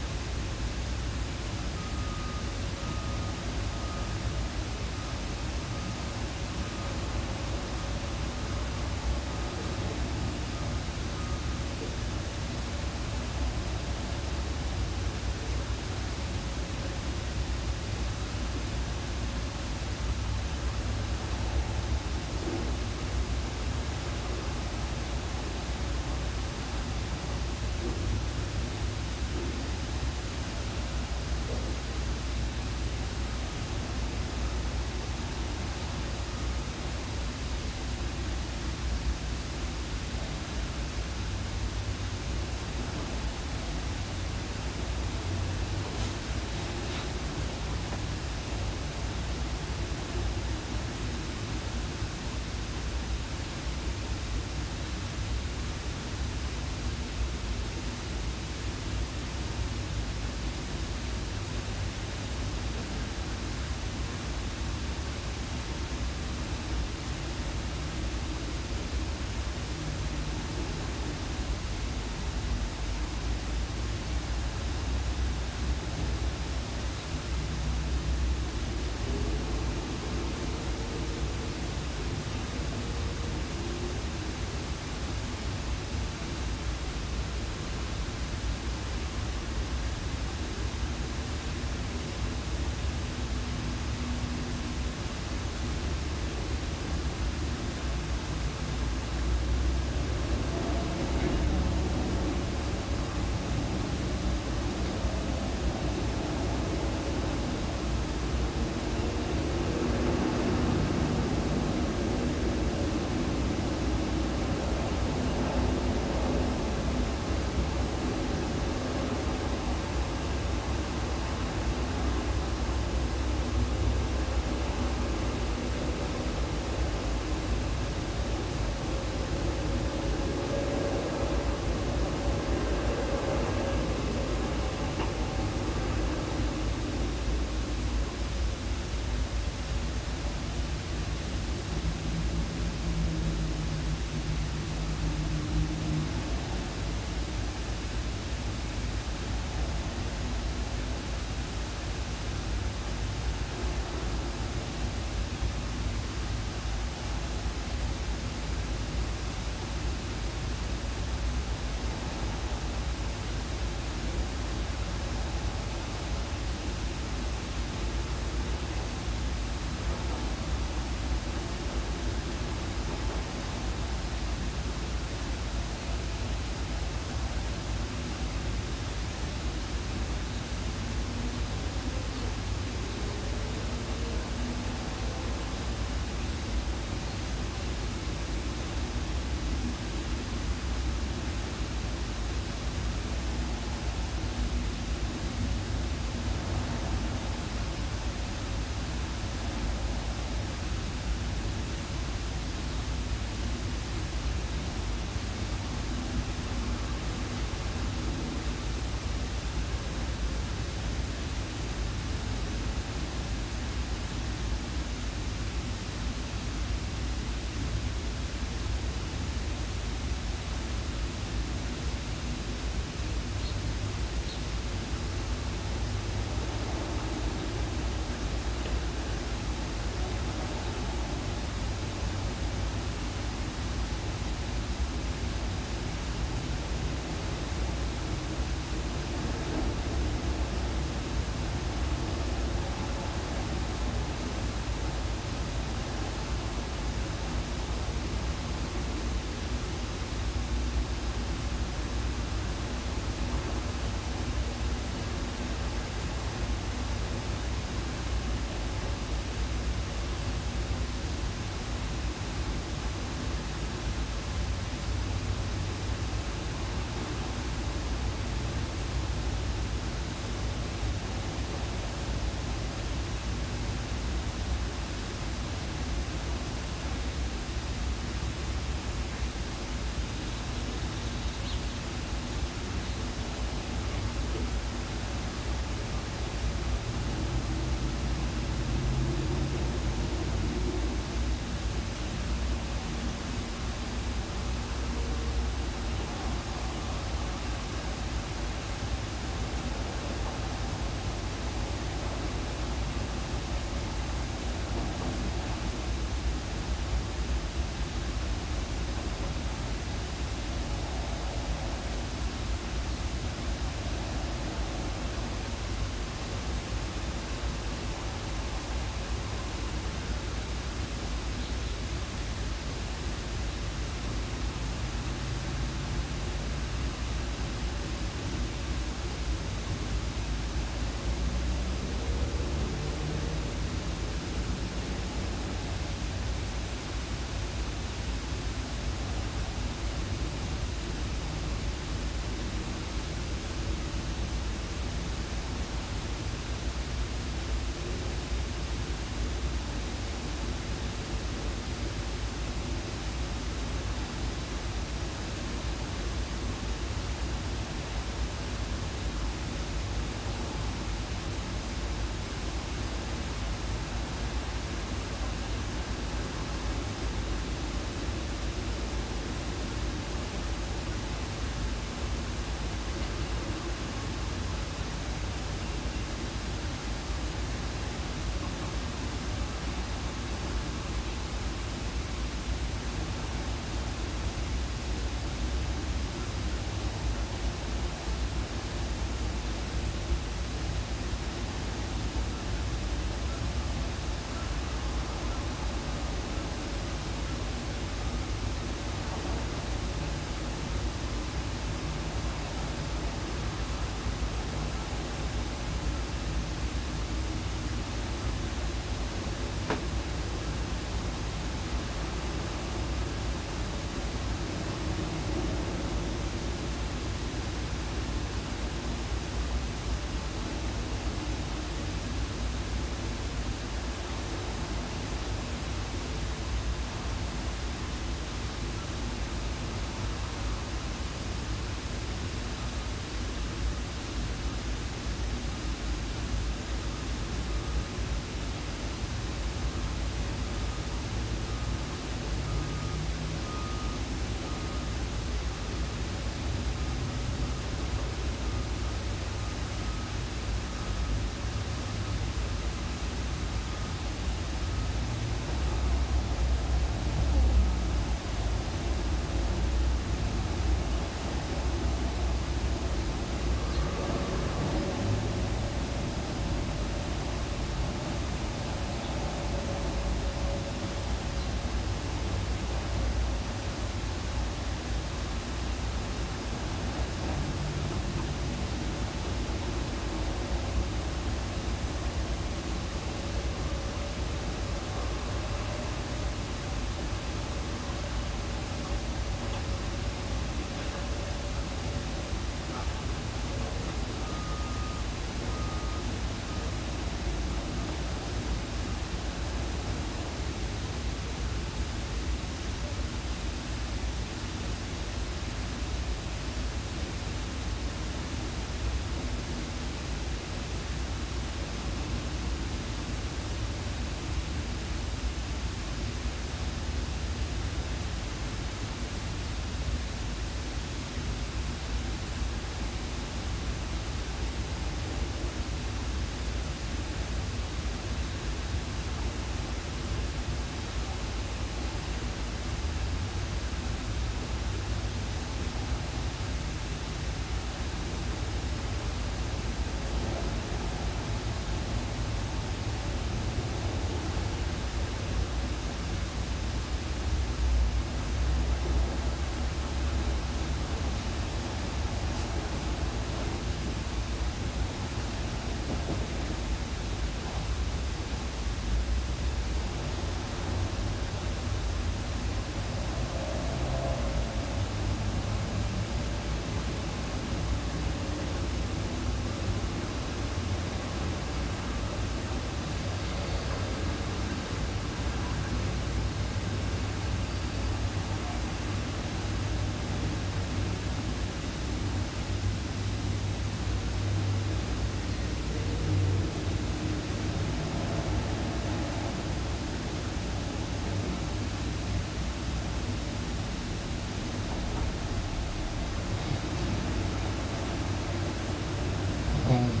home.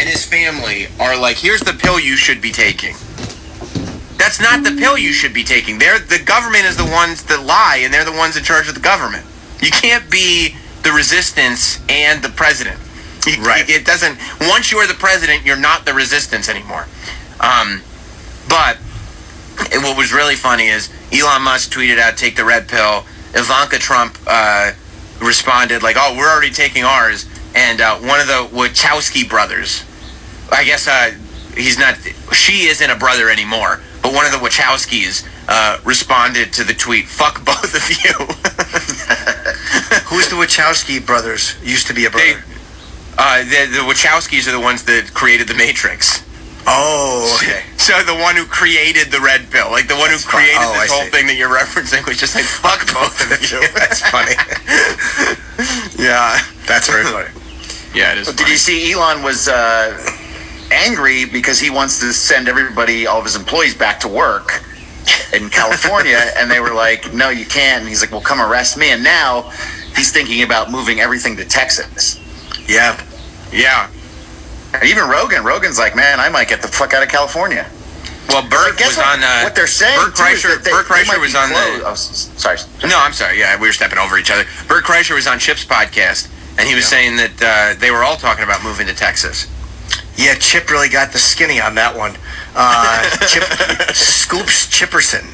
his family are like, here's the pill you should be taking. That's not the pill you should be taking. The government is the ones that lie, and they're the ones in charge of the government. You can't be the resistance and the president. It doesn't. Once you're the president, you're not the resistance anymore. But what was really funny is Elon Musk tweeted out, "Take the red pill." Ivanka Trump responded like, "Oh, we're already taking ours." And one of the Wachowski brothers, I guess he's not. She isn't a brother anymore. But one of the Wachowskis responded to the tweet, "Fuck both of you." Who's the Wachowski brothers? Used to be a brother. The Wachowskis are the ones that created the Matrix. Oh, okay. So the one who created the red pill, like the one who created this whole thing that you're referencing, was just like, "Fuck both of you." That's funny. Yeah, that's very funny. Yeah, it is. Did you see Elon was angry because he wants to send everybody, all of his employees, back to work in California, and they were like, "No, you can't." And he's like, "Well, come arrest me." And now he's thinking about moving everything to Texas. Yeah. And even Rogan's like, "Man, I might get the fuck out of California." Well, Bert was on. What they're saying, Bert Kreischer was on the. Oh, sorry. No, I'm sorry. Yeah, we were stepping over each other. Bert Kreischer was on Chip's podcast, and he was saying that they were all talking about moving to Texas. Yeah, Chip really got the skinny on that one. Chip Scoops Chipperson.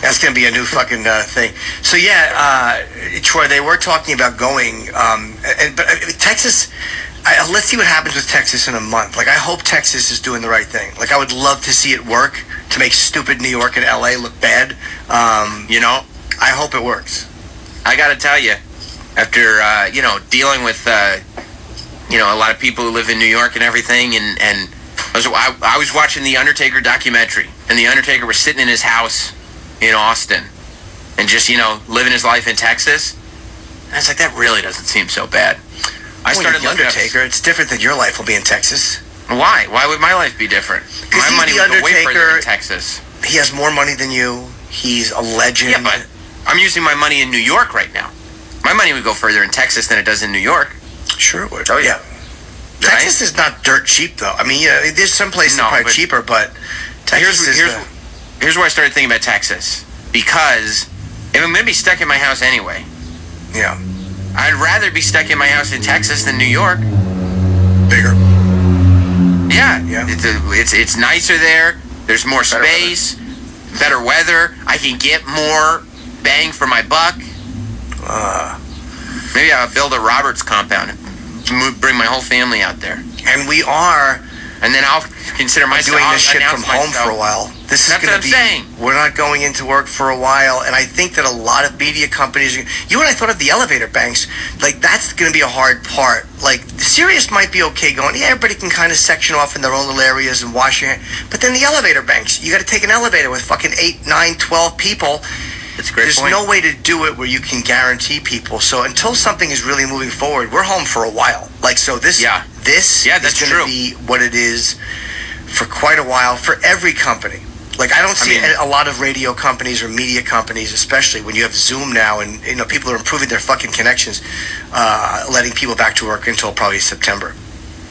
That's going to be a new fucking thing. So yeah, Troy, they were talking about going, but Texas. Let's see what happens with Texas in a month. Like, I hope Texas is doing the right thing. Like, I would love to see it work to make stupid New York and LA look bad. I hope it works. I got to tell you, after dealing with a lot of people who live in New York and everything, and I was watching the Undertaker documentary, and the Undertaker was sitting in his house in Austin, and just living his life in Texas. And I was like, that really doesn't seem so bad. I started looking at Undertaker. It's different that your life will be in Texas. Why? Why would my life be different? My money would go way further in Texas. He has more money than you. He's a legend. Yeah, but I'm using my money in New York right now. My money would go further in Texas than it does in New York. Sure it would. Oh, yeah. Texas is not dirt cheap, though. I mean, there's some places that are probably cheaper, but Texas here's where I started thinking about Texas. Because if I'm going to be stuck in my house anyway. Yeah. I'd rather be stuck in my house in Texas than New York. Bigger. Yeah. It's nicer there. There's more space, better weather. I can get more bang for my buck. Maybe I'll build a Roberts compound. Bring my whole family out there. And we are. And then I'll consider myself doing this shit from home for a while. This is going to be. Saying. We're not going into work for a while, and I think that a lot of media companies. You and I thought of the elevator banks. Like, that's going to be a hard part. Like, Sirius might be okay going. Yeah, everybody can kind of section off in their own little areas and wash your hands. But then the elevator banks, you got to take an elevator with fucking 8, 9, 12 people. That's a great point. There's no way to do it where you can guarantee people. So until something is really moving forward, we're home for a while. Like, so this is going to be what it is for quite a while for every company. Like, I don't see a lot of radio companies or media companies, especially when you have Zoom now and people are improving their fucking connections, letting people back to work until probably September.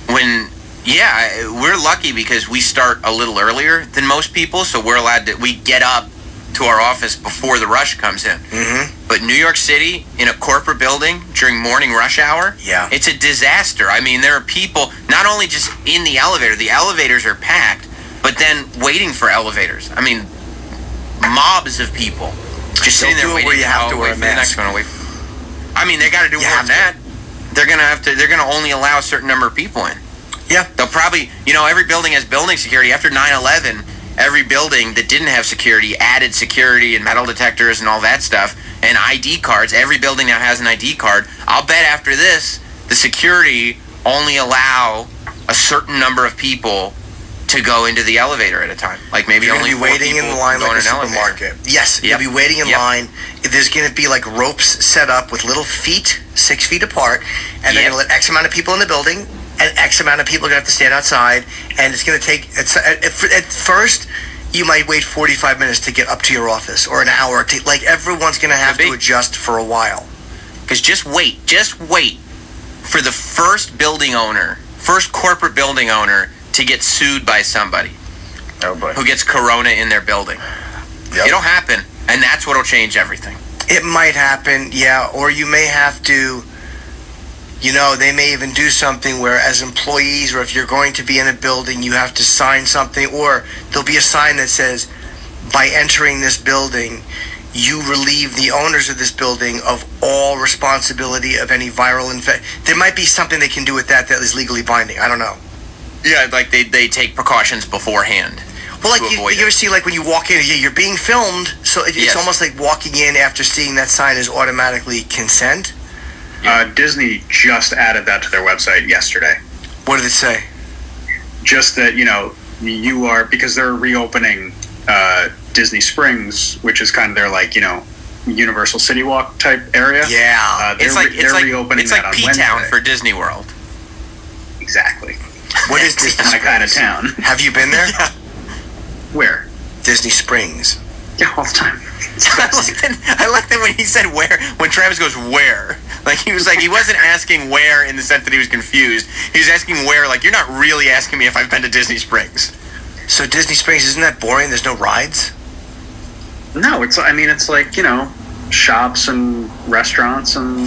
We're lucky because we start a little earlier than most people, so we get up to our office before the rush comes in. Mm-hmm. But New York City, in a corporate building during morning rush hour, it's a disaster. I mean, there are people not only just in the elevators are packed, but then waiting for elevators. I mean, mobs of people just sitting there waiting. Where you have to wear a mask. I mean, they got to do more than that. They're gonna only allow a certain number of people in. Yeah. They'll probably, every building has building security. After 9/11. Every building that didn't have security added security and metal detectors and all that stuff and ID cards. Every building now has an ID card. I'll bet after this, the security only allow a certain number of people to go into the elevator at a time. Like maybe only 4 waiting people in the line like a supermarket. Yes, you'll be waiting in line. There's going to be like ropes set up with little feet, 6 feet apart, and they're going to let X amount of people in the building. And X amount of people are going to have to stand outside, and it's going to take. At first, you might wait 45 minutes to get up to your office, or an hour. Like everyone's going to have to adjust for a while. Because just wait for the first building owner first corporate building owner to get sued by somebody who gets corona in their building. It'll happen, and that's what'll change everything. It might happen, yeah, or you may have to, they may even do something where as employees, or if you're going to be in a building, you have to sign something, or there'll be a sign that says, by entering this building, you relieve the owners of this building of all responsibility of any viral infection. There might be something they can do with that is legally binding. I don't know. Yeah, like they take precautions beforehand. Well, like you ever see, like when you walk in, you're being filmed, so it's almost like walking in after seeing that sign is automatically consent. Disney just added that to their website yesterday. What did it say? Just that, you are, because they're reopening Disney Springs, which is kind of their, Universal City Walk type area. Yeah. It's like reopening that on P-Town Wednesday. for Disney World. Exactly. What is Disney Springs? Kind of town. Have you been there? Yeah. Where? Disney Springs. Yeah, all the time. I liked it when he said where, when Travis goes where. Like, he wasn't asking where in the sense that he was confused. He was asking where, like, you're not really asking me if I've been to Disney Springs. So Disney Springs, isn't that boring? There's no rides? No, it's like, shops and restaurants and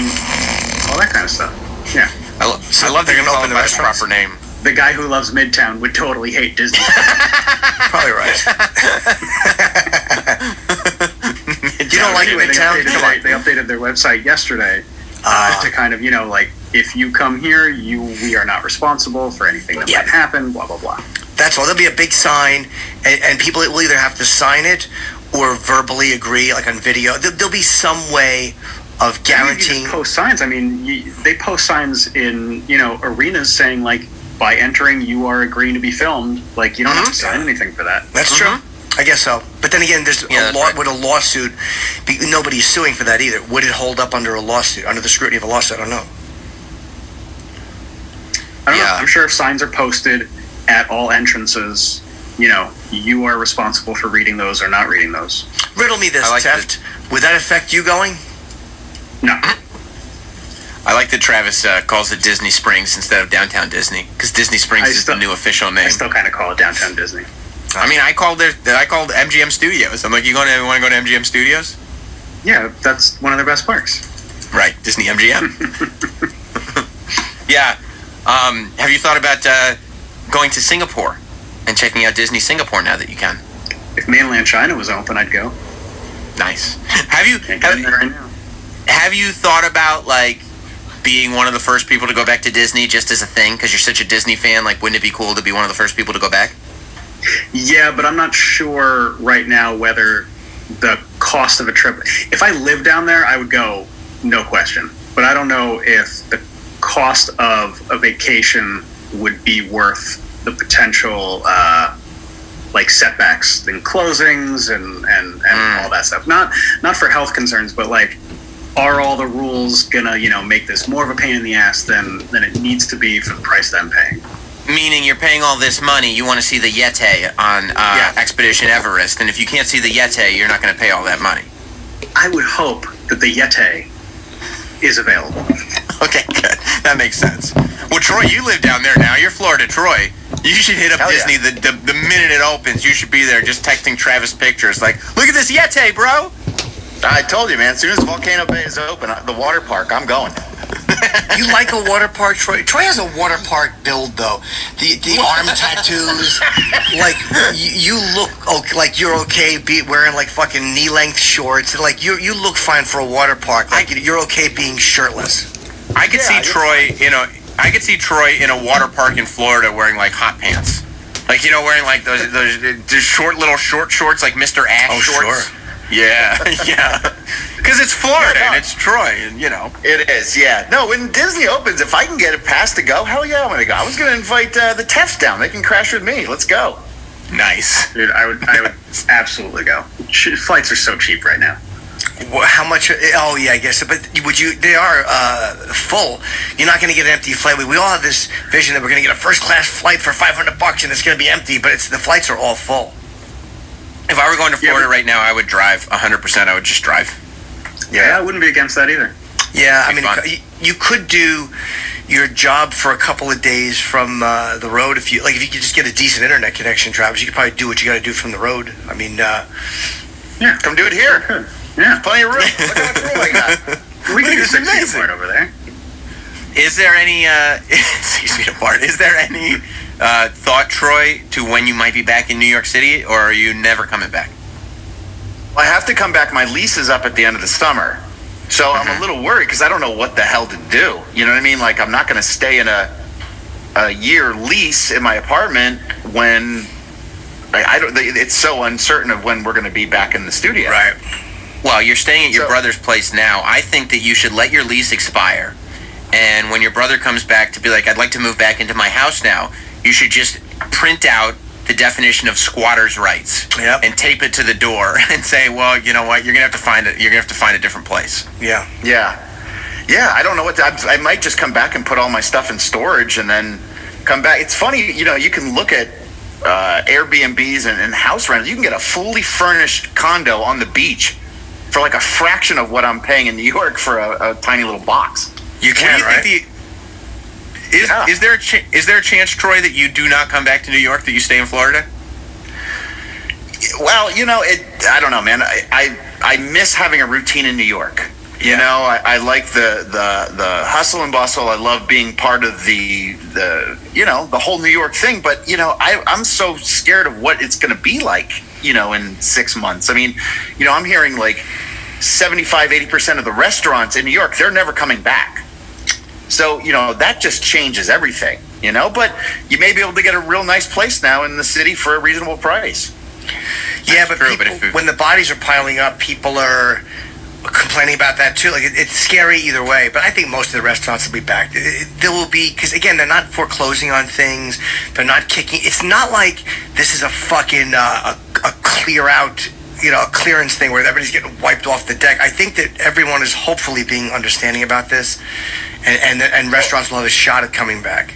all that kind of stuff. Yeah. I love they're going to open the proper name. The guy who loves Midtown would totally hate Disney. Probably right. You don't like Midtown? They updated their website yesterday to kind of, if you come here, we are not responsible for anything that might happen, blah, blah, blah. That's all. There'll be a big sign, and people will either have to sign it or verbally agree, like on video. There'll be some way of guaranteeing. You post signs. I mean, they post signs in, arenas saying, like, by entering, you are agreeing to be filmed. Like, you don't have to sign anything for that. That's true. I guess so. But then again, there's with a lawsuit, nobody's suing for that either. Would it hold up under a lawsuit, under the scrutiny of a lawsuit? I don't know. I don't know. I'm sure if signs are posted at all entrances, you are responsible for reading those or not reading those. Riddle me this, Teft. Would that affect you going? No. I like that Travis calls it Disney Springs instead of Downtown Disney, because Disney Springs is the new official name. I still kind of call it Downtown Disney. I mean, I called MGM Studios. I'm like, want to go to MGM Studios? Yeah, that's one of their best parks. Right, Disney MGM. Yeah. Have you thought about going to Singapore and checking out Disney Singapore now that you can? If mainland China was open, I'd go. Nice. Have you thought about, like, being one of the first people to go back to Disney just as a thing? Because you're such a Disney fan, like, wouldn't it be cool to be one of the first people to go back? Yeah, but I'm not sure right now whether the cost of a trip... If I lived down there, I would go, no question. But I don't know if the cost of a vacation would be worth the potential, setbacks and closings and all that stuff. Not for health concerns, but, like, are all the rules gonna, make this more of a pain in the ass than it needs to be for the price that I'm paying? Meaning you're paying all this money, you want to see the Yeti on Expedition Everest, and if you can't see the Yeti, you're not going to pay all that money. I would hope that the Yeti is available. Okay, good. That makes sense. Well, Troy, you live down there now. You're Florida Troy. You should hit up Disney the minute it opens. You should be there just texting Travis pictures like, look at this Yeti, bro. I told you, man. As soon as Volcano Bay is open, the water park, I'm going. You like a water park, Troy? Troy has a water park build, though. The arm tattoos, like you look like you're okay wearing like fucking knee-length shorts, and like you look fine for a water park. Like you're okay being shirtless. I could see Troy in a water park in Florida wearing like hot pants, like wearing like those short shorts like Mr. Ash shorts. Sure. Yeah, yeah. Because it's Florida and it's Troy, and It is, yeah. No, when Disney opens, if I can get a pass to go, hell yeah, I'm gonna go. I was gonna invite the Tefts down. They can crash with me. Let's go. Nice, dude. I would absolutely go. Flights are so cheap right now. How much? Oh yeah, I guess. But would you? They are full. You're not going to get an empty flight. We all have this vision that we're going to get a first class flight for $500 and it's going to be empty. But the flights are all full. If I were going to Florida right now, I would drive 100%. I would just drive. Yeah, I wouldn't be against that either. Yeah, I mean, you could do. your job for a couple of days from the road. If you could just get a decent internet connection, Travis, you could probably do what you got to do from the road. I mean, yeah, come do it here. Yeah, plenty of room. Look how much room I got. We can do 6 feet apart over there. Is there any 6 feet apart? Is there any thought, Troy, to when you might be back in New York City, or are you never coming back? I have to come back. My lease is up at the end of the summer. So I'm a little worried because I don't know what the hell to do. You know what I mean? Like, I'm not going to stay in a year lease in my apartment when I don't. It's so uncertain of when we're going to be back in the studio. Right. Well, you're staying at your brother's place now. I think that you should let your lease expire. And when your brother comes back to be like, I'd like to move back into my house now, you should just print out the definition of squatter's rights and tape it to the door and say, well, you know what, you're gonna have to find it. You're gonna have to find a different place. Yeah. I don't know what I might just come back and put all my stuff in storage and then come back. It's funny, you know, you can look at Airbnbs and house rentals. You can get a fully furnished condo on the beach for like a fraction of what I'm paying in New York for a tiny little box. You can, right? Is there a chance, Troy, that you do not come back to New York, that you stay in Florida? Well, you know, I don't know, man. I miss having a routine in New York. You know, I like the hustle and bustle. I love being part of the whole New York thing. But, you know, I'm so scared of what it's going to be like, you know, in 6 months. I mean, you know, I'm hearing like 75-80% of the restaurants in New York, they're never coming back. So, you know, that just changes everything, you know, but you may be able to get a real nice place now in the city for a reasonable price. Yeah, but when the bodies are piling up, people are complaining about that too. Like, it's scary either way, but I think most of the restaurants will be back. There will be, because again, they're not foreclosing on things. They're not kicking. It's not like this is a fucking a clear out, you know, a clearance thing where everybody's getting wiped off the deck. I think that everyone is hopefully being understanding about this. And restaurants will have a shot at coming back.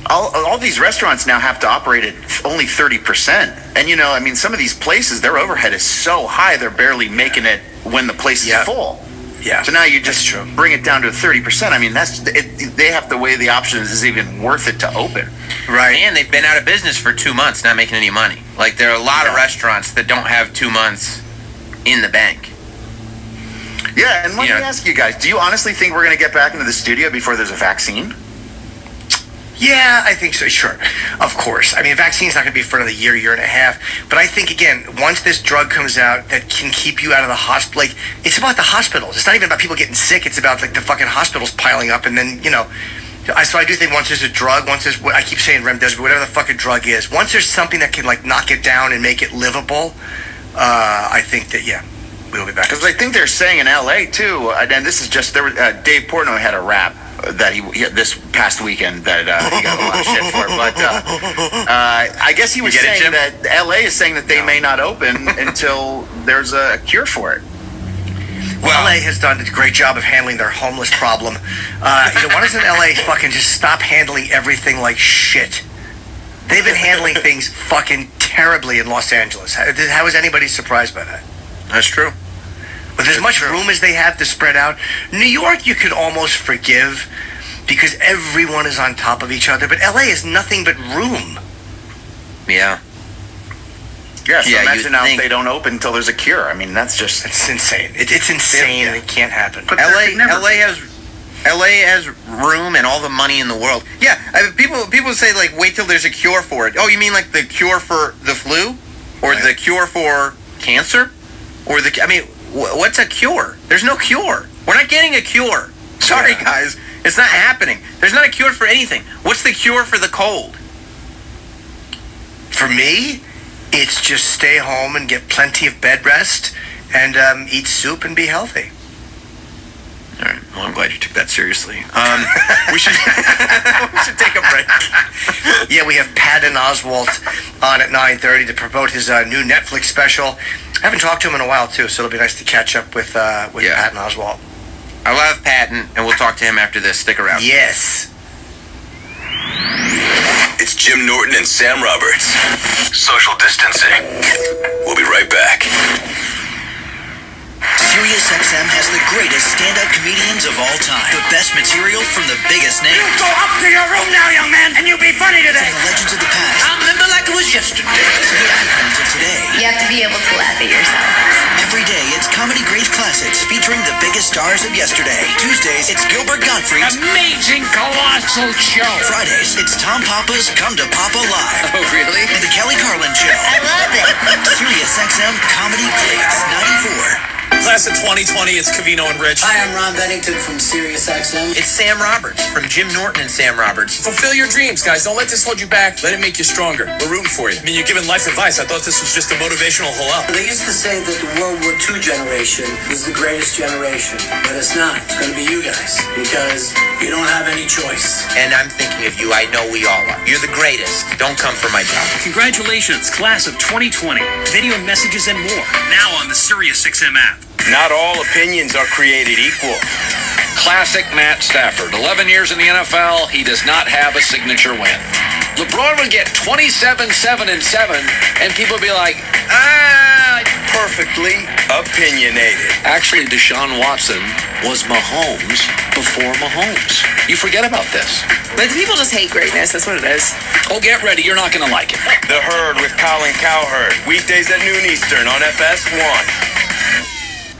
All these restaurants now have to operate at only 30%. And, you know, I mean, some of these places, their overhead is so high, they're barely making it when the place is full. Yeah. So now you just bring it down to 30%. I mean, they have to weigh the options. Is it even worth it to open? Right. And they've been out of business for 2 months, not making any money. Like, there are a lot of restaurants that don't have 2 months in the bank. Yeah, and let me ask you guys, do you honestly think we're going to get back into the studio before there's a vaccine? Yeah, I think so, sure. Of course. I mean, a vaccine's not going to be for another year and a half. But I think, again, once this drug comes out that can keep you out of the hospital, like, it's about the hospitals. It's not even about people getting sick. It's about, like, the fucking hospitals piling up. And then, you know, so I do think once there's a drug, once there's, I keep saying remdesivir, whatever the fucking drug is, once there's something that can, like, knock it down and make it livable, I think that, we'll be back. Because I think they're saying in LA too, and this is just Dave Portnoy had a rap that he this past weekend that he got a lot of shit for. But I guess he was saying that LA is saying that they may not open until there's a cure for it. Well, LA has done a great job of handling their homeless problem. You know, why doesn't LA fucking just stop handling everything like shit? They've been handling things fucking terribly in Los Angeles. How is anybody surprised by that? That's true. With as much room as they have to spread out, New York you could almost forgive because everyone is on top of each other. But LA is nothing but room. Yeah. Yeah, so imagine now if they don't open until there's a cure. I mean, it's insane. It's insane. It can't happen. But LA has room and all the money in the world. Yeah, people say, like, wait till there's a cure for it. Oh, you mean like the cure for the flu? Or the cure for cancer? Or what's a cure? There's no cure. We're not getting a cure. Sorry, guys. It's not happening. There's not a cure for anything. What's the cure for the cold? For me, it's just stay home and get plenty of bed rest and eat soup and be healthy. All right. Well, I'm glad you took that seriously. We should take a break. Yeah, we have Patton Oswalt on at 9:30 to promote his new Netflix special. I haven't talked to him in a while too, so it'll be nice to catch up with Patton Oswalt. I love Patton, and we'll talk to him after this. Stick around. Yes. It's Jim Norton and Sam Roberts. Social distancing. We'll be right back. SiriusXM has the greatest stand-up comedians of all time. The best material from the biggest names. You go up to your room now, young man, and you'll be funny today. From the legends of the past. I remember like it was yesterday. To the icons of today. You have to be able to laugh at yourself. Every day, it's Comedy Great Classics featuring the biggest stars of yesterday. Tuesdays, it's Gilbert Gottfried's Amazing Colossal Show. Fridays, it's Tom Papa's Come to Papa Live. Oh, really? And the Kelly Carlin Show. I love it. SiriusXM Comedy Greats 94. Class of 2020, it's Cavino and Rich. Hi, I'm Ron Bennington from SiriusXM. It's Sam Roberts from Jim Norton and Sam Roberts. Fulfill your dreams, guys. Don't let this hold you back. Let it make you stronger. We're rooting for you. I mean, you're giving life advice. I thought this was just a motivational hurrah. They used to say that the World War II generation was the greatest generation, but it's not. It's going to be you guys, because you don't have any choice. And I'm thinking of you. I know we all are. You're the greatest. Don't come for my job. Congratulations, class of 2020. Video messages and more. Now on the SiriusXM app. Not all opinions are created equal. Classic Matt Stafford. 11 years in the NFL, he does not have a signature win. LeBron would get 27, 7, and 7, and people would be like, Perfectly opinionated. Actually, Deshaun Watson was Mahomes before Mahomes. You forget about this. But people just hate greatness. That's what it is. Oh, get ready. You're not going to like it. The Herd with Colin Cowherd. Weekdays at noon Eastern on FS1.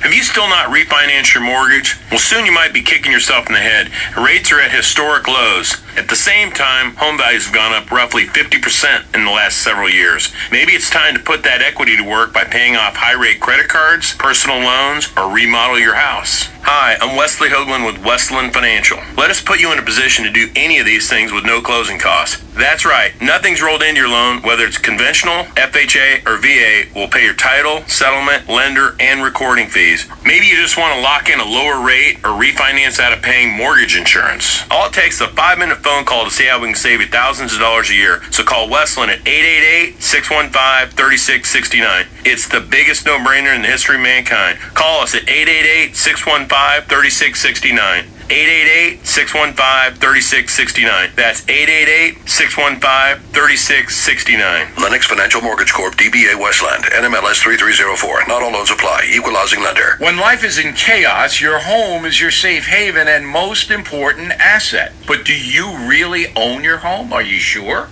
Have you still not refinanced your mortgage? Well, soon you might be kicking yourself in the head. Rates are at historic lows. At the same time, home values have gone up roughly 50% in the last several years. Maybe it's time to put that equity to work by paying off high-rate credit cards, personal loans, or remodel your house. Hi, I'm Wesley Hoagland with Westland Financial. Let us put you in a position to do any of these things with no closing costs. That's right. Nothing's rolled into your loan, whether it's conventional, FHA, or VA, will pay your title, settlement, lender, and recording fees. Maybe you just want to lock in a lower rate or refinance out of paying mortgage insurance. All it takes is a 5-minute phone call to see how we can save you thousands of dollars a year. So call Westland at 888-615-3669. It's the biggest no-brainer in the history of mankind. Call us at 888-615-3669. 888-615-3669. That's 888-615-3669. Lennox Financial Mortgage Corp. DBA Westland. NMLS 3304. Not all loans apply. Equal housing lender. When life is in chaos, your home is your safe haven and most important asset. But do you really own your home? Are you sure?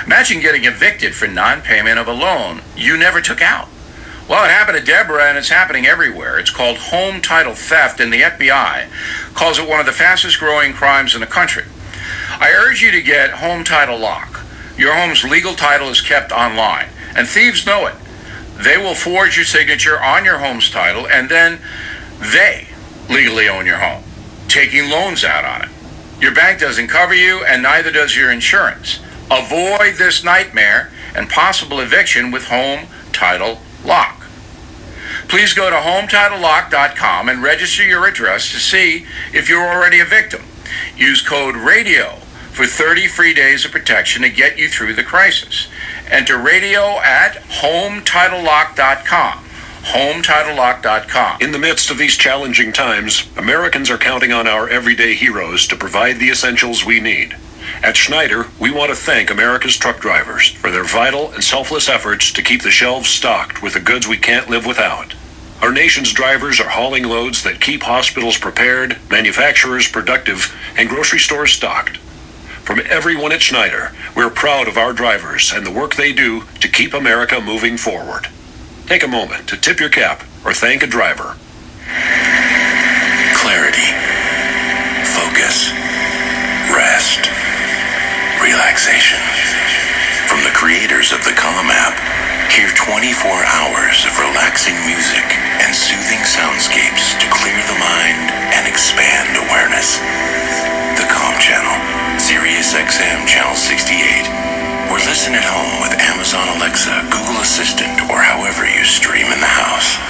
Imagine getting evicted for non-payment of a loan you never took out. Well, it happened to Deborah, and it's happening everywhere. It's called home title theft, and the FBI calls it one of the fastest-growing crimes in the country. I urge you to get Home Title Lock. Your home's legal title is kept online, and thieves know it. They will forge your signature on your home's title, and then they legally own your home, taking loans out on it. Your bank doesn't cover you, and neither does your insurance. Avoid this nightmare and possible eviction with Home Title Lock. Please go to HometitleLock.com and register your address to see if you're already a victim. Use code RADIO for 30 free days of protection to get you through the crisis. Enter radio at HometitleLock.com. HometitleLock.com. In the midst of these challenging times, Americans are counting on our everyday heroes to provide the essentials we need. At Schneider, we want to thank America's truck drivers for their vital and selfless efforts to keep the shelves stocked with the goods we can't live without. Our nation's drivers are hauling loads that keep hospitals prepared, manufacturers productive, and grocery stores stocked. From everyone at Schneider, we're proud of our drivers and the work they do to keep America moving forward. Take a moment to tip your cap or thank a driver. Clarity. Focus. Rest. Relaxation. From the creators of the Calm app, hear 24 hours of relaxing music and soothing soundscapes to clear the mind and expand awareness. The Calm channel, SiriusXM channel 68, or listen at home with Amazon Alexa, Google Assistant, or however you stream in the house.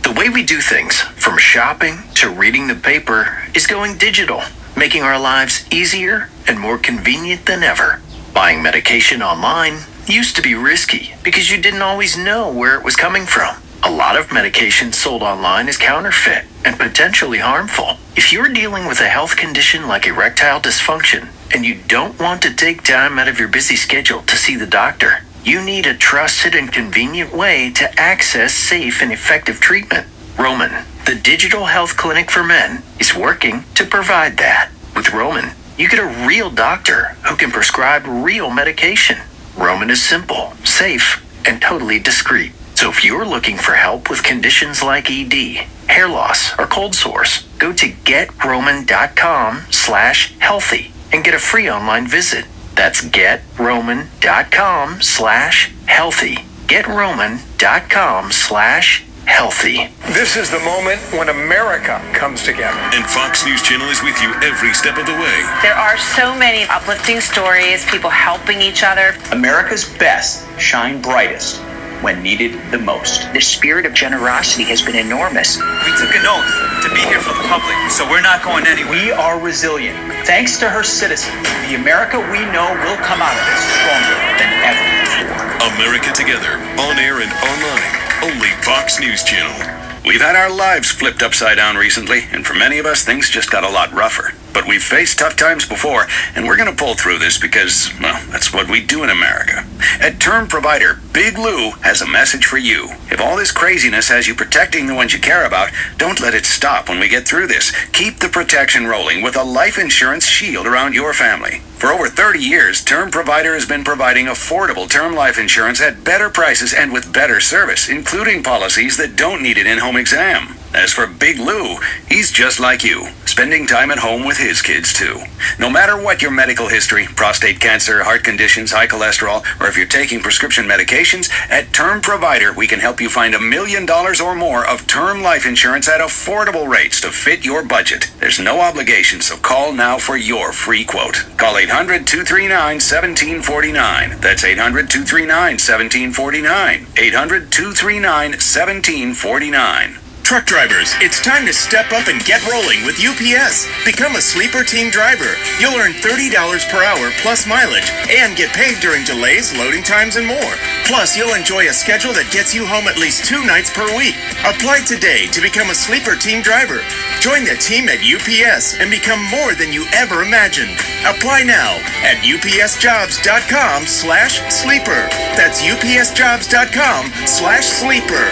The way we do things, from shopping to reading the paper, is going digital, making our lives easier and more convenient than ever. Buying medication online used to be risky because you didn't always know where it was coming from. A lot of medication sold online is counterfeit and potentially harmful. If you're dealing with a health condition like erectile dysfunction and you don't want to take time out of your busy schedule to see the doctor, You need a trusted and convenient way to access safe and effective treatment. Roman, the digital health clinic for men, is working to provide that. With Roman, you get a real doctor who can prescribe real medication. Roman is simple, safe, and totally discreet. So if you're looking for help with conditions like ED, hair loss, or cold sores, go to getroman.com/healthy and get a free online visit. That's getroman.com/healthy. getroman.com/healthy. This is the moment when America comes together. And Fox News Channel is with you every step of the way. There are so many uplifting stories, people helping each other. America's best shine brightest when needed the most. The spirit of generosity has been enormous. We took an oath to be here for the public, so we're not going anywhere. We are resilient. Thanks to her citizens, the America we know will come out of this stronger than ever before. America Together, on air and online. Only Fox News Channel. We've had our lives flipped upside down recently, and for many of us, things just got a lot rougher. But we've faced tough times before, and we're going to pull through this because, well, that's what we do in America. At Term Provider, Big Lou has a message for you. If all this craziness has you protecting the ones you care about, don't let it stop when we get through this. Keep the protection rolling with a life insurance shield around your family. For over 30 years, Term Provider has been providing affordable term life insurance at better prices and with better service, including policies that don't need an in-home exam. As for Big Lou, he's just like you, spending time at home with his kids too. No matter what your medical history, prostate cancer, heart conditions, high cholesterol, or if you're taking prescription medications, at Term Provider we can help you find $1 million or more of term life insurance at affordable rates to fit your budget. There's no obligation, so call now for your free quote. Call 800-239-1749. That's 800-239-1749. 800-239-1749. Truck drivers, it's time to step up and get rolling with UPS. Become a Sleeper Team driver. You'll earn $30 per hour plus mileage and get paid during delays, loading times, and more. Plus, you'll enjoy a schedule that gets you home at least 2 nights per week. Apply today to become a Sleeper Team driver. Join the team at UPS and become more than you ever imagined. Apply now at upsjobs.com/sleeper. That's upsjobs.com/sleeper.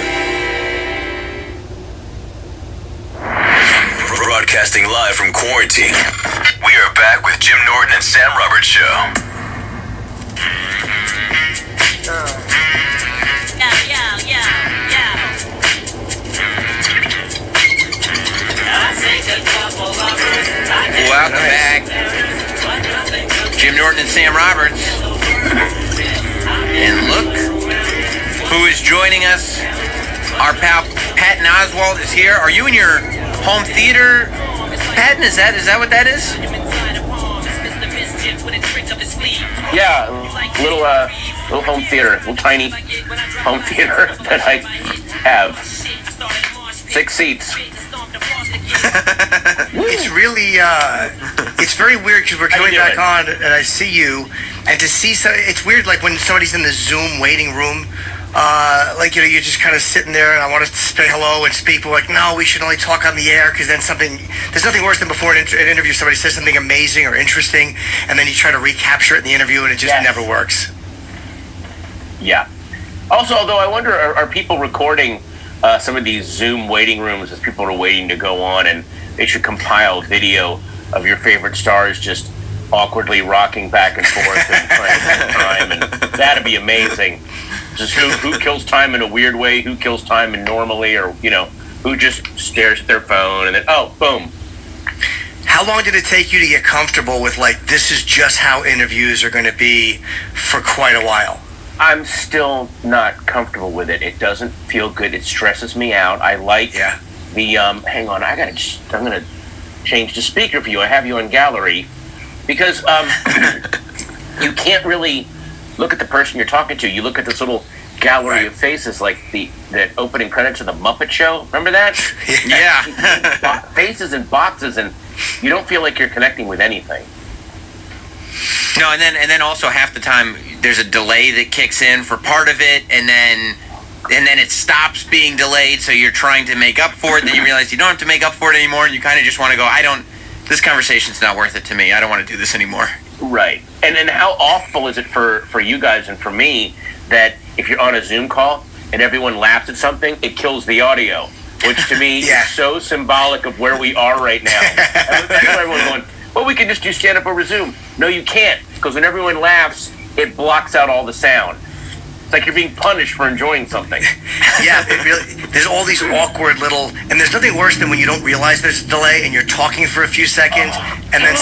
Broadcasting live from quarantine. We are back with Jim Norton and Sam Roberts Show. Welcome back. Jim Norton and Sam Roberts. And look who is joining us. Our pal Patton Oswalt is here. Are you in your home theater, Patton? Is that what that is? Yeah, little home theater, little tiny home theater that I have. 6 seats. It's really, it's very weird because we're coming back on and I see you, and to see, it's weird like when somebody's in the Zoom waiting room, like, you know, you're just kind of sitting there and I want to say hello and speak, but like, no, we should only talk on the air because then there's nothing worse than before an interview somebody says something amazing or interesting and then you try to recapture it in the interview and it just never works. Yeah. Also, although I wonder, are people recording some of these Zoom waiting rooms as people are waiting to go on, and they should compile video of your favorite stars just awkwardly rocking back and forth and trying to kill time, and that'd be amazing. Just who kills time in a weird way, who kills time in normally, or, you know, who just stares at their phone and then, oh, boom. How long did it take you to get comfortable with, like, this is just how interviews are going to be for quite a while? I'm still not comfortable with it. It doesn't feel good. It stresses me out. I like the, hang on, I'm going to change the speaker for you. I have you on gallery because you can't really look at the person you're talking to. You look at this little gallery of faces, like that opening credits of the Muppet Show. Remember that? Yeah. Faces and boxes, and you don't feel like you're connecting with anything. No, and then also half the time there's a delay that kicks in for part of it, and then it stops being delayed, so you're trying to make up for it, and then you realize you don't have to make up for it anymore, and you kind of just want to go, this conversation's not worth it to me. I don't want to do this anymore. Right. And then how awful is it for you guys and for me that if you're on a Zoom call and everyone laughs at something, it kills the audio, which to me is so symbolic of where we are right now. I look at everyone going, well, we can just do stand-up over Zoom. No, you can't, because when everyone laughs, it blocks out all the sound. It's like you're being punished for enjoying something. Yeah, it really, there's all these awkward little, and there's nothing worse than when you don't realize there's a delay and you're talking for a few seconds, and then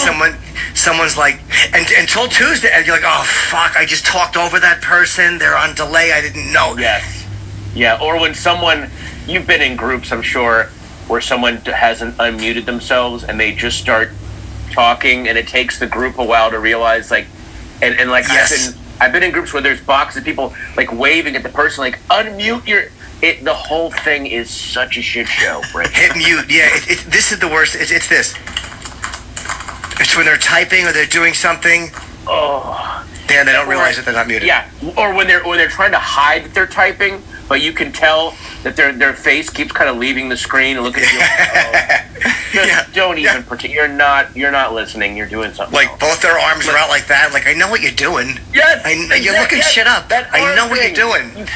someone's like, until Tuesday, and you're like, oh fuck, I just talked over that person. They're on delay. I didn't know. Yes. Yeah, or when someone, you've been in groups, I'm sure, where someone hasn't unmuted themselves and they just start talking, and it takes the group a while to realize, like, and like I've been in groups where there's boxes of people like waving at the person, like unmute your. The whole thing is such a shit show. Right? Hit mute. Yeah, this is the worst. It's this. It's when they're typing or they're doing something. Oh. Yeah, they don't realize that they're not muted. Yeah, or when they're trying to hide that they're typing, but you can tell that their face keeps kind of leaving the screen and looking at you. Don't even pretend. You're not listening. You're doing something. Like else. both their arms are out like that. Like, I know what you're doing. Yes, you're looking shit up. I know what you're doing.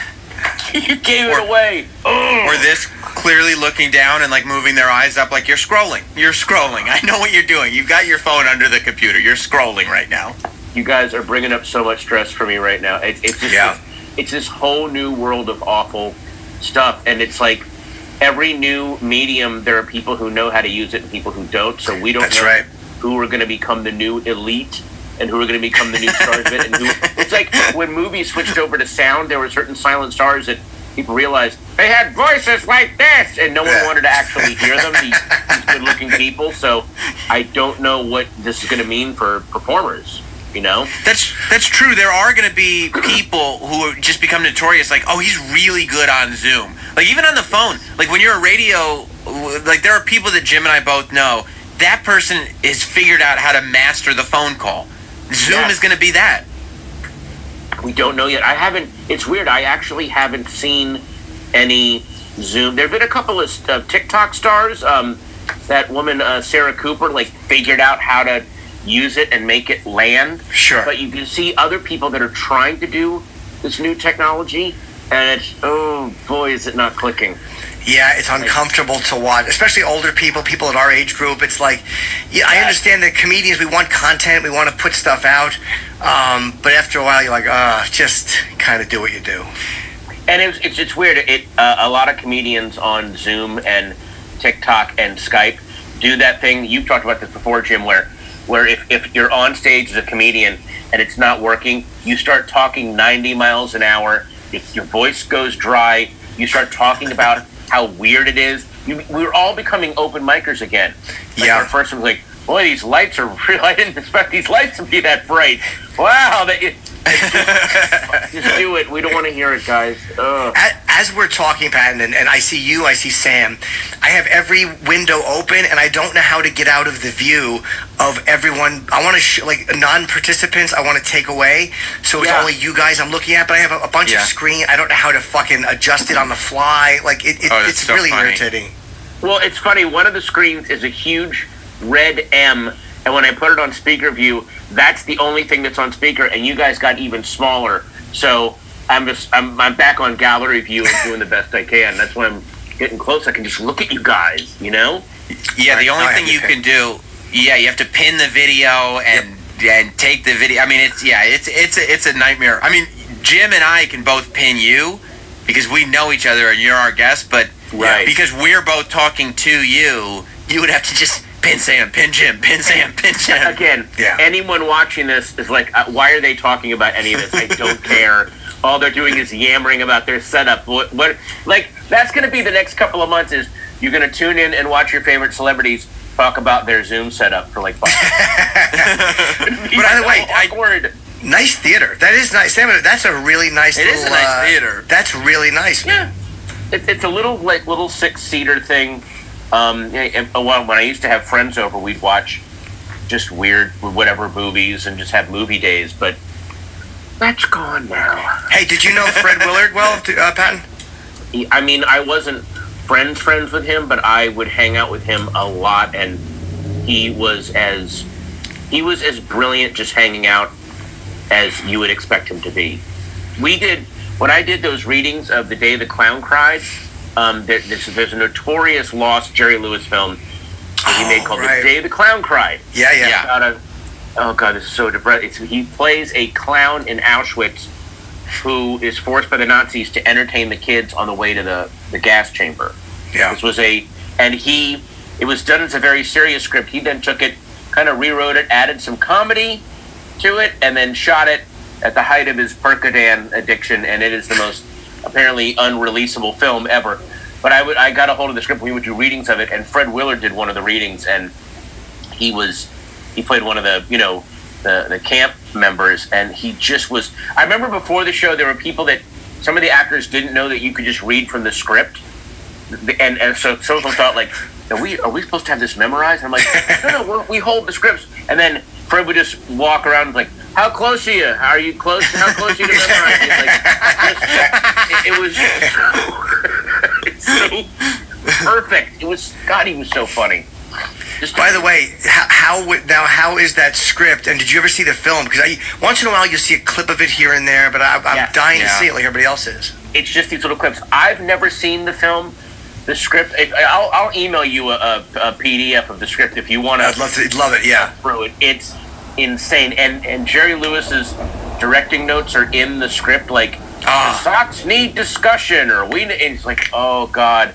You gave it away. Or this clearly looking down and like moving their eyes up like you're scrolling. You're scrolling. I know what you're doing. You've got your phone under the computer. You're scrolling right now. You guys are bringing up so much stress for me right now. It's just it's this whole new world of awful stuff, and it's like every new medium, there are people who know how to use it and people who don't. So we don't know who are going to become the new elite and who are going to become the new stars of it. And it's like when movies switched over to sound, there were certain silent stars that people realized they had voices like this, and no one wanted to actually hear them. These good-looking people. So I don't know what this is going to mean for performers. You know, that's true. There are going to be people who just become notorious, like, oh, he's really good on Zoom. Like, even on the phone, like when you're a radio, like there are people that Jim and I both know, that person is figured out how to master the phone call. Zoom is going to be that. We don't know yet. It's weird. I actually haven't seen any Zoom. There have been a couple of TikTok stars. That woman, Sarah Cooper, like figured out how to use it and make it land. Sure. But you can see other people that are trying to do this new technology, and it's, oh boy, is it not clicking. Yeah, it's uncomfortable to watch, especially older people at our age group. It's like, I understand that comedians, we want content, we want to put stuff out, but after a while you're like, just kind of do what you do. And it's weird. A lot of comedians on Zoom and TikTok and Skype do that thing. You've talked about this before, Jim, where if you're on stage as a comedian and it's not working, you start talking 90 miles an hour, your voice goes dry, you start talking about how weird it is. We're all becoming open micers again. Like our first one was like, boy, these lights are real. I didn't expect these lights to be that bright. Wow. Just do it. We don't want to hear it, guys. As we're talking, Patton, and I see you, I see Sam, I have every window open, and I don't know how to get out of the view of everyone. I want to, like, non-participants, I want to take away, so it's only you guys I'm looking at, but I have a bunch of screen. I don't know how to fucking adjust it on the fly. Like, it's so really irritating. Well, it's funny. One of the screens is a huge red M, and when I put it on speaker view, that's the only thing that's on speaker, and you guys got even smaller. So I'm back on gallery view and doing the best I can. That's when I'm getting close. I can just look at you guys, you know? Yeah, the only thing you can do, you have to pin the video and take the video. I mean, it's a nightmare. I mean, Jim and I can both pin you because we know each other and you're our guest, but because we're both talking to you, you would have to just pin Sam, pin Jim, pin Sam, pin Jim. Again, anyone watching this is like, why are they talking about any of this? I don't care. All they're doing is yammering about their setup. What? Like, that's going to be the next couple of months is you're going to tune in and watch your favorite celebrities talk about their Zoom setup for like 5 minutes. But by the way, nice theater. That is nice. Sam, that's a really nice It is a nice theater. That's really nice. Yeah. It's a little 6-seater thing. When I used to have friends over, we'd watch just weird whatever movies and just have movie days, but that's gone now. Hey, did you know Fred Willard well, Patton? I mean, I wasn't friends with him, but I would hang out with him a lot, and he was as brilliant just hanging out as you would expect him to be. We did when I did those readings of The Day the Clown Cried, there's a notorious lost Jerry Lewis film that he made called The Day the Clown Cried. Yeah. About oh God, this is so depressing. He plays a clown in Auschwitz who is forced by the Nazis to entertain the kids on the way to the gas chamber. Yeah. This was it was done as a very serious script. He then took it, kind of rewrote it, added some comedy to it, and then shot it at the height of his Percodan addiction, and it is the most apparently unreleasable film ever. But I got a hold of the script. We would do readings of it, and Fred Willard did one of the readings, and he played one of the camp members, and he just was. I remember before the show, there were people that some of the actors didn't know that you could just read from the script, and so some of them thought like, are we supposed to have this memorized? And I'm like, no, we hold the scripts, and then Fred would just walk around and like, how close are you? Are you close? How close are you to memorize? It was so perfect. It was, God, he was so funny. By the way, how is that script? And did you ever see the film? Because once in a while you see a clip of it here and there, but I'm dying to see it like everybody else is. It's just these little clips. I've never seen the film, the script. I'll email you a PDF of the script if you want to. I'd love it. Yeah. Through it. It's insane. And Jerry Lewis's directing notes are in the script, like the Sox need discussion, or it's like, oh God.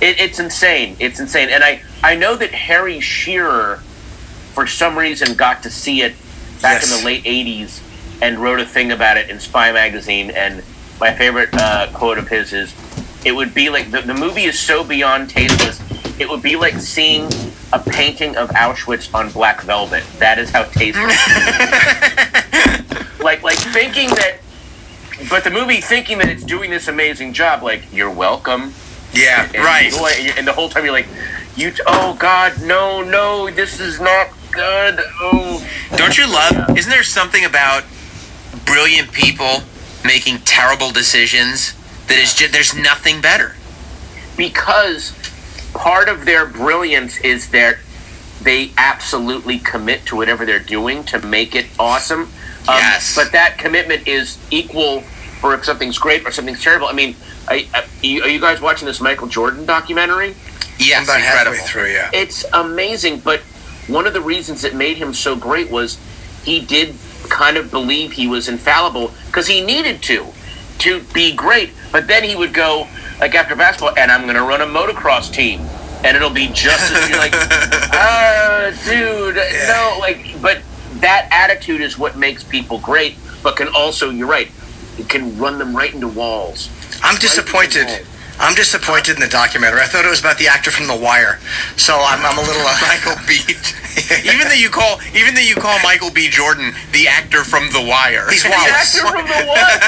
It's insane. It's insane. And I know that Harry Shearer, for some reason, got to see it back in the late 80s and wrote a thing about it in Spy Magazine. And my favorite quote of his is, it would be like, the movie is so beyond tasteless, it would be like seeing a painting of Auschwitz on black velvet. That is how tasteless it is. like thinking that, but the movie thinking that it's doing this amazing job, like, you're welcome. Yeah, and right. And the whole time you're like, oh God, no, this is not good. Oh. Don't you love? Isn't there something about brilliant people making terrible decisions that is just, there's nothing better? Because part of their brilliance is that they absolutely commit to whatever they're doing to make it awesome. Yes. But that commitment is equal for if something's great or something's terrible. I mean, are you guys watching this Michael Jordan documentary? Yes, about incredible. Halfway through, yeah. It's amazing, but one of the reasons it made him so great was he did kind of believe he was infallible because he needed to be great. But then he would go, like after basketball, and I'm going to run a motocross team, and it'll be just as you're like, dude, no, like. But that attitude is what makes people great, but can also, you're right, it can run them right into walls. I'm disappointed. I'm disappointed in the documentary. I thought it was about the actor from The Wire, so I'm a little Michael B. Even though you call Michael B. Jordan the actor from The Wire. He's Wallace. The actor from The What?